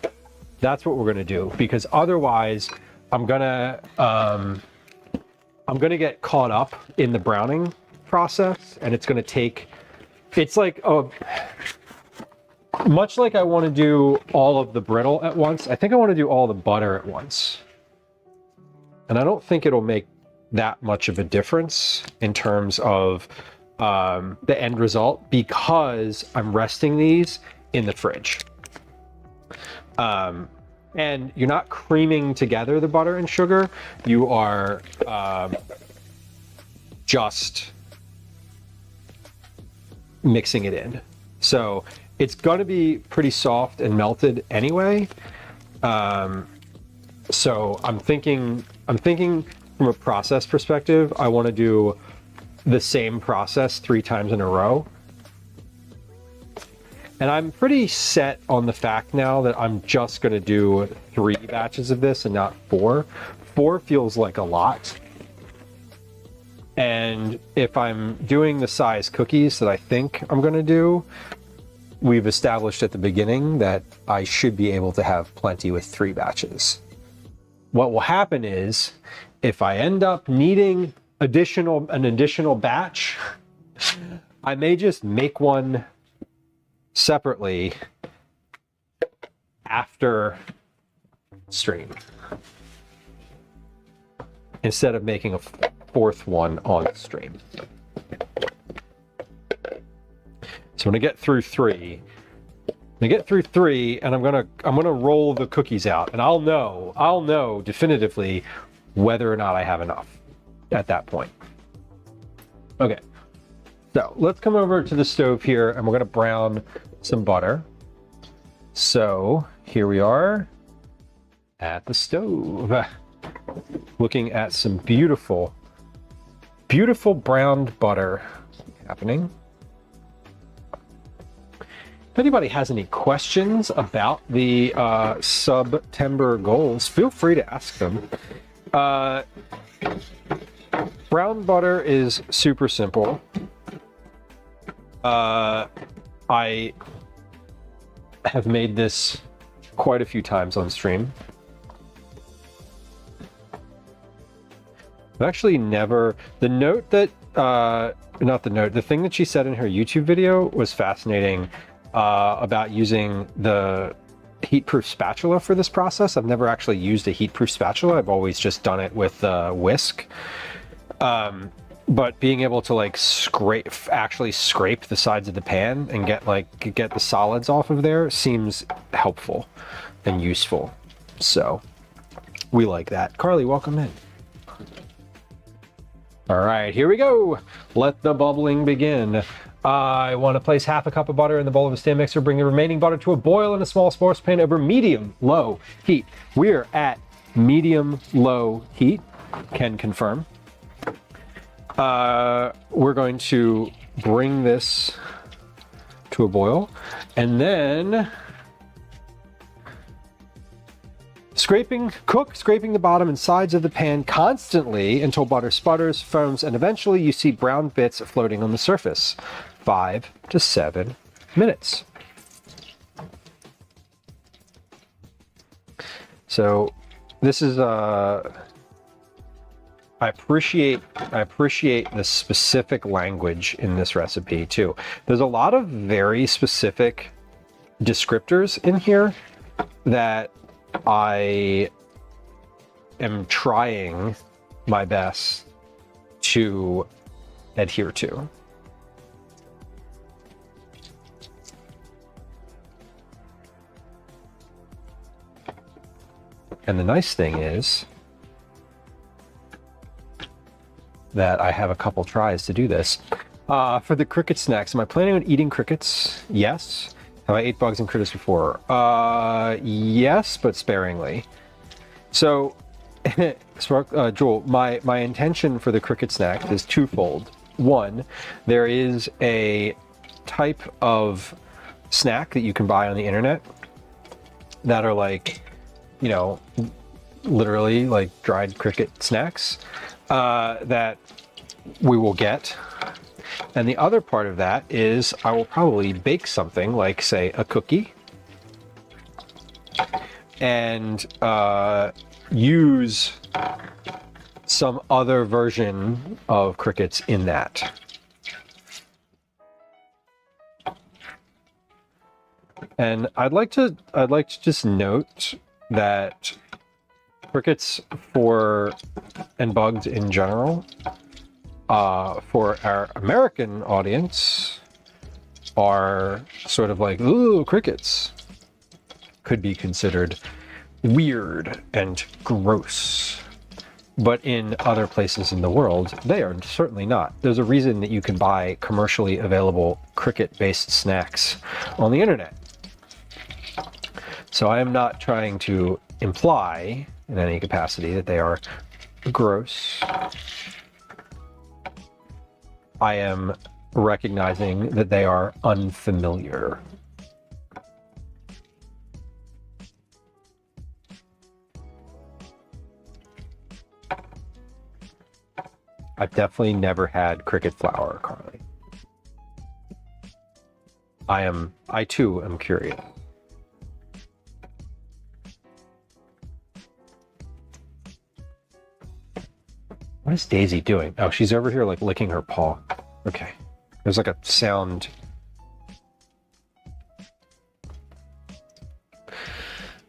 [SPEAKER 1] That's what we're gonna do, because otherwise I'm gonna get caught up in the browning process, and it's gonna take. It's like much like I want to do all of the brittle at once. I think I want to do all the butter at once. And I don't think it'll make that much of a difference in terms of the end result, because I'm resting these in the fridge. And you're not creaming together the butter and sugar. You are just mixing it in. So it's going to be pretty soft and melted anyway. So I'm thinking from a process perspective, I want to do the same process 3 times in a row. And I'm pretty set on the fact now that I'm just going to do 3 batches of this and not 4. 4 feels like a lot. And if I'm doing the size cookies that I think I'm going to do, we've established at the beginning that I should be able to have plenty with 3 batches. What will happen is, if I end up needing an additional batch, I may just make one separately after stream, instead of making a 4th one on stream. So when I get through 3, and I'm gonna roll the cookies out, and I'll know definitively whether or not I have enough at that point. Okay, so let's come over to the stove here, and we're gonna brown some butter. So here we are at the stove, looking at some beautiful browned butter happening. If anybody has any questions about the September goals, feel free to ask them. Brown butter is super simple. I have made this quite a few times on stream. I've actually never... The note that... not the note. The thing that she said in her YouTube video was fascinating about using the heat-proof spatula for this process. I've never actually used a heat-proof spatula. I've always just done it with a whisk. But being able to like actually scrape the sides of the pan and get the solids off of there seems helpful and useful. So we like that. Carly, welcome in. All right, here we go. Let the bubbling begin. I want to place half a cup of butter in the bowl of a stand mixer. Bring the remaining butter to a boil in a small saucepan over medium-low heat. We're at medium-low heat. Can confirm. We're going to bring this to a boil, and then scraping the bottom and sides of the pan constantly until butter sputters, foams, and eventually you see brown bits floating on the surface. 5 to 7 minutes. So this is I appreciate the specific language in this recipe too. There's a lot of very specific descriptors in here that I am trying my best to adhere to. And the nice thing is that I have a couple tries to do this. For the cricket snacks, am I planning on eating crickets? Yes. Have I ate bugs and critters before? Yes, but sparingly. So, Joel, my intention for the cricket snack is twofold. One, there is a type of snack that you can buy on the internet that are like, you know, literally like dried cricket snacks that we will get. And the other part of that is I will probably bake something like, say, a cookie and use some other version of crickets in that. And I'd like to just note that crickets and bugs in general, for our American audience, are sort of like, ooh, crickets. Could be considered weird and gross. But in other places in the world, they are certainly not. There's a reason that you can buy commercially available cricket-based snacks on the internet. So I am not trying to imply in any capacity that they are gross. I am recognizing that they are unfamiliar. I've definitely never had cricket flour, Carly. I too am curious. What is Daisy doing? Oh, she's over here like licking her paw. Okay. There's like a sound.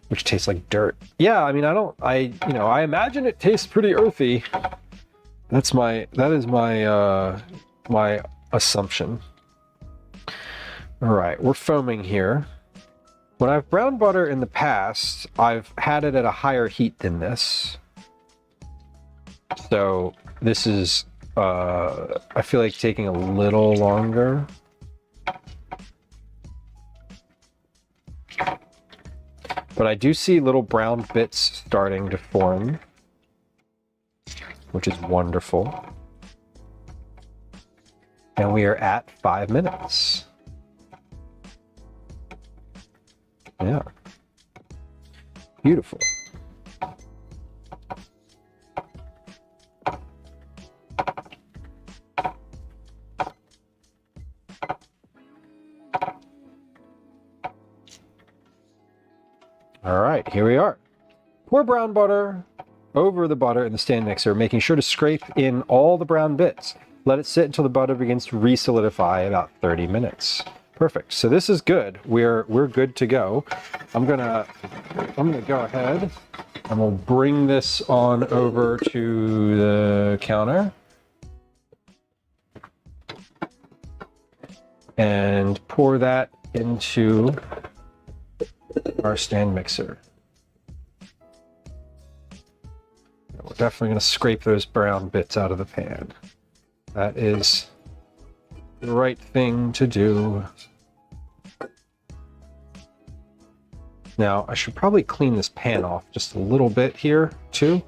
[SPEAKER 1] Which tastes like dirt. Yeah, I mean, I imagine it tastes pretty earthy. That is my my assumption. All right, we're foaming here. When I've browned butter in the past, I've had it at a higher heat than this. So this is, I feel like taking a little longer. But I do see little brown bits starting to form, which is wonderful. And we are at 5 minutes. Yeah. Beautiful. All right, here we are. Pour brown butter over the butter in the stand mixer, making sure to scrape in all the brown bits. Let it sit until the butter begins to re-solidify, about 30 minutes. Perfect. So this is good. We're good to go. I'm gonna go ahead and we'll bring this on over to the counter and pour that into our stand mixer. We're definitely going to scrape those brown bits out of the pan. That is the right thing to do. Now, I should probably clean this pan off just a little bit here, too.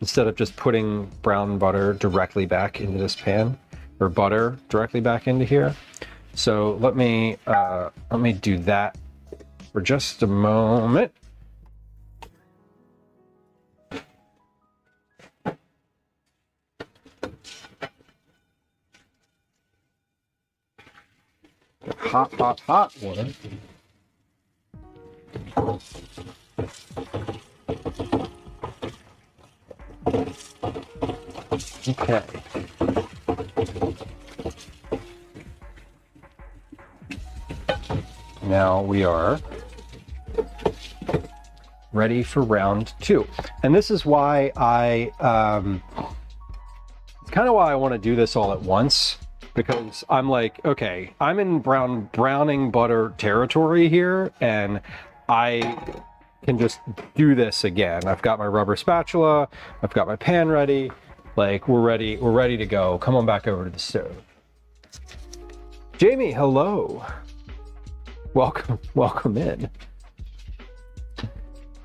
[SPEAKER 1] Instead of just putting brown butter directly back into this pan, or butter directly back into here. So let me do that for just a moment. Hot water. Okay. Now we are ready for round 2. And this is why it's kind of why I want to do this all at once, because I'm like, okay, I'm in browning butter territory here, and I can just do this again. I've got my rubber spatula, I've got my pan ready, like we're ready to go. Come on back over to the stove. Jamie, hello. Welcome in.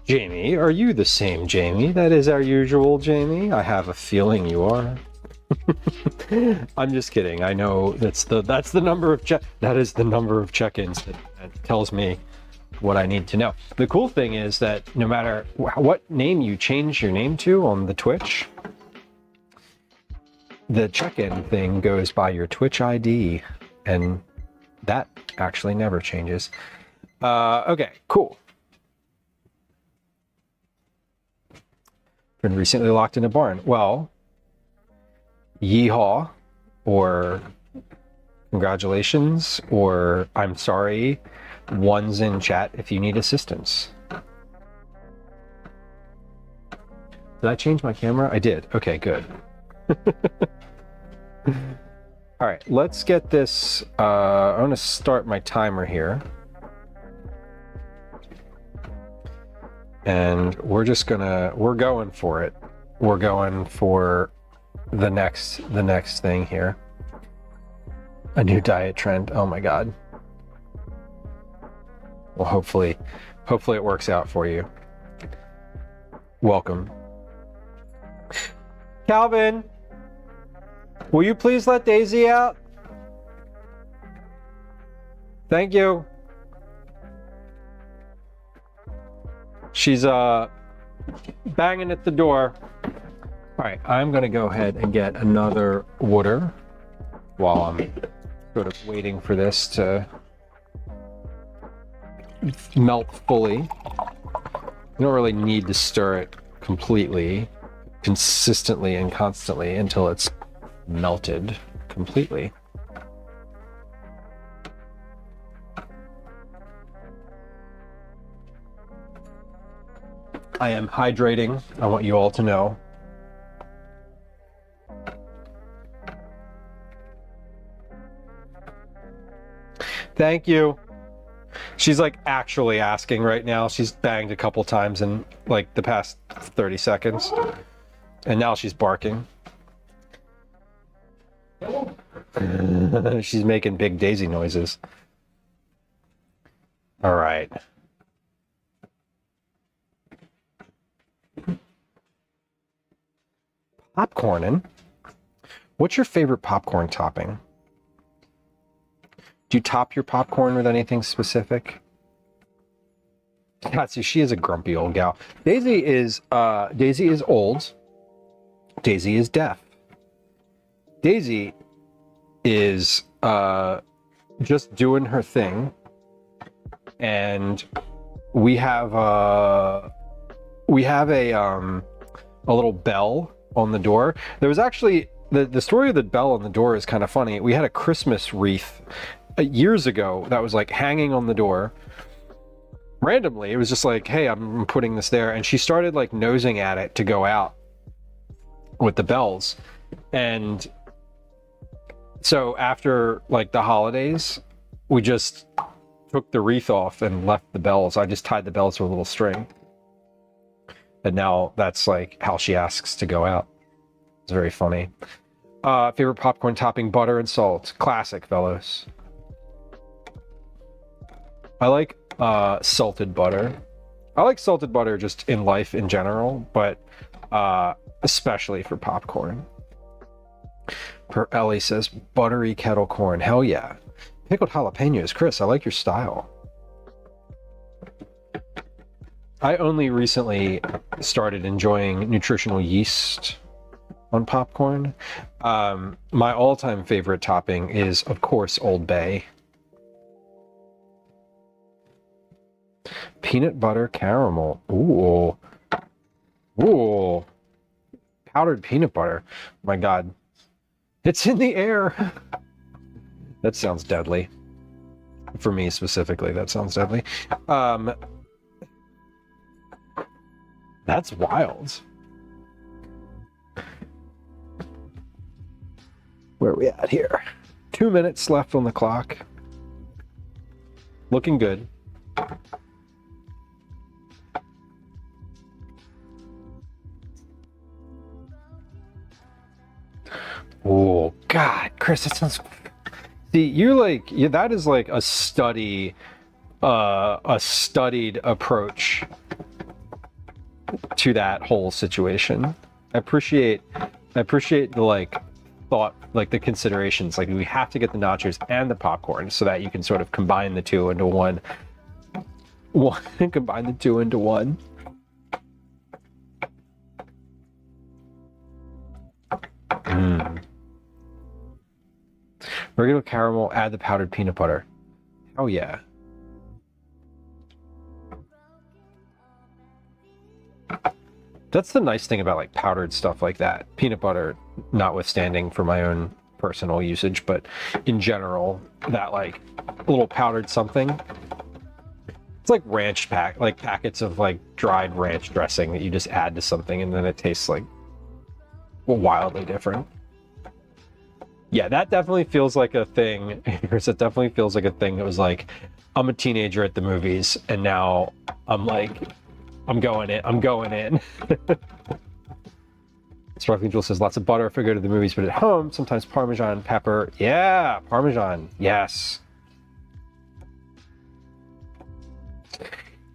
[SPEAKER 1] Jamie, are you the same Jamie that is our usual Jamie? I have a feeling you are. I'm just kidding. I know that's the number of check-ins that tells me what I need to know. The cool thing is that no matter what name you change your name to on the Twitch, the check-in thing goes by your Twitch ID, and that actually never changes. Okay, cool. Been recently locked in a barn. Well, yeehaw, or congratulations, or I'm sorry. One's in chat if you need assistance. Did I change my camera? I did. Okay, good. All right, let's get this. I'm going to start my timer here. And we're going for it. We're going for the next thing here. A new diet trend. Oh my God. Well, hopefully it works out for you. Welcome. Calvin, will you please let Daisy out? Thank you. She's banging at the door. All right, I'm gonna go ahead and get another water while I'm sort of waiting for this to melt fully. You don't really need to stir it completely, consistently and constantly until it's melted completely. I am hydrating, I want you all to know. Thank you. She's like actually asking right now. She's banged a couple times in like the past 30 seconds. And now she's barking. She's making big Daisy noises. All right. Popcorning? What's your favorite popcorn topping? Do you top your popcorn with anything specific? God, see, she is a grumpy old gal. Daisy is old. Daisy is deaf. Daisy is just doing her thing, and we have a little bell on the door. There was actually the story of the bell on the door is kind of funny. We had a Christmas wreath years ago that was like hanging on the door randomly. It was just like, hey, I'm putting this there, and she started like nosing at it to go out with the bells. And so after like the holidays, we just took the wreath off and left the bells. I just tied the bells to a little string, and now that's like how she asks to go out. It's very funny. Favorite popcorn topping: butter and salt. Classic, fellows. I like salted butter. I like salted butter just in life in general, but especially for popcorn. Per Ellie says, buttery kettle corn. Hell yeah. Pickled jalapenos. Chris, I like your style. I only recently started enjoying nutritional yeast on popcorn. My all-time favorite topping is, of course, Old Bay. Peanut butter caramel. Ooh. Ooh. Powdered peanut butter. My God. It's in the air. That sounds deadly. For me specifically, that sounds deadly. That's wild. Where are we at here? 2 minutes left on the clock. Looking good. Oh God, Chris, that sounds. See, you're like, yeah, that is like a studied approach to that whole situation. I appreciate the like thought, like the considerations. Like we have to get the nachos and the popcorn so that you can sort of combine the two into one. Combine the two into one. Regular caramel, add the powdered peanut butter. Oh yeah. That's the nice thing about like powdered stuff like that. Peanut butter, notwithstanding for my own personal usage, but in general, that like little powdered something. It's like ranch packets of like dried ranch dressing that you just add to something and then it tastes like wildly different. Yeah, that definitely feels like a thing. It definitely feels like a thing that was like, I'm a teenager at the movies, and now I'm like, I'm going in. Sparkling Jewel says, lots of butter if I go to the movies, but at home, sometimes Parmesan, pepper. Yeah, Parmesan, yes.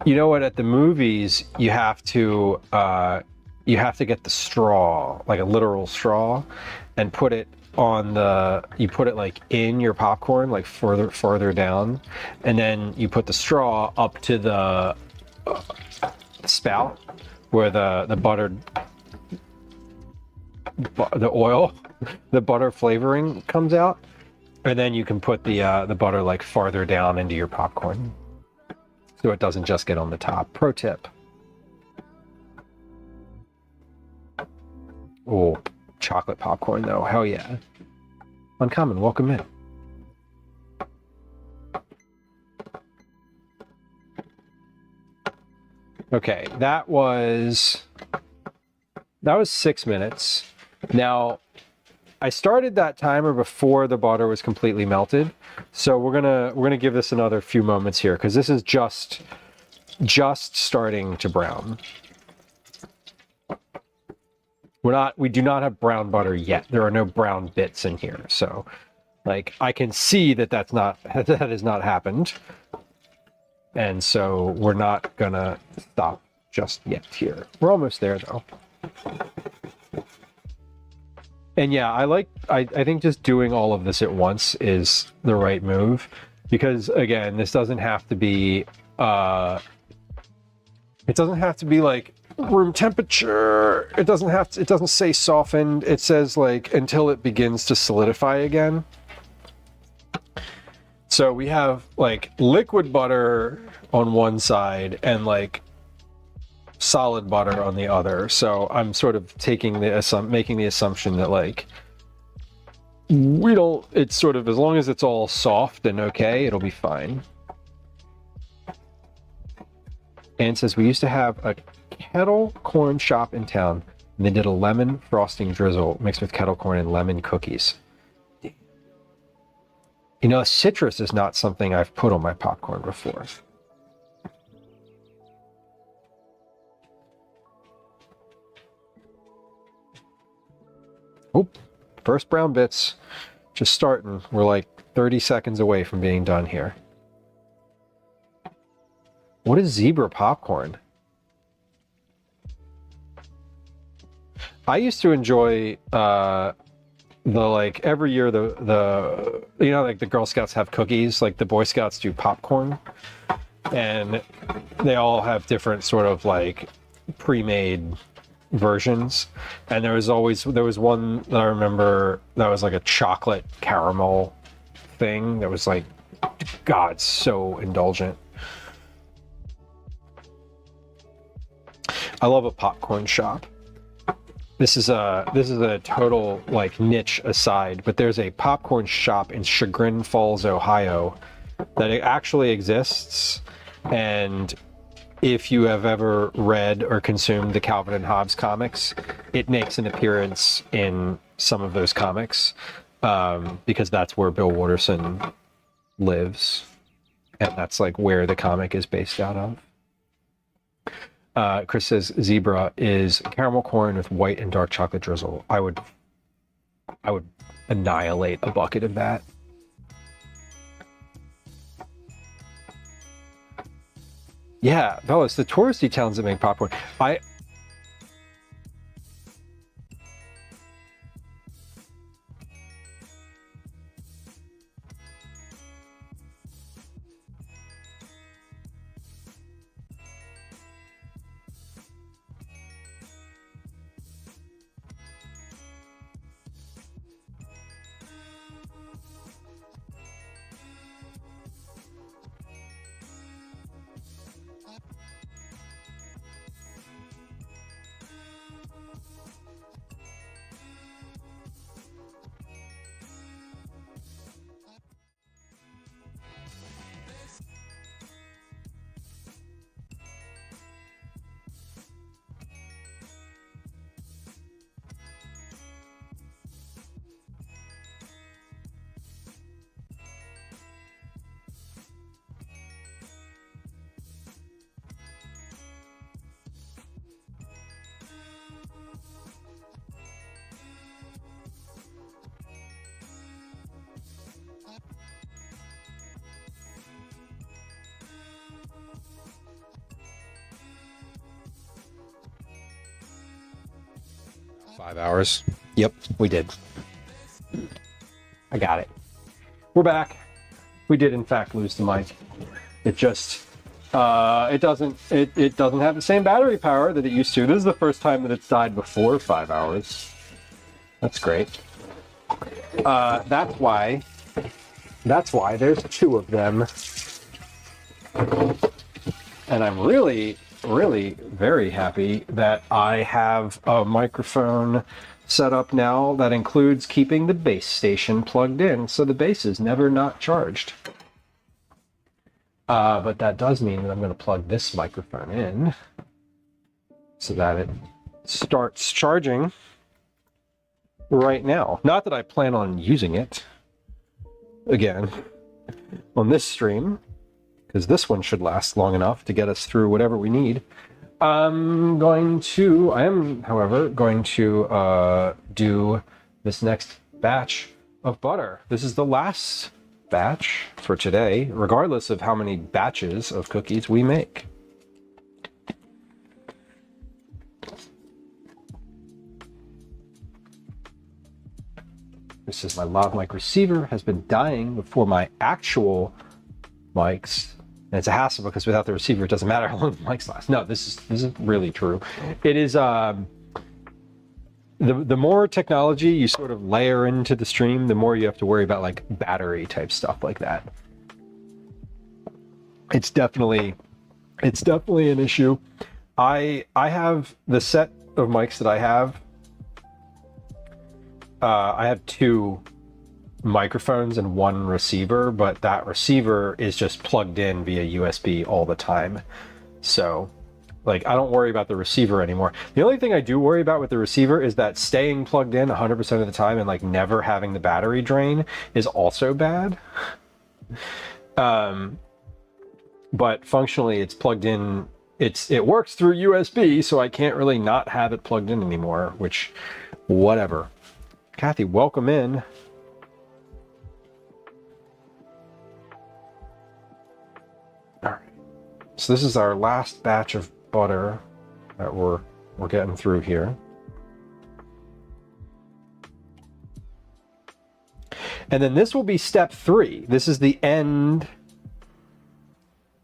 [SPEAKER 1] You know what? At the movies, you have to get the straw, like a literal straw, and put it on the. You put it like in your popcorn, like farther down, and then you put the straw up to the spout where the buttered, the oil, the butter flavoring comes out, and then you can put the butter like farther down into your popcorn, so it doesn't just get on the top. Pro tip. Oh, chocolate popcorn though, hell yeah. Uncommon, welcome in. Okay, that was 6 minutes. Now, I started that timer before the butter was completely melted, so we're gonna give this another few moments here because this is just starting to brown. We do not have brown butter yet. There are no brown bits in here, so like I can see that that has not happened, and so we're not gonna stop just yet here. We're almost there though. And yeah, I think just doing all of this at once is the right move, because again, this doesn't have to be it doesn't have to be like room temperature. It doesn't say softened. It says like until it begins to solidify again. So we have like liquid butter on one side and like solid butter on the other. So I'm sort of making the assumption that like it's sort of, as long as it's all soft and okay, it'll be fine. And it says we used to have a kettle corn shop in town, and they did a lemon frosting drizzle mixed with kettle corn and lemon cookies. You know, citrus is not something I've put on my popcorn before. Oop, first brown bits, just starting. We're like 30 seconds away from being done here. What is zebra popcorn? I used to enjoy the like every year the you know, like the Girl Scouts have cookies, like the Boy Scouts do popcorn, and they all have different sort of like pre-made versions. And there was one that I remember that was like a chocolate caramel thing that was like, God, so indulgent. I love a popcorn shop. This is a total like niche aside, but there's a popcorn shop in Chagrin Falls, Ohio, that it actually exists. And if you have ever read or consumed the Calvin and Hobbes comics, it makes an appearance in some of those comics, because that's where Bill Watterson lives, and that's like where the comic is based out of. Chris says zebra is caramel corn with white and dark chocolate drizzle. I would annihilate a bucket of that. Yeah, no, it's the touristy towns that make popcorn. 5 hours. Yep, we did. I got it. We're back. We did in fact lose the mic. It just it doesn't have the same battery power that it used to. This is the first time that it's died before 5 hours. That's great. That's why there's 2 of them. And I'm really very happy that I have a microphone set up now that includes keeping the base station plugged in, so the base is never not charged. But that does mean that I'm going to plug this microphone in so that it starts charging right now. Not that I plan on using it again on this stream, because this one should last long enough to get us through whatever we need. I am, however, going to do this next batch of butter. This is the last batch for today, regardless of how many batches of cookies we make. This is my lav mic receiver, has been dying before my actual mics. And it's a hassle because without the receiver, it doesn't matter how long the mics last. No, this is really true. It is the more technology you sort of layer into the stream, the more you have to worry about like battery type stuff like that. It's definitely an issue. I have the set of mics that I have. I have 2 microphones and 1 receiver, but that receiver is just plugged in via USB all the time. So like I don't worry about the receiver anymore. The only thing I do worry about with the receiver is that staying plugged in 100% of the time and like never having the battery drain is also bad. But functionally it's plugged in, it works through USB, so I can't really not have it plugged in anymore, which whatever. Kathy, welcome in. So this is our last batch of butter that we're getting through here. And then this will be step 3. This is the end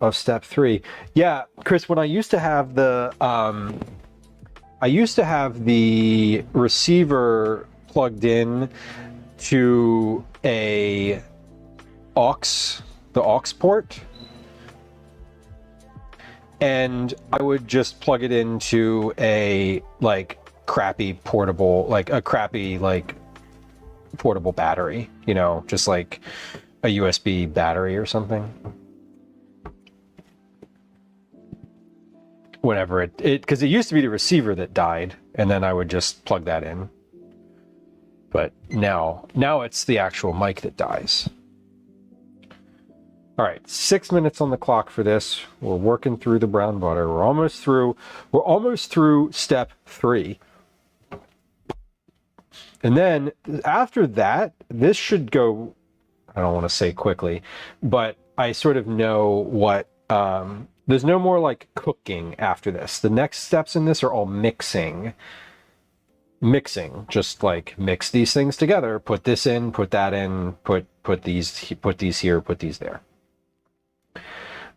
[SPEAKER 1] of step 3. Yeah, Chris, when I used to have the receiver plugged in to the aux port, and I would just plug it into a crappy portable battery, you know, just like a USB battery or something. Whenever because it used to be the receiver that died, and then I would just plug that in. But now it's the actual mic that dies. All right, 6 minutes on the clock for this. We're working through the brown butter. We're almost through step 3. And then after that, this should go, I don't want to say quickly, but I sort of know what, there's no more like cooking after this. The next steps in this are all mixing, just like mix these things together, put this in, put that in, put these here, put these there.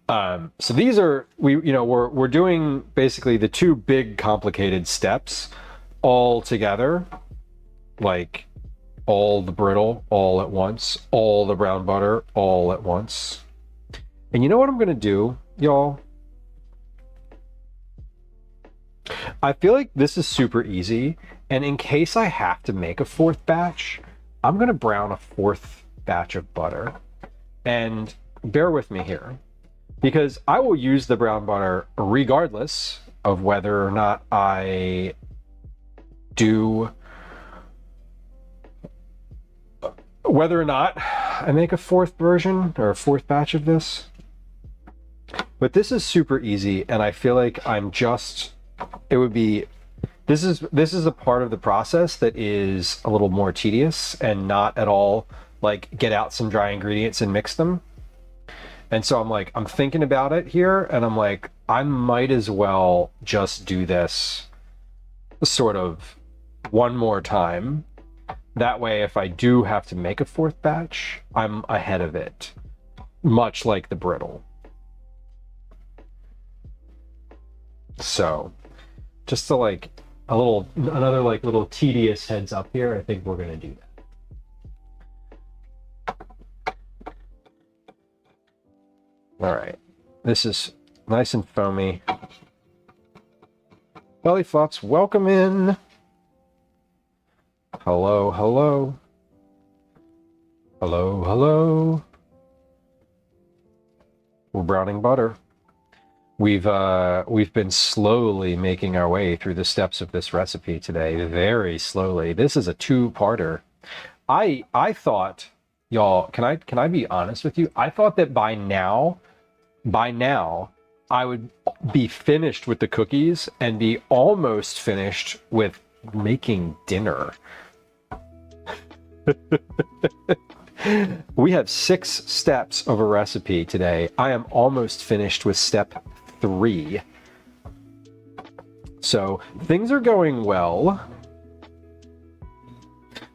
[SPEAKER 1] So these are, we're doing basically the 2 big complicated steps all together, like all the brittle all at once, all the brown butter all at once. And you know what I'm going to do, y'all? I feel like this is super easy, and in case I have to make a 4th batch, I'm going to brown a 4th batch of butter. And bear with me here, because I will use the brown butter regardless of whether or not I make a 4th version or a 4th batch of this. But this is super easy, and I feel like this is a part of the process that is a little more tedious and not at all like get out some dry ingredients and mix them. And so I'm thinking about it here, and I'm like, I might as well just do this sort of one more time. That way, if I do have to make a fourth batch, I'm ahead of it, much like the brittle. So, just to like another like little tedious heads up here, I think we're gonna do that. All right, this is nice and foamy. Belly flops, welcome in. Hello, hello. Hello, hello. We're browning butter. We've been slowly making our way through the steps of this recipe today, very slowly. This is a two-parter. I thought, y'all, can I be honest with you? I thought that by now I would be finished with the cookies and be almost finished with making dinner. We have 6 steps of a recipe today. I am almost finished with step 3. So things are going well.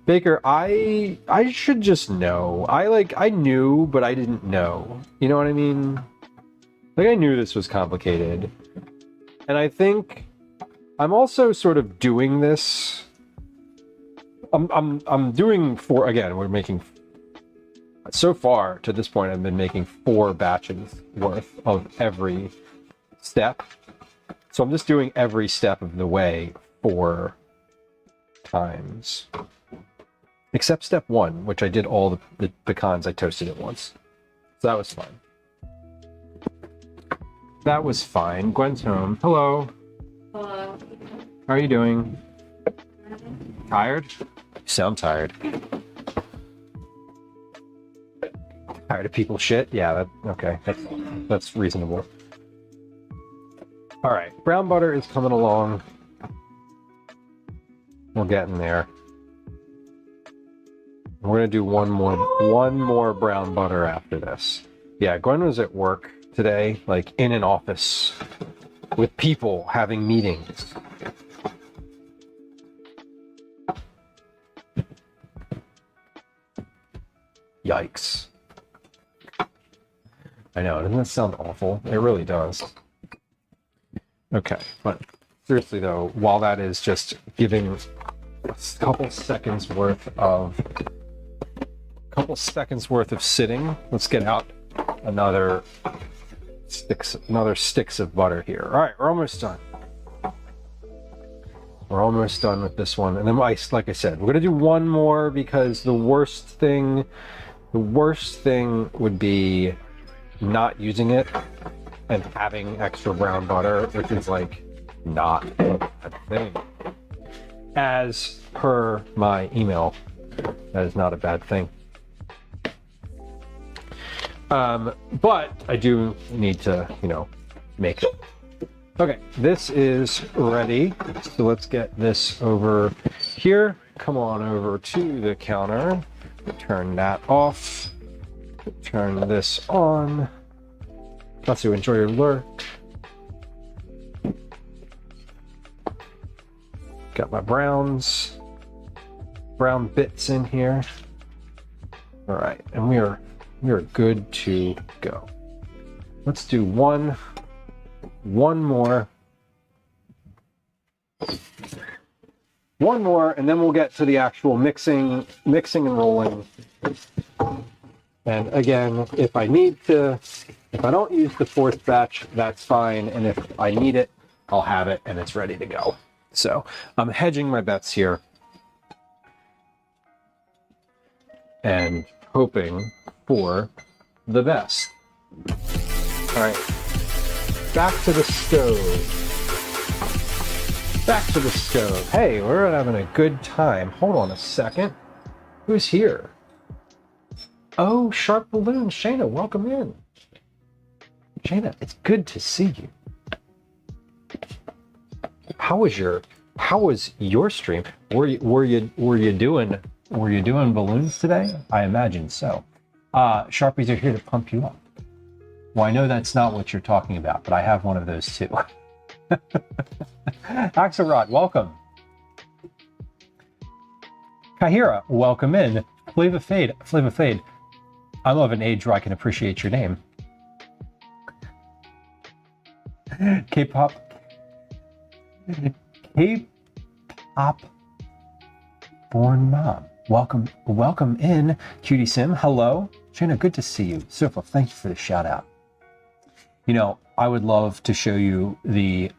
[SPEAKER 1] Baker, I should just know. I knew, but I didn't know. You know what I mean? Like, I knew this was complicated. And I think I'm also sort of doing this. I'm doing we're making, so far to this point I've been making 4 batches worth of every step. So I'm just doing every step of the way 4 times. Except step 1, which I did all the pecans, I toasted at once. So that was fine. That was fine. Gwen's home. Hello.
[SPEAKER 12] Hello.
[SPEAKER 1] How are you doing? Tired? You sound tired. Tired of people shit? Yeah, okay. That's reasonable. All right, brown butter is coming along. We're getting there. We're gonna do one more brown butter after this. Yeah, Gwen was at work today, like in an office with people having meetings. Yikes. I know, doesn't that sound awful? It really does. Okay, but seriously though, while that is just giving a couple seconds worth of sitting, let's get out another sticks of butter here. All right, we're almost done. We're almost done with this one, and then like I said, we're gonna do one more because the worst thing would be not using it and having extra brown butter, which is like not a thing. As per my email, that is not a bad thing. But I do need to, make it. Okay, this is ready. So let's get this over here. Come on over to the counter. Turn that off. Turn this on. Let's enjoy your lurk. Got my brown bits in here. All right, and we are good to go. Let's do one more, and then we'll get to the actual mixing and rolling. And again, if I don't use the 4th batch, that's fine. And if I need it, I'll have it and it's ready to go. So I'm hedging my bets here and hoping for the best. All right, back to the stove. Back to the stove. Hey, we're having a good time. Hold on a second. Who's here? Oh, Sharp Balloon. Shayna, welcome in. Shayna, it's good to see you. How was your stream? Were you doing balloons today? I imagine so. Sharpies are here to pump you up. Well, I know that's not what you're talking about, but I have one of those too. Axelrod, welcome. Kahira, welcome in. Flava Fade, I'm of an age where I can appreciate your name. K-pop born mom. Welcome in, Cutie Sim. Hello. Shayna, good to see you. Sofa, thank you for the shout out. You know, I would love to show you the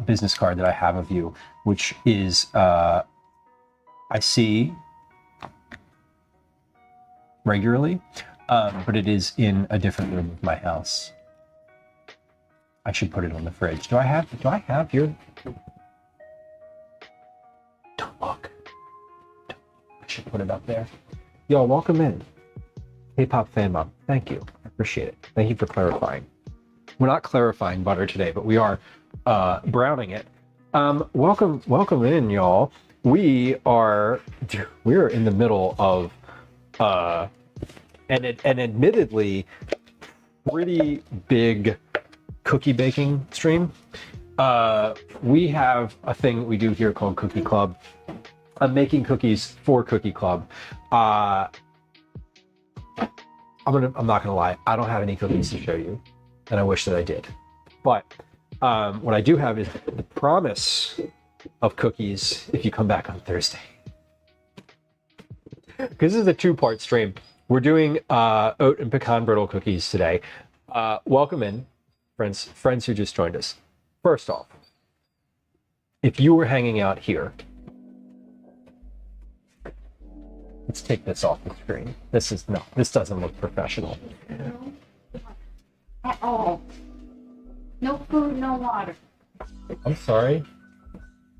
[SPEAKER 1] business card that I have of you, which is, I see regularly, but it is in a different room of my house. I should put it on the fridge. Do I have your... Don't look. I should put it up there. Y'all, welcome in. K-pop fan mom. Thank you. I appreciate it. Thank you for clarifying. We're not clarifying butter today, but we are browning it. Welcome in, y'all. We're in the middle of an admittedly pretty big cookie baking stream. We have a thing that we do here called Cookie Club. I'm making cookies for Cookie Club. I'm not gonna lie, I don't have any cookies to show you, and I wish that I did. But what I do have is the promise of cookies if you come back on Thursday. Because this is a two-part stream. We're doing oat and pecan brittle cookies today. Welcome in, friends who just joined us. First off, if you were hanging out here, let's take this off the screen. This doesn't look professional.
[SPEAKER 7] At all. No food, no water.
[SPEAKER 1] I'm sorry.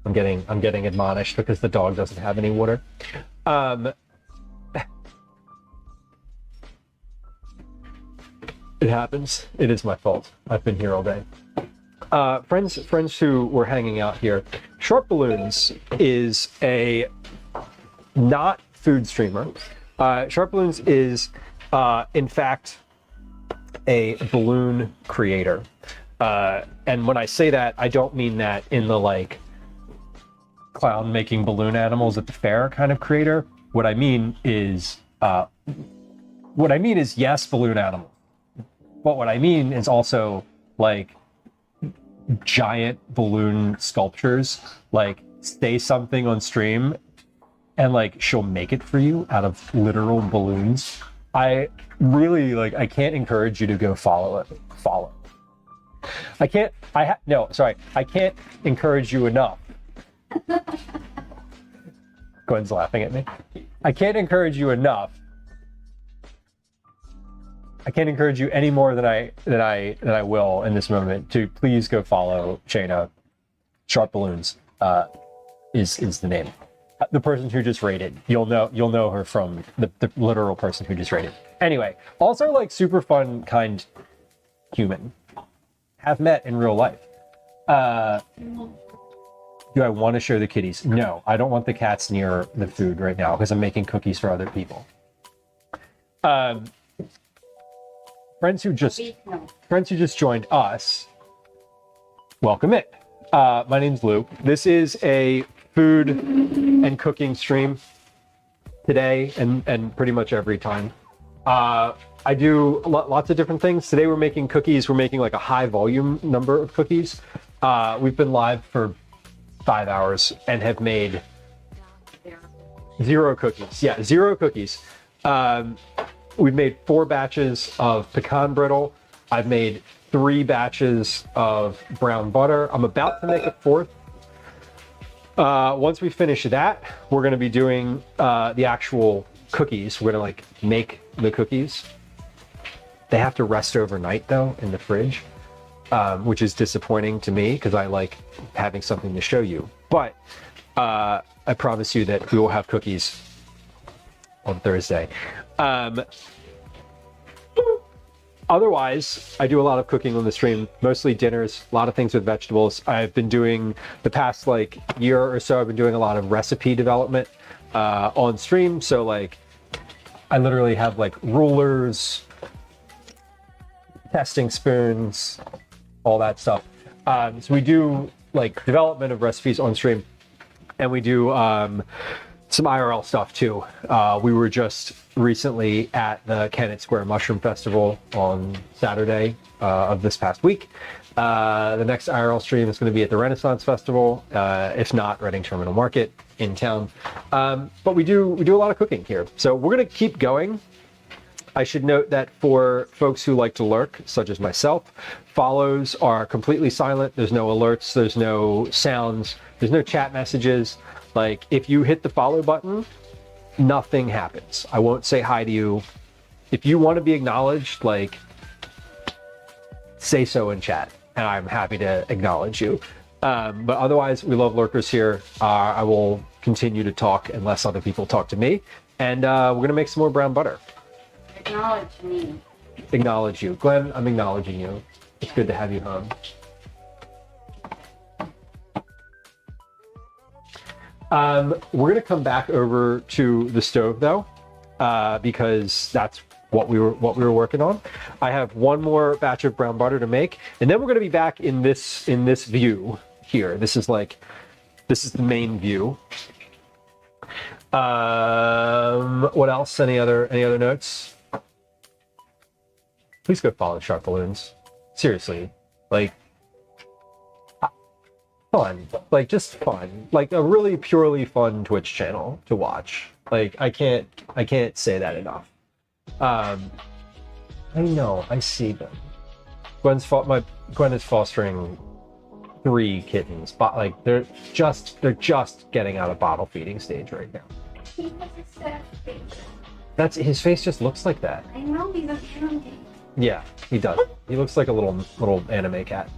[SPEAKER 1] I'm getting admonished because the dog doesn't have any water. It happens. It is my fault. I've been here all day. Friends who were hanging out here, Sharp Balloons is a not food streamer. Sharp Balloons is, in fact, a balloon creator. And when I say that, I don't mean that in the like clown making balloon animals at the fair kind of creator. What I mean is yes, balloon animals. But what I mean is also like giant balloon sculptures, like say something on stream and like she'll make it for you out of literal balloons. I really I can't encourage you to go follow it. I can't encourage you enough. Gwen's laughing at me. I can't encourage you enough. I can't encourage you any more than I will in this moment to please go follow Shayna. Sharp Balloons is the name. The person who just rated. You'll know her from the literal person who just rated. Anyway, also like super fun, kind human. Have met in real life. Do I want to show the kitties? No, I don't want the cats near the food right now because I'm making cookies for other people. Friends who just joined us, welcome in. My name's Lou. This is a food and cooking stream today and pretty much every time. I do lots of different things. Today we're making cookies. We're making like a high volume number of cookies. We've been live for 5 hours and have made 0 cookies. Yeah, 0 cookies. We've made 4 batches of pecan brittle. I've made 3 batches of brown butter. I'm about to make a 4th. Once we finish that, we're going to be doing the actual cookies. We're going to make the cookies. They have to rest overnight though in the fridge, which is disappointing to me because I like having something to show you. But I promise you that we will have cookies on Thursday. Otherwise, I do a lot of cooking on the stream, mostly dinners, a lot of things with vegetables. I've been doing the past year or so, I've been doing a lot of recipe development on stream. So I literally have rulers, testing spoons, all that stuff. So we do development of recipes on stream, and we do some IRL stuff too. We were just recently at the Kennett Square Mushroom Festival on Saturday of this past week. The next IRL stream is going to be at the Renaissance Festival, if not Reading Terminal Market in town. But we do a lot of cooking here, so we're going to keep going. I should note that for folks who like to lurk, such as myself, follows are completely silent. There's no alerts, there's no sounds, there's no chat messages. Like, if you hit the follow button, nothing happens. I won't say hi to you. If you want to be acknowledged, like, say so in chat, and I'm happy to acknowledge you. But otherwise, we love lurkers here. I will continue to talk unless other people talk to me. And we're going to make some more brown butter.
[SPEAKER 11] Acknowledge me.
[SPEAKER 1] Acknowledge you. Glenn, I'm acknowledging you. It's good to have you home. We're going to come back over to the stove though, because that's what we were working on. I have one more batch of brown butter to make, and then we're going to be back in this view here. This is the main view. What else? Any other notes? Please go follow Sharp Balloons. Seriously, like, fun, like, just fun, like a really purely fun Twitch channel to watch. Like, I can't say that enough. I know, I see them. Gwen is fostering 3 kittens, but like they're just getting out of bottle feeding stage right now.
[SPEAKER 11] He has a sad face.
[SPEAKER 1] That's his face just looks like that.
[SPEAKER 11] I know, he's a candy.
[SPEAKER 1] Yeah, he does. He looks like a little anime cat.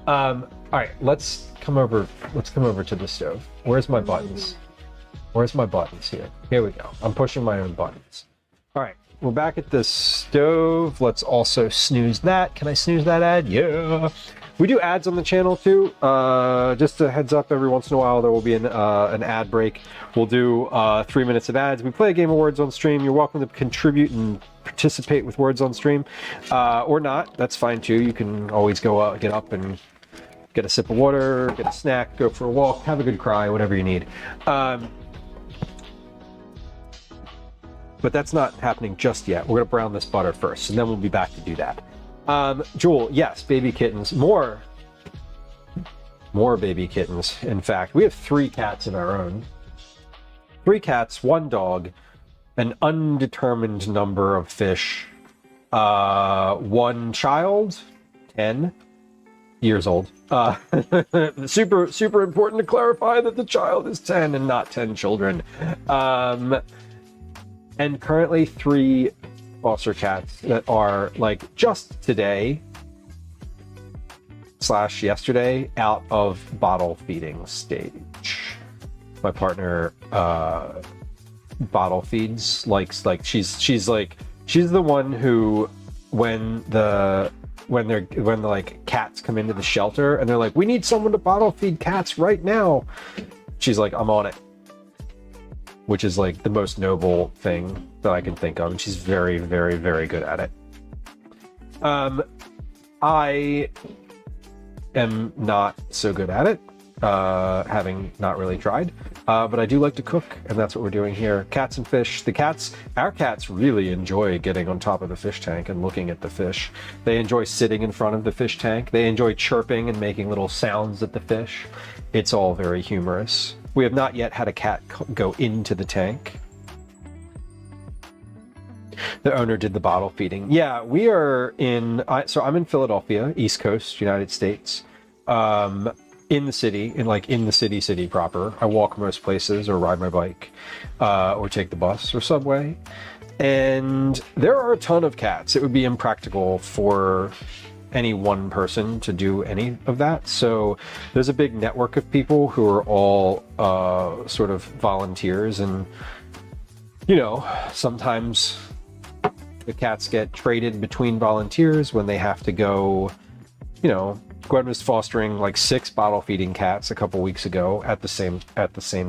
[SPEAKER 1] All right, let's come over to the stove. Where's my buttons? Where's my buttons here? Here we go. I'm pushing my own buttons. All right, we're back at the stove. Let's also snooze that. Can I snooze that ad? Yeah. We do ads on the channel too. Just a heads up, every once in a while there will be an ad break. We'll do 3 minutes of ads. We play a game of Words on Stream. You're welcome to contribute and participate with Words on Stream, or not. That's fine too. You can always go out, get up and get a sip of water, get a snack, go for a walk, have a good cry, whatever you need. But that's not happening just yet. We're gonna brown this butter first, and then we'll be back to do that. Jewel, yes, baby kittens, more baby kittens. In fact, we have 3 cats of our own. 3 cats, 1 dog, an undetermined number of fish, 1 child, 10 years old. Super important to clarify that the child is 10 and not 10 children. And currently 3 foster cats that are, like, just today / yesterday out of bottle feeding stage. My partner bottle feeds, she's the one who, when the like cats come into the shelter and they're like, we need someone to bottle feed cats right now, she's like, I'm on it. Which is like the most noble thing that I can think of, and she's very, very, very good at it. I am not so good at it, having not really tried, but I do like to cook, and that's what we're doing here. Cats and fish. Our cats really enjoy getting on top of the fish tank and looking at the fish. They enjoy sitting in front of the fish tank. They enjoy chirping and making little sounds at the fish. It's all very humorous. We have not yet had a cat go into the tank. The owner did the bottle feeding. Yeah, we are in, so I'm in Philadelphia, East Coast, United States. In the city, in the city proper. I walk most places or ride my bike, or take the bus or subway. And there are a ton of cats. It would be impractical for any one person to do any of that. So there's a big network of people who are all sort of volunteers, and sometimes the cats get traded between volunteers when they have to go. Gwen was fostering like 6 bottle feeding cats a couple weeks ago at the same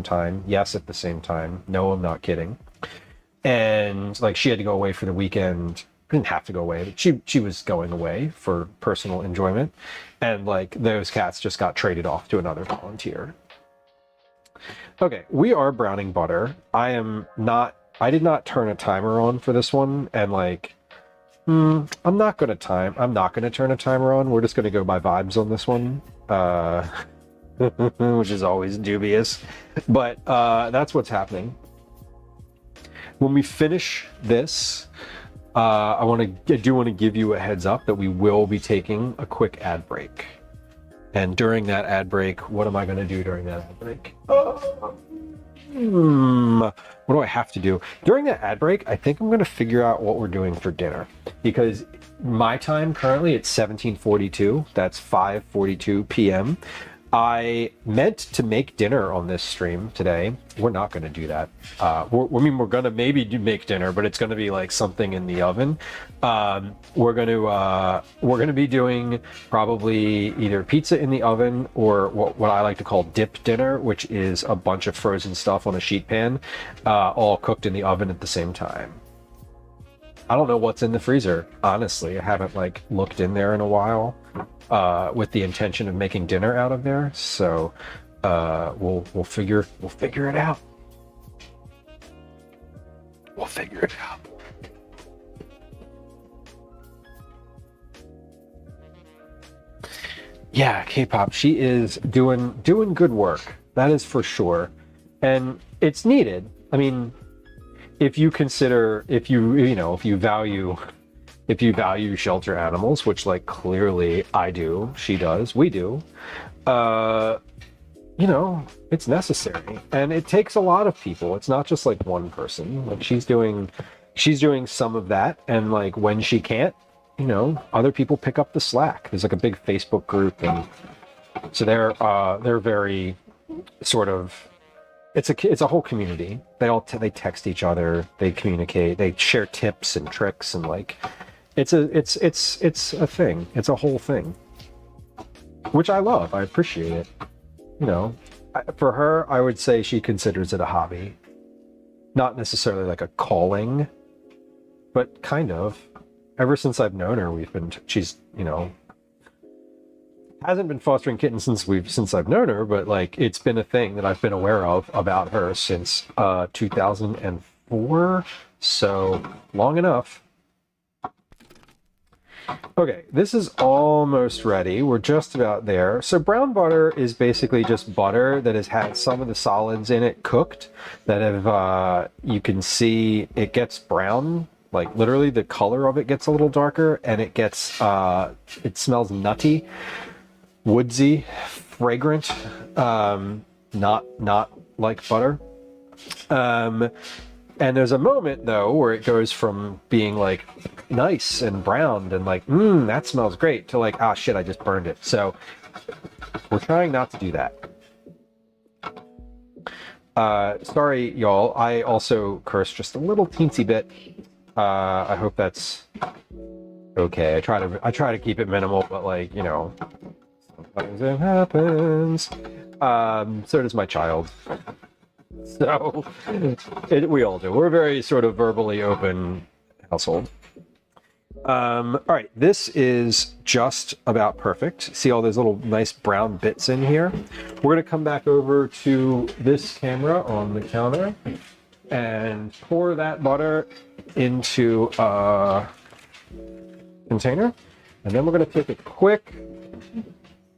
[SPEAKER 1] time. Yes, at the same time. No, I'm not kidding. And like, she had to go away for the weekend. Didn't have to go away, but she was going away for personal enjoyment, and like those cats just got traded off to another volunteer. Okay, we are browning butter. I did not turn a timer on for this one, and like, I'm not gonna turn a timer on. We're just gonna go by vibes on this one, which is always dubious, but that's what's happening. When we finish this, I do want to give you a heads up that we will be taking a quick ad break. And during that ad break, what am I going to do during that ad break? What do I have to do? During that ad break, I think I'm going to figure out what we're doing for dinner. Because my time currently, it's 17:42. That's 5:42 p.m. I meant to make dinner on this stream today. We're not going to do that. We're going to maybe make dinner, but it's going to be like something in the oven. We're going to be doing probably either pizza in the oven or what I like to call dip dinner, which is a bunch of frozen stuff on a sheet pan, all cooked in the oven at the same time. I don't know what's in the freezer, honestly. I haven't like looked in there in a while. With the intention of making dinner out of there, so we'll figure it out. We'll figure it out. Yeah, K-pop. She is doing good work. That is for sure, and it's needed. I mean, if you value shelter animals, which like clearly I do, she does, we do, it's necessary, and it takes a lot of people. It's not just like one person. Like she's doing some of that, and like when she can't, other people pick up the slack. There's like a big Facebook group, and so they're very sort of. It's a whole community. They text each other, they communicate, they share tips and tricks, and like. It's a thing. It's a whole thing, which I love. I appreciate it. For her, I would say she considers it a hobby, not necessarily like a calling, but kind of. Ever since I've known her, she's hasn't been fostering kittens since I've known her, but like it's been a thing that I've been aware of about her since 2004. So long enough. Okay, this is almost ready. We're just about there. So brown butter is basically just butter that has had some of the solids in it cooked that have, you can see it gets brown, like literally the color of it gets a little darker, and it gets, it smells nutty, woodsy, fragrant, not like butter. And there's a moment though where it goes from being like nice and browned and like, that smells great, to like, ah shit, I just burned it. So we're trying not to do that. Sorry, y'all. I also cursed just a little teensy bit. I hope that's okay. I try to keep it minimal, but like, sometimes it happens. So does my child. So we all do. We're a very sort of verbally open household. All right, this is just about perfect. See all those little nice brown bits in here? We're gonna come back over to this camera on the counter and pour that butter into a container. And then we're gonna take a we're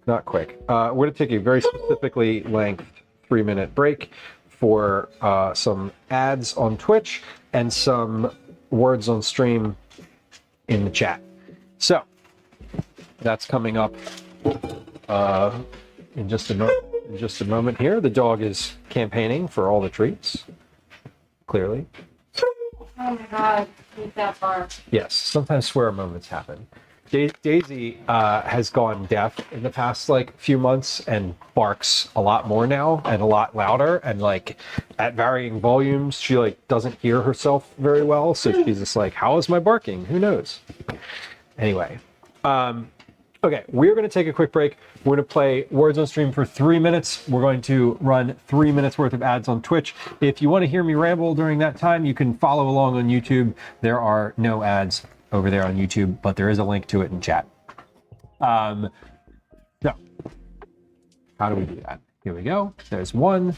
[SPEAKER 1] gonna take a very specifically length 3-minute break for some ads on Twitch and some words on stream in the chat. So that's coming up in just a moment here. The dog is campaigning for all the treats, clearly.
[SPEAKER 12] Oh my god, eat that bar.
[SPEAKER 1] Yes, sometimes swear moments happen. Daisy has gone deaf in the past like few months and barks a lot more now and a lot louder and like at varying volumes. She like doesn't hear herself very well, so she's just like, how is my barking? Who knows? Anyway, okay, we're going to take a quick break. We're going to play Words on Stream for 3 minutes. We're going to run 3 minutes worth of ads on Twitch. If you want to hear me ramble during that time, you can follow along on YouTube. There are no ads over there on YouTube, but there is a link to it in chat. So how do we do that? Here we go. There's 1,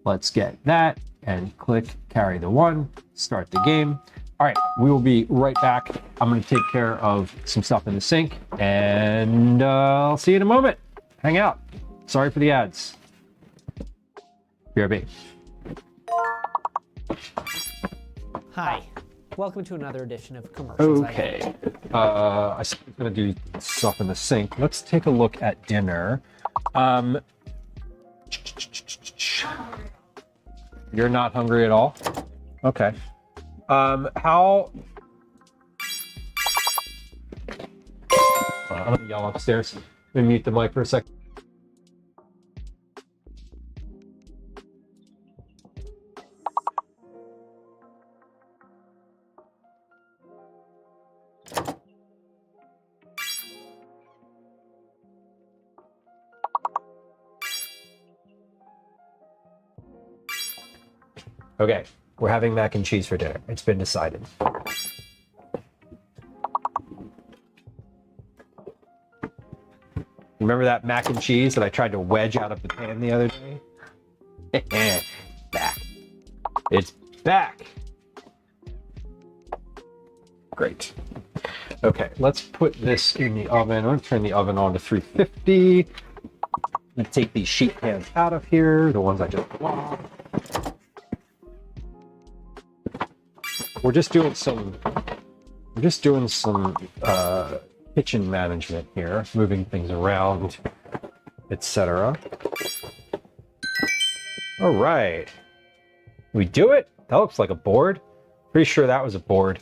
[SPEAKER 1] Let's get that and click carry the 1, start the game. All right, we will be right back. I'm going to take care of some stuff in the sink, and I'll see you in a moment. Hang out. Sorry for the ads. BRB.
[SPEAKER 2] Hi. Welcome to another edition of Commercials.
[SPEAKER 1] Okay. I said I'm going to do stuff in the sink. Let's take a look at dinner. You're not hungry at all? Okay. How... I'm gonna yell upstairs. Let me mute the mic for a second. Okay, we're having mac and cheese for dinner. It's been decided. Remember that mac and cheese that I tried to wedge out of the pan the other day? Back. It's back. Great. Okay, let's put this in the oven. I'm going to turn the oven on to 350. I'm going to take these sheet pans out of here, the ones I just blocked. We're just doing some kitchen management here, moving things around, etc. All right, we do it. That looks like a board. Pretty sure that was a board.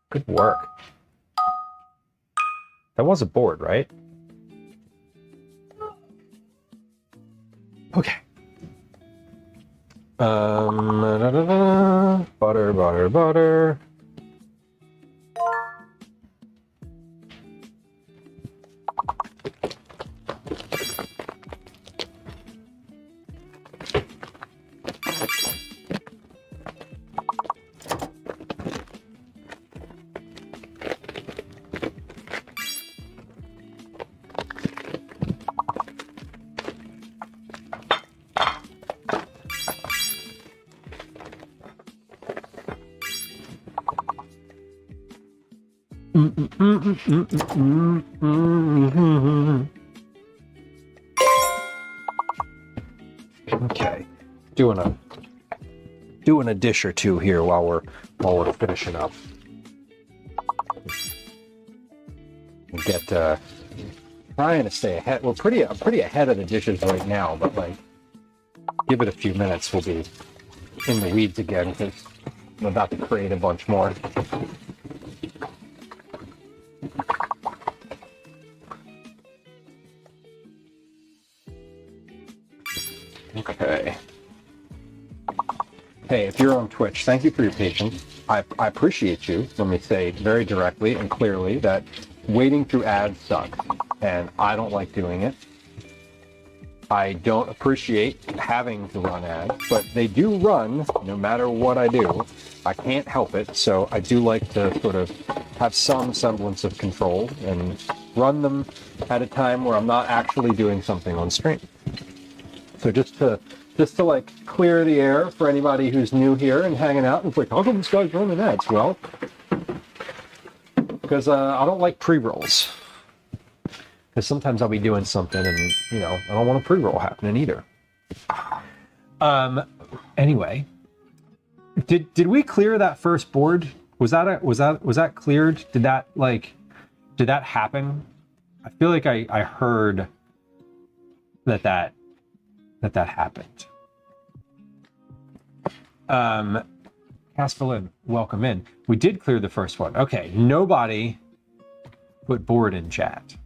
[SPEAKER 1] Good work. That was a board, right? Okay. Butter, butter, butter. Okay, doing a dish or two here while we're finishing up. Get trying to stay ahead. I'm pretty ahead of the dishes right now, but like, give it a few minutes, we'll be in the weeds again because I'm about to create a bunch more. Okay. Hey, if you're on Twitch, thank you for your patience. I appreciate you. Let me say very directly and clearly that waiting through ads sucks, and I don't like doing it. I don't appreciate having to run ads, but they do run no matter what I do. I can't help it, so I do like to sort of have some semblance of control and run them at a time where I'm not actually doing something on stream. So just to like clear the air for anybody who's new here and hanging out and it's like, how come this guy's running ads? Well, because I don't like pre-rolls. Because sometimes I'll be doing something and, you know, I don't want a pre-roll happening either. Anyway, did we clear that first board? Was that cleared? Did that happen? I feel like I heard that happened. Castellin, welcome in. We did clear the first one. Okay, nobody put board in chat.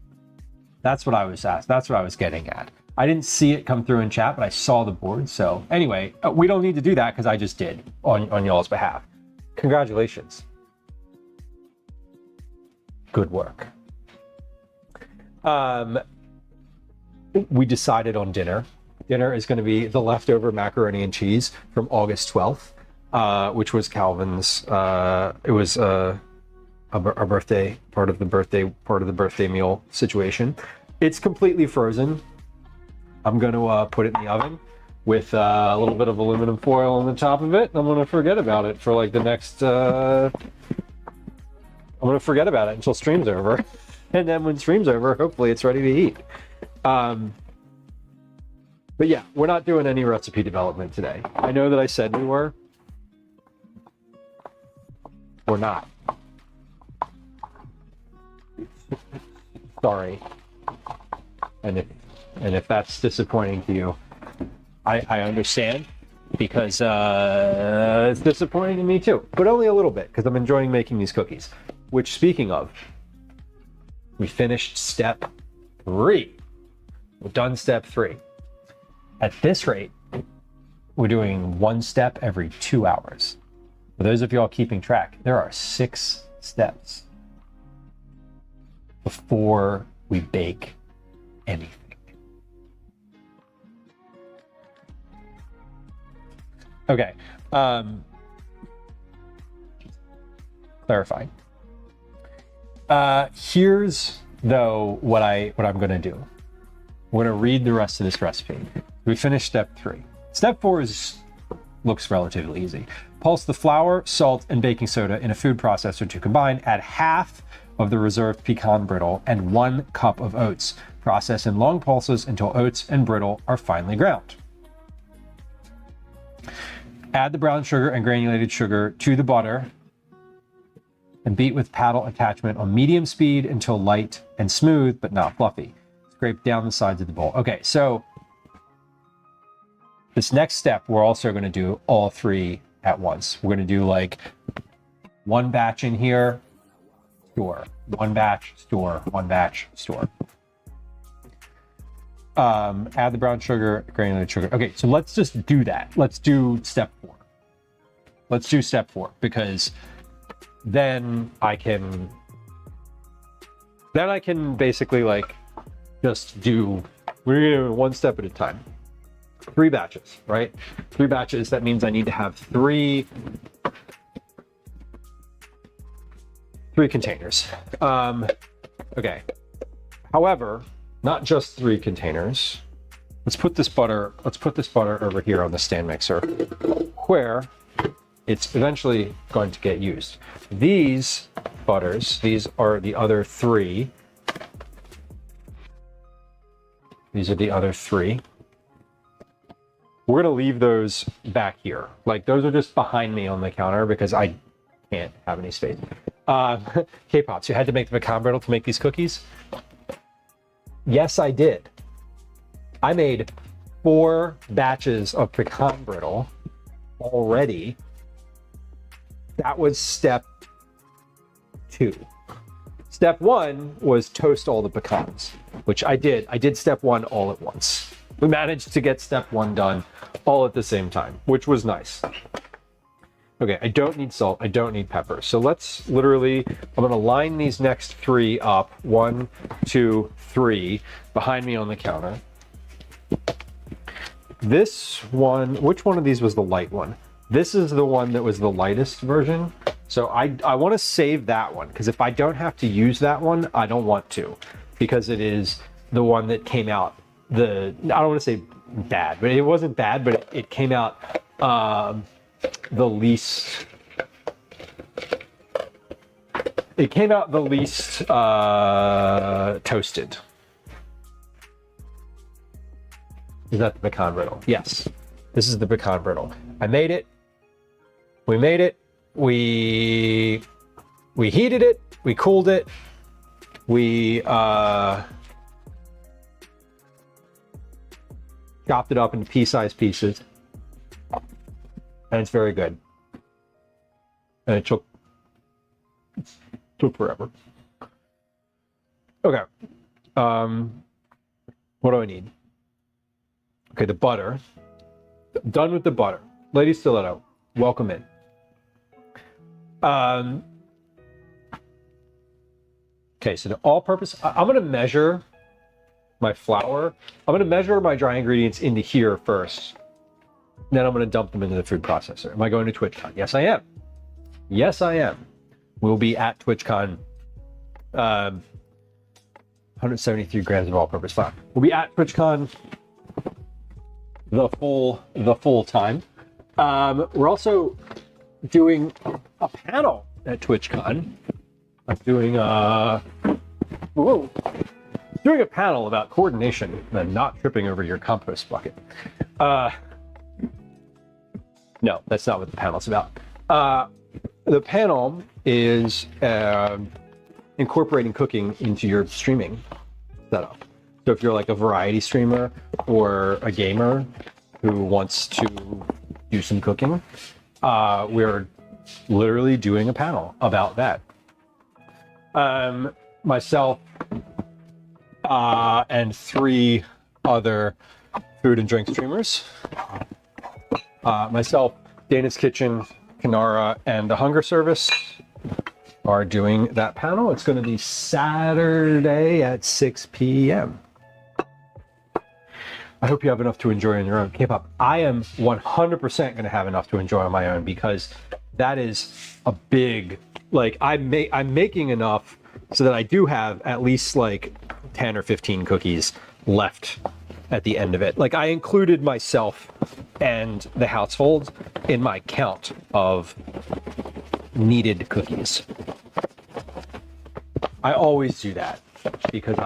[SPEAKER 1] That's what I was asked. That's what I was getting at. I didn't see it come through in chat, but I saw the board. So anyway, we don't need to do that because I just did on y'all's behalf. Congratulations. Good work. We decided on dinner. Dinner is going to be the leftover macaroni and cheese from August 12th, which was Calvin's. It was our birthday, part of the birthday meal situation. It's completely frozen. I'm going to put it in the oven with a little bit of aluminum foil on the top of it. And I'm going to forget about it for like the next... I'm going to forget about it until stream's over. And then when stream's over, hopefully it's ready to eat. But yeah, we're not doing any recipe development today. I know that I said we were. We're not. Sorry. And if that's disappointing to you, I understand, because it's disappointing to me too, but only a little bit, because I'm enjoying making these cookies. Which, speaking of, we finished step 3. We've done step 3. At this rate, we're doing 1 step every 2 hours. For those of y'all keeping track, there are 6 steps before we bake anything. Okay, clarifying. Here's though what I'm gonna do. We're gonna read the rest of this recipe. We finished step 3. Step 4 looks relatively easy. Pulse the flour, salt, and baking soda in a food processor to combine. Add half of the reserved pecan brittle and 1 cup of oats. Process in long pulses until oats and brittle are finely ground. Add the brown sugar and granulated sugar to the butter and beat with paddle attachment on medium speed until light and smooth, but not fluffy. Scrape down the sides of the bowl. Okay, so this next step, we're also going to do all 3 at once. We're going to do like 1 batch in here, store, 1 batch, store, 1 batch, store. Add the brown sugar, granulated sugar. Okay, so let's just do that. Let's do step 4. Let's do step 4, because then I can basically like just do, we're gonna do 1 step at a time. 3 batches, right? 3 batches, that means I need to have 3 containers. Okay. However, not just 3 containers. Let's put this butter over here on the stand mixer, where it's eventually going to get used. These butters, these are the other 3. These are the other 3. We're gonna leave those back here. Like, those are just behind me on the counter because I can't have any space. K-Pops, you had to make the pecan brittle to make these cookies? Yes, I did. I made 4 batches of pecan brittle already. That was step 2. Step 1 was toast all the pecans, which I did. I did step 1 all at once. We managed to get step 1 done all at the same time, which was nice. Okay, I don't need salt, I don't need pepper. So let's literally, I'm gonna line these next 3 up, 1, 2, 3, behind me on the counter. This one, which one of these was the light one? This is the one that was the lightest version. So I wanna save that one, because if I don't have to use that one, I don't want to, because it is the one that came out, I don't wanna say bad, but it wasn't bad, but it came out the least, toasted. Is that the pecan brittle? Yes, this is the pecan brittle. I made it. We made it. We heated it. We cooled it. We chopped it up into pea-sized pieces. And it's very good. And it took forever. Okay. What do I need? Okay, the butter. Done with the butter. Lady Stiletto, welcome in. Okay, so the all-purpose, I'm gonna measure my flour. I'm gonna measure my dry ingredients into here first. Then I'm gonna dump them into the food processor. Am I going to TwitchCon? Yes, I am. Yes, I am. We'll be at TwitchCon. 173 grams of all-purpose flour. We'll be at TwitchCon the full time. We're also doing a panel at TwitchCon. I'm doing a panel about coordination and not tripping over your compost bucket. No, that's not what the panel's about. The panel is incorporating cooking into your streaming setup. So if you're like a variety streamer or a gamer who wants to do some cooking, we're literally doing a panel about that. Myself and 3 other food and drink streamers. Myself, Dana's Kitchen, Kanara, and the Hunger Service are doing that panel. It's going to be Saturday at 6 p.m. I hope you have enough to enjoy on your own. K-pop, I am 100% going to have enough to enjoy on my own, because that is a big, like, I'm making enough so that I do have at least like 10 or 15 cookies left at the end of it. Like, I included myself and the household in my count of needed cookies. I always do that because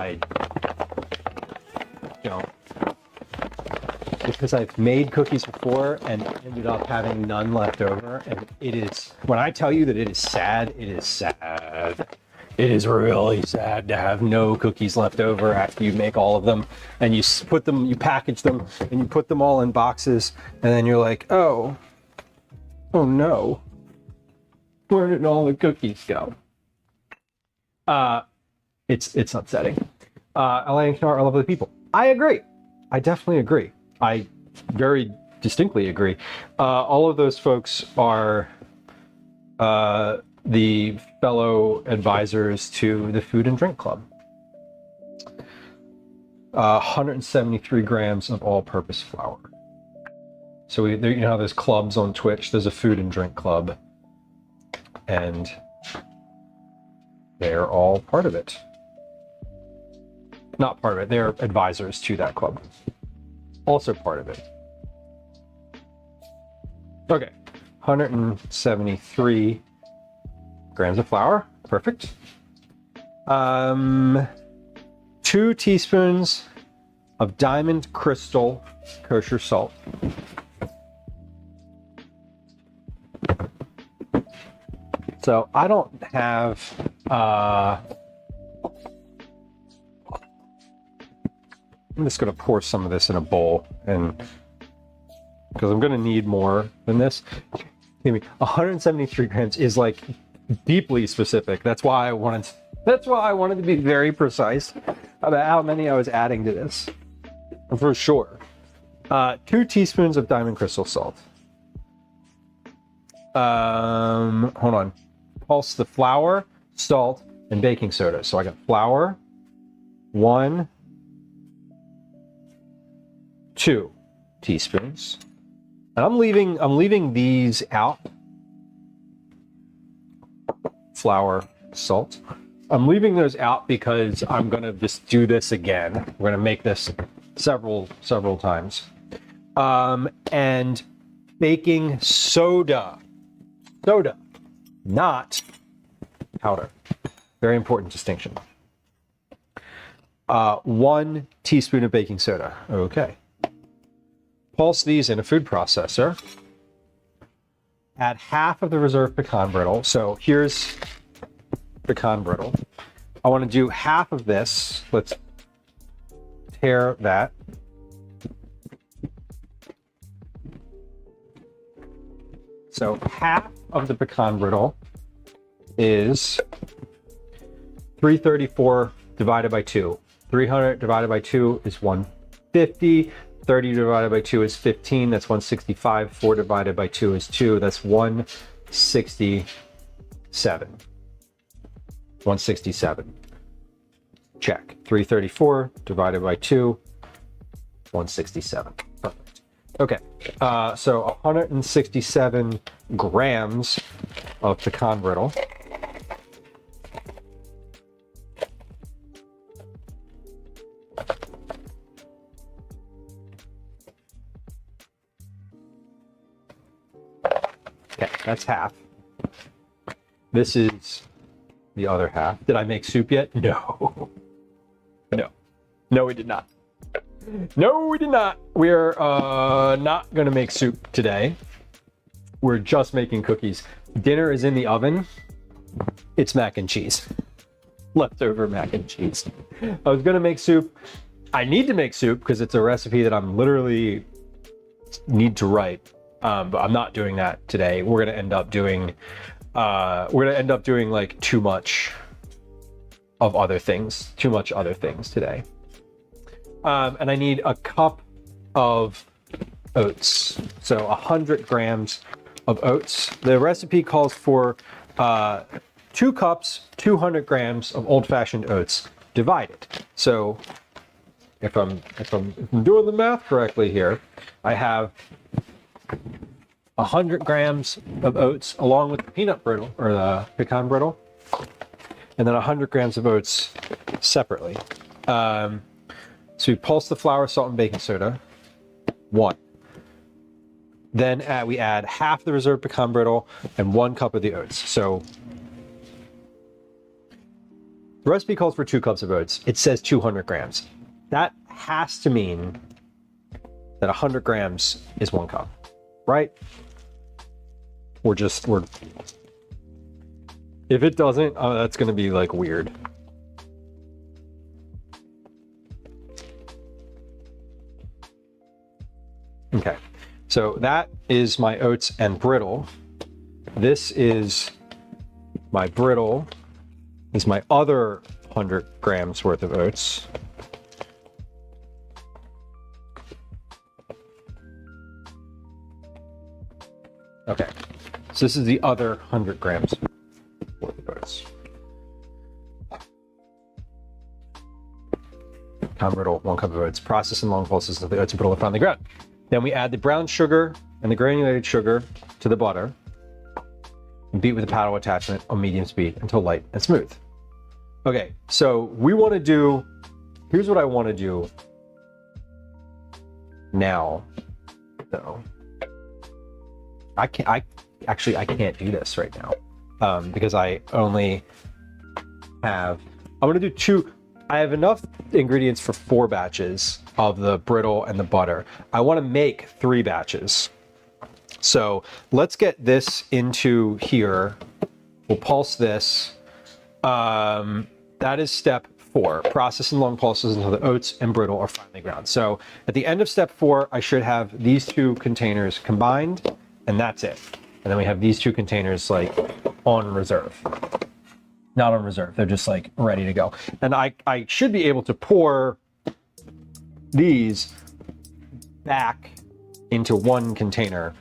[SPEAKER 1] because I've made cookies before and ended up having none left over. And it is, when I tell you that it is sad, it is sad. It is really sad to have no cookies left over after you make all of them, and you put them, you package them, and you put them all in boxes, and then you're like, oh no, where did all the cookies go? It's upsetting. LA and Knarr are lovely people. I agree. I definitely agree. I very distinctly agree. All of those folks are the fellow advisors to the Food and Drink Club. 173 grams of all-purpose flour. So you know how there's clubs on Twitch? There's a Food and Drink Club, and they're all part of it. Not part of it, they're advisors to that club. Also part of it. Okay, 173 grams of flour, perfect. 2 teaspoons of Diamond Crystal kosher salt. So I don't have I'm just going to pour some of this in a bowl, and because I'm going to need more than this. 173 grams is like deeply specific. That's why I wanted to be very precise about how many I was adding to this, for sure. 2 teaspoons of Diamond Crystal salt. Hold on. Pulse the flour, salt, and baking soda. So I got flour, 1, 2 teaspoons. And I'm leaving these out. Flour, salt. I'm leaving those out because I'm gonna just do this again. We're gonna make this several times. And baking soda. Soda, not powder. Very important distinction. 1 teaspoon of baking soda. Okay. Pulse these in a food processor. Add half of the reserve pecan brittle. So here's pecan brittle. I want to do half of this. Let's tear that. So half of the pecan brittle is 334 divided by 2. 300 divided by 2 is 150. 30 divided by 2 is 15. That's 165. 4 divided by 2 is 2. That's 167. 167. Check. 334 divided by 2, 167. Perfect. Okay. So 167 grams of pecan brittle. Okay, that's half. This is the other half. Did I make soup yet? No. No. No, we did not. No, we did not. We're not gonna make soup today. We're just making cookies. Dinner is in the oven. It's mac and cheese. Leftover mac and cheese. I was gonna make soup. I need to make soup because it's a recipe that I'm literally need to write. But I'm not doing that today. We're gonna end up doing like too much other things today. And I need a cup of oats. So 100 grams of oats. The recipe calls for 2 cups, 200 grams of old-fashioned oats divided. So if I'm doing the math correctly here, I have 100 grams of oats along with the peanut brittle or the pecan brittle, and then 100 grams of oats separately. So we pulse the flour, salt, and baking soda. 1. Then we add half the reserved pecan brittle and 1 cup of the oats. So the recipe calls for 2 cups of oats. It says 200 grams. That has to mean that 100 grams is 1 cup, right? We're if it doesn't, that's going to be like weird. Okay, so that is my oats and brittle. This is my brittle. This is my other 100 grams worth of oats. Okay, so this is the other 100 grams worth of oats. Pecan brittle, 1 cup of oats. Process in long pulses until the oats and brittle are finely ground. Then we add the brown sugar and the granulated sugar to the butter and beat with a paddle attachment on medium speed until light and smooth. Okay, so we want to do, here's what I want to do now, though. I can't do this right now because I only have, I'm going to do 2. I have enough ingredients for 4 batches of the brittle and the butter. I want to make 3 batches. So let's get this into here. We'll pulse this. That is step 4. Process in long pulses until the oats and brittle are finely ground. So at the end of step 4, I should have these 2 containers combined, and that's it. And then we have these 2 containers like on reserve. Not on reserve, they're just like ready to go. And I should be able to pour these back into 1 container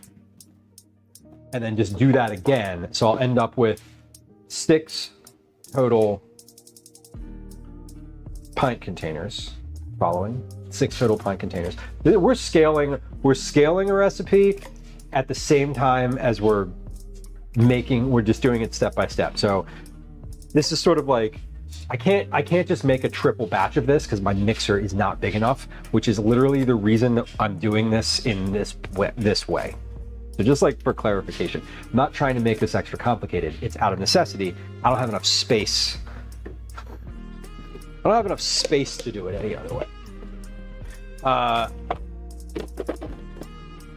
[SPEAKER 1] and then just do that again. So I'll end up with 6 total pint containers. Following 6 total pint containers. We're scaling a recipe at the same time as we're just doing it step by step. So this is sort of like, I can't just make a triple batch of this because my mixer is not big enough, which is literally the reason that I'm doing this in this way. So just like for clarification, I'm not trying to make this extra complicated. It's out of necessity. I don't have enough space. I don't have enough space to do it any other way.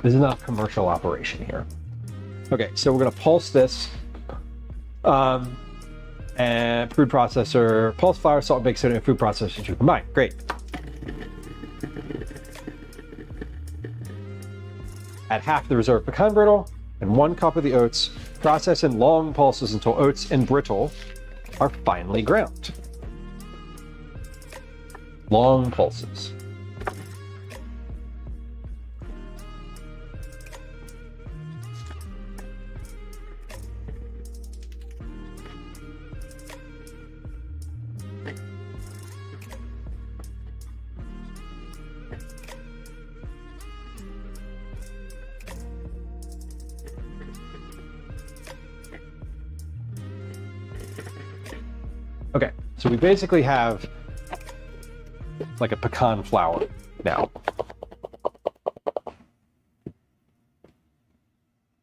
[SPEAKER 1] This is not a commercial operation here. Okay, so we're gonna pulse this. And food processor, pulse flour, salt, baking soda, and food processor to combine. Great. Add half the reserved pecan brittle and 1 cup of the oats. Process in long pulses until oats and brittle are finely ground. Long pulses. Okay, so we basically have like a pecan flour now.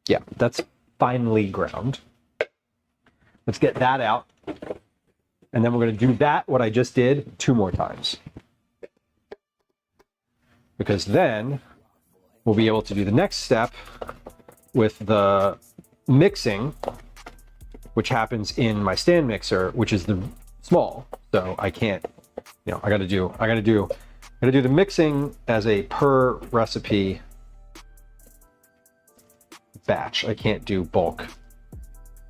[SPEAKER 1] Yeah, that's finely ground. Let's get that out. And then we're going to do that, what I just did, 2 more times. Because then we'll be able to do the next step with the mixing, which happens in my stand mixer, which is the small. So I can't, you know, I gotta do the mixing as a per recipe batch. I can't do bulk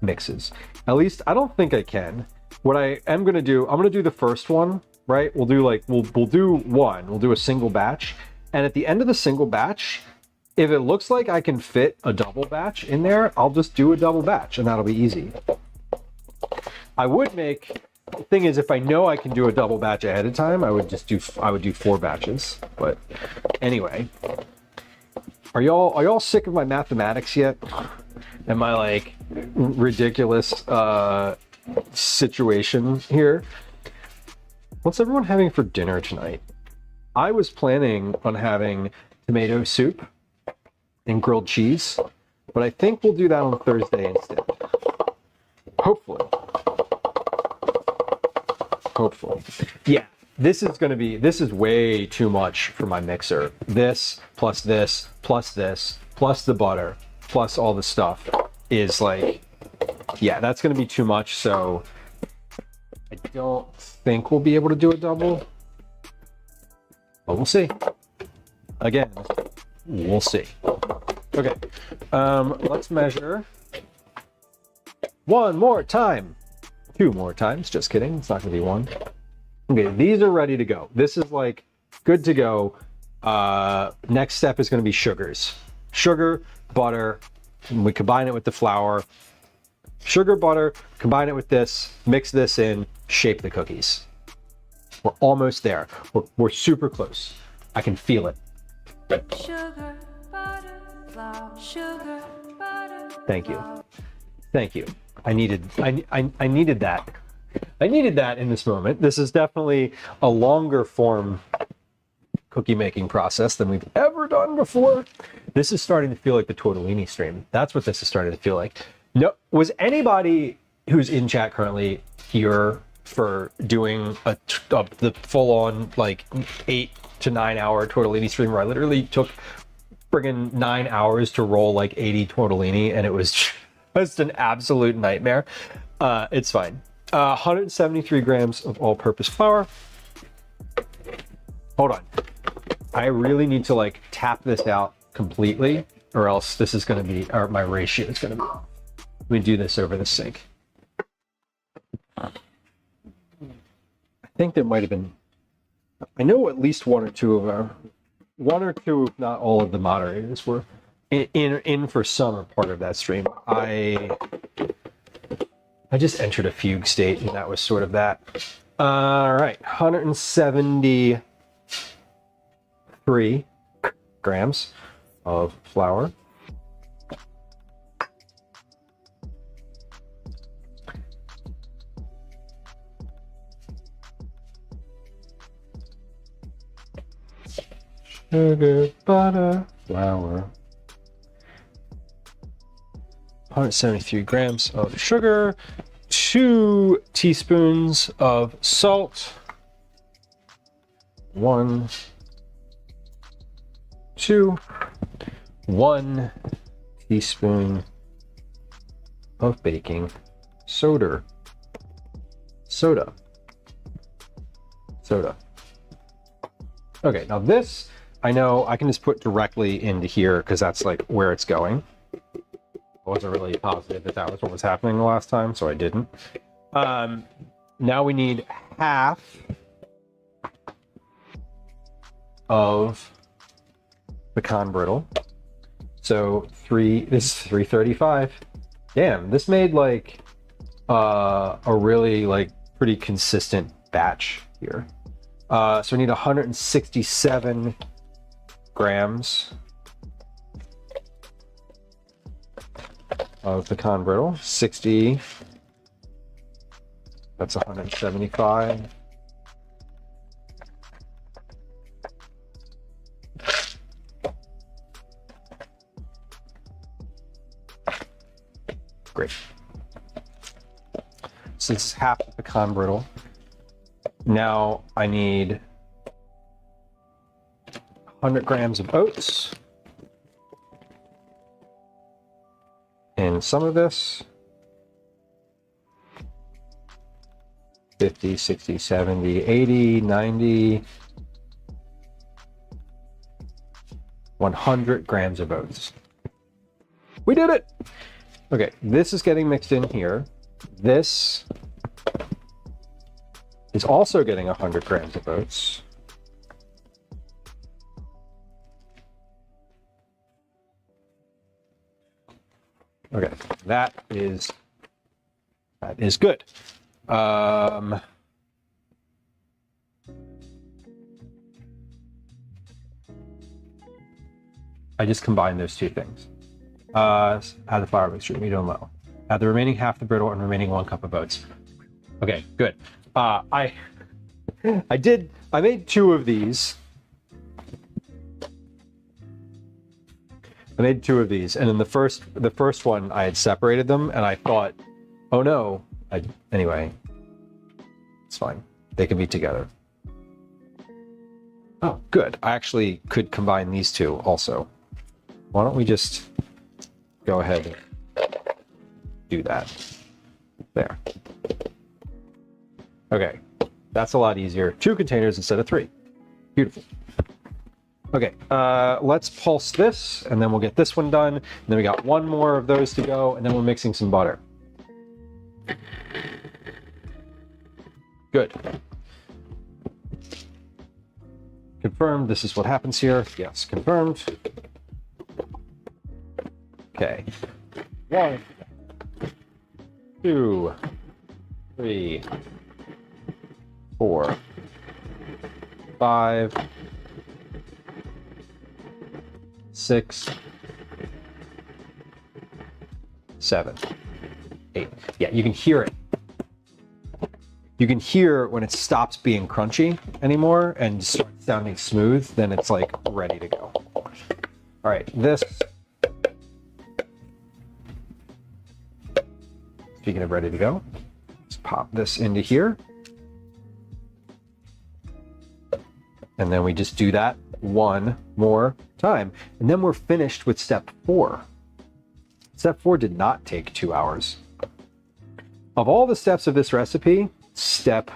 [SPEAKER 1] mixes. At least I don't think I can. What I am gonna do, I'm gonna do the first one, right? We'll do like, we'll do one, we'll do a single batch. And at the end of the single batch, if it looks like I can fit a double batch in there, I'll just do a double batch and that'll be easy. I would make, the thing is, if I know I can do a double batch ahead of time, I would do 4 batches. But anyway, are y'all sick of my mathematics yet? And my like ridiculous situation here? What's everyone having for dinner tonight? I was planning on having tomato soup and grilled cheese, but I think we'll do that on Thursday instead. Hopefully. Yeah, this is way too much for my mixer. This, plus this, plus this, plus the butter, plus all the stuff is like, yeah, that's gonna be too much, so I don't think we'll be able to do a double, but we'll see. Again, we'll see. Okay, let's measure 1 more time. 2 more times, just kidding, it's not gonna be 1. Okay, these are ready to go. This is like good to go. Next step is gonna be sugars. Sugar, butter, and we combine it with the flour. Sugar, butter, combine it with this, mix this in, shape the cookies. We're almost there. We're super close. I can feel it.
[SPEAKER 10] Sugar, butter, flour, sugar, butter.
[SPEAKER 1] Thank you. Thank you. I needed that. I needed that in this moment. This is definitely a longer form cookie making process than we've ever done before. This is starting to feel like the tortellini stream. That's what this is starting to feel like. No, was anybody who's in chat currently here for doing the full-on like 8 to 9 hour tortellini stream where I literally took friggin' 9 hours to roll like 80 tortellini and it was just an absolute nightmare? It's fine. 173 grams of all-purpose flour. Hold on. I really need to like tap this out completely or else this is going to be, or my ratio is going to be off. Let me do this over the sink. I think there might have been, I know at least 1 or 2 of our, 1 or 2, if not all of the moderators were in for some or part of that stream. I just entered a fugue state and that was sort of that. All right, 173 grams of flour. Sugar, butter, flour. 173 grams of sugar, 2 teaspoons of salt, 1, 2, 1 teaspoon of baking soda. Okay, now this, I know I can just put directly into here because that's like where it's going. I wasn't really positive that that was what was happening the last time, so I didn't. Now we need half of pecan brittle. So this is 335. Damn, this made like a really like pretty consistent batch here. So we need 167 grams of pecan brittle. 60, that's 175. Great. So this is half the pecan brittle. Now I need 100 grams of oats in some of this. 50, 60, 70, 80, 90, 100 grams of oats. We did it! Okay, this is getting mixed in here. This is also getting 100 grams of oats. Okay, that is good. I just combined those two things. Add the flour mixture, medium low. Add the remaining half the brittle and remaining 1 cup of oats. Okay, good. I made 2 of these. I made 2 of these, and in the first one I had separated them, and I thought, oh no. Anyway, it's fine. They can be together. Oh, good. I actually could combine these 2 also. Why don't we just go ahead and do that. There. Okay, that's a lot easier. 2 containers instead of 3. Beautiful. Okay, let's pulse this, and then we'll get this one done. And then we got 1 more of those to go, and then we're mixing some butter. Good. Confirmed, this is what happens here. Yes, confirmed. Okay. 1, 2, 3, 4, 5, 6, 7, 8. Yeah, you can hear it. You can hear when it stops being crunchy anymore and starts sounding smooth, then it's like ready to go. All right, this. Speaking of ready to go, let's pop this into here. And then we just do that 1 more time. And then we're finished with step 4. Step 4 did not take 2 hours. Of all the steps of this recipe, step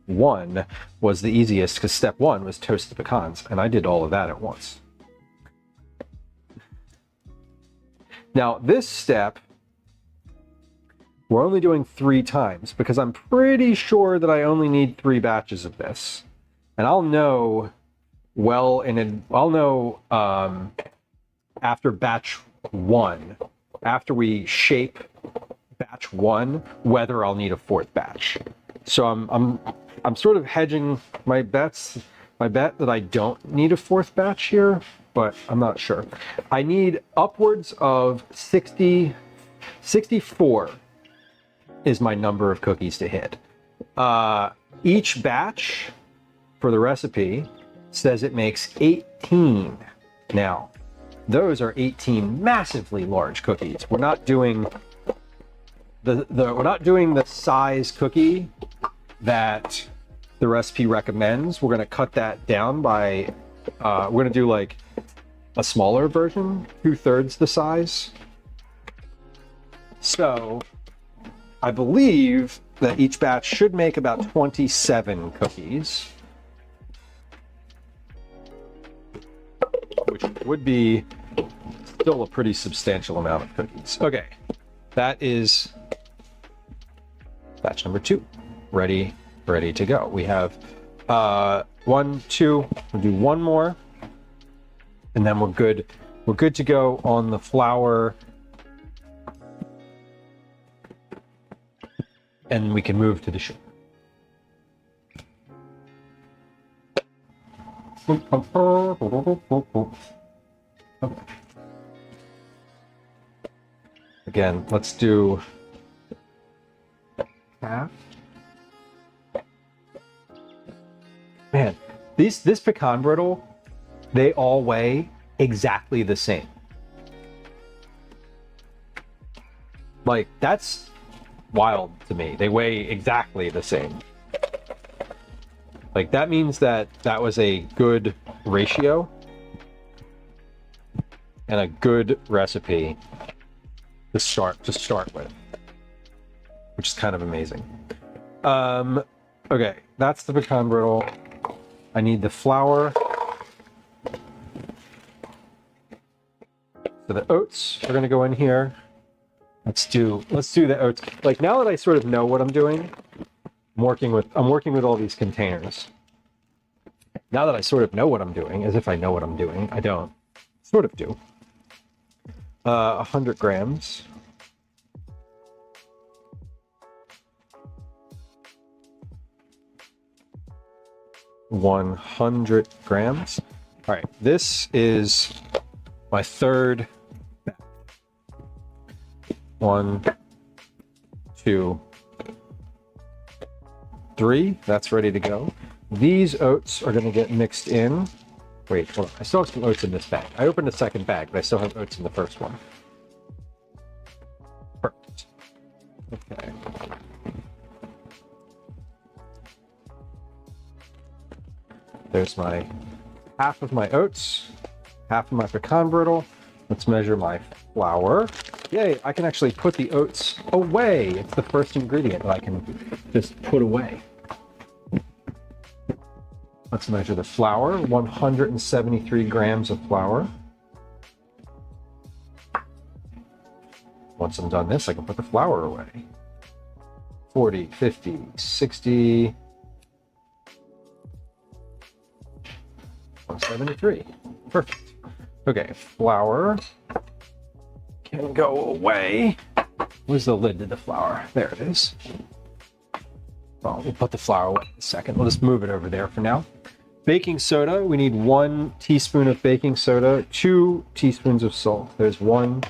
[SPEAKER 1] 1 was the easiest because step 1 was toast the pecans, and I did all of that at once. Now, this step, we're only doing 3 times because I'm pretty sure that I only need 3 batches of this. And I'll know after batch 1, after we shape batch 1, whether I'll need a 4th batch. So I'm sort of hedging my bets. My bet that I don't need a 4th batch here, but I'm not sure. I need upwards of 64 is my number of cookies to hit. Each batch for the recipe says it makes 18. Now, those are 18 massively large cookies. We're not doing we're not doing the size cookie that the recipe recommends. We're going to cut that down by we're going to do like a smaller version, 2/3 the size. So I believe that each batch should make about 27 cookies, which would be still a pretty substantial amount of cookies. Okay, that is batch number 2, ready to go. We have 1, 2, we'll do 1 more, and then we're good. We're good to go on the flour, and we can move to the sugar. Okay. Again, let's do half. Man, this pecan brittle, they all weigh exactly the same. Like, that's wild to me. They weigh exactly the same. Like, that means that that was a good ratio and a good recipe to start with, which is kind of amazing. Okay, that's the pecan brittle. I need the flour. So the oats are going to go in here. Let's do the oats. Like, now that I sort of know what I'm doing, I'm working with all these containers. Now that I sort of know what I'm doing, as if I know what I'm doing, I don't. Sort of do. 100 grams. $100 grams. All right, this is my third bag. 1, 2, 3. That's ready to go. These oats are going to get mixed in. Wait, hold on. I still have some oats in this bag. I opened a second bag, but I still have oats in the first one. Perfect. Okay. There's my half of my oats, half of my pecan brittle. Let's measure my flour. Yay, I can actually put the oats away. It's the first ingredient that I can just put away. Let's measure the flour. 173 grams of flour. Once I'm done this, I can put the flour away. 40, 50, 60... 173. Perfect. Okay, flour can go away. Where's the lid to the flour? There it is. Well, we'll put the flour away in a second. We'll just move it over there for now. Baking soda. We need 1 teaspoon of baking soda, 2 teaspoons of salt. There's 1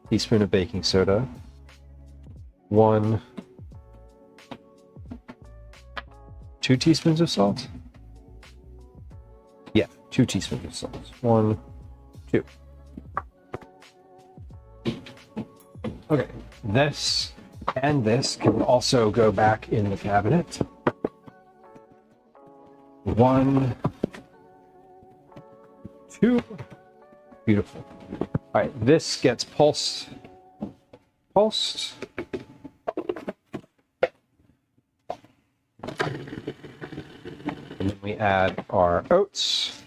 [SPEAKER 1] teaspoon of baking soda. 2 teaspoons of salt? Yeah, 2 teaspoons of salt. 1, 2. Okay, this and this can also go back in the cabinet. 1, 2. Beautiful. All right, this gets pulsed. And then we add our oats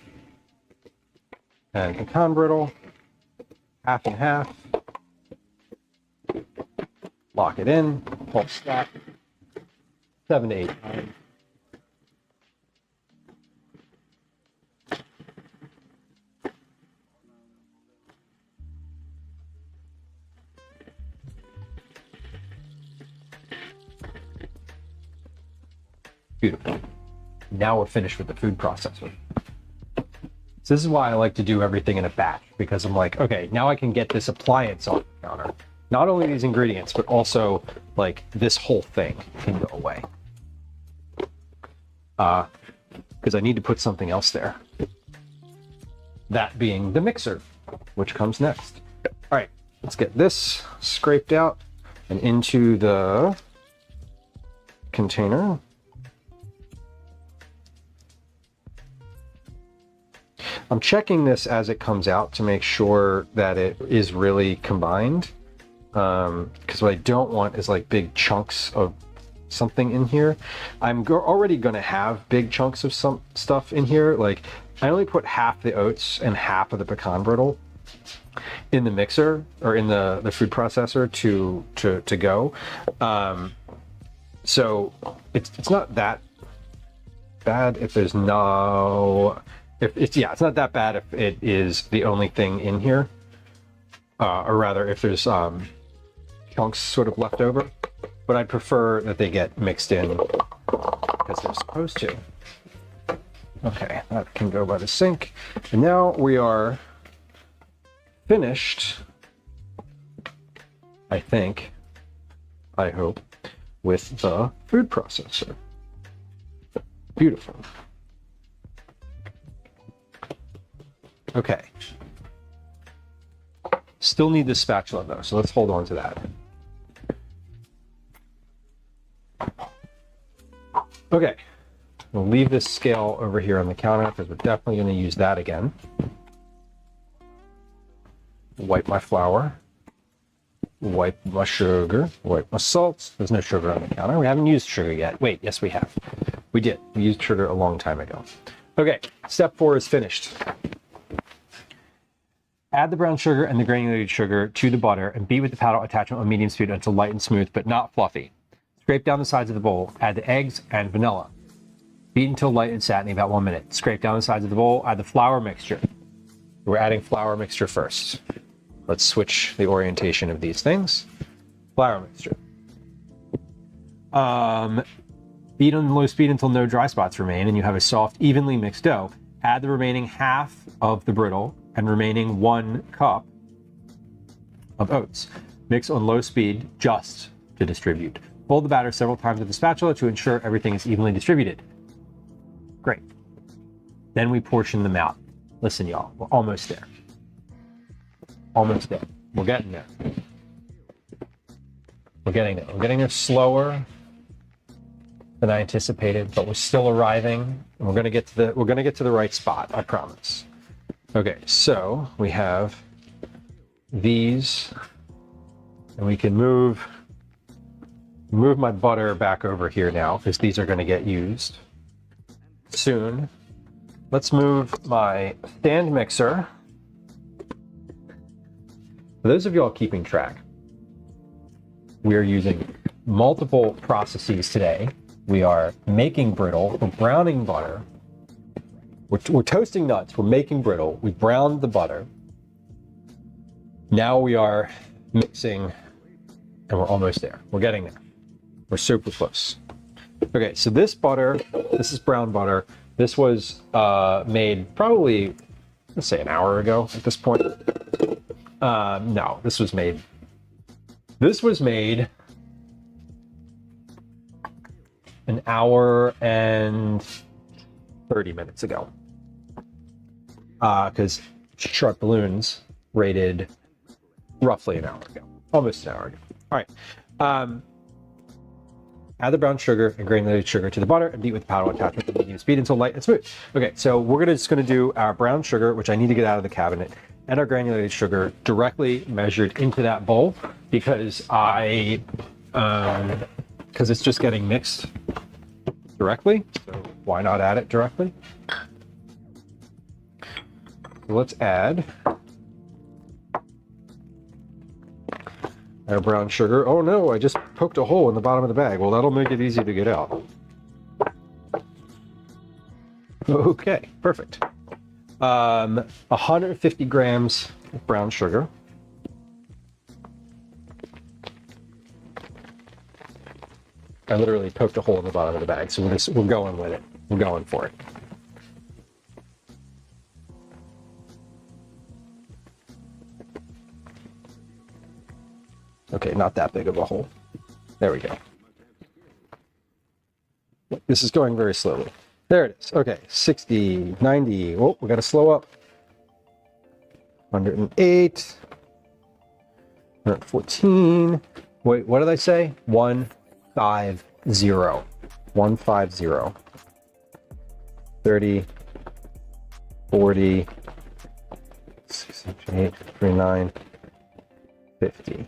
[SPEAKER 1] and pecan brittle, half and half. Lock it in, pulse that, 7 to 8 times. Beautiful. Now we're finished with the food processor. So this is why I like to do everything in a batch, because I'm like, okay, now I can get this appliance on the counter. Not only these ingredients, but also like this whole thing can go away. Because I need to put something else there. That being the mixer, which comes next. All right, let's get this scraped out and into the container. I'm checking this as it comes out to make sure that it is really combined. Because what I don't want is like big chunks of something in here. I'm already going to have big chunks of some stuff in here. Like, I only put half the oats and half of the pecan brittle in the mixer or in the food processor to go. So it's not that bad if there's no... it's not that bad if it is the only thing in here, or rather if there's chunks sort of left over, but I'd prefer that they get mixed in because they're supposed to. Okay, that can go by the sink. And now we are finished, I think, I hope, with the food processor. Beautiful. Okay. Still need the spatula though, so let's hold on to that. Okay, we'll leave this scale over here on the counter because we're definitely going to use that again. Wipe my flour. Wipe my sugar. Wipe my salt. There's no sugar on the counter. We haven't used sugar yet. Wait, yes we have. We did. We used sugar a long time ago. Okay, step 4 is finished. Add the brown sugar and the granulated sugar to the butter and beat with the paddle attachment on medium speed until light and smooth, but not fluffy. Scrape down the sides of the bowl. Add the eggs and vanilla. Beat until light and satiny, about 1 minute. Scrape down the sides of the bowl. Add the flour mixture. We're adding flour mixture first. Let's switch the orientation of these things. Flour mixture. Beat on low speed until no dry spots remain and you have a soft, evenly mixed dough. Add the remaining half of the brittle and remaining 1 cup of oats. Mix on low speed just to distribute. Fold the batter several times with a spatula to ensure everything is evenly distributed. Great. Then we portion them out. Listen, y'all, we're almost there. Almost there. We're getting there. We're getting there. We're getting there slower than I anticipated, but we're still arriving. And we're gonna get to the right spot, I promise. Okay, so we have these, and we can move my butter back over here now because these are going to get used soon. Let's move my stand mixer. For those of y'all keeping track, we are using multiple processes today. We are making brittle, we're browning butter, we're toasting nuts, we're making brittle, we browned the butter. Now we are mixing, and we're almost there. We're getting there. We're super close. Okay, so this butter, this is brown butter. This was made probably, let's say an hour ago at this point. No, this was made an hour and 30 minutes ago. Because Sharp Balloons rated roughly an hour ago, almost an hour ago. All right. Add the brown sugar and granulated sugar to the butter and beat with the paddle attachment at medium speed until light and smooth. Okay, so we're just going to do our brown sugar, which I need to get out of the cabinet, and our granulated sugar directly measured into that bowl because because it's just getting mixed directly. So why not add it directly? So let's add our brown sugar. Oh no, I just poked a hole in the bottom of the bag. Well, that'll make it easy to get out. Okay, perfect. 150 grams of brown sugar. I literally poked a hole in the bottom of the bag, so we're going with it. We're going for it. Okay, not that big of a hole. There we go. This is going very slowly. There it is. Okay, 60, 90. Oh, we got to slow up. 108. 114. Wait, what did I say? 150. 150. 30. 40. 68. 39. 50.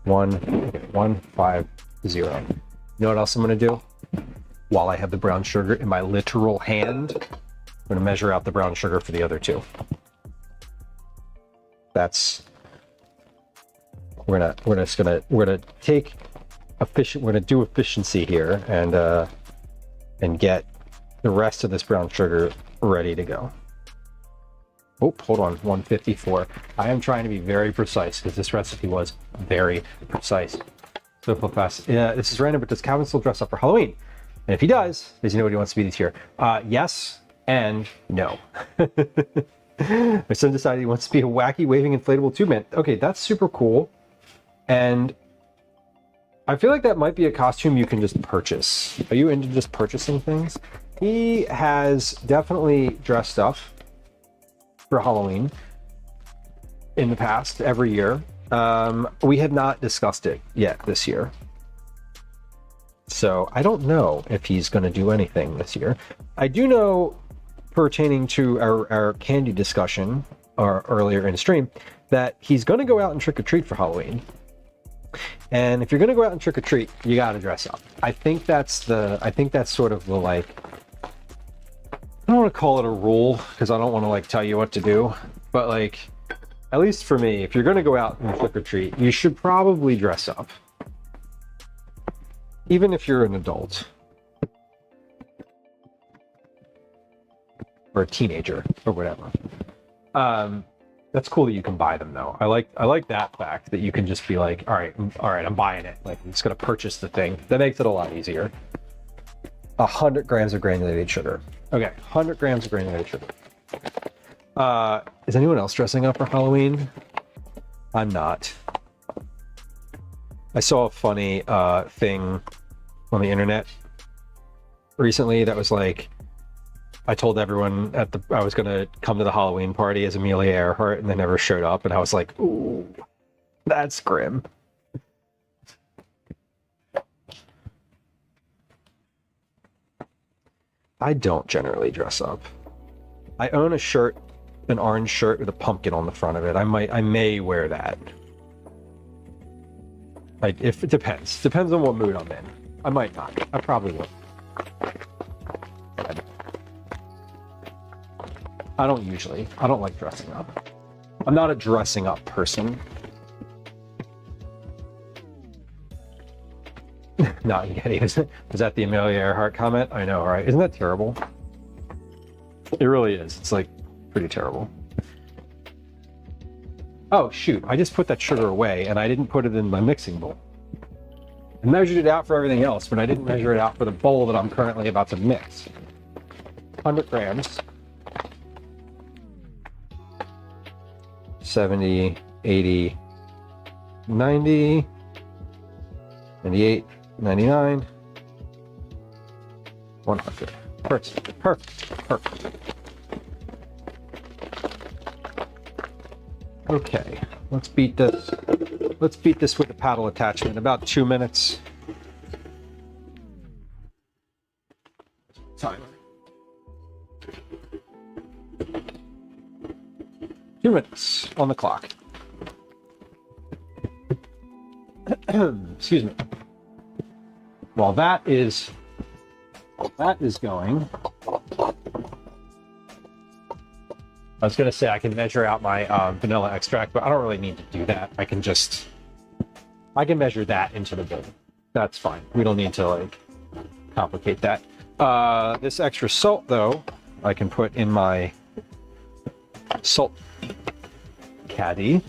[SPEAKER 1] 150. You know what else I'm going to do? While I have the brown sugar in my literal hand, I'm going to measure out the brown sugar for the other two. That's we're gonna take efficient. We're gonna do efficiency here and get the rest of this brown sugar ready to go. Oh, hold on, 154. I am trying to be very precise because this recipe was very precise. So fast. Yeah, this is random, but does Calvin still dress up for Halloween? And if he does he know what he wants to be this year? Yes and no. My son decided he wants to be a wacky waving inflatable tube man. Okay, that's super cool. And I feel like that might be a costume you can just purchase. Are you into just purchasing things? He has definitely dressed up for Halloween in the past, every year. We have not discussed it yet this year. So I don't know if he's going to do anything this year. I do know, pertaining to our candy discussion earlier in the stream, that he's going to go out and trick-or-treat for Halloween. And if you're going to go out and trick-or-treat, you got to dress up. I think that's sort of the, like, I don't want to call it a rule, because I don't want to, like, tell you what to do. But, like, at least for me, if you're going to go out and trick-or-treat, you should probably dress up. Even if you're an adult. Or a teenager, or whatever. That's cool that you can buy them, though. I like that fact that you can just be like, all right, I'm buying it. Like, I'm just gonna purchase the thing. That makes it a lot easier. 100 grams of granulated sugar. Okay, 100 grams of granulated sugar. Is anyone else dressing up for Halloween? I'm not. I saw a funny thing on the internet recently that was like, I told everyone I was gonna come to the Halloween party as Amelia Earhart, and they never showed up, and I was like, ooh, that's grim. I don't generally dress up. I own a shirt, an orange shirt with a pumpkin on the front of it. I may wear that. If it depends on what mood I'm in. I might not. I probably will. I don't like dressing up. I'm not a dressing up person. Not Yeti, is it? Was that the Amelia Earhart comment? I know, right? Isn't that terrible? It really is. It's like pretty terrible. Oh shoot, I just put that sugar away and I didn't put it in my mixing bowl. I measured it out for everything else, but I didn't measure it out for the bowl that I'm currently about to mix. 100 grams. 70, 80, 90, 98, 99, 100. Perfect. Okay, let's beat this. Let's beat this with the paddle attachment. About 2 minutes. Time. 2 minutes on the clock. Excuse me. While that is going, I was going to say I can measure out my vanilla extract, but I don't really need to do that. I can measure that into the bowl. That's fine. We don't need to like complicate that. This extra salt though, I can put in my salt caddy.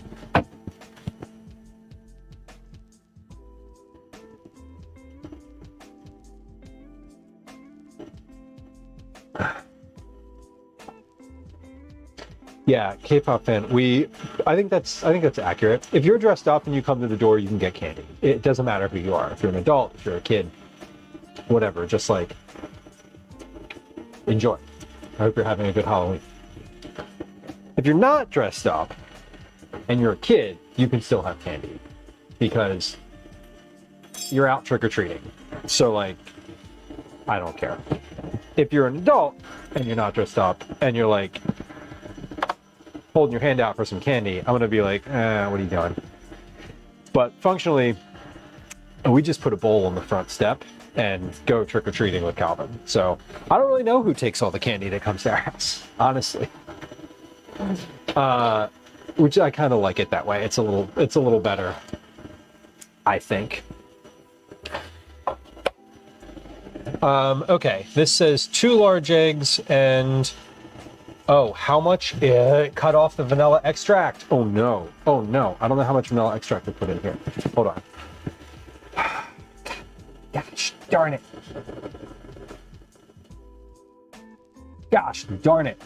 [SPEAKER 1] Yeah, K-pop fan. I think that's accurate. If you're dressed up and you come to the door, you can get candy. It doesn't matter who you are. If you're an adult, if you're a kid, whatever. Just like enjoy. I hope you're having a good Halloween. If you're not dressed up and you're a kid, you can still have candy because you're out trick-or-treating. So like, I don't care. If you're an adult and you're not dressed up and you're like holding your hand out for some candy, I'm gonna be like, what are you doing? But functionally, we just put a bowl on the front step and go trick-or-treating with Calvin. So I don't really know who takes all the candy that comes to our house, honestly. Which I kind of like it that way. It's a little better, I think. Okay, this says 2 large eggs and how much? Cut off the vanilla extract. Oh no. I don't know how much vanilla extract to put in here. Hold on. Gosh darn it. Gosh darn it.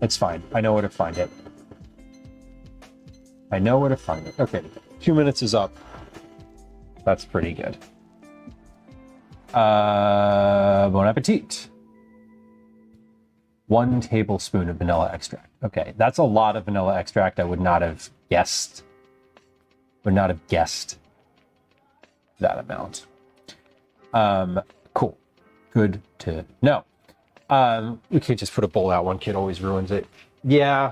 [SPEAKER 1] It's fine. I know where to find it. Okay, 2 minutes is up. That's pretty good. Bon appetit. 1 tablespoon of vanilla extract. Okay, that's a lot of vanilla extract. I would not have guessed that amount. Cool. Good to know. We can't just put a bowl out. One kid always ruins it. Yeah.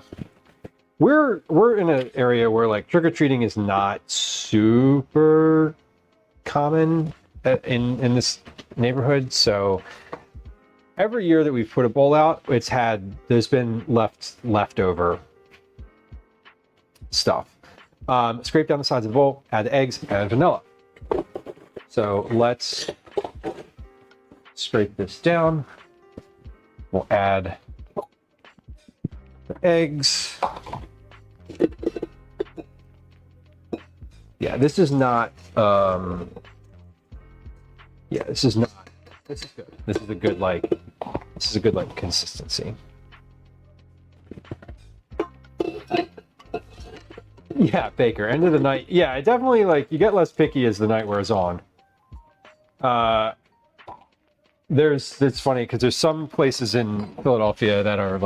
[SPEAKER 1] We're in an area where like trick-or-treating is not super common in this neighborhood. So every year that we've put a bowl out, there's been leftover stuff. Scrape down the sides of the bowl, add the eggs, add vanilla. So let's scrape this down. We'll add the eggs. Yeah, this is not, this is good. This is a good, consistency. Yeah, Baker, end of the night. Yeah, it definitely, you get less picky as the night wears on. It's funny because there's some places in Philadelphia that are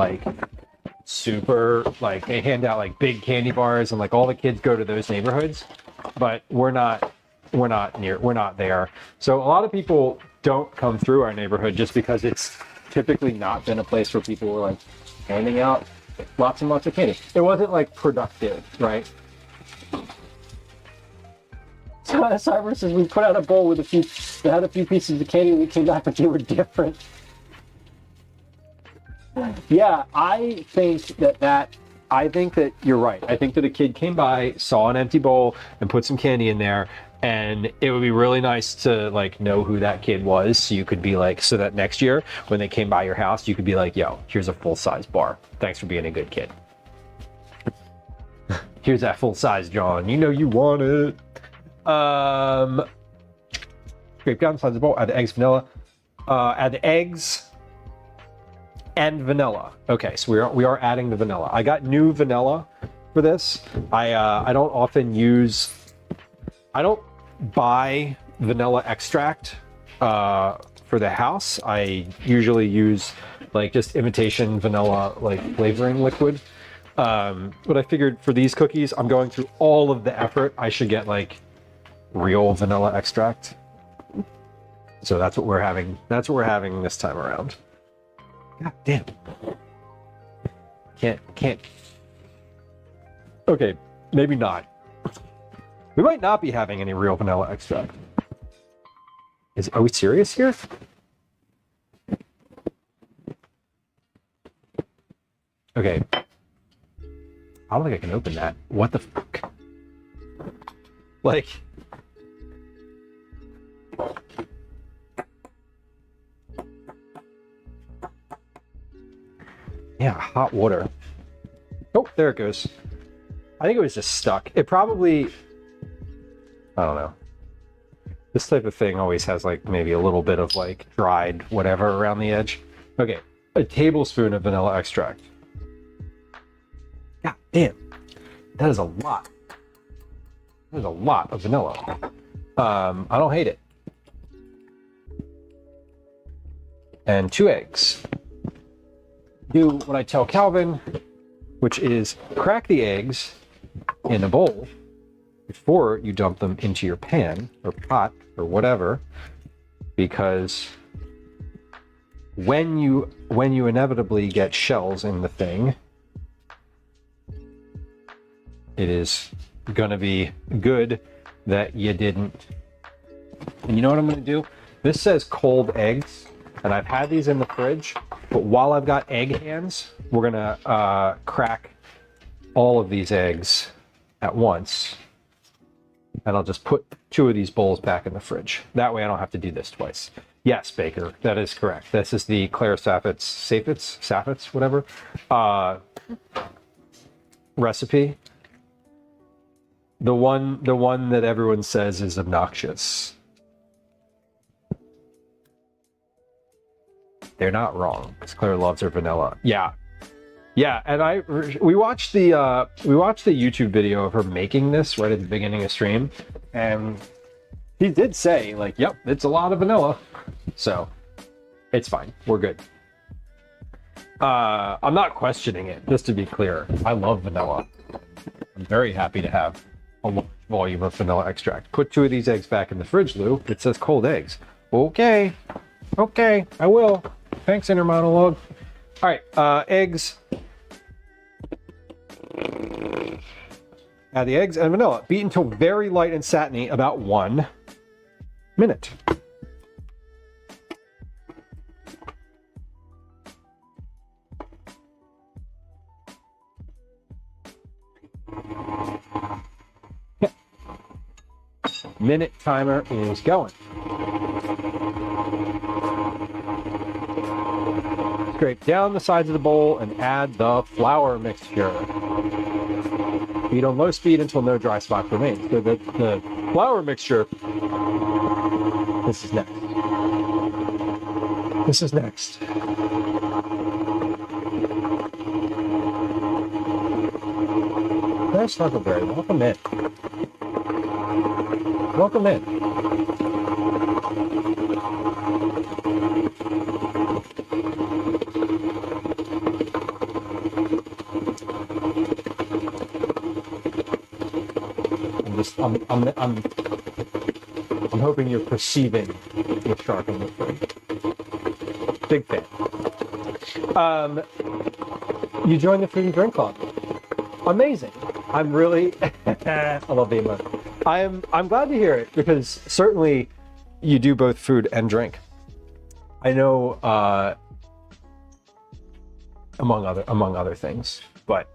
[SPEAKER 1] super, they hand out big candy bars and all the kids go to those neighborhoods, but we're not there. So a lot of people don't come through our neighborhood just because it's typically not been a place where people were handing out lots and lots of candy. It wasn't productive, right? So Cyrus says we put out a bowl with that had a few pieces of candy and we came back, but they were different. Yeah, I think that you're right. I think that a kid came by, saw an empty bowl, and put some candy in there, and it would be really nice to know who that kid was, so you could be so that next year when they came by your house, you could be yo, here's a full-size bar. Thanks for being a good kid. Here's that full-size John. You know you want it. Scrape down the sides of the bowl. Add the eggs, vanilla. Add the eggs and vanilla. Okay, so we are adding the vanilla. I got new vanilla for this. I don't often use. I don't buy vanilla extract for the house. I usually use just imitation vanilla flavoring liquid. But I figured for these cookies, I'm going through all of the effort. I should get real vanilla extract. So that's what we're having. That's what we're having this time around. God damn. Can't. Okay, maybe not. We might not be having any real vanilla extract. Are we serious here? Okay. I don't think I can open that. What the fuck? Yeah, hot water. Oh, there it goes. I think it was just stuck. It probably, I don't know. This type of thing always has maybe a little bit of dried whatever around the edge. Okay, a tablespoon of vanilla extract. God damn, that is a lot. There's a lot of vanilla. I don't hate it. And 2 eggs. Do what I tell Calvin, which is crack the eggs in a bowl before you dump them into your pan or pot or whatever, because when you inevitably get shells in the thing, it is gonna be good that you didn't. And you know what I'm gonna do? This says cold eggs, and I've had these in the fridge, but while I've got egg hands, we're gonna crack all of these eggs at once, and I'll just put 2 of these bowls back in the fridge. That way I don't have to do this twice. Yes, Baker, that is correct. This is the Claire Saffitz, whatever, recipe. The one that everyone says is obnoxious. They're not wrong, because Claire loves her vanilla. Yeah, and we watched the YouTube video of her making this right at the beginning of stream, and he did say yep, it's a lot of vanilla, so it's fine. We're good. I'm not questioning it. Just to be clear, I love vanilla. I'm very happy to have a large volume of vanilla extract. Put 2 of these eggs back in the fridge, Lou. It says cold eggs. Okay. Okay, I will. Thanks, inner monologue. All right, eggs. Add the eggs and vanilla. Beat until very light and satiny, about 1 minute. Yeah. Minute timer is going. Scrape down the sides of the bowl and add the flour mixture. Beat on low speed until no dry spots remain. So the flour mixture, this is next. This is next. There's Snuggleberry. Welcome in. Welcome in. I'm hoping you're perceiving the shark in the food. Big fan. You joined the Food and Drink Club. Amazing. I'm really I love the emoji. I'm glad to hear it because certainly you do both food and drink. I know among other things, but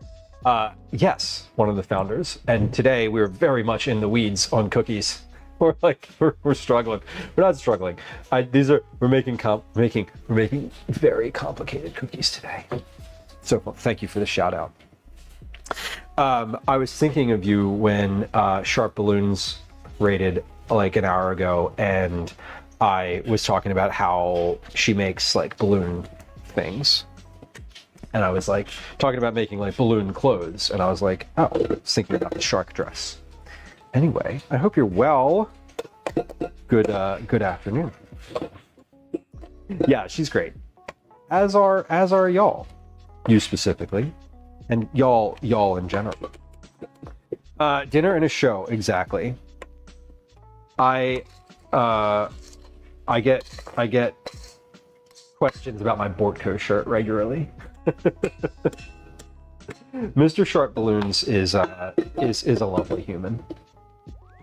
[SPEAKER 1] yes, one of the founders. And today we're very much in the weeds on cookies. We're struggling. We're not struggling. We're making very complicated cookies today. So thank you for the shout out. I was thinking of you when Sharp Balloons raided like an hour ago, and I was talking about how she makes like balloon things. And I was like talking about making like balloon clothes, and I was like, oh, I was thinking about the shark dress. Anyway, I hope you're well. Good afternoon. Yeah, she's great. As are y'all. You specifically. And y'all in general. Dinner and a show, exactly. I get questions about my Bortco shirt regularly. Mr. Sharp Balloons is a lovely human.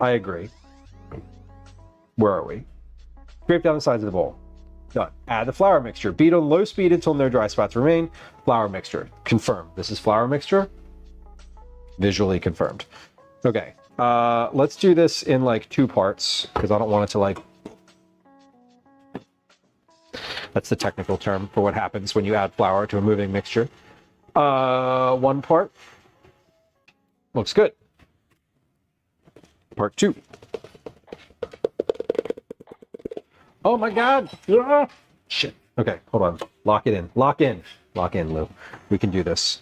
[SPEAKER 1] I agree. Where are we? Scrape down the sides of the bowl. Done. Add the flour mixture. Beat on low speed until no dry spots remain. Flour mixture. Confirmed. This is flour mixture. Visually confirmed. Okay. Let's do this in like 2 parts because I don't want it to like... That's the technical term for what happens when you add flour to a moving mixture. 1 part. Looks good. Part 2. Oh my God! Ah! Shit. Okay, hold on. Lock it in. Lock in. Lock in, Lou. We can do this.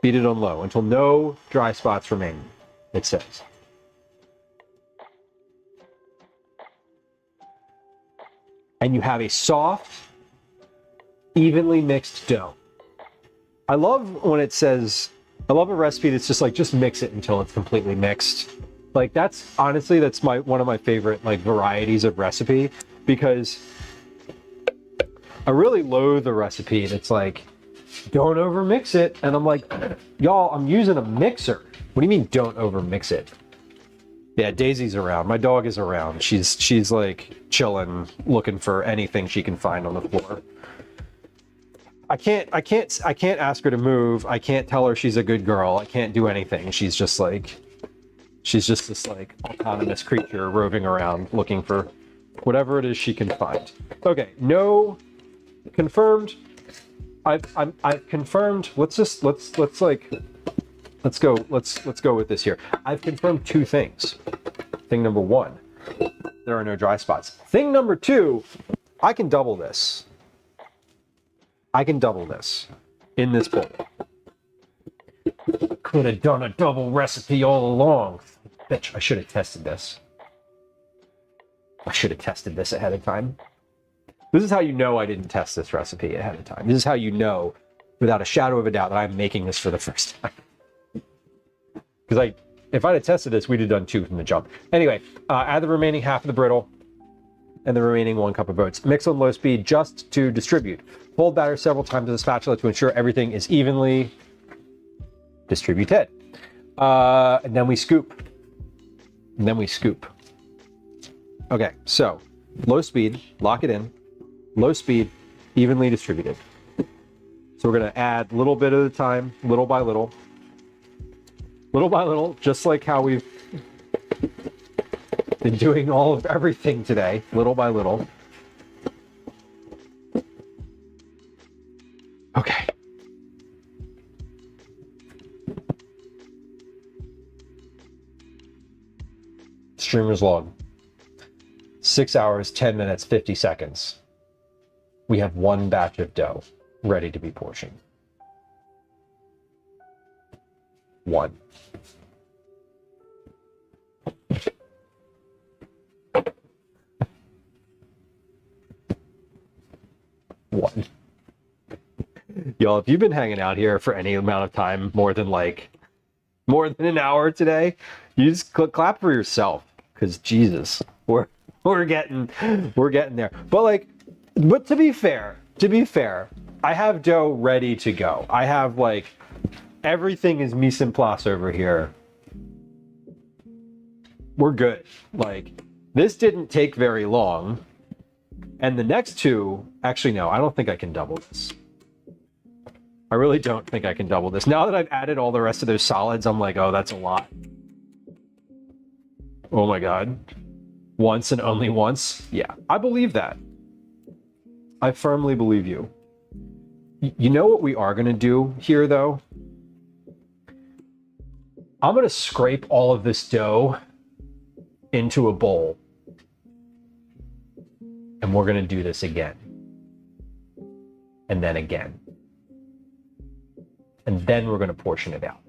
[SPEAKER 1] Beat it on low until no dry spots remain, it says. And you have a soft, evenly mixed dough. I love when it says, I love a recipe that's just like, just mix it until it's completely mixed. Like that's, honestly, that's one of my favorite like varieties of recipe, because I really loathe the recipe that's like, don't over mix it. And I'm like, y'all, I'm using a mixer. What do you mean don't over mix it? Yeah, Daisy's around. My dog is around. She's like chilling, looking for anything she can find on the floor. I can't ask her to move. I can't tell her she's a good girl. I can't do anything. She's just this like autonomous creature roving around looking for whatever it is she can find. Okay, no, confirmed. I've confirmed. Let's go with this here. I've confirmed 2 things. Thing number 1, there are no dry spots. Thing number 2, I can double this. I can double this in this bowl. Could have done a double recipe all along. Bitch, I should have tested this. I should have tested this ahead of time. This is how you know I didn't test this recipe ahead of time. This is how you know, without a shadow of a doubt, that I'm making this for the first time. Because if I'd have tested this, we'd have done 2 from the jump. Anyway, add the remaining half of the brittle. and the remaining 1 cup of oats. Mix on low speed just to distribute. Fold batter several times with a spatula to ensure everything is evenly distributed. And then we scoop. Okay, so low speed, lock it in. Low speed, evenly distributed. So we're gonna add a little bit at a time, little by little. Little by little, just like how we've been doing all of everything today, little by little. Okay. Streamer's log. 6 hours, 10 minutes, 50 seconds. We have 1 batch of dough ready to be portioned. 1. Y'all, if you've been hanging out here for any amount of time, more than an hour today, you just clap for yourself, because Jesus, we're getting there. But to be fair, I have dough ready to go. I have everything is mise en place over here. We're good. This didn't take very long. And the next 2, actually no, I don't think I can double this. I really don't think I can double this. Now that I've added all the rest of those solids, I'm like, oh, that's a lot. Oh my God. Once and only once? Yeah, I believe that. I firmly believe you. You know what we are going to do here, though? I'm going to scrape all of this dough into a bowl. And we're going to do this again. And then again. And then we're going to portion it out.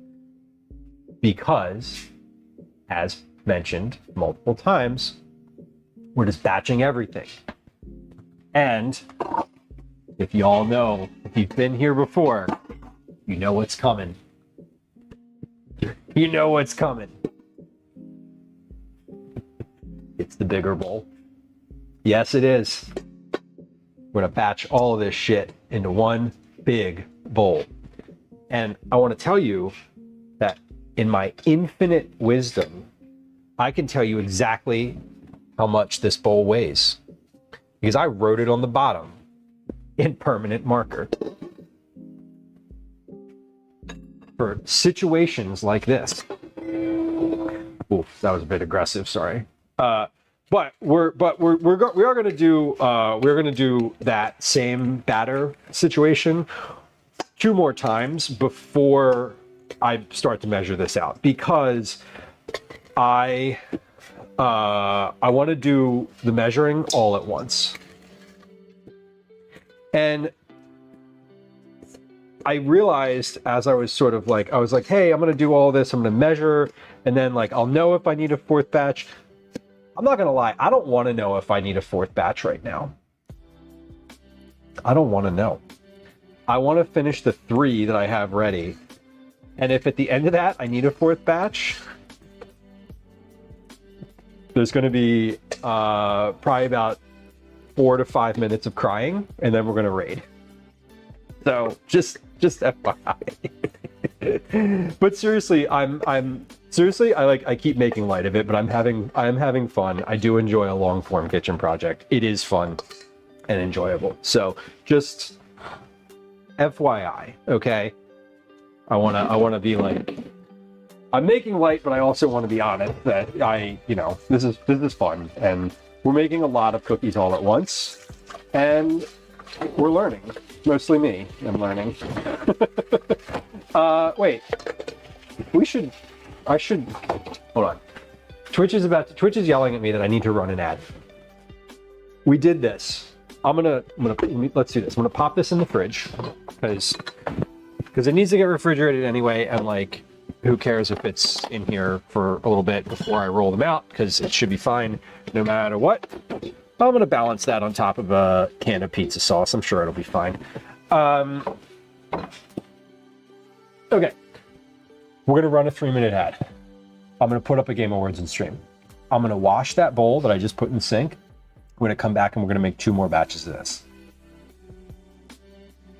[SPEAKER 1] Because, as mentioned multiple times, we're just batching everything. And if y'all know, if you've been here before, you know what's coming. You know what's coming. It's the bigger bowl. Yes, it is. We're going to batch all of this shit into one big bowl. And I want to tell you that in my infinite wisdom, I can tell you exactly how much this bowl weighs. Because I wrote it on the bottom in permanent marker. For situations like this. Oof, that was a bit aggressive, sorry. But we are going to do that same batter situation 2 more times before I start to measure this out, because I want to do the measuring all at once. And I realized as I was sort of I was like, hey, I'm going to do all this, I'm going to measure, and then I'll know if I need a 4th batch. I'm not going to lie, I don't want to know if I need a 4th batch right now. I don't want to know. I want to finish the 3 that I have ready. And if at the end of that I need a 4th batch, there's going to be probably about 4 to 5 minutes of crying, and then we're going to raid. So just FYI. But seriously, I keep making light of it, but I'm having fun. I do enjoy a long form kitchen project. It is fun and enjoyable. So just FYI, okay? I wanna be I'm making light, but I also want to be honest that this is fun, and we're making a lot of cookies all at once, and we're learning. Mostly me, I'm learning. Wait. I should, hold on. Twitch is yelling at me that I need to run an ad. We did this. Let's do this. I'm gonna pop this in the fridge, because it needs to get refrigerated anyway, and who cares if it's in here for a little bit before I roll them out, because it should be fine no matter what. I'm gonna balance that on top of a can of pizza sauce. I'm sure it'll be fine. Okay. We're gonna run a 3-minute ad. I'm gonna put up a game of words in stream. I'm gonna wash that bowl that I just put in the sink, We're going to come back and we're going to make 2 more batches of this.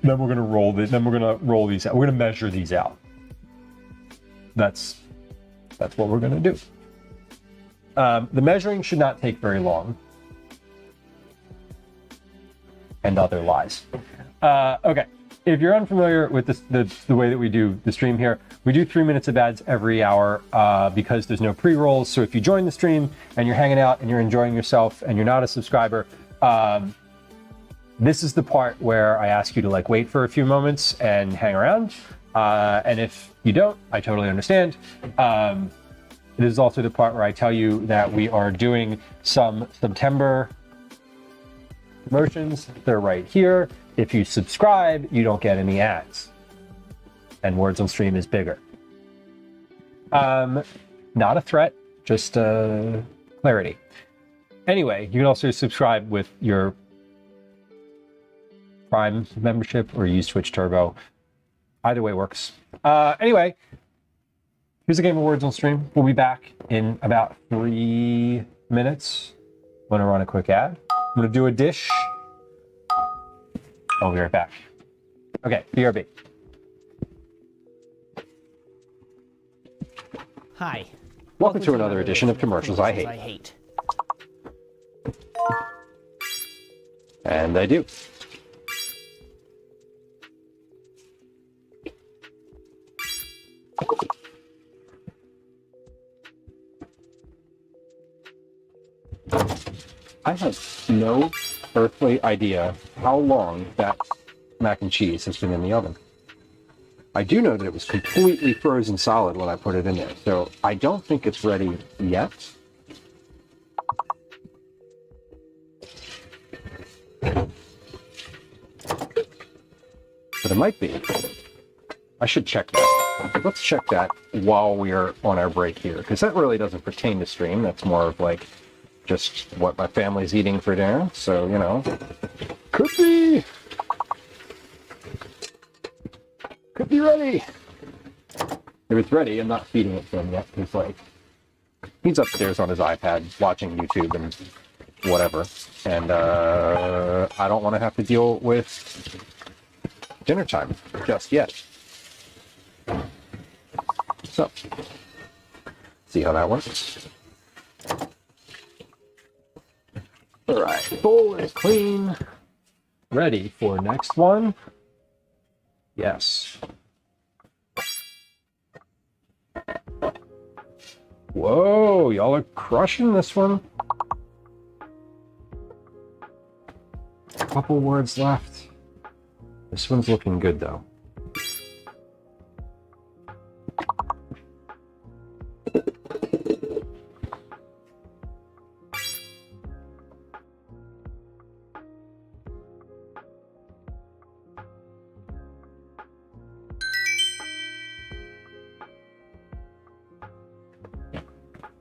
[SPEAKER 1] Then we're going to roll it. Then we're going to roll these out. We're going to measure these out. That's what we're going to do. The measuring should not take very long. And other lies. Okay, if you're unfamiliar with the way that we do the stream here, we do 3 minutes of ads every hour because there's no pre-rolls. So if you join the stream and you're hanging out and you're enjoying yourself and you're not a subscriber, this is the part where I ask you to like wait for a few moments and hang around. And if you don't, I totally understand. It is also the part where I tell you that we are doing some September promotions. They're right here. If you subscribe, you don't get any ads. And Words on Stream is bigger. Not a threat, just clarity. Anyway, you can also subscribe with your Prime membership or use Twitch Turbo. Either way works. Anyway, here's a game of Words on Stream. We'll be back in about 3 minutes. I'm gonna run a quick ad. I'm gonna do a dish. I'll be right back. Okay, BRB.
[SPEAKER 2] Hi.
[SPEAKER 1] Welcome to another edition of Commercials I Hate. And I do. I have no earthly idea how long that mac and cheese has been in the oven. I do know that it was completely frozen solid when I put it in there, so I don't think it's ready yet. But it might be. I should check that. Let's check that while we're on our break here, because that really doesn't pertain to stream. That's more of like just what my family's eating for dinner. So, you know, could be ready. If it's ready, I'm not feeding it to him yet. He's like, he's upstairs on his iPad watching YouTube and whatever. And I don't want to have to deal with dinner time just yet. So, see how that works. All right, bowl is clean. Ready for next one? Yes. Whoa, y'all are crushing this one. Couple words left. This one's looking good though.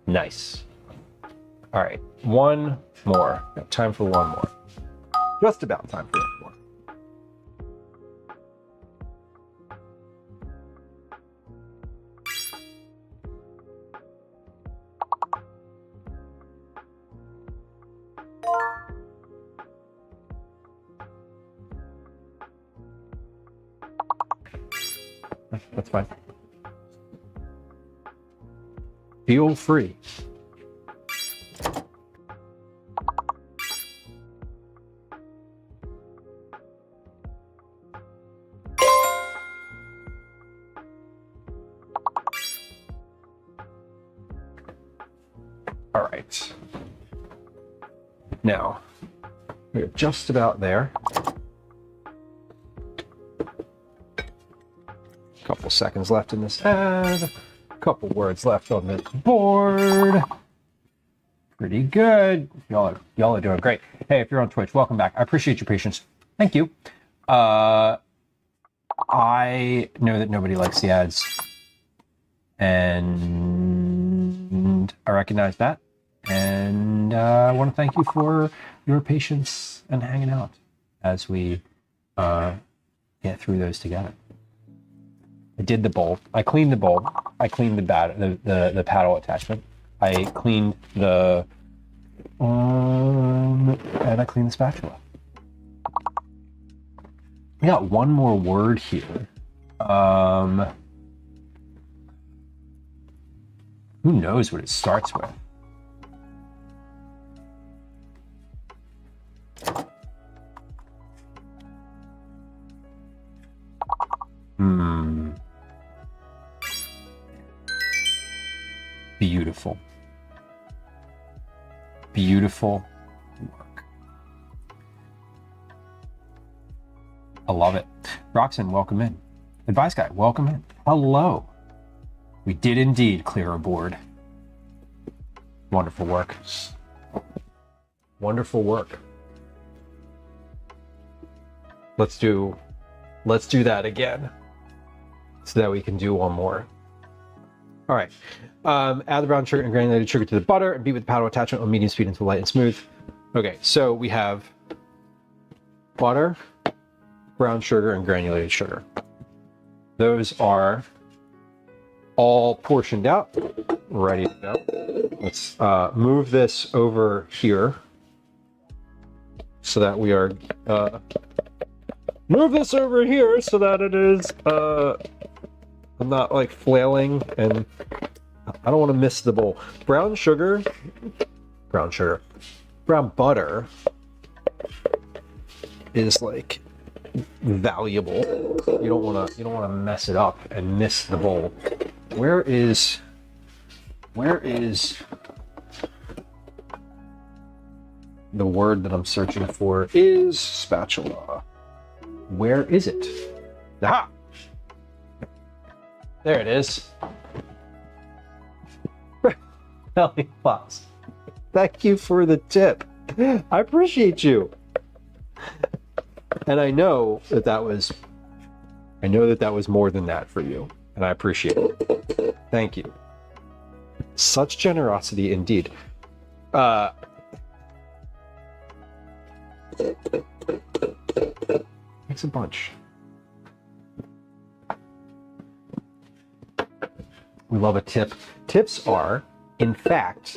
[SPEAKER 1] Nice. All right, one more. Got time for one more. Just about time for one more. That's fine. Feel free. All right. Now, we're just about there. Couple seconds left in this ad. Couple words left on the board. Pretty good. Y'all are doing great. Hey, if you're on Twitch, welcome back. I appreciate your patience. Thank you. I know that nobody likes the ads, and I recognize that. And I want to thank you for your patience and hanging out as we get through those together. I did the bowl. I cleaned the bowl. I cleaned the paddle attachment. I cleaned the And I clean the spatula. We got one more word here. Who knows what it starts with? Beautiful. Beautiful work. I love it. Roxanne, welcome in. Advice Guy, welcome in. Hello. We did indeed clear a board. Wonderful work. Wonderful work. Let's do that again so that we can do one more. All right. Add the brown sugar and granulated sugar to the butter and beat with the paddle attachment on medium speed until light and smooth. Okay, so we have butter, brown sugar, and granulated sugar. Those are all portioned out, ready to go. Let's move this over here so that we are move this over here so that it is I'm not like flailing, and I don't want to miss the bowl. Brown butter is like valuable. You don't want to mess it up and miss the bowl. Where is the word that I'm searching for? Is spatula. Where is it? Aha! There it is. Lollipops. Thank you for the tip. I appreciate you. And I know that was more than that for you, and I appreciate it. Thank you. Such generosity indeed. Makes a bunch. We love a tip. Tips are, in fact,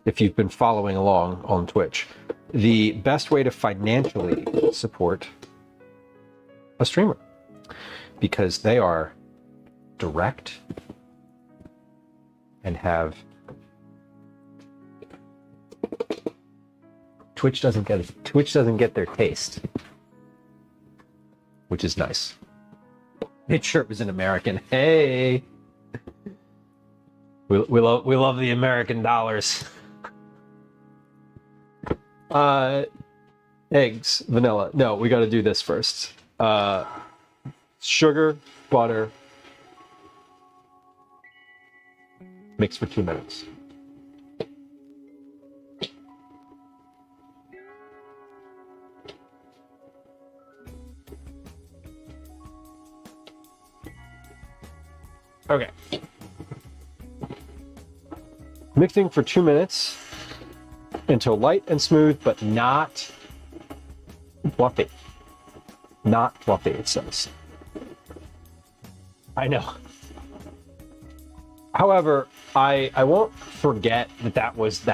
[SPEAKER 1] if you've been following along on Twitch, the best way to financially support a streamer, because they are direct and have Twitch doesn't get their taste, which is nice. Made sure it was an American. Hey. We love the American dollars. Eggs, vanilla. No, we got to do this first. Sugar, butter. Mix for 2 minutes. Okay. Mixing for 2 minutes until light and smooth, but not fluffy. Not fluffy, it says. I know. However, I won't forget that was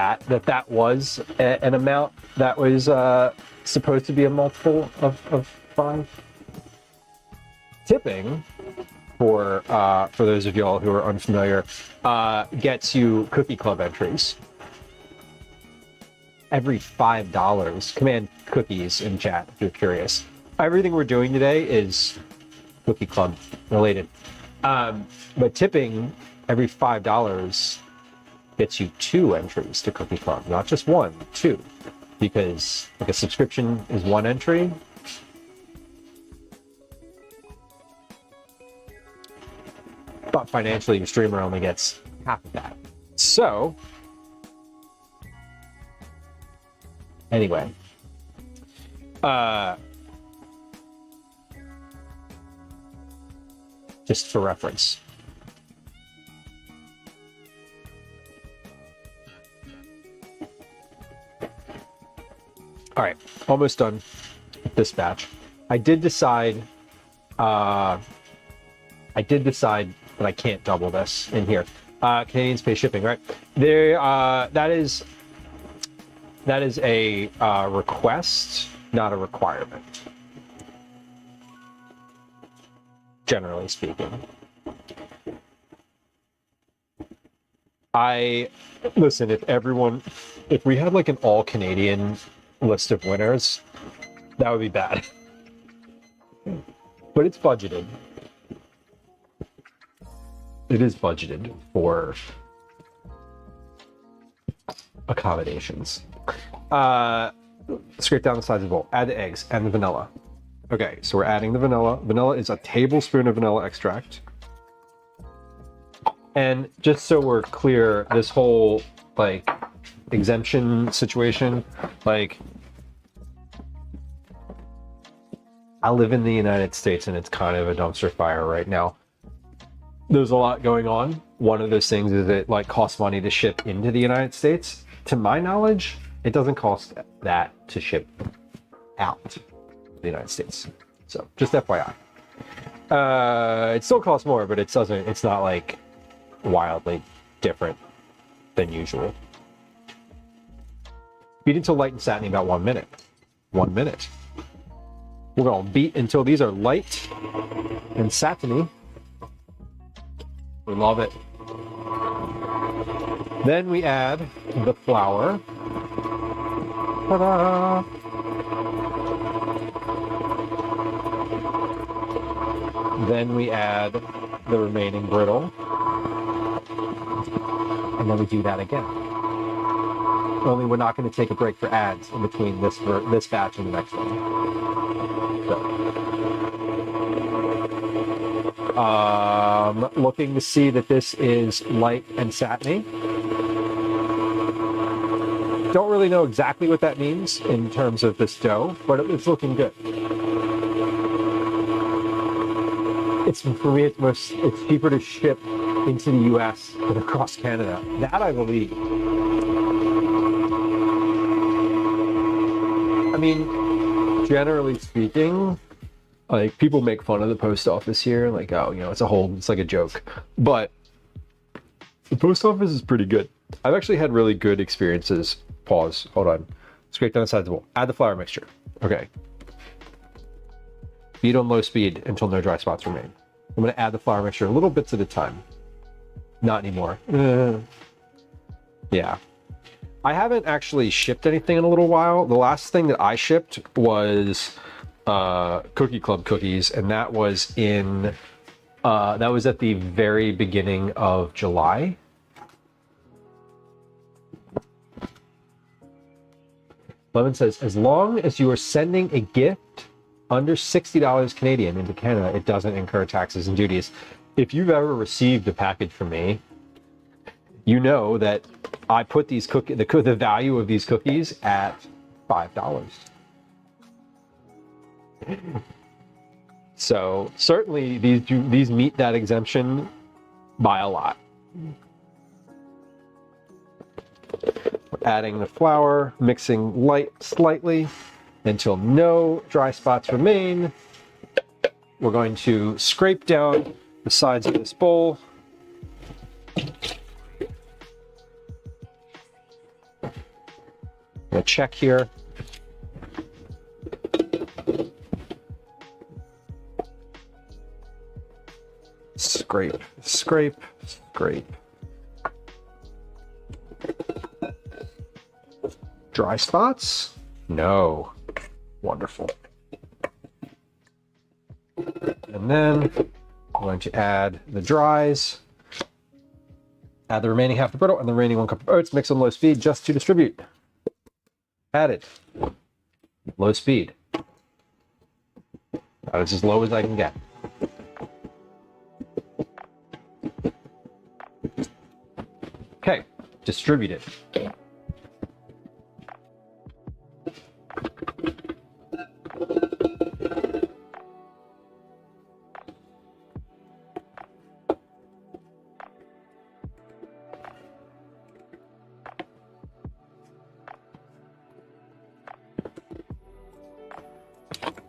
[SPEAKER 1] an amount that was supposed to be a multiple of 5. Tipping, for those of y'all who are unfamiliar, gets you Cookie Club entries. Every $5. Command cookies in chat if you're curious. Everything we're doing today is Cookie Club related. But tipping every $5 gets you 2 entries to Cookie Club, not just 1, 2. Because like a subscription is 1 entry. But financially, your streamer only gets half of that. So, anyway, just for reference. All right, almost done with this batch. I did decide that I can't double this in here. Canadians pay shipping, right? There, that is That is a request, not a requirement. Generally speaking. Listen, if we had like an all Canadian list of winners, that would be bad. But it's budgeted. It is budgeted for accommodations. Scrape down the sides of the bowl. Add the eggs and the vanilla. Okay, so we're adding the vanilla. Vanilla is a tablespoon of vanilla extract. And just so we're clear, this whole like exemption situation, like I live in the United States and it's kind of a dumpster fire right now. There's a lot going on. One of those things is it like costs money to ship into the United States. To my knowledge, it doesn't cost that to ship out to the United States. So just FYI. It still costs more, but it's not like wildly different than usual. Beat until light and satiny about 1 minute. 1 minute. We're gonna beat until these are light and satiny. We love it. Then we add the flour. Ta-da! Then we add the remaining brittle. And then we do that again. Only we're not going to take a break for ads in between this batch and the next one. So. Looking to see that this is light and satiny. Don't really know exactly what that means in terms of this dough, but it's looking good. For me, it's cheaper to ship into the U.S. than across Canada. That I believe. I mean, generally speaking, like people make fun of the post office here, like, oh, it's like a joke. But the post office is pretty good. I've actually had really good experiences. Pause. Hold on. Scrape down the sides of the bowl. Add the flour mixture. Okay. Beat on low speed until no dry spots remain. I'm going to add the flour mixture little bits at a time. Not anymore. Yeah. I haven't actually shipped anything in a little while. The last thing that I shipped was Cookie Club cookies, and that was at the very beginning of July. Lemon says, as long as you are sending a gift under $60 Canadian into Canada, it doesn't incur taxes and duties. If you've ever received a package from me, you know that I put these the value of these cookies at $5. So certainly these meet that exemption by a lot. We're adding the flour, mixing slightly until no dry spots remain. We're going to scrape down the sides of this bowl. I'm gonna check here. Scrape, scrape, scrape. Dry spots? No. Wonderful. And then I'm going to add the dries. Add the remaining half the brittle and the remaining 1 cup of oats. Mix on low speed just to distribute. Added. Low speed. That is as low as I can get. Okay, distribute it.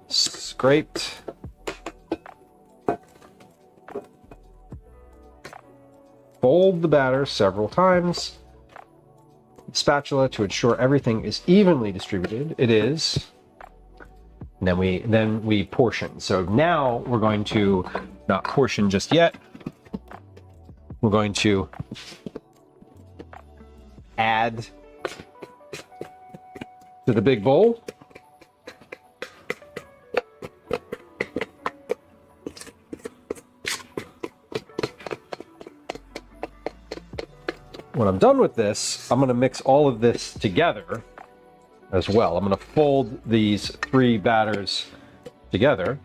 [SPEAKER 1] Scraped. Fold the batter several times. spatula to ensure everything is evenly distributed. It is. And then we portion. So now we're going to not portion just yet. We're going to add to the big bowl. When I'm done with this, I'm going to mix all of this together as well. I'm going to fold these 3 batters together.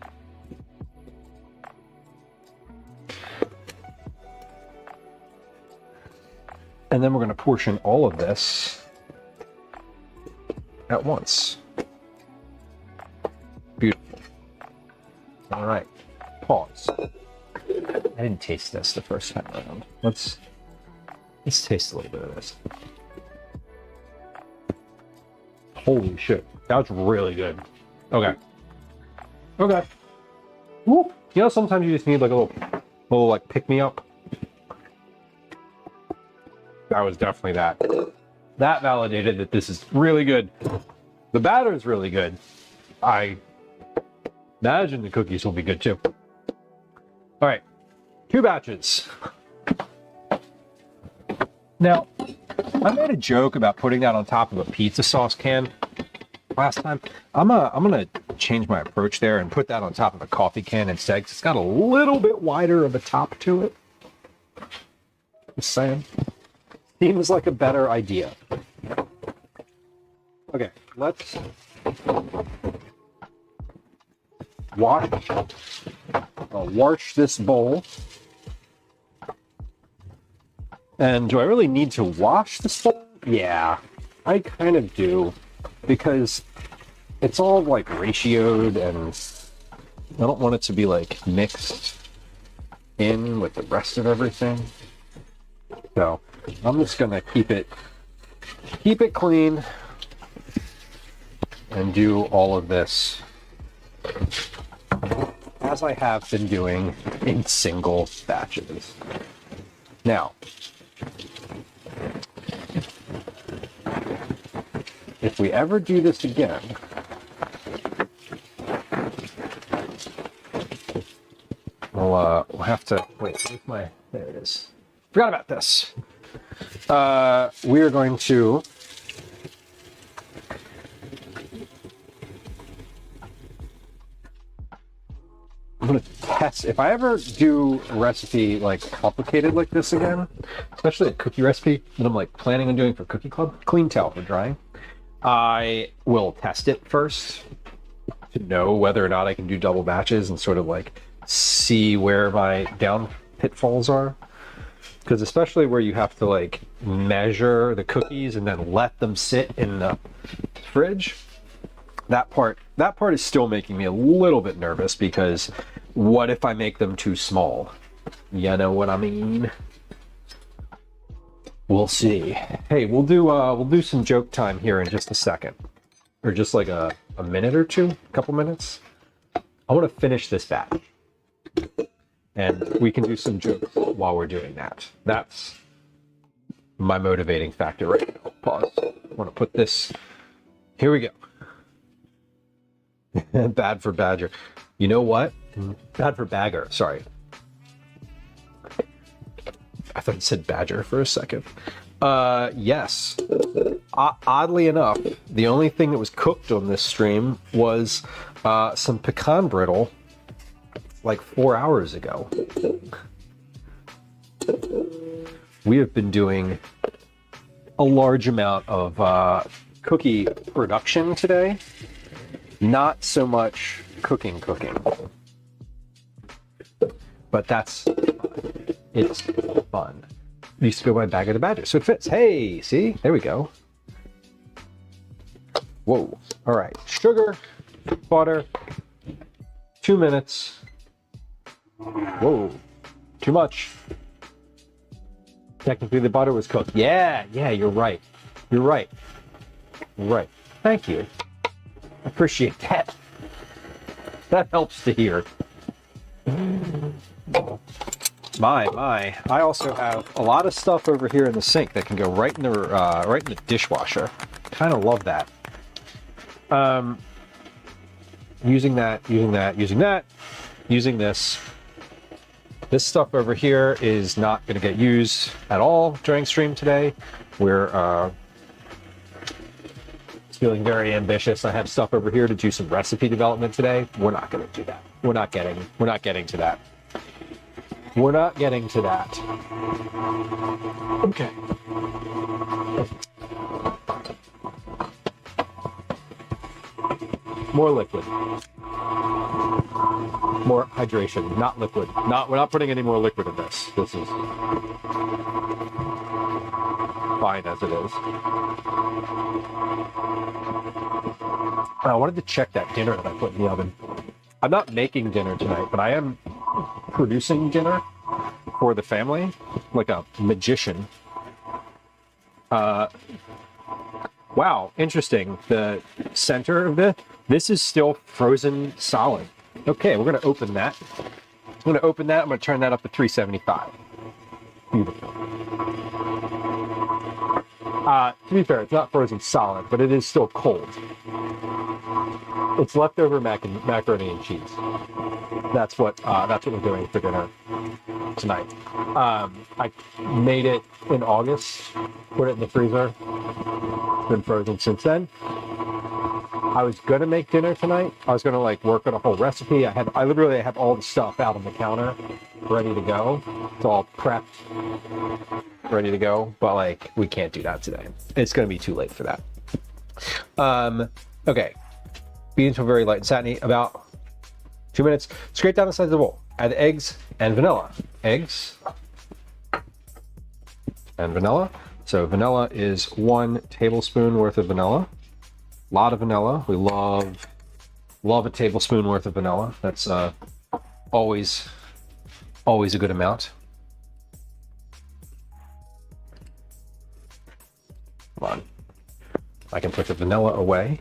[SPEAKER 1] And then we're going to portion all of this at once. Beautiful. All right. Pause. I didn't taste this the first time around. Let's taste a little bit of this. Holy shit. That's really good. Okay. Okay. Woo. You know, sometimes you just need like a little like pick-me-up. That was definitely that. That validated that this is really good. The batter is really good. I imagine the cookies will be good too. All right, 2 batches. Now, I made a joke about putting that on top of a pizza sauce can last time. I'm gonna change my approach there and put that on top of a coffee can instead, 'cause it's got a little bit wider of a top to it. Just saying. Seems like a better idea. Okay, let's wash this bowl. And do I really need to wash this bowl? Yeah, I kind of do, because it's all like ratioed and I don't want it to be like mixed in with the rest of everything. So I'm just gonna keep it clean and do all of this as I have been doing in single batches. Now, if we ever do this again, we'll have to wait. Where's there it is. Forgot about this. We are going to I'm going to test if I ever do a recipe like complicated like this again, especially a cookie recipe that I'm like planning on doing for Cookie Club, clean towel for drying. I will test it first to know whether or not I can do double batches and sort of like see where my down pitfalls are. Because especially where you have to like measure the cookies and then let them sit in the fridge, that part is still making me a little bit nervous, because what if I make them too small? You know what I mean? We'll see. Hey, we'll do some joke time here in just a second, or just like a minute or two, a couple minutes. I want to finish this batch, and we can do some jokes while we're doing that. That's my motivating factor right now. Pause. I want to put this. Here we go. Bad for Badger. You know what? Bad for Bagger. Sorry. I thought it said Badger for a second. Yes. Oddly enough, the only thing that was cooked on this stream was some pecan brittle like 4 hours ago. We have been doing a large amount of cookie production today. Not so much cooking. But it's fun. I used to go by Bag of the Badger, so it fits. Hey, see? There we go. Whoa. All right. Sugar, butter, 2 minutes. Whoa. Too much. Technically, the butter was cooked. Yeah, you're right. You're right. Thank you. Appreciate that. That helps to hear. My. I also have a lot of stuff over here in the sink that can go right in the dishwasher. Kind of love that. Using this. This stuff over here is not going to get used at all during stream today. We're feeling very ambitious. I have stuff over here to do some recipe development today. We're not going to do that. We're not getting to that. We're not getting to that. Okay. More liquid. More hydration, not liquid. We're not putting any more liquid in this. This is fine as it is. I wanted to check that dinner that I put in the oven. I'm not making dinner tonight, but I am producing dinner for the family, like a magician. Wow, interesting. The center of this is still frozen solid. Okay, we're gonna open that. I'm gonna turn that up to 375. Beautiful. To be fair, it's not frozen solid, but it is still cold. It's leftover macaroni and cheese. That's what we're doing for dinner tonight. I made it in August, put it in the freezer. It's been frozen since then. I was gonna make dinner tonight. I was gonna work on a whole recipe. I literally have all the stuff out on the counter, ready to go. It's all prepped, ready to go. But we can't do that today. It's gonna be too late for that. Okay. Beat until very light and satiny. About 2 minutes. Scrape down the sides of the bowl. Add eggs and vanilla. Eggs and vanilla. So vanilla is 1 tablespoon worth of vanilla. A lot of vanilla. We love a tablespoon worth of vanilla. That's always a good amount. Come on. I can put the vanilla away.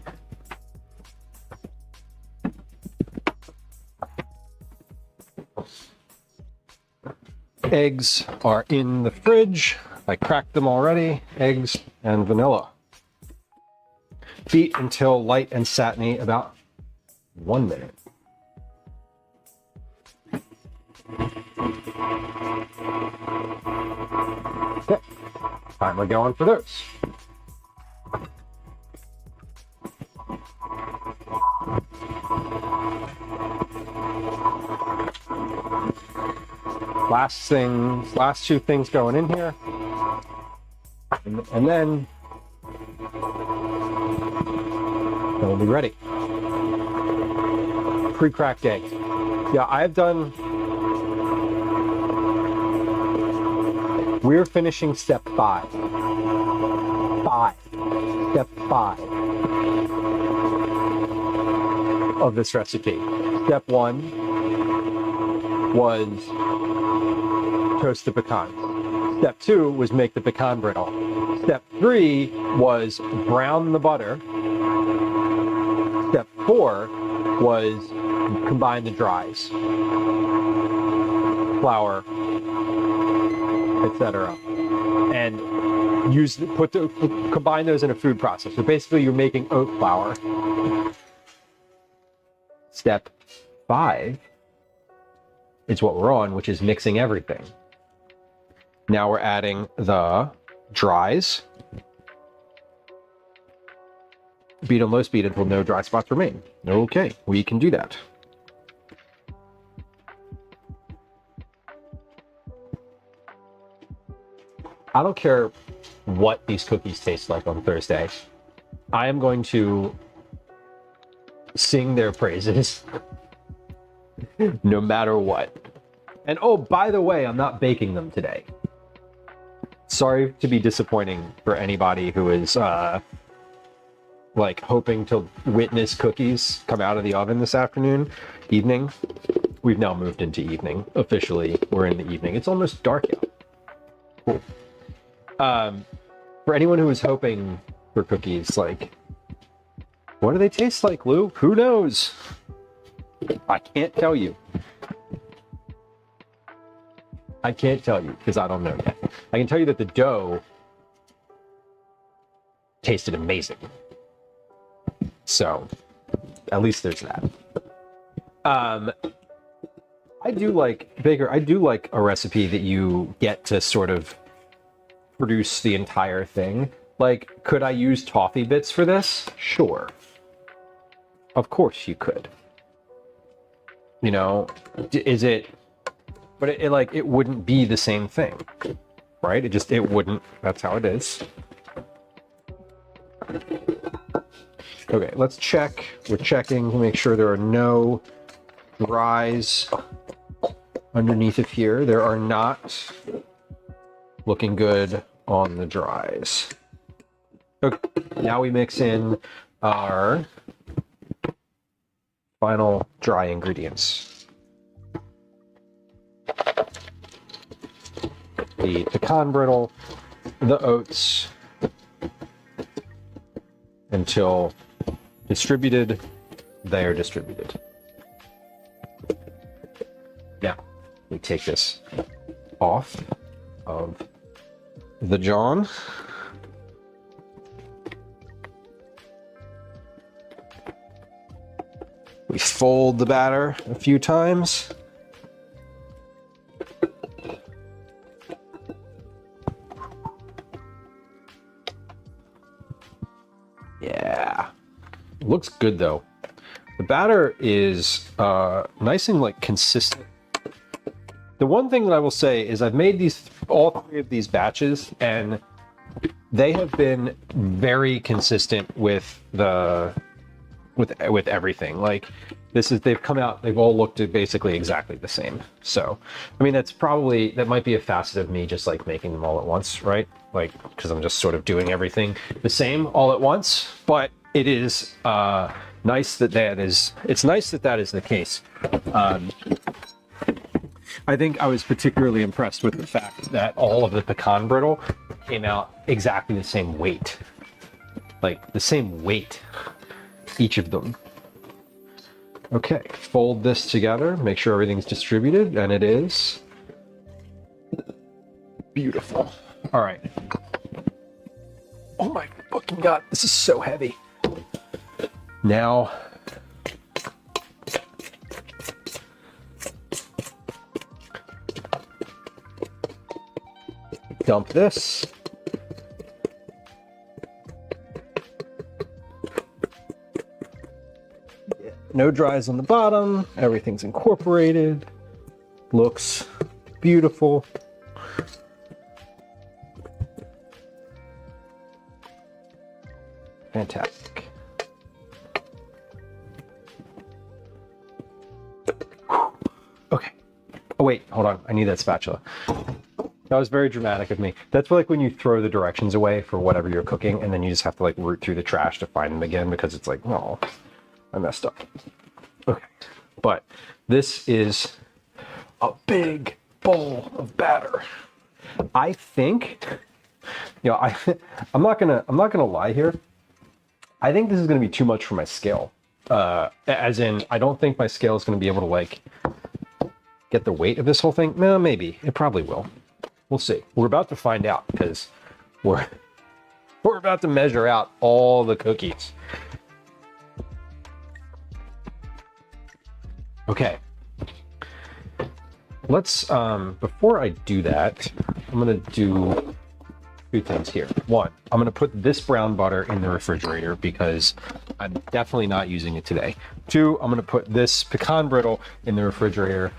[SPEAKER 1] Eggs are in the fridge. I cracked them already. Eggs and vanilla. Beat until light and satiny, about 1 minute. Okay, time we're going for those. Last two things going in here, and then we'll be ready. Pre-cracked egg. Yeah, we're finishing step 5. Step 5 of this recipe. Step 1 was toast the pecans. Step 2 was make the pecan brittle. Step 3 was brown the butter. Step 4 was combine the dries, flour, etc., and combine those in a food processor. Basically, you're making oat flour. Step 5 is what we're on, which is mixing everything. Now we're adding the dries. Beat on low speed until no dry spots remain. Okay, we can do that. I don't care what these cookies taste like on Thursday. I am going to sing their praises no matter what. And oh, by the way, I'm not baking them today. Sorry to be disappointing for anybody who is hoping to witness cookies come out of the oven this evening. We've now moved into evening. Officially, we're in the evening. It's almost dark out. Cool. For anyone who is hoping for cookies, what do they taste like, Lou? Who knows? I can't tell you. I can't tell you because I don't know yet. I can tell you that the dough tasted amazing. So, at least there's that. I do like, Baker, I do like a recipe that you get to sort of produce the entire thing. Like, could I use toffee bits for this? Sure. Of course you could. You know, is it, but it like, it wouldn't be the same thing, right? It wouldn't, that's how it is. Okay, let's check. We're checking to make sure there are no dries underneath of here. There are not. Looking good on the dries. Okay, now we mix in our final dry ingredients. The pecan brittle, the oats, until distributed, they are distributed. Now, we take this off of the John. We fold the batter a few times. Yeah. Looks good though. The batter is nice and like consistent. The one thing that I will say is I've made all three of these batches, and they have been very consistent with everything. Like they've come out, they've all looked basically exactly the same. So, I mean, that might be a facet of me just like making them all at once, right? Like, because I'm just sort of doing everything the same all at once, but it is nice that it's nice that that is the case. I think I was particularly impressed with the fact that all of the pecan brittle came out exactly the same weight. Like the same weight, each of them. Okay, fold this together, make sure everything's distributed, and it is. Beautiful. All right. Oh my fucking God, this is so heavy. Now, dump this. Yeah, no dries on the bottom. Everything's incorporated. Looks beautiful. Fantastic. Okay. Oh wait, hold on. I need that spatula. That was very dramatic of me. That's like when you throw the directions away for whatever you're cooking, and then you just have to like root through the trash to find them again because it's like, oh, I messed up. Okay, but this is a big bowl of batter. I think, you know, I'm not gonna lie here. I think this is gonna be too much for my scale. As in, I don't think my scale is gonna be able to like get the weight of this whole thing. No, maybe it probably will. We'll see. We're about to find out because we're about to measure out all the cookies. Okay. Let's, before I do that, I'm going to do two things here. One, I'm going to put this brown butter in the refrigerator because I'm definitely not using it today. Two, I'm going to put this pecan brittle in the refrigerator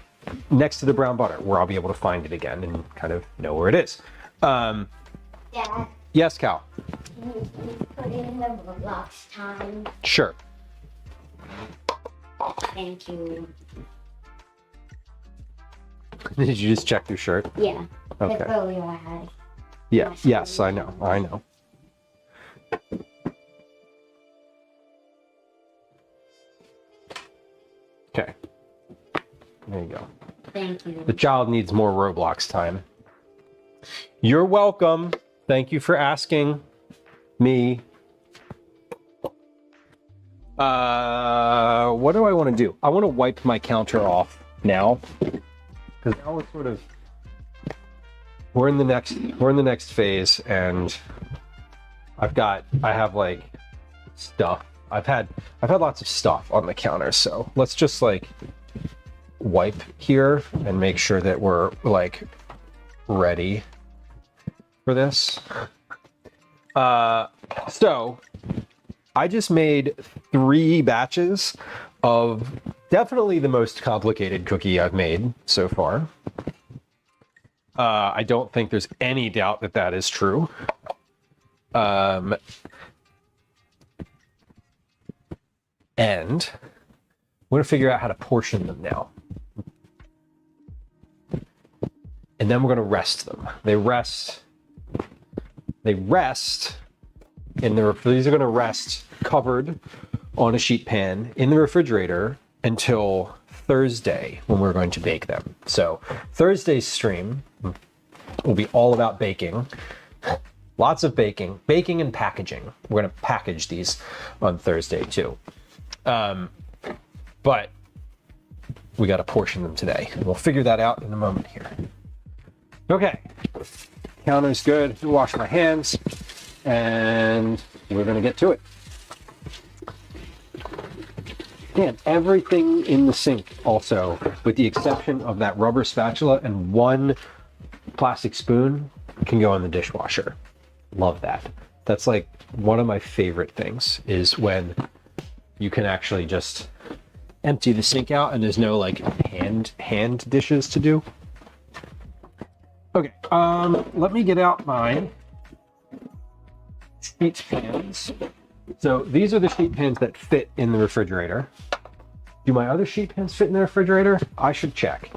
[SPEAKER 1] next to the brown butter where I'll be able to find it again and kind of know where it is.
[SPEAKER 11] Yeah.
[SPEAKER 1] Yes, Cal?
[SPEAKER 11] Can you put in the Roblox time?
[SPEAKER 1] Sure.
[SPEAKER 11] Thank you.
[SPEAKER 1] Did you just check your shirt?
[SPEAKER 11] Yeah.
[SPEAKER 1] Okay.
[SPEAKER 11] That's earlier I had.
[SPEAKER 1] Yeah. Yes, I know. I know. Okay. There you go.
[SPEAKER 11] Thank you.
[SPEAKER 1] The child needs more Roblox time. You're welcome. Thank you for asking me. What do I want to do? I want to wipe my counter off now. Because now we're sort of we're in the next phase, and I have like stuff. I've had lots of stuff on the counter, so let's just like wipe here and make sure that we're like ready for this. So I just made 3 batches of definitely the most complicated cookie I've made so far. I don't think there's any doubt that that is true. And we're going to figure out how to portion them now. And then we're going to rest them. They rest in the, these are going to rest covered on a sheet pan in the refrigerator until Thursday when we're going to bake them. So Thursday's stream will be all about baking. Lots of baking and packaging. We're going to package these on Thursday too. But we got to portion them today. And we'll figure that out in a moment here. Okay, counter's good. Wash my hands, and we're going to get to it. And everything in the sink also, with the exception of that rubber spatula and 1 plastic spoon, can go in the dishwasher. Love that. That's like one of my favorite things, is when you can actually just empty the sink out and there's no like hand dishes to do. Okay, let me get out my sheet pans. So these are the sheet pans that fit in the refrigerator. Do my other sheet pans fit in the refrigerator? I should check.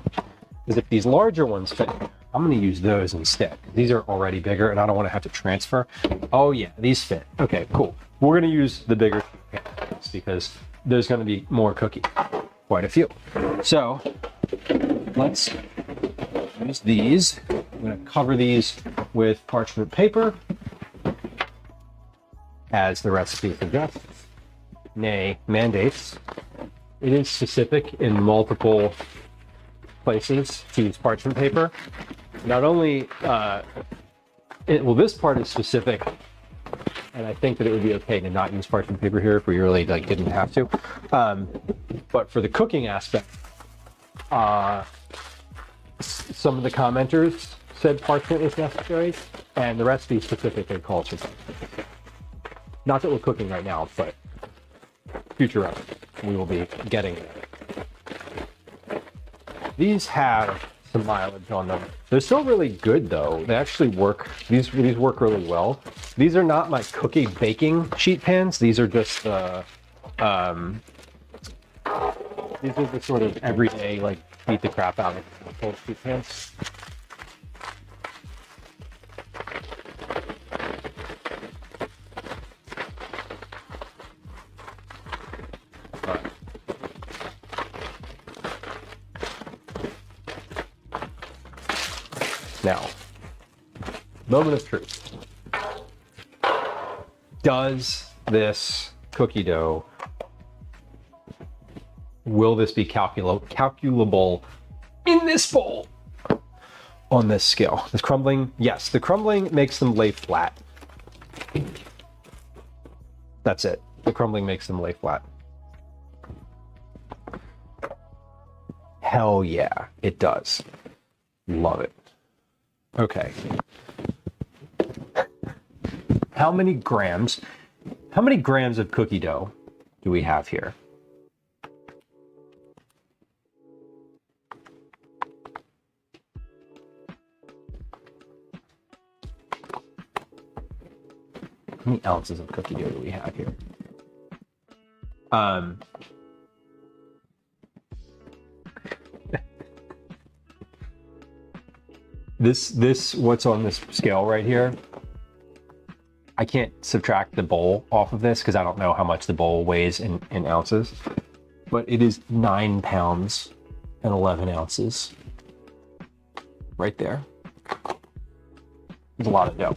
[SPEAKER 1] Because if these larger ones fit, I'm going to use those instead. These are already bigger and I don't want to have to transfer. Oh yeah, these fit. Okay, cool. We're going to use the bigger sheet pans because there's going to be more cookies. Quite a few. So let's use these. I'm going to cover these with parchment paper, as the recipe suggests, nay, mandates. It is specific in multiple places to use parchment paper. Not only, well, this part is specific, and I think that it would be okay to not use parchment paper here if we really like didn't have to. But for the cooking aspect, some of the commenters said parchment is necessary, and the recipe specifically calls for parchment. Not that we're cooking right now, but future reference, we will be getting there. These have some mileage on them. They're still really good though. They actually work. These work really well. These are not my cookie baking sheet pans. These are just these are the sort of everyday like beat the crap out of cold sheet pans. Now, moment of truth. Does this cookie dough, will this be calculable in this bowl on this scale? This crumbling, yes, the crumbling makes them lay flat. That's it. The crumbling makes them lay flat. Hell yeah, it does. Love it. Okay. How many grams of cookie dough do we have here? How many ounces of cookie dough do we have here? This what's on this scale right here, I can't subtract the bowl off of this because I don't know how much the bowl weighs in ounces, but it is 9 pounds and 11 ounces right there. It's a lot of dough.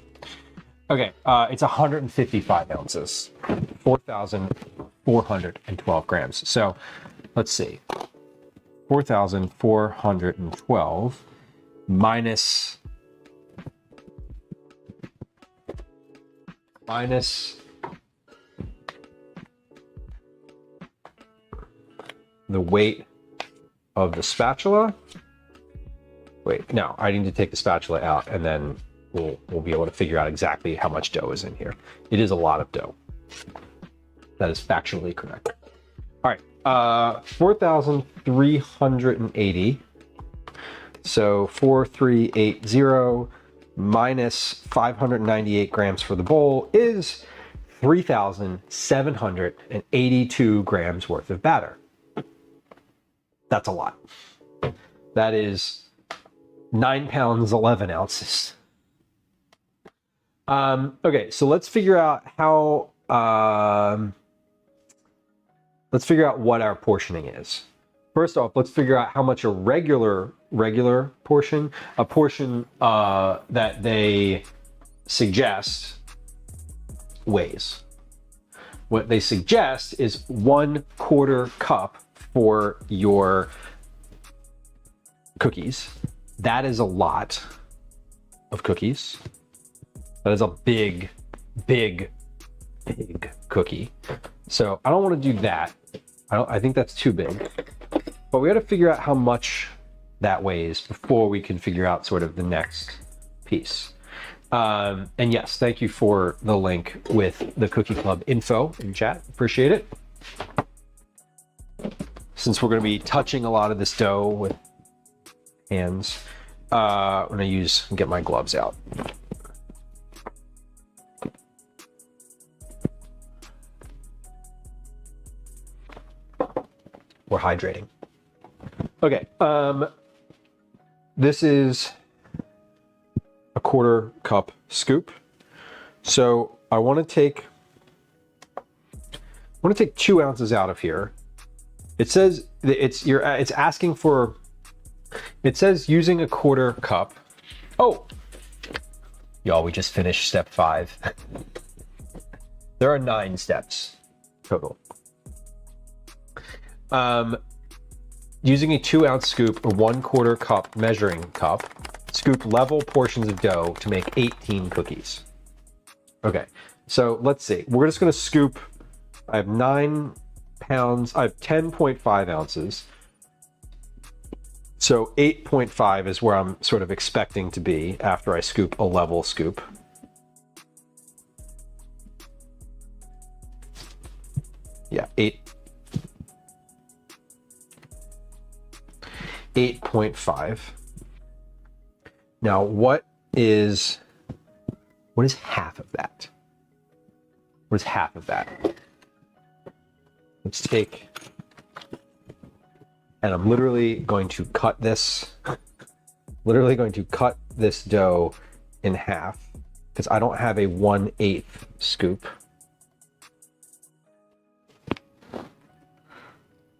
[SPEAKER 1] Okay, it's 155 ounces, 4,412 grams. So let's see, 4,412 minus minus the weight of the spatula. Wait, no, I need to take the spatula out and then we'll be able to figure out exactly how much dough is in here. It is a lot of dough. That is factually correct. All right, 4,380. So 4,380 minus 598 grams for the bowl is 3,782 grams worth of batter. That's a lot. That is 9 pounds, 11 ounces. Okay, so let's figure out how, let's figure out what our portioning is. First off, let's figure out how much a regular portion, a portion that they suggest weighs. What they suggest is 1/4 cup for your cookies. That is a lot of cookies. That is a big, big, big cookie. So I don't want to do that. I think that's too big. But we got to figure out how much that weighs before we can figure out sort of the next piece. And yes, thank you for the link with the Cookie Club info in chat. Appreciate it. Since we're going to be touching a lot of this dough with hands, I'm going to get my gloves out. We're hydrating. Okay, this is a 1/4 cup scoop. So I want to take 2 ounces out of here. It says it's asking for, it says using a 1/4 cup. Oh, y'all, we just finished step 5. There are 9 steps total. Using a 2 ounce scoop or 1/4 cup measuring cup, scoop level portions of dough to make 18 cookies. Okay, so let's see. We're just going to scoop. I have 9 pounds. I have 10.5 ounces. So 8.5 is where I'm sort of expecting to be after I scoop a level scoop. Yeah, 8.5. Now, what is half of that? What is half of that? Let's take, and I'm literally going to cut this, dough in half because I don't have a 1/8 scoop.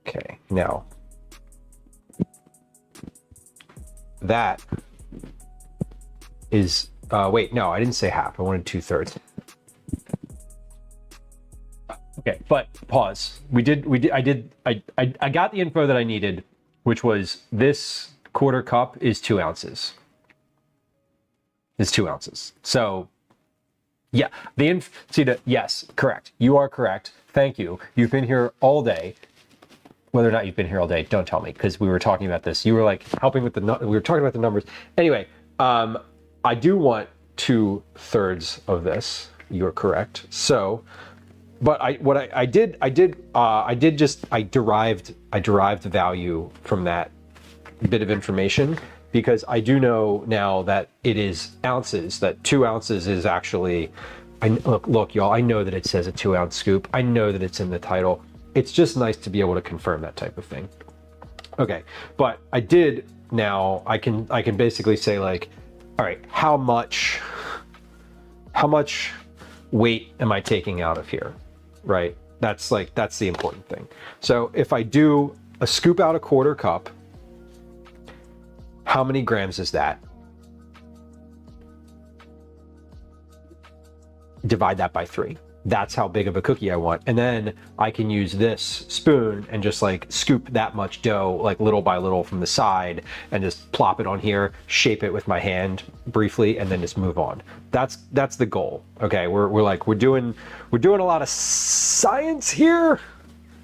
[SPEAKER 1] Okay, now that is, wait, no, I didn't say half. I wanted 2/3. Okay, but pause. I got the info that I needed, which was this 1/4 cup is 2 ounces. It's 2 ounces. So yeah, yes, correct. You are correct. Thank you. You've been here all day. Whether or not you've been here all day, don't tell me, because we were talking about this. You were like helping with we were talking about the numbers. Anyway, I do want 2/3 of this. You're correct. So, but I derived value from that bit of information, because I do know now that it is ounces, that 2 ounces is actually, look, y'all, I know that it says a 2 ounce scoop. I know that it's in the title. It's just nice to be able to confirm that type of thing. Okay, but I can basically say, like, all right, how much weight am I taking out of here, right? That's the important thing. So if I do a scoop out a 1/4 cup, how many grams is that? Divide that by 3. that's how big of a cookie I want. And then I can use this spoon and just like scoop that much dough, like little by little from the side, and just plop it on here, shape it with my hand briefly, and then just move on. That's the goal. Okay, we're doing a lot of science here.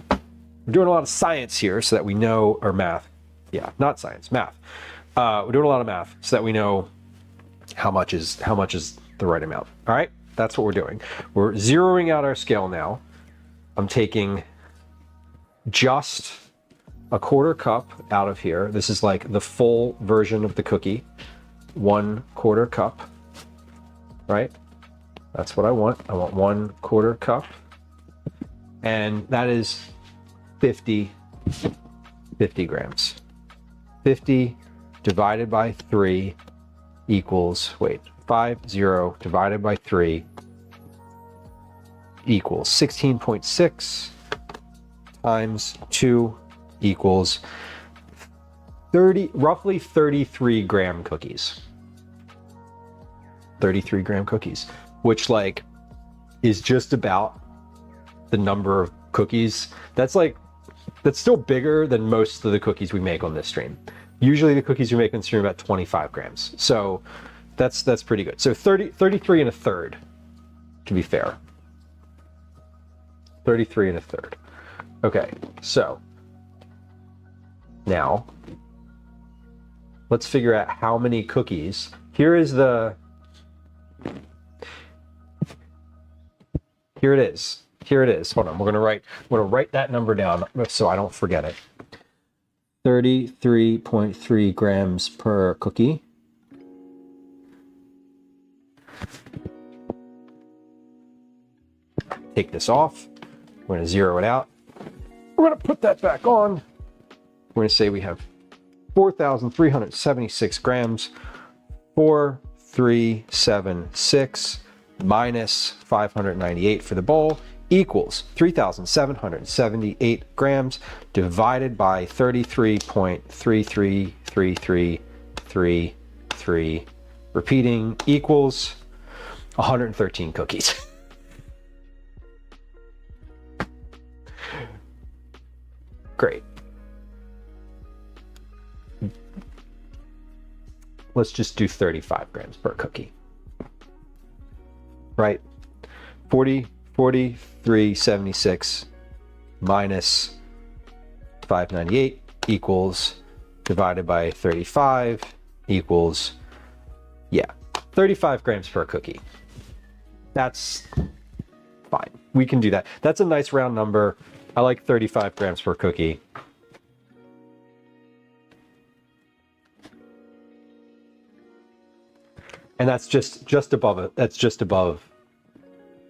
[SPEAKER 1] We're doing a lot of science here so that we know, or math. Yeah, not science, math. We're doing a lot of math so that we know how much is the right amount. All right. That's what we're doing. We're zeroing out our scale now. I'm taking just a 1/4 cup out of here. This is like the full version of the cookie. 1/4 cup, right? That's what I want. I want 1/4 cup. And that is 50 grams. 50 divided by 3 equals, wait, 50 divided by 3 equals 16.6 times 2 equals roughly 33 gram cookies. 33 gram cookies, which like is just about the number of cookies. That's still bigger than most of the cookies we make on this stream. Usually the cookies we make on the stream are about 25 grams. So that's pretty good. So 33 1/3, to be fair. 33 1/3. Okay, so now let's figure out how many cookies. Here it is. Hold on, I'm gonna write that number down so I don't forget it. 33.3 grams per cookie. Take this off. We're going to zero it out. We're going to put that back on. We're going to say we have 4,376 grams. 4,376 minus 598 for the bowl equals 3,778 grams divided by 33.333333, repeating, equals 113 cookies. Great. Let's just do 35 grams per cookie. Right? 4376 minus 598 equals, divided by 35 equals, 35 grams per cookie. That's fine. We can do that. That's a nice round number. I like 35 grams per cookie. And that's just above it. That's just above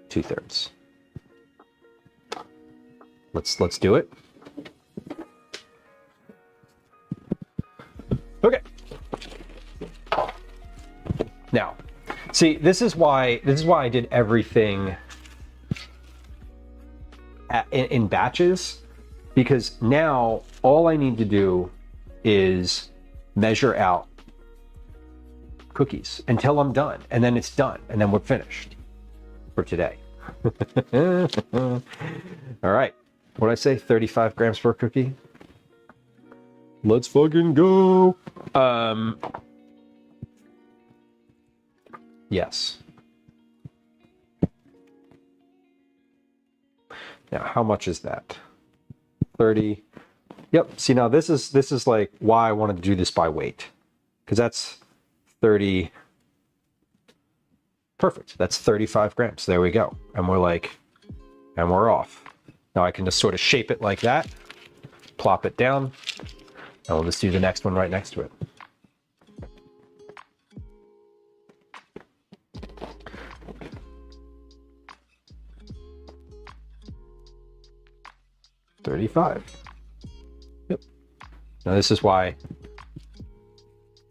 [SPEAKER 1] 2/3. Let's do it. Okay. Now, see, this is why I did everything in batches, because now all I need to do is measure out cookies until I'm done, and then it's done, and then we're finished for today. All right, what did I say? 35 grams per cookie. Let's fucking go. Yes. Now, how much is that? 30. Yep. See, now this is like why I wanted to do this by weight, because that's 30. Perfect. That's 35 grams. There we go. And we're off. Now I can just sort of shape it like that, plop it down, and we'll just do the next one right next to it. $35. Yep. Now this is why,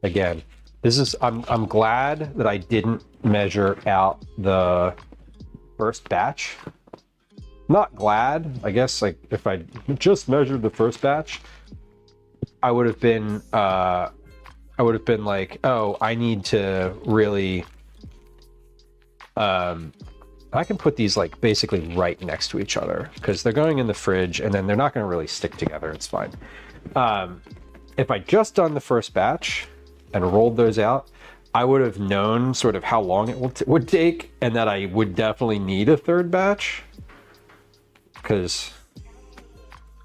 [SPEAKER 1] again, I'm glad that I didn't measure out the first batch. Not glad, I guess, like if I just measured the first batch, I would have been like, oh, I need to really I can put these like basically right next to each other because they're going in the fridge and then they're not going to really stick together. It's fine. If I just done the first batch and rolled those out, I would have known sort of how long it would take and that I would definitely need a third batch because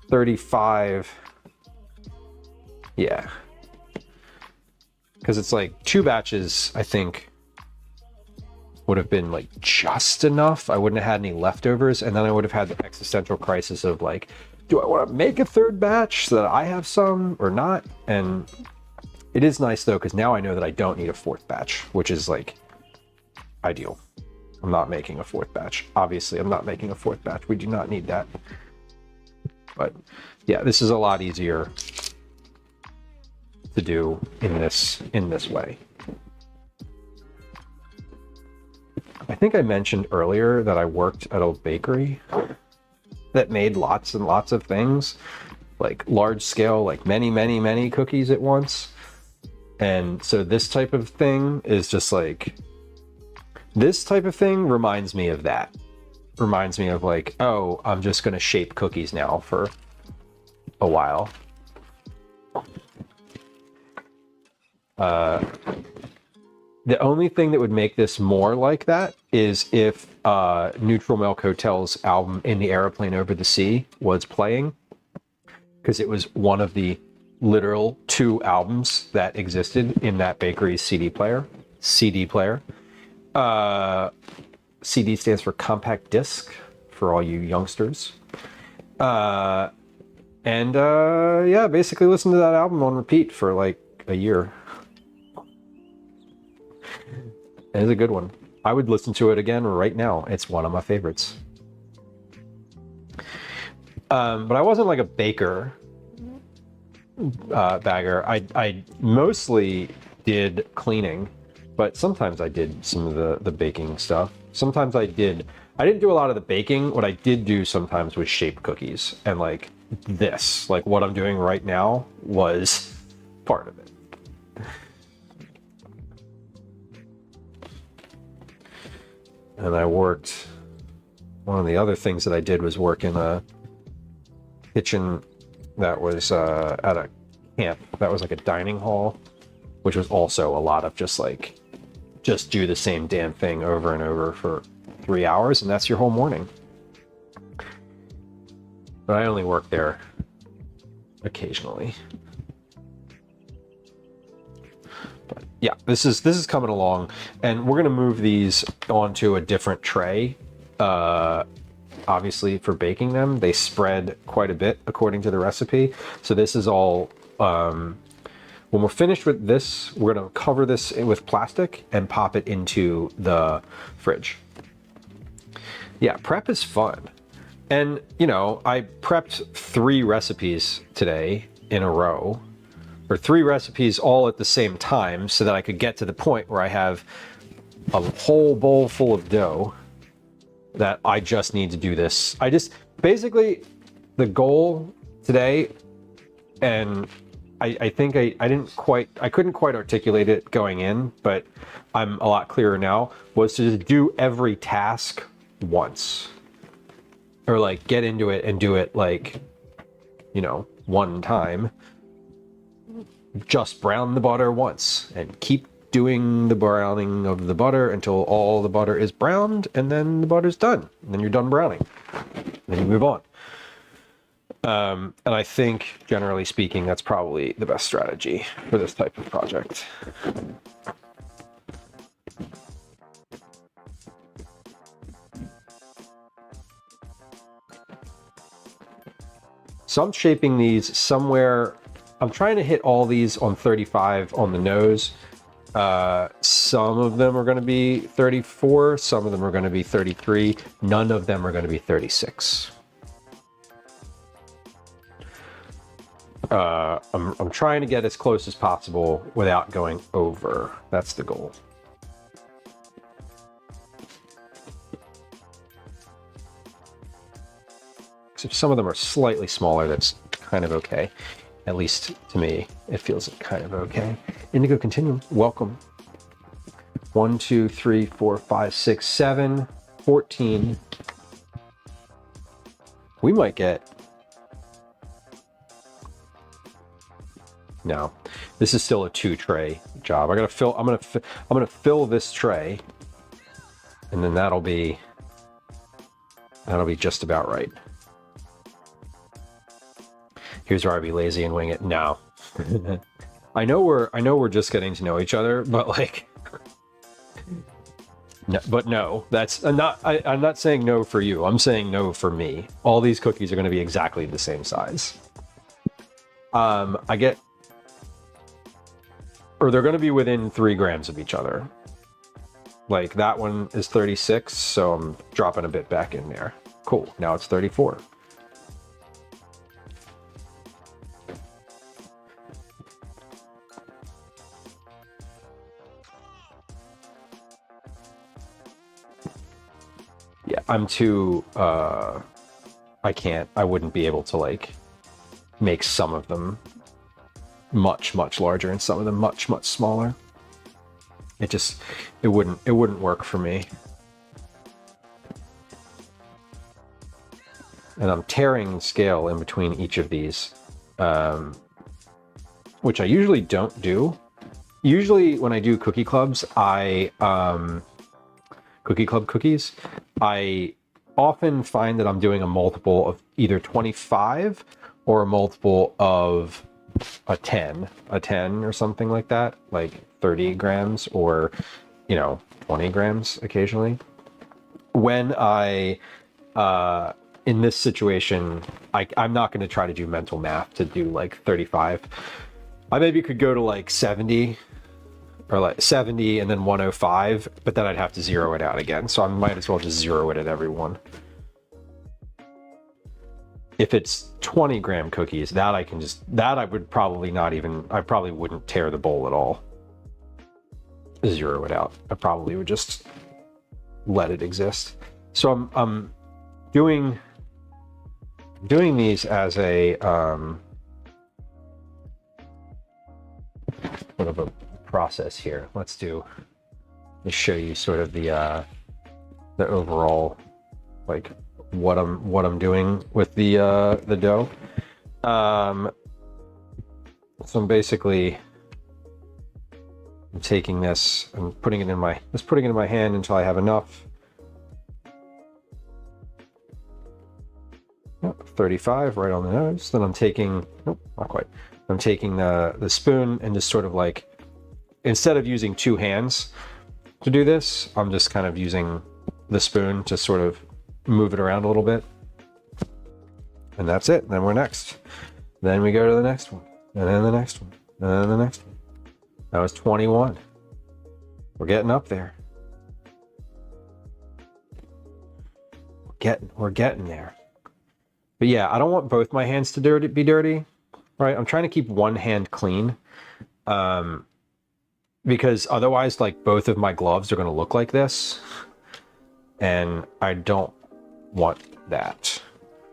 [SPEAKER 1] 35, yeah. Because it's like 2 batches, I think, would have been like just enough. I wouldn't have had any leftovers, and then I would have had the existential crisis of like, do I want to make a third batch so that I have some or not? And it is nice though, because now I know that I don't need a 4th batch, which is like ideal. I'm not making a 4th batch. Obviously, I'm not making a 4th batch. We do not need that. But yeah, this is a lot easier to do in this way. I think I mentioned earlier that I worked at a bakery that made lots and lots of things, like large scale, like many cookies at once. And so this type of thing is just like, this type of thing reminds me of that. Reminds me of like, oh, I'm just gonna shape cookies now for a while. The only thing that would make this more like that is if Neutral Milk Hotel's album In the Aeroplane Over the Sea was playing, because it was one of the literal 2 albums that existed in that bakery's CD player. CD stands for compact disc for all you youngsters. Yeah, basically listen to that album on repeat for like a year. It's a good one. I would listen to it again right now. It's one of my favorites. But I wasn't like a baker bagger. I mostly did cleaning, but sometimes I did some of the baking stuff. Sometimes I didn't do a lot of the baking. What I did do sometimes was shape cookies, and like this, like what I'm doing right now was part of it. And I worked, one of the other things that I did was work in a kitchen that was at a camp. That was like a dining hall, which was also a lot of just do the same damn thing over and over for 3 hours, and that's your whole morning. But I only work there occasionally. But yeah, this is coming along, and we're gonna move these onto a different tray. Obviously, for baking them, they spread quite a bit according to the recipe. So this is all. When we're finished with this, we're gonna cover this with plastic and pop it into the fridge. Yeah, prep is fun, and you know, I prepped 3 recipes today in a row. Or 3 recipes all at the same time so that I could get to the point where I have a whole bowl full of dough that I just need to do this. Basically, the goal today, and I think I couldn't quite articulate it going in, but I'm a lot clearer now, was to do every task once. Or like get into it and do it like, you know, one time. Just brown the butter once and keep doing the browning of the butter until all the butter is browned, and then the butter's done. And then you're done browning. Then you move on. And I think, generally speaking, that's probably the best strategy for this type of project. So I'm shaping these somewhere. I'm trying to hit all these on 35 on the nose. Some of them are going to be 34. Some of them are going to be 33. None of them are going to be 36. I'm trying to get as close as possible without going over. That's the goal. So some of them are slightly smaller. That's kind of okay. At least to me, it feels kind of okay. Indigo Continuum, welcome. 1, 2, 3, 4, 5, 6, 7. 14. We might get... No, this is still a 2-tray job. I'm gonna fill this tray, and then that'll be just about right. Here's where I'd be lazy and wing it. No. I know we're just getting to know each other, but like, no, but no, that's I'm not saying no for you. I'm saying no for me. All these cookies are going to be exactly the same size. They're going to be within 3 grams of each other. Like that one is 36, so I'm dropping a bit back in there. Cool. Now it's 34. Yeah, I'm too, I wouldn't be able to like make some of them much larger and some of them much smaller. It wouldn't work for me. And I'm tearing scale in between each of these, which I usually don't do. Usually when I do cookie clubs, cookie club cookies, I often find that I'm doing a multiple of either 25 or a multiple of a 10 or something like that, like 30 grams or, 20 grams occasionally. When in this situation, I'm not going to try to do mental math to do like 35. I maybe could go to like 70 or like 70 and then 105, but then I'd have to zero it out again. So I might as well just zero it at every one. If it's 20 gram cookies, I probably wouldn't tear the bowl at all. Zero it out. I probably would just let it exist. So I'm doing these as a sort of a process here. Let's show you sort of the overall, like what I'm doing with the dough. So I'm basically taking this and putting it in my hand until I have enough. 35 right on the nose. Then I'm taking, nope, not quite. I'm taking the spoon and just sort of like, instead of using 2 hands to do this, I'm just kind of using the spoon to sort of move it around a little bit. And that's it. Then we're next. Then we go to the next one. And then the next one. And then the next one. That was 21. We're getting up there. We're getting there. But yeah, I don't want both my hands to be dirty. Right? I'm trying to keep one hand clean. Because otherwise, like, both of my gloves are going to look like this. And I don't want that.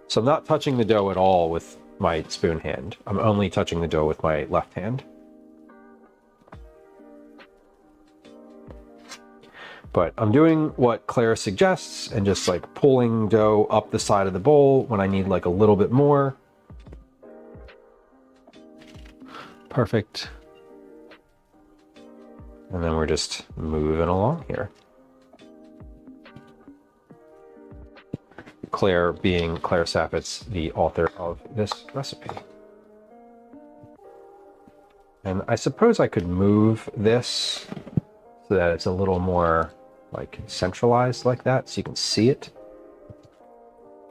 [SPEAKER 1] So I'm not touching the dough at all with my spoon hand. I'm only touching the dough with my left hand. But I'm doing what Claire suggests and just like pulling dough up the side of the bowl when I need like a little bit more. Perfect. And then we're just moving along here. Claire being Claire Sappitz, the author of this recipe. And I suppose I could move this so that it's a little more like centralized like that, so you can see it.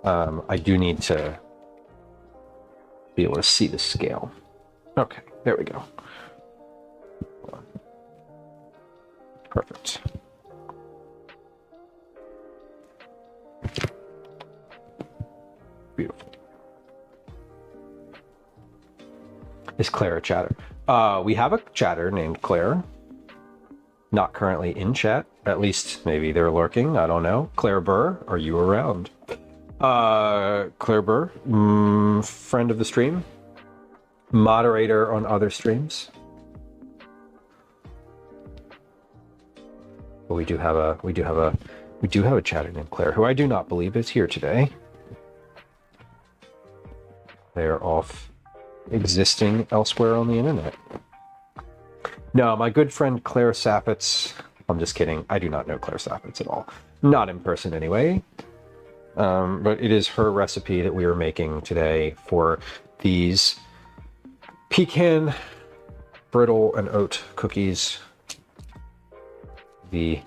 [SPEAKER 1] I do need to be able to see the scale. Okay, there we go. Perfect. Beautiful. Is Claire a chatter? We have a chatter named Claire. Not currently in chat. At least maybe they're lurking. I don't know. Claire Burr, are you around? Claire Burr, friend of the stream, moderator on other streams. But we do have a We do have a chatter named Claire, who I do not believe is here today. They are off existing elsewhere on the internet. No, my good friend Claire Sappitz. I'm just kidding. I do not know Claire Sappitz at all. Not in person anyway. But it is her recipe that we are making today for these pecan, brittle, and oat cookies. The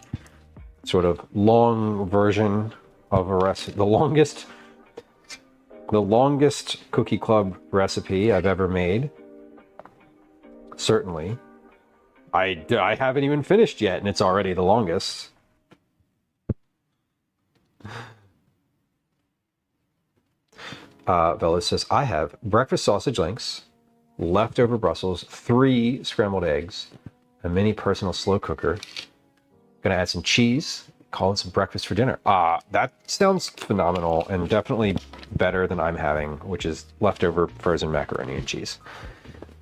[SPEAKER 1] sort of long version of a recipe, the longest Cookie Club recipe I've ever made. Certainly. I haven't even finished yet, and it's already the longest. Vela says, I have breakfast sausage links, leftover Brussels, 3 scrambled eggs, a mini personal slow cooker. Gonna add some cheese, call it some breakfast for dinner. That sounds phenomenal and definitely better than I'm having, which is leftover frozen macaroni and cheese.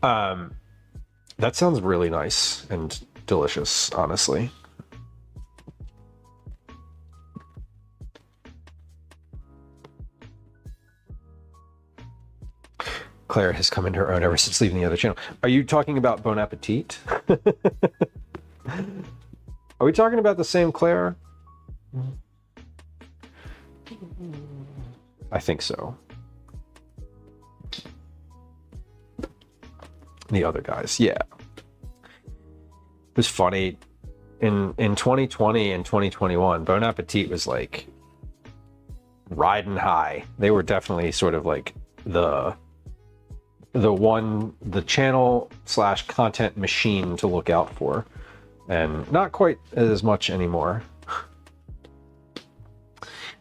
[SPEAKER 1] That sounds really nice and delicious, honestly. Claire has come into her own ever since leaving the other channel. Are you talking about Bon Appetit? Are we talking about the same Claire? I think so. The other guys, yeah. It was funny. In 2020 and 2021, Bon Appetit was like riding high. They were definitely sort of like the channel / content machine to look out for. And not quite as much anymore.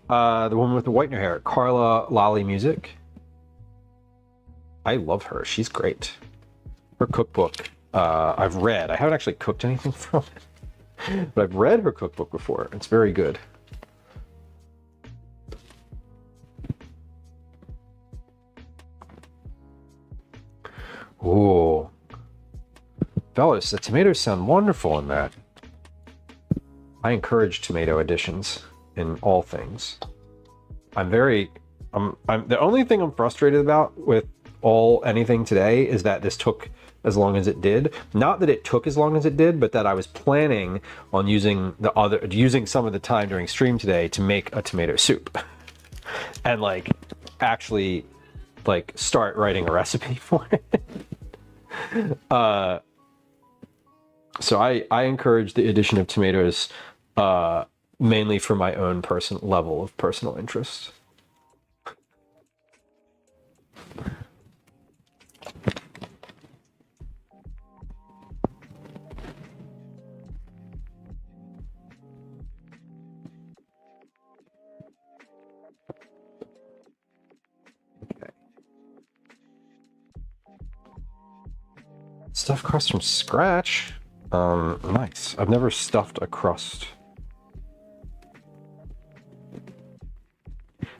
[SPEAKER 1] The woman with the whitener hair, Carla Lolly Music. I love her. She's great. Her cookbook, I've read. I haven't actually cooked anything from it, but I've read her cookbook before. It's very good. Ooh. Fellas, the tomatoes sound wonderful in that. I encourage tomato additions in all things. I'm the only thing I'm frustrated about with anything today is that this took as long as it did. Not that it took as long as it did, but that I was planning on using some of the time during stream today to make a tomato soup. And like actually like start writing a recipe for it. So I encourage the addition of tomatoes mainly for my own level of personal interest. Okay. Stuffed crust from scratch. Nice. I've never stuffed a crust.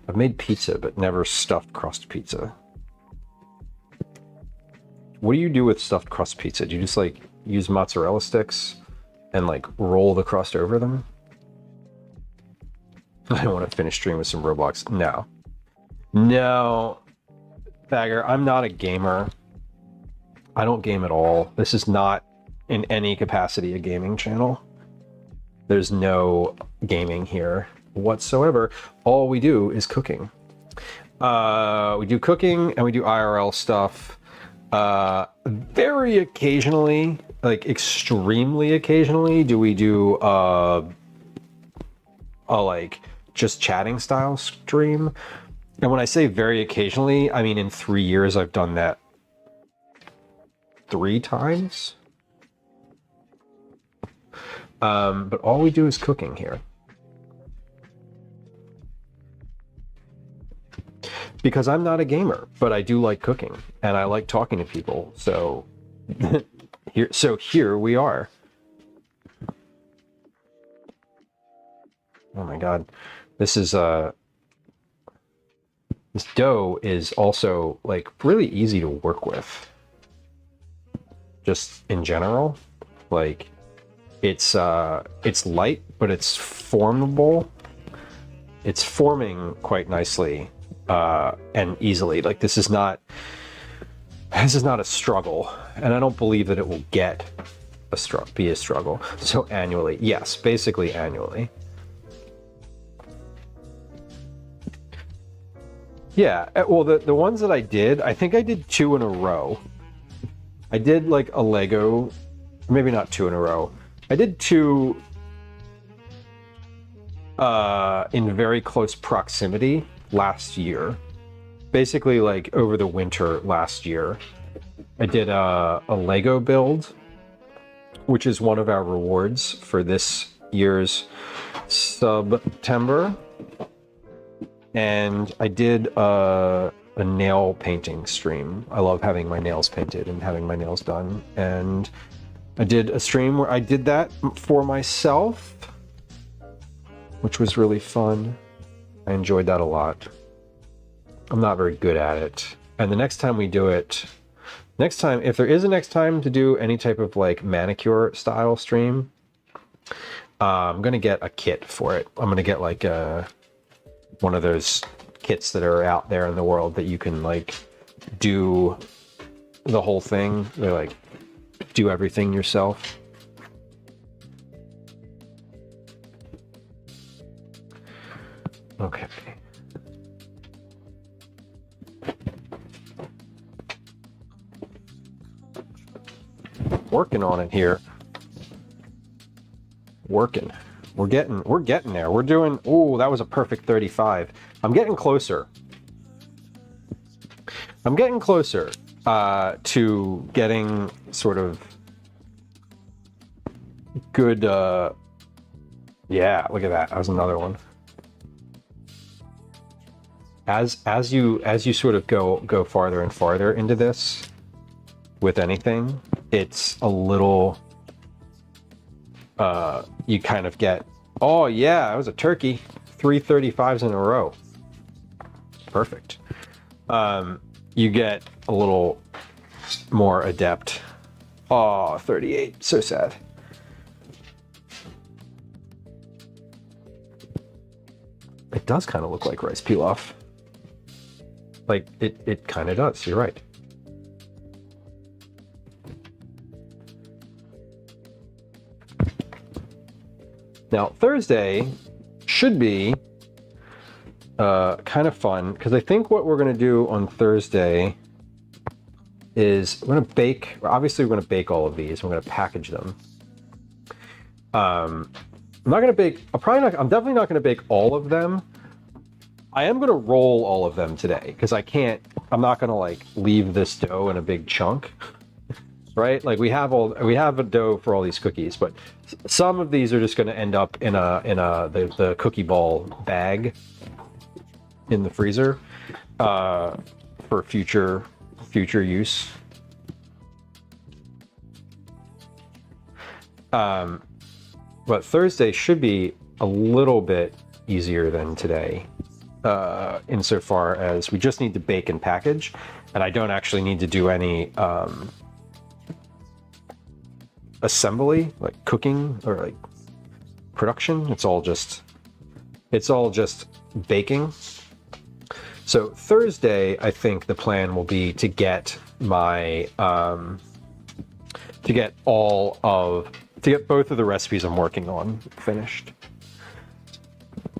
[SPEAKER 1] I've made pizza, but never stuffed crust pizza. What do you do with stuffed crust pizza? Do you just like use mozzarella sticks and like roll the crust over them? I don't want to finish stream with some Roblox. No. No. Bagger, I'm not a gamer. I don't game at all. This is not in any capacity a gaming channel. There's no gaming here whatsoever. All we do is cooking. We do cooking and we do IRL stuff. Very occasionally, like extremely occasionally, do we do a like just chatting style stream. And when I say very occasionally, I mean in 3 years I've done that 3 times. But all we do is cooking here. Because I'm not a gamer, but I do like cooking and I like talking to people. So here we are. Oh my God. This dough is also like really easy to work with. Just in general, like it's light, but it's formable it's forming quite nicely and easily. Like this is not a struggle, and I don't believe that it will be a struggle. So annually, yes, basically annually. Yeah, well, the ones that I did, I think I did 2 in a row. I did like a Lego, maybe not 2 in a row. I did 2 in very close proximity last year. Basically like over the winter last year. I did a Lego build, which is one of our rewards for this year's September. And I did a nail painting stream. I love having my nails painted and having my nails done. And I did a stream where I did that for myself, which was really fun. I enjoyed that a lot. I'm not very good at it. And the next time we do it, if there is a next time to do any type of like manicure style stream, I'm gonna get a kit for it. I'm gonna get like one of those kits that are out there in the world that you can like do the whole thing. They're like do everything yourself. Okay. Working on it here. Working. We're getting there. We're doing, oh, that was a perfect 35. I'm getting closer. I'm getting closer to getting sort of good, yeah, look at that. That was another one. As you sort of go farther and farther into this with anything, it's a little, you kind of get, oh yeah, that was a turkey. 3 35s in a row. Perfect. You get a little more adept. Oh, 38, so sad. It does kind of look like rice pilaf. Like, it kind of does, you're right. Now, Thursday should be kind of fun, because I think what we're going to do on Thursday is we're going to bake. Obviously, we're going to bake all of these. We're going to package them. I'm not going to bake. I'm definitely not going to bake all of them. I am going to roll all of them today, because I'm not going to like leave this dough in a big chunk. Right? Like we have a dough for all these cookies, but some of these are just going to end up in the cookie ball bag in the freezer for future use. But Thursday should be a little bit easier than today, insofar as we just need to bake and package, and I don't actually need to do any assembly, like cooking or like production. It's all just baking. So Thursday, I think the plan will be to get my to get both of the recipes I'm working on finished.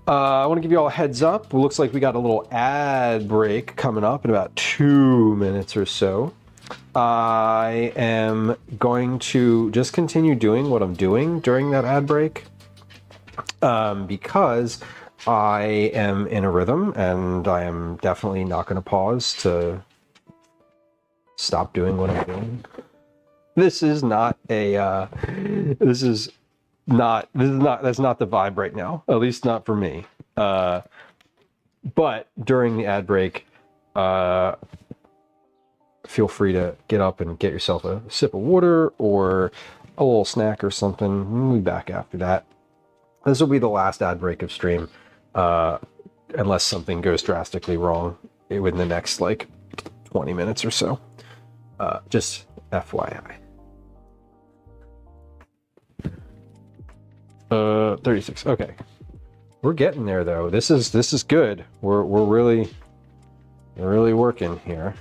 [SPEAKER 1] I want to give you all a heads up. It looks like we got a little ad break coming up in about 2 minutes or so. I am going to just continue doing what I'm doing during that ad break, because I am in a rhythm and I am definitely not going to pause to stop doing what I'm doing. That's not the vibe right now, at least not for me. But during the ad break, feel free to get up and get yourself a sip of water or a little snack or something. We'll be back after that. This will be the last ad break of stream, unless something goes drastically wrong within the next like 20 minutes or so. Just FYI. 36. Okay. We're getting there though. This is good. We're really working here.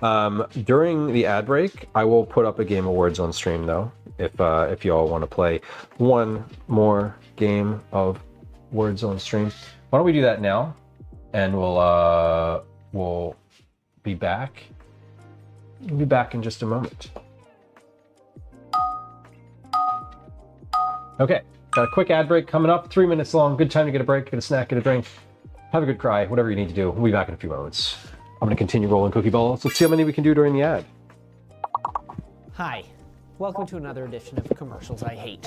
[SPEAKER 1] During the ad break, I will put up a game of Words on stream though. If y'all want to play one more game of Words on stream, why don't we do that now? And we'll be back. We'll be back in just a moment. Okay, got a quick ad break coming up, 3 minutes long. Good time to get a break, get a snack, get a drink, have a good cry, whatever you need to do. We'll be back in a few moments. I'm gonna continue rolling cookie balls. Let's see how many we can do during the ad.
[SPEAKER 2] Hi, welcome to another edition of Commercials I Hate.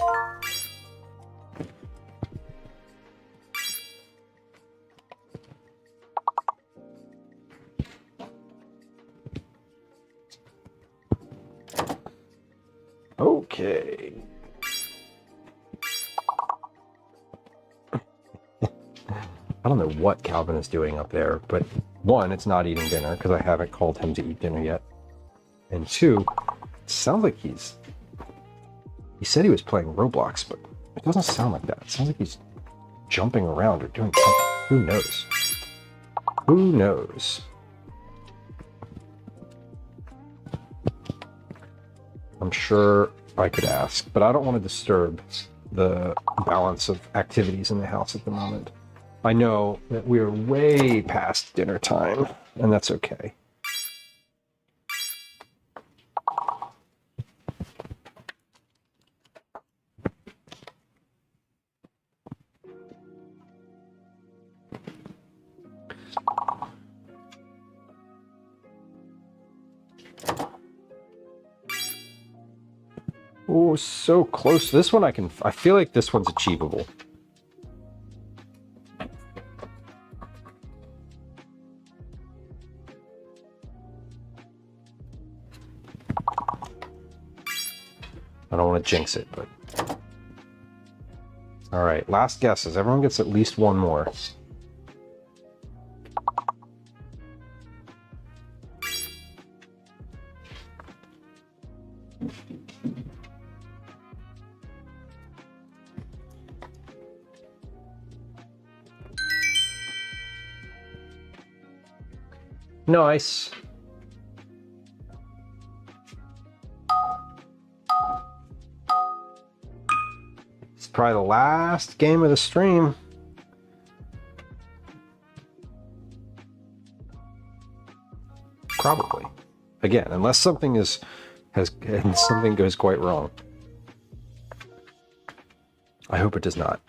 [SPEAKER 1] Okay. I don't know what Calvin is doing up there, but one, it's not eating dinner because I haven't called him to eat dinner yet. And two, it sounds like he said he was playing Roblox, but it doesn't sound like that. It sounds like he's jumping around or doing something. Who knows? Who knows? I'm sure I could ask, but I don't want to disturb the balance of activities in the house at the moment. I know that we're way past dinner time, and that's okay. Oh, so close. This one I feel like this one's achievable. I don't want to jinx it, but... All right, last guesses. Everyone gets at least one more. Nice. It's probably the last game of the stream. Probably. Again, unless something something goes quite wrong. I hope it does not.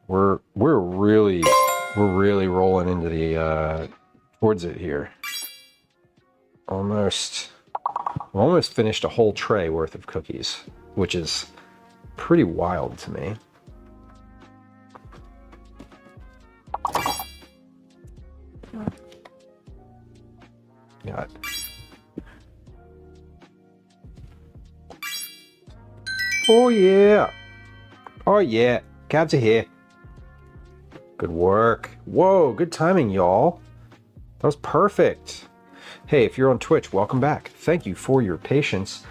[SPEAKER 1] We're really rolling into the towards it here. Almost finished a whole tray worth of cookies, which is pretty wild to me. Got oh yeah. Oh yeah, cabs are here. Good work. Whoa, good timing, y'all. That was perfect. Hey, if you're on Twitch, welcome back. Thank you for your patience.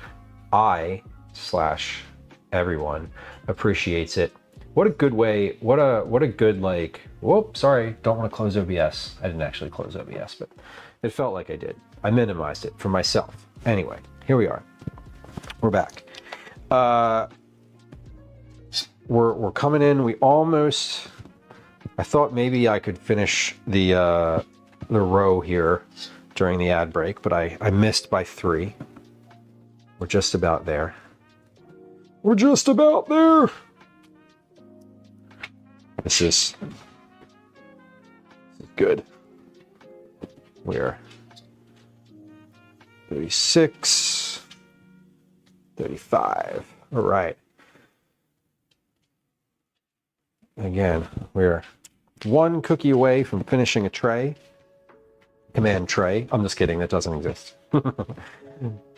[SPEAKER 1] Everyone appreciates it. What a good way, what a good like, whoop, sorry, don't want to close OBS. I didn't actually close OBS, but it felt like I did. I minimized it for myself. Anyway, here we are. We're back. We're coming in. We almost, I thought maybe I could finish the row here during the ad break, but I missed by 3. We're just about there. We're just about there. This is good. We're 36, 35. All right. Again, we're 1 cookie away from finishing a tray. Command tray. I'm just kidding. That doesn't exist. I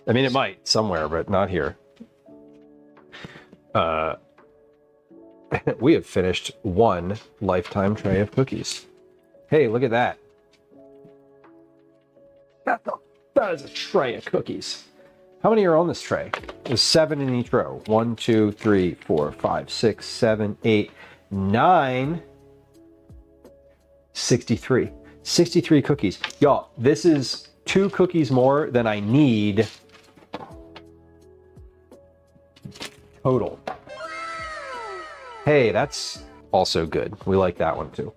[SPEAKER 1] mean, it might somewhere, but not here. We have finished 1 lifetime tray of cookies. Hey, look at that. That is a tray of cookies. How many are on this tray? There's 7 in each row. 1, 2, 3, 4, 5, 6, 7, 8, 9. 63. 63 cookies. Y'all, this is 2 cookies more than I need total. Hey, that's also good. We like that one too.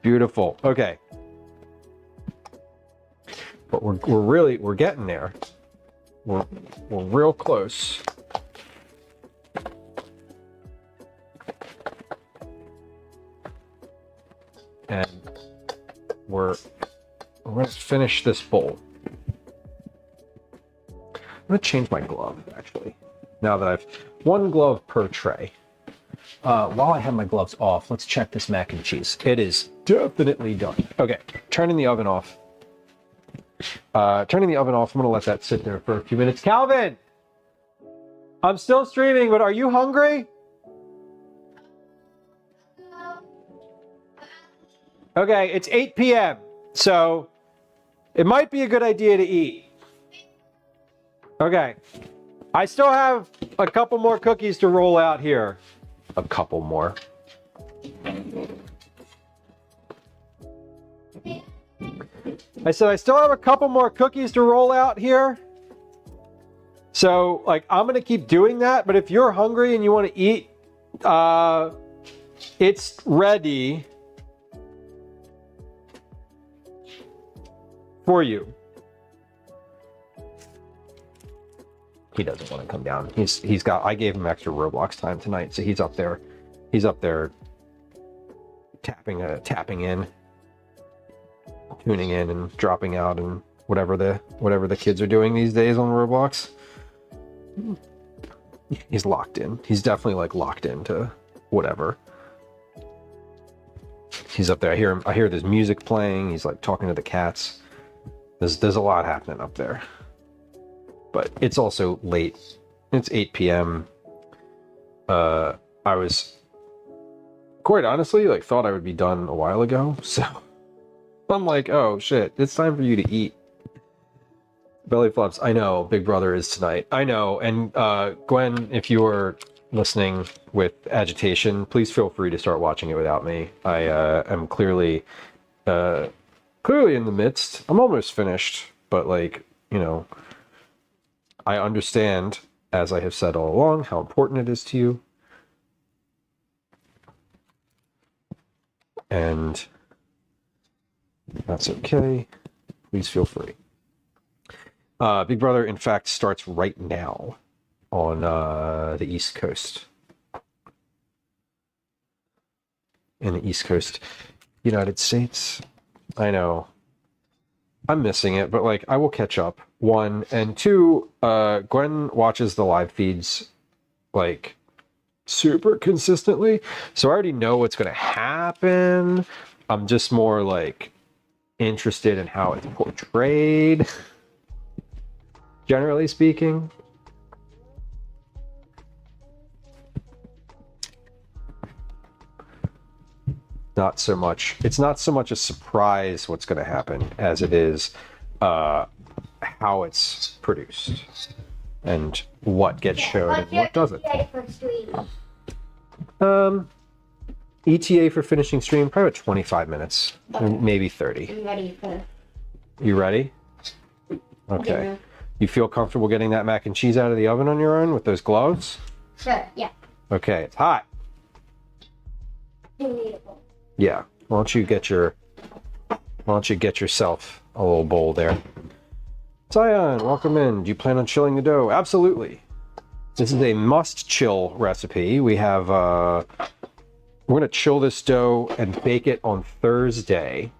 [SPEAKER 1] Beautiful. Okay. But we're getting there. We're real close. And we're going to finish this bowl. I'm going to change my glove, actually. Now that I've 1 glove per tray. While I have my gloves off, let's check this mac and cheese. It is definitely done. Okay, turning the oven off. I'm going to let that sit there for a few minutes. Calvin! I'm still streaming, but are you hungry? Okay, it's 8 p.m., so it might be a good idea to eat. Okay. I still have a couple more cookies to roll out here. A couple more. I said I still have a couple more cookies to roll out here. So, like, I'm going to keep doing that, but if you're hungry and you want to eat, it's ready for you. He doesn't want to come down. He's got. I gave him extra Roblox time tonight, so he's up there. He's up there tapping in, tuning in, and dropping out, and whatever the kids are doing these days on Roblox. He's locked in. He's definitely like locked into whatever. He's up there. I hear there's music playing. He's like talking to the cats. There's a lot happening up there. But it's also late. It's 8 p.m. I was quite honestly like thought I would be done a while ago. So I'm like, oh shit, it's time for you to eat. Belly flops. I know, Big Brother is tonight. I know. And Gwen, if you're listening with agitation, please feel free to start watching it without me. I am clearly in the midst. I'm almost finished, but like, you know, I understand, as I have said all along, how important it is to you. And that's okay. Please feel free. Big Brother, in fact, starts right now on the East Coast. In the East Coast United States. I know. I'm missing it, but like I will catch up. 1 and 2, Gwen watches the live feeds like super consistently, so I already know what's going to happen. I'm just more like interested in how it's portrayed, generally speaking. Not so much. It's not so much a surprise what's going to happen as it is how it's produced and what gets shown and what doesn't. ETA for finishing stream, probably about 25 minutes, maybe 30.
[SPEAKER 11] I'm ready for.
[SPEAKER 1] You ready? Okay.
[SPEAKER 11] Yeah.
[SPEAKER 1] You feel comfortable getting that mac and cheese out of the oven on your own with those gloves?
[SPEAKER 11] Sure. Yeah.
[SPEAKER 1] Okay, it's hot. Yeah. Why don't you get yourself a little bowl there? Zion, welcome in. Do you plan on chilling the dough? Absolutely. This is a must chill recipe. We have we're gonna chill this dough and bake it on Thursday.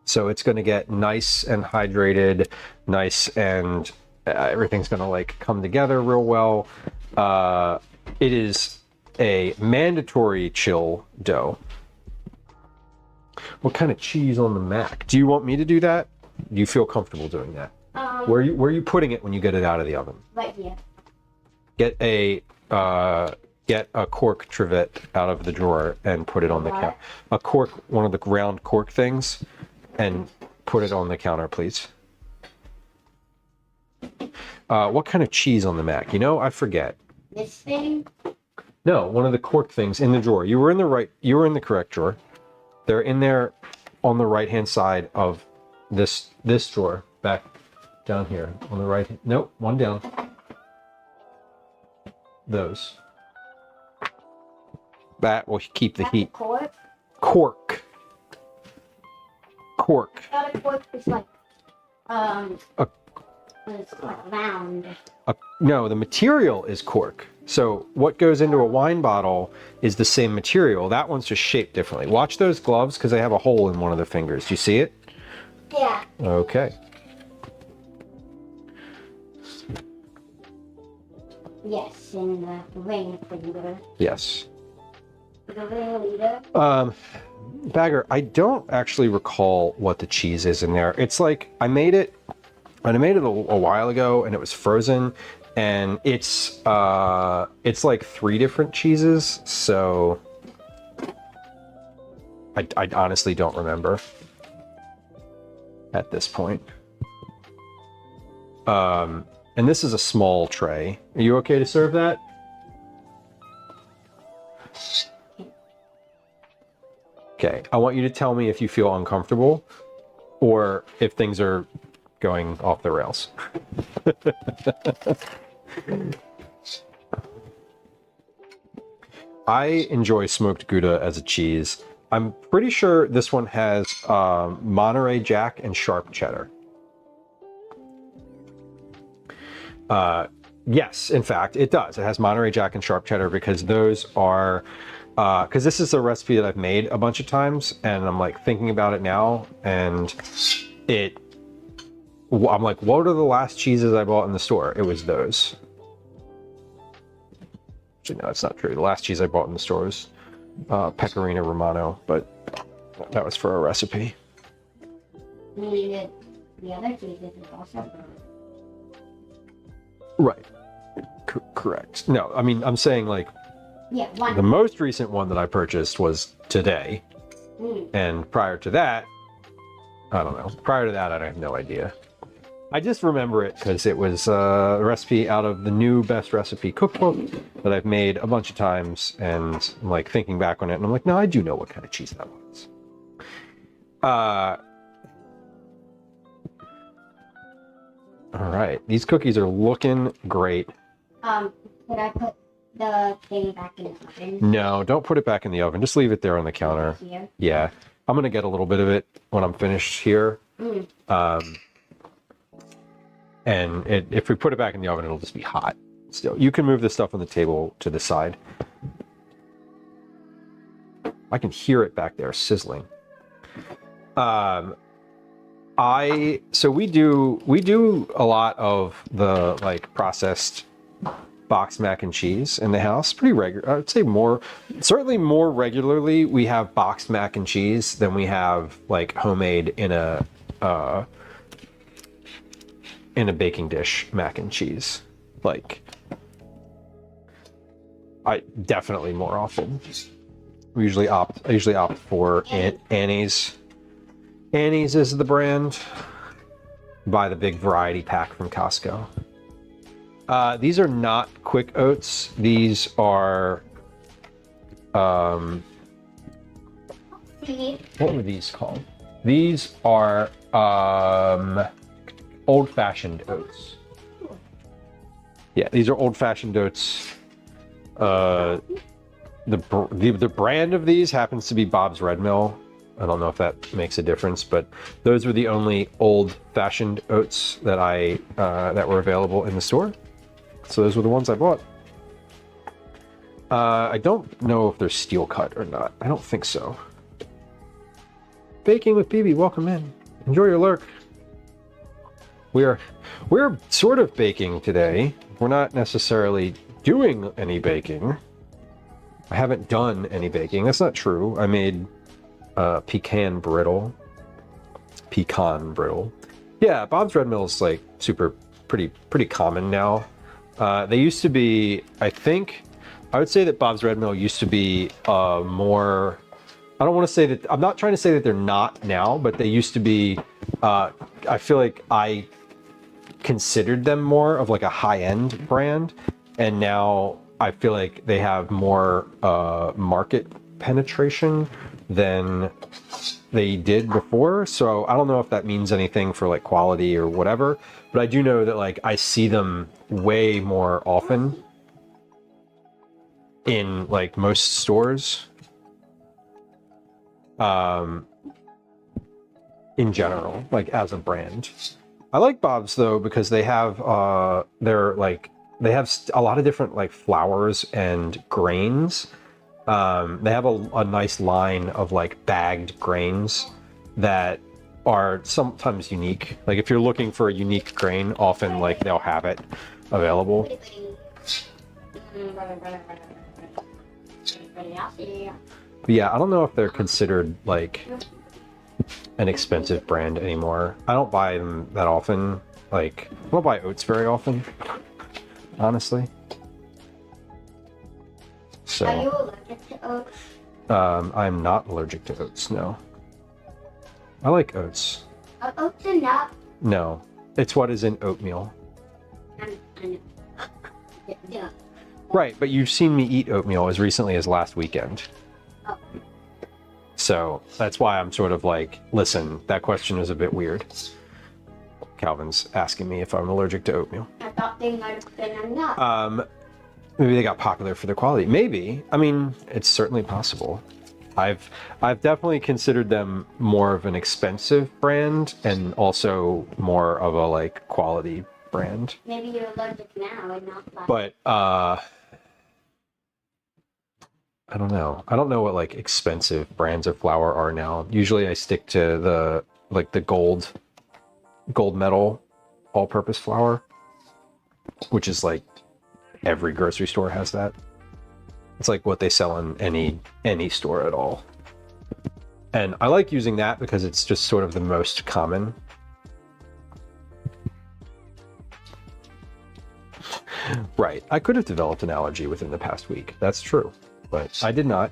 [SPEAKER 1] So it's gonna get nice and hydrated, nice and everything's gonna like come together real well. It is a mandatory chill dough. What kind of cheese on the mac? Do you want me to do that? Do you feel comfortable doing that? Where are you putting it when you get it out of the oven?
[SPEAKER 11] Right here.
[SPEAKER 1] Get a cork trivet out of the drawer and put it on the counter. A cork, one of the round cork things, and put it on the counter, please. What kind of cheese on the Mac? You know, I forget.
[SPEAKER 11] This thing?
[SPEAKER 1] No, one of the cork things in the drawer. You were in the correct drawer. They're in there on the right-hand side of this drawer, back down here on the right. Nope, one down. Those. That will keep the heat.
[SPEAKER 11] Cork?
[SPEAKER 1] Cork. Cork.
[SPEAKER 11] I thought a cork was like, was like round.
[SPEAKER 1] No, the material is cork. So what goes into a wine bottle is the same material. That one's just shaped differently. Watch those gloves because they have a hole in one of the fingers. Do you see it?
[SPEAKER 11] Yeah.
[SPEAKER 1] Okay.
[SPEAKER 11] Yes, in the ring finger.
[SPEAKER 1] Yes.
[SPEAKER 11] The ring leader.
[SPEAKER 1] Bagger, I don't actually recall what the cheese is in there. It's like I made it a while ago and it was frozen, and it's like 3 different cheeses, so I honestly don't remember at this point. And this is a small tray. Are you okay to serve that? Okay, I want you to tell me if you feel uncomfortable or if things are going off the rails. I enjoy smoked Gouda as a cheese. I'm pretty sure this one has Monterey Jack and sharp cheddar. Yes, in fact, it does. It has Monterey Jack and sharp cheddar because those are... because this is a recipe that I've made a bunch of times, and I'm like thinking about it now, and I'm like, what are the last cheeses I bought in the store? It was those. Actually, no, that's not true. The last cheese I bought in the store was Pecorino Romano, but that was for a recipe.
[SPEAKER 11] The other cheeses is also.
[SPEAKER 1] Right. Correct. No, I mean, I'm saying like,
[SPEAKER 11] yeah, one.
[SPEAKER 1] The most recent one that I purchased was today.
[SPEAKER 11] Mm.
[SPEAKER 1] And prior to that, I don't know. Prior to that, I have no idea. I just remember it because it was a recipe out of the new Best Recipe cookbook that I've made a bunch of times, and I'm like thinking back on it, and I'm like, no, I do know what kind of cheese that was. All right, these cookies are looking great.
[SPEAKER 11] Could I put the thing back in the oven?
[SPEAKER 1] No, don't put it back in the oven. Just leave it there on the counter.
[SPEAKER 11] Here?
[SPEAKER 1] Yeah, I'm gonna get a little bit of it when I'm finished here.
[SPEAKER 11] Mm.
[SPEAKER 1] And if we put it back in the oven, it'll just be hot. Still, you can move the stuff on the table to the side. I can hear it back there sizzling. So we do a lot of the like processed boxed mac and cheese in the house pretty regular. I would say certainly more regularly we have boxed mac and cheese than we have like homemade in a baking dish mac and cheese. Like, I definitely more often. I usually opt for Annie's. Annie's is the brand. Buy the big variety pack from Costco. These are not quick oats. These are what were these called? These are old-fashioned oats. Yeah, these are old-fashioned oats. The brand of these happens to be Bob's Red Mill. I don't know if that makes a difference, but those were the only old-fashioned oats that that were available in the store. So those were the ones I bought. I don't know if they're steel cut or not. I don't think so. Baking with BB, welcome in. Enjoy your lurk. We're sort of baking today. We're not necessarily doing any baking. I haven't done any baking. That's not true. I made pecan brittle. Pecan brittle. Yeah, Bob's Red Mill is like pretty common now. They used to be, I would say that Bob's Red Mill used to be more I don't want to say that, I'm not trying to say that they're not now, but they used to be, I feel like I considered them more of like a high-end brand, and now I feel like they have more market penetration than they did before. So I don't know if that means anything for like quality or whatever, but I do know that like I see them way more often in like most stores. In general, like as a brand. I like Bob's though because they have they have a lot of different like flours and grains. They have a nice line of like bagged grains that are sometimes unique. Like if you're looking for a unique grain, often like they'll have it available. But yeah, I don't know if they're considered like an expensive brand anymore. I don't buy them that often. Like, I don't buy oats very often, honestly. So,
[SPEAKER 11] Are you allergic to oats?
[SPEAKER 1] I'm not allergic to oats, no. I like oats.
[SPEAKER 11] Are oats enough?
[SPEAKER 1] No, it's what is in oatmeal.
[SPEAKER 11] I know. Yeah.
[SPEAKER 1] Right, but you've seen me eat oatmeal as recently as last weekend.
[SPEAKER 11] Oh.
[SPEAKER 1] So that's why I'm sort of like, listen, that question is a bit weird. Calvin's asking me if I'm allergic to oatmeal.
[SPEAKER 11] I thought they might have been enough.
[SPEAKER 1] Maybe they got popular for their quality. Maybe. I mean, it's certainly possible. I've definitely considered them more of an expensive brand and also more of a like quality brand.
[SPEAKER 11] Maybe you're allergic now and not last.
[SPEAKER 1] But I don't know. I don't know what like expensive brands of flour are now. Usually I stick to the gold medal all-purpose flour, which is like every grocery store has that. It's like what they sell in any store at all. And I like using that because it's just sort of the most common. Right. I could have developed an allergy within the past week. That's true. But I did not.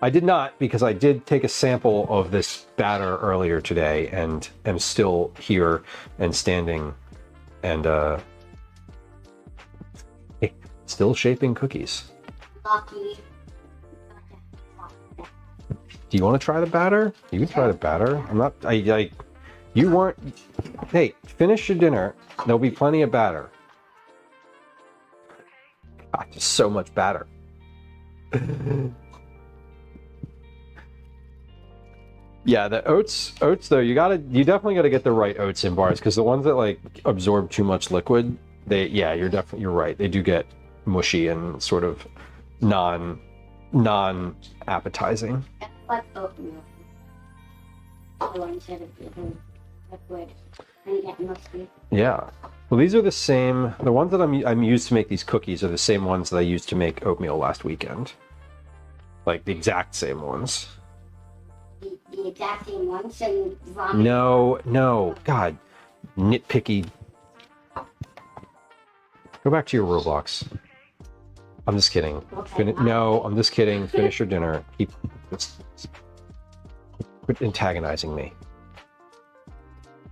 [SPEAKER 1] I did not because I did take a sample of this batter earlier today and am still here and standing and still shaping cookies.
[SPEAKER 11] Lucky.
[SPEAKER 1] Do you want to try the batter? You can try the batter. I'm not. You weren't. Hey, finish your dinner. There'll be plenty of batter. God, just so much batter. Yeah, the oats though, you definitely gotta get the right oats in bars because the ones that like absorb too much liquid, you're right. They do get mushy and sort of non appetizing.
[SPEAKER 11] Like oatmeal. So instead of getting liquid and get musky.
[SPEAKER 1] Yeah. Well, these are the ones that I'm used to make these cookies are the same ones that I used to make oatmeal last weekend. Like the exact same ones.
[SPEAKER 11] The exact same ones and
[SPEAKER 1] No, God, nitpicky. Go back to your Roblox. I'm just kidding.
[SPEAKER 11] Okay.
[SPEAKER 1] No, I'm just kidding. Finish your dinner. Quit antagonizing me.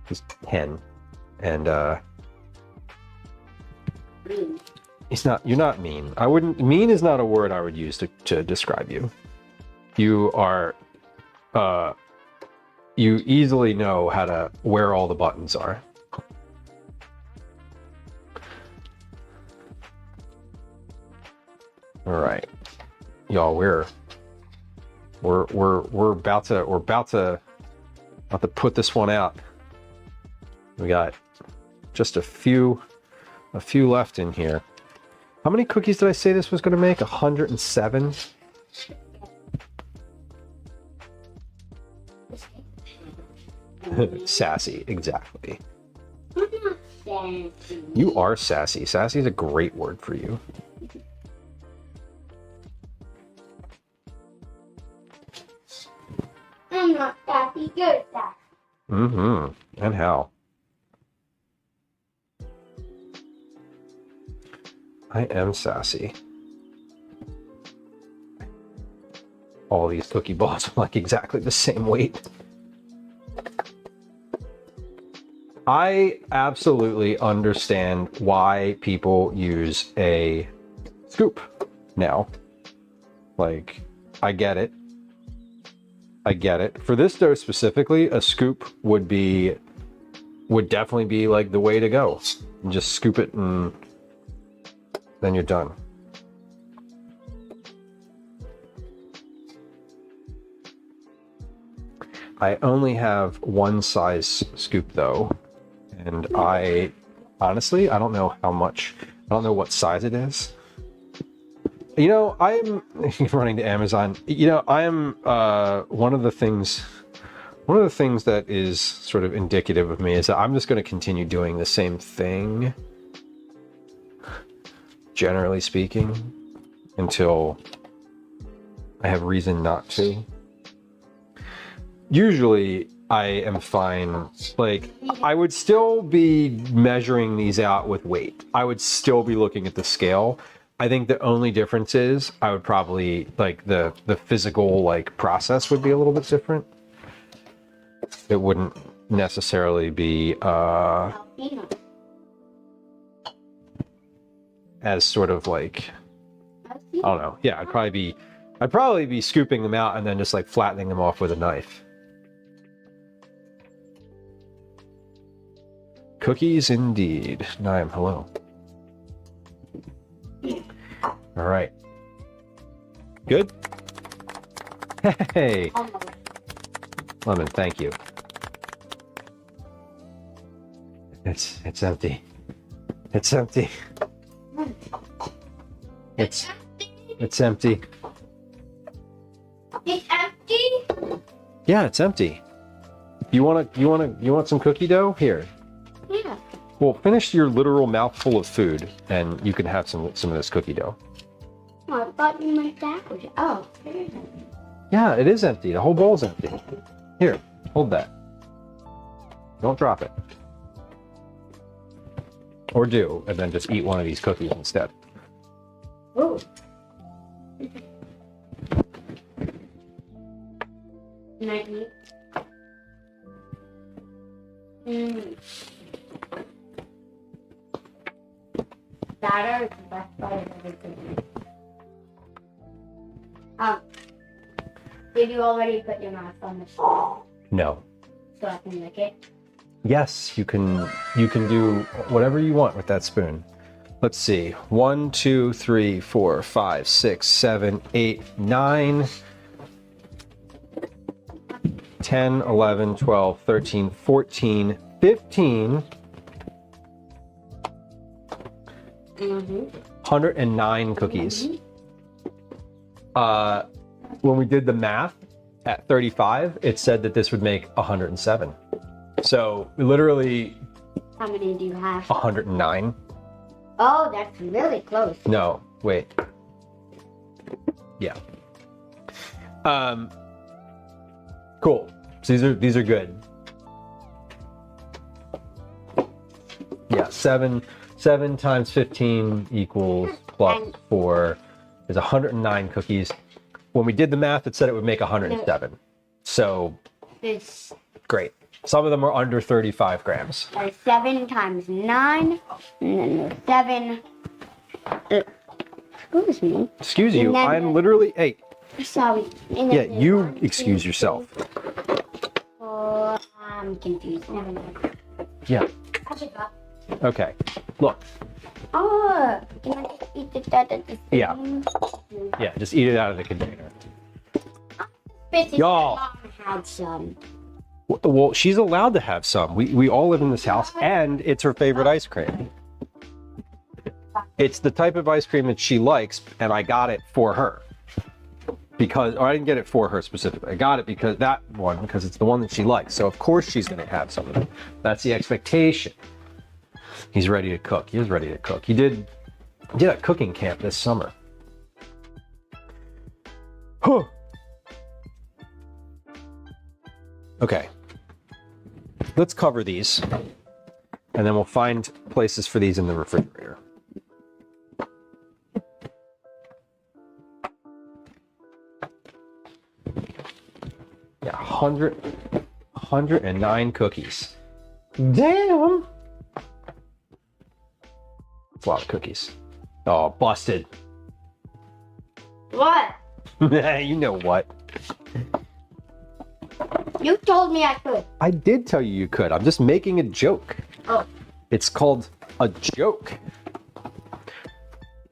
[SPEAKER 1] He's 10, and you're not mean. Mean is not a word I would use to describe you. You are, you easily know where all the buttons are. All right, y'all, we're about to put this one out. We got just a few left in here. How many cookies did I say this was going to make? 107? Sassy, exactly. You are sassy. Sassy is a great word for you.
[SPEAKER 11] I'm not sassy, you're sassy.
[SPEAKER 1] Mm-hmm. And how? I am sassy. all these cookie balls are like exactly the same weight. I absolutely understand why people use a scoop now. Like, I get it. I get it. For this dough specifically, a scoop would definitely be like the way to go. Just scoop it and then you're done. I only have one size scoop though, and I honestly, I don't know how much, I don't know what size it is. You know, I'm running to Amazon. You know, I am one of the things that is sort of indicative of me is that I'm just going to continue doing the same thing, generally speaking, until I have reason not to. Usually I am fine. Like, I would still be measuring these out with weight. I would still be looking at the scale. I think the only difference is I would probably, like, the physical, like, process would be a little bit different. It wouldn't necessarily be as sort of like, I don't know. Yeah, I'd probably be scooping them out and then just like flattening them off with a knife. Cookies indeed. Naim, hello. All right. Good? Hey! Lemon, thank you. It's empty. It's empty. It's empty.
[SPEAKER 11] It's empty?
[SPEAKER 1] Yeah, it's empty. You want some cookie dough? Here.
[SPEAKER 11] Yeah.
[SPEAKER 1] Well, finish your literal mouthful of food and you can have some of this cookie dough.
[SPEAKER 11] Oh, I thought you meant that was... Oh, it is empty.
[SPEAKER 1] Yeah, it is empty. The whole bowl's empty. Here, hold that. Don't drop it. Or do, and then just eat one of these cookies instead.
[SPEAKER 11] Ooh. Can I eat? Batter is the best part of everything. Did you already put your mouth on the spoon?
[SPEAKER 1] No.
[SPEAKER 11] So I can lick it?
[SPEAKER 1] Yes, you can do whatever you want with that spoon. Let's see. 1, 2, 3, 4, 5, 6, 7, 8, 9, 10, 11, 12, 13, 14, 15. 109 cookies. When we did the math at 35, it said that this would make 107. So literally.
[SPEAKER 11] How many do you have?
[SPEAKER 1] 109.
[SPEAKER 11] Oh, that's really close.
[SPEAKER 1] No, wait. Yeah. Cool. So these are good. Yeah, 7 times 15 equals plus 4 is 109 cookies. When we did the math, it said it would make 107. So,
[SPEAKER 11] It's
[SPEAKER 1] great. Some of them are under 35 grams.
[SPEAKER 11] 7 times 9, and then there's 7. Excuse me.
[SPEAKER 1] Excuse you,
[SPEAKER 11] And then
[SPEAKER 1] I'm literally, hey.
[SPEAKER 11] Sorry. And
[SPEAKER 1] Yeah,
[SPEAKER 11] then
[SPEAKER 1] you
[SPEAKER 11] there's 1, 2,
[SPEAKER 1] excuse yourself.
[SPEAKER 11] 4. I'm confused. Never mind.
[SPEAKER 1] Yeah,
[SPEAKER 11] I give up.
[SPEAKER 1] okay. Look,
[SPEAKER 11] Oh, can I just eat it out of the
[SPEAKER 1] Yeah.
[SPEAKER 11] spoon?
[SPEAKER 1] yeah, just eat it out of the container.
[SPEAKER 11] Bitches,
[SPEAKER 1] Y'all.
[SPEAKER 11] my mom had some.
[SPEAKER 1] Well, she's allowed to have some. We all live in this house, and it's her favorite ice cream. It's the type of ice cream that she likes, and I got it for her. Or I didn't get it for her specifically. I got it because it's the one that she likes. So of course she's going to have some of it. That's the expectation. He's ready to cook. He is ready to cook. He did a cooking camp this summer. Huh. Okay. Let's cover these, and then we'll find places for these in the refrigerator. 109 cookies. Damn! It's a lot of cookies. Oh, busted.
[SPEAKER 11] What?
[SPEAKER 1] You know what?
[SPEAKER 11] You told me I could.
[SPEAKER 1] I did tell you could. I'm just making a joke.
[SPEAKER 11] Oh.
[SPEAKER 1] It's called a joke.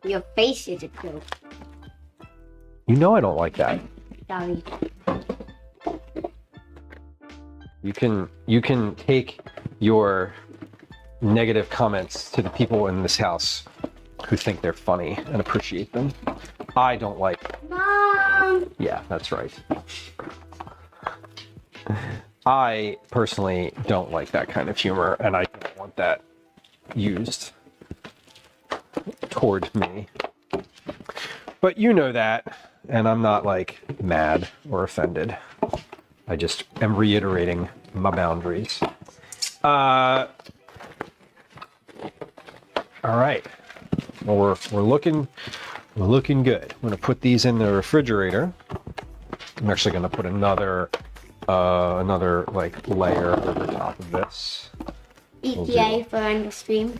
[SPEAKER 11] Your face is a joke.
[SPEAKER 1] You know I don't like that.
[SPEAKER 11] Sorry.
[SPEAKER 1] You can take your negative comments to the people in this house who think they're funny and appreciate them. I don't like.
[SPEAKER 11] Mom!
[SPEAKER 1] Yeah, that's right. I personally don't like that kind of humor, and I don't want that used toward me. But you know that, and I'm not like mad or offended. I just am reiterating my boundaries. All right. Well, we're looking good. I'm gonna put these in the refrigerator. I'm actually gonna put another like layer over top of this.
[SPEAKER 11] ETA for under stream?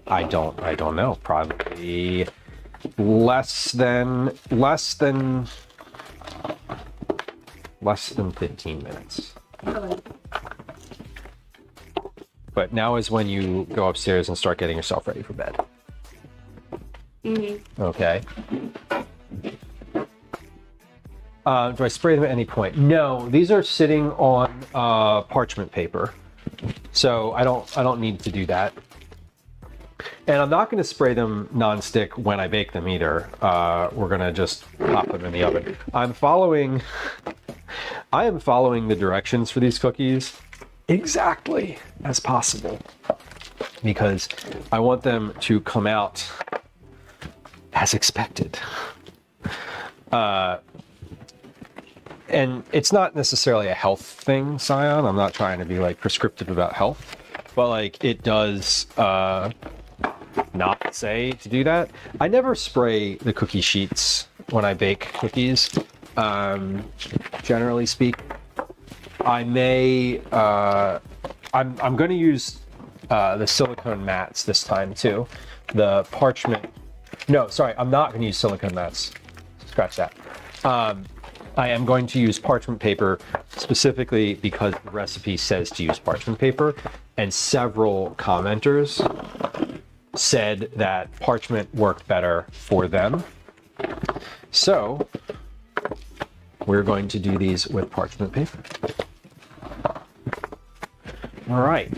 [SPEAKER 1] I don't know. Probably less than 15 minutes.
[SPEAKER 11] Oh.
[SPEAKER 1] But now is when you go upstairs and start getting yourself ready for bed.
[SPEAKER 11] Mm-hmm.
[SPEAKER 1] Okay. Do I spray them at any point? No, these are sitting on parchment paper, so I don't need to do that. And I'm not going to spray them non-stick when I bake them either. We're going to just pop them in the oven. I am following the directions for these cookies exactly as possible because I want them to come out as expected. And it's not necessarily a health thing, Scion. I'm not trying to be like prescriptive about health, but like it does not say to do that. I never spray the cookie sheets when I bake cookies. Generally speaking, I may. I'm going to use the silicone mats this time too. The parchment. No, sorry, I'm not going to use silicone mats. Scratch that. I am going to use parchment paper specifically because the recipe says to use parchment paper, and several commenters said that parchment worked better for them. So we're going to do these with parchment paper. All right.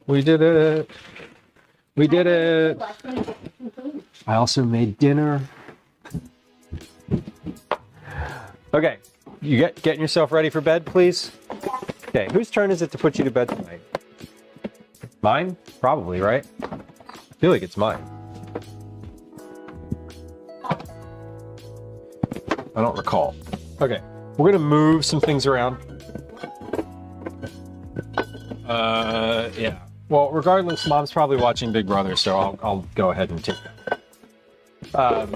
[SPEAKER 1] We did it. We did it. I also made dinner. Okay, you getting yourself ready for bed, please? Okay, whose turn is it to put you to bed tonight? Mine? Probably, right? I feel like it's mine. I don't recall. Okay, we're gonna move some things around. Yeah. Well, regardless, Mom's probably watching Big Brother, so I'll go ahead and take that.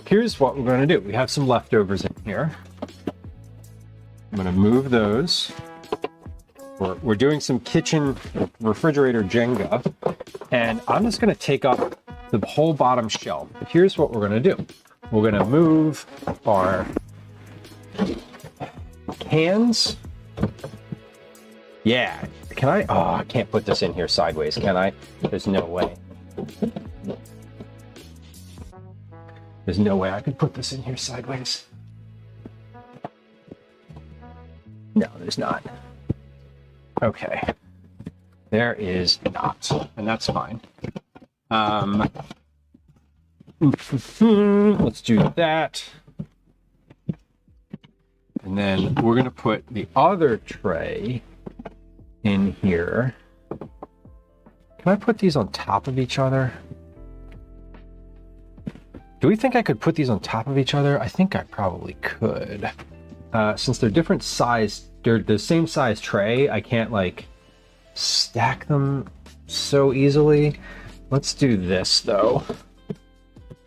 [SPEAKER 1] Here's what we're going to do. We have some leftovers in here. I'm going to move those. We're doing some kitchen refrigerator Jenga, and I'm just going to take up the whole bottom shelf. Here's what we're going to do. We're going to move our cans. Yeah. Can I? Oh, I can't put this in here sideways, can I? There's no way. There's no way I could put this in here sideways. No, there's not. Okay. There is not, and that's fine. Let's do that. And then we're going to put the other tray in here. Can I put these on top of each other? Do we think I could put these on top of each other? I think I probably could. Since they're different size, they're the same size tray, I can't like stack them so easily. Let's do this though.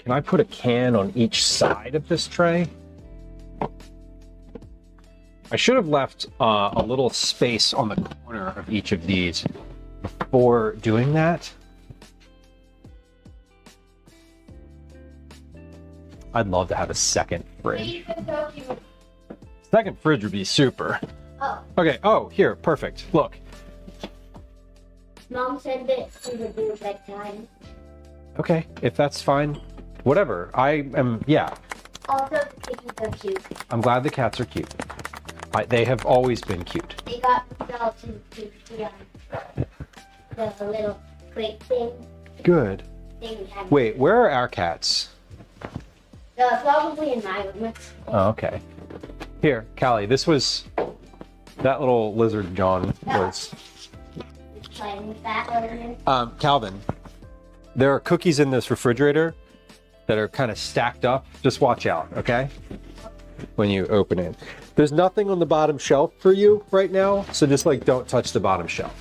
[SPEAKER 1] Can I put a can on each side of this tray? I should have left a little space on the corner of each of these before doing that. I'd love to have a second fridge. Second fridge would be super.
[SPEAKER 11] Oh.
[SPEAKER 1] Okay, oh, here, perfect. Look.
[SPEAKER 11] Mom said that she would do bedtime.
[SPEAKER 1] Okay, if that's fine, whatever. I am, yeah.
[SPEAKER 11] Also, the kittens are cute.
[SPEAKER 1] I'm glad the cats are cute. They have always been cute.
[SPEAKER 11] They got themselves into the little crate thing.
[SPEAKER 1] Good.
[SPEAKER 11] Thing we had.
[SPEAKER 1] Wait, where are our cats?
[SPEAKER 11] Probably in my room.
[SPEAKER 1] Oh, okay. Here, Callie, this was... That little lizard John was...
[SPEAKER 11] Playing with that earlier.
[SPEAKER 1] Calvin, there are cookies in this refrigerator that are kind of stacked up. Just watch out, okay? When you open it. There's nothing on the bottom shelf for you right now, so just like don't touch the bottom shelf.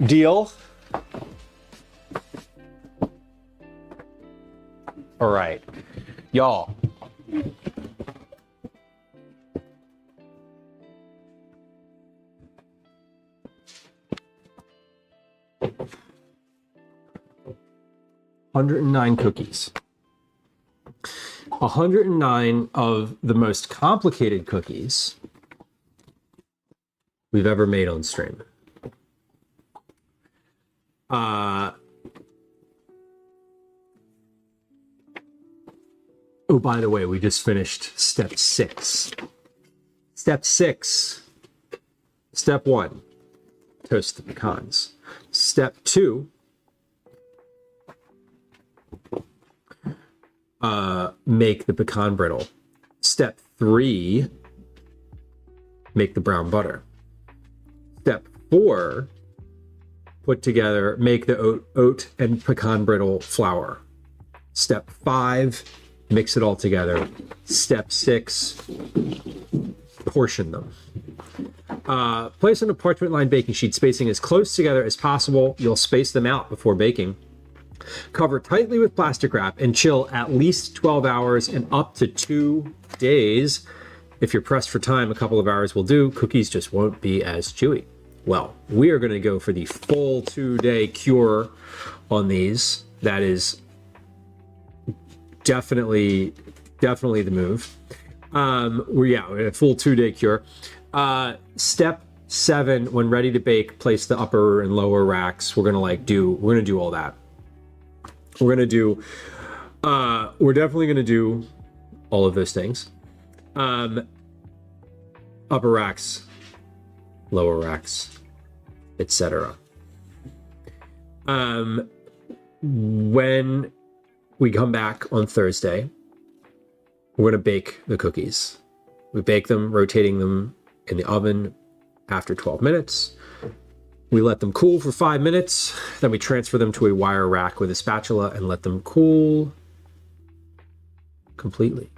[SPEAKER 1] Deal? All right, y'all. $109 cookies. 109 of the most complicated cookies we've ever made on stream. Oh, by the way, we just finished step 6. Step 6. Step 1, toast the pecans. Step 2, make the pecan brittle. Step 3, make the brown butter. Step 4, make the oat and pecan brittle flour. Step 5, mix it all together. Step 6, portion them. Place on a parchment-lined baking sheet, spacing as close together as possible. You'll space them out before baking. Cover tightly with plastic wrap and chill at least 12 hours and up to 2 days. If you're pressed for time, a couple of hours will do. Cookies just won't be as chewy. Well, we are going to go for the full 2-day cure on these. That is definitely the move. We're a full 2-day cure. Step 7, when ready to bake, place the upper and lower racks. We're gonna do all that. We're definitely gonna do all of those things. Upper racks, lower racks, etc. When we come back on Thursday, we're gonna bake the cookies. We bake them, rotating them in the oven after 12 minutes. We let them cool for 5 minutes. Then we transfer them to a wire rack with a spatula and let them cool completely.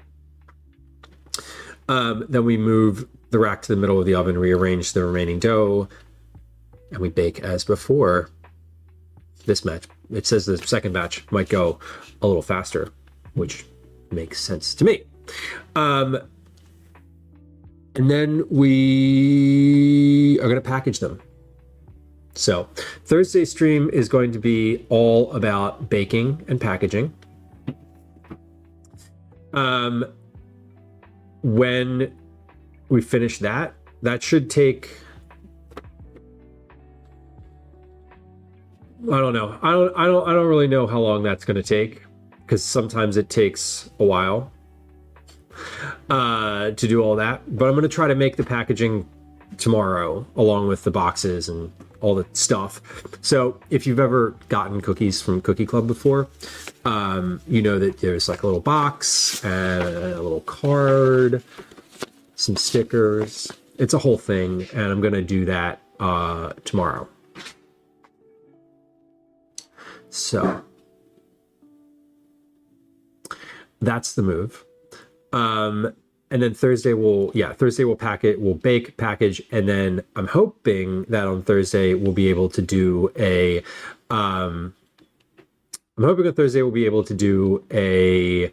[SPEAKER 1] Then we move the rack to the middle of the oven, rearrange the remaining dough, and we bake as before. This batch, it says the second batch might go a little faster, which makes sense to me. And then we are going to package them. So Thursday's stream is going to be all about baking and packaging. When we finish that should take, I don't know. I don't really know how long that's going to take, because sometimes it takes a while to do all that. But I'm going to try to make the packaging tomorrow, along with the boxes and all the stuff. So if you've ever gotten cookies from Cookie Club before, you know that there's like a little box and a little card, some stickers. It's a whole thing, and I'm going to do that tomorrow. So that's the move. And then Thursday we'll pack it, we'll bake, package, and then I'm hoping that on Thursday we'll be able to do a I'm hoping on Thursday we'll be able to do a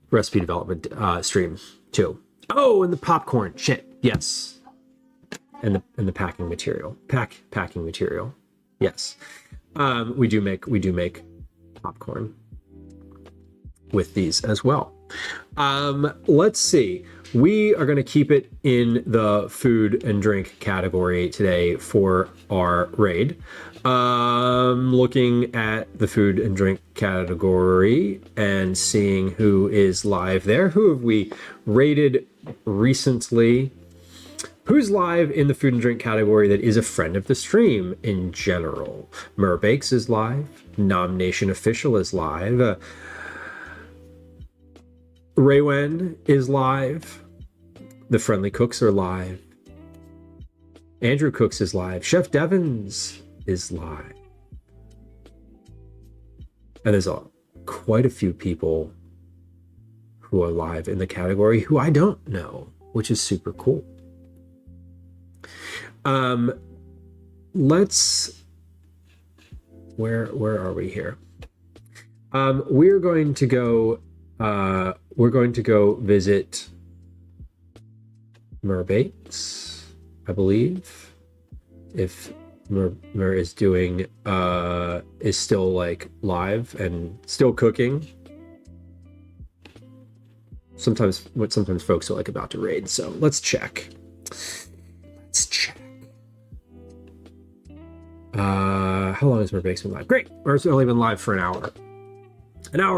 [SPEAKER 1] recipe development stream too. Oh, and the popcorn. Shit. Yes. And the packing material. Packing material. Yes. We do make popcorn with these as well. Let's see. We are going to keep it in the food and drink category today for our raid. Looking at the food and drink category and seeing who is live there. Who have we raided recently? Who's live in the food and drink category that is a friend of the stream in general? Merbakes is live. Nomination Official is live. Raywen is live. The Friendly Cooks are live. Andrew Cooks is live. Chef Devons is live. And there's quite a few people who are live in the category who I don't know, which is super cool. Where are we here? We're going to go visit Merbakes, I believe. If Mer is doing is still like live and still cooking. Sometimes folks are like about to raid, so let's check. How long has Merbakes been live? Great. Mer's only been live for an hour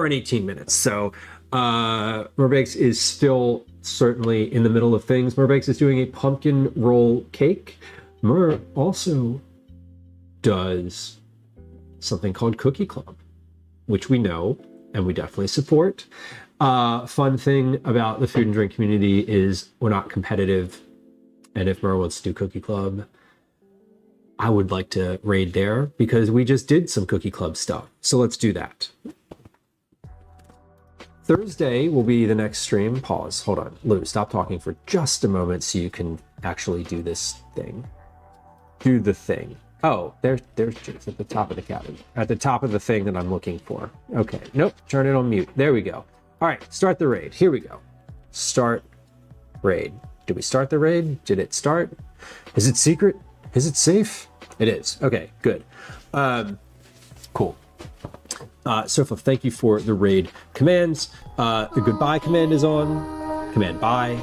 [SPEAKER 1] and 18 minutes. So Merbakes is still certainly in the middle of things. Merbakes is doing a pumpkin roll cake. Mer also does something called Cookie Club, which we know and we definitely support. Fun thing about the food and drink community is we're not competitive. And if Mer wants to do Cookie Club, I would like to raid there because we just did some Cookie Club stuff. So let's do that. Thursday will be the next stream. Pause. Hold on. Lou, stop talking for just a moment so you can actually do this thing. Do the thing. Oh, there's Jace at the top of the cabin. At the top of the thing that I'm looking for. Okay. Nope. Turn it on mute. There we go. All right. Start the raid. Here we go. Start raid. Did we start the raid? Did it start? Is it secret? Is it safe? It is. Okay, good. Cool. Sofa, thank you for the raid commands. The goodbye command is on. Command bye.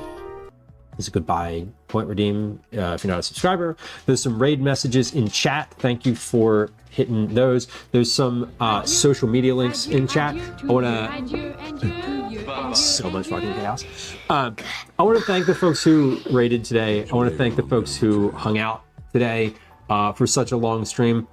[SPEAKER 1] There's a goodbye point redeem if you're not a subscriber. There's some raid messages in chat. Thank you for hitting those. There's some social media links in chat. I want to... so much fucking chaos. I want to thank the folks who raided today. I want to thank the folks who hung out today for such a long stream.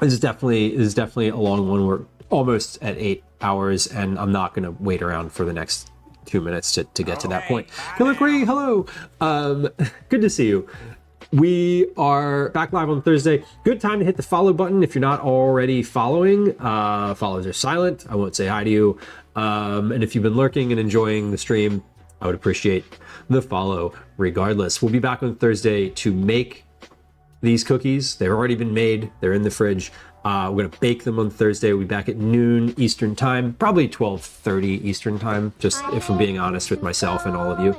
[SPEAKER 1] This is definitely a long one. We're almost at 8 hours, and I'm not going to wait around for the next 2 minutes to get to that point. Killer Cree, hello. Good to see you. We are back live on Thursday. Good time to hit the follow button if you're not already following. Follows are silent. I won't say hi to you. And if you've been lurking and enjoying the stream, I would appreciate the follow regardless. We'll be back on Thursday to make these cookies. They've already been made. They're in the fridge. We're going to bake them on Thursday. We'll be back at noon Eastern time, probably 12:30 Eastern time, just if I'm being honest with myself and all of you.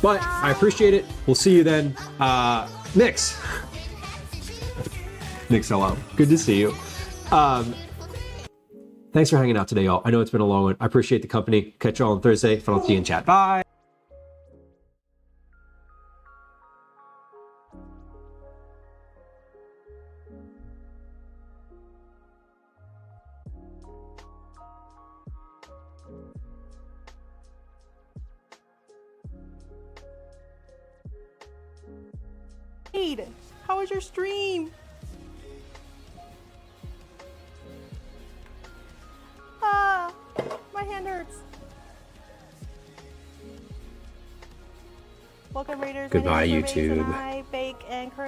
[SPEAKER 1] But I appreciate it. We'll see you then. Nix, hello. Good to see you. Thanks for hanging out today, y'all. I know it's been a long one. I appreciate the company. Catch y'all on Thursday. If I don't see you in chat. Bye.
[SPEAKER 10] How was your stream? Ah, my hand hurts. Welcome, Raiders.
[SPEAKER 1] Goodbye,
[SPEAKER 10] My name is Merbakes,
[SPEAKER 1] YouTube.
[SPEAKER 10] and I bake and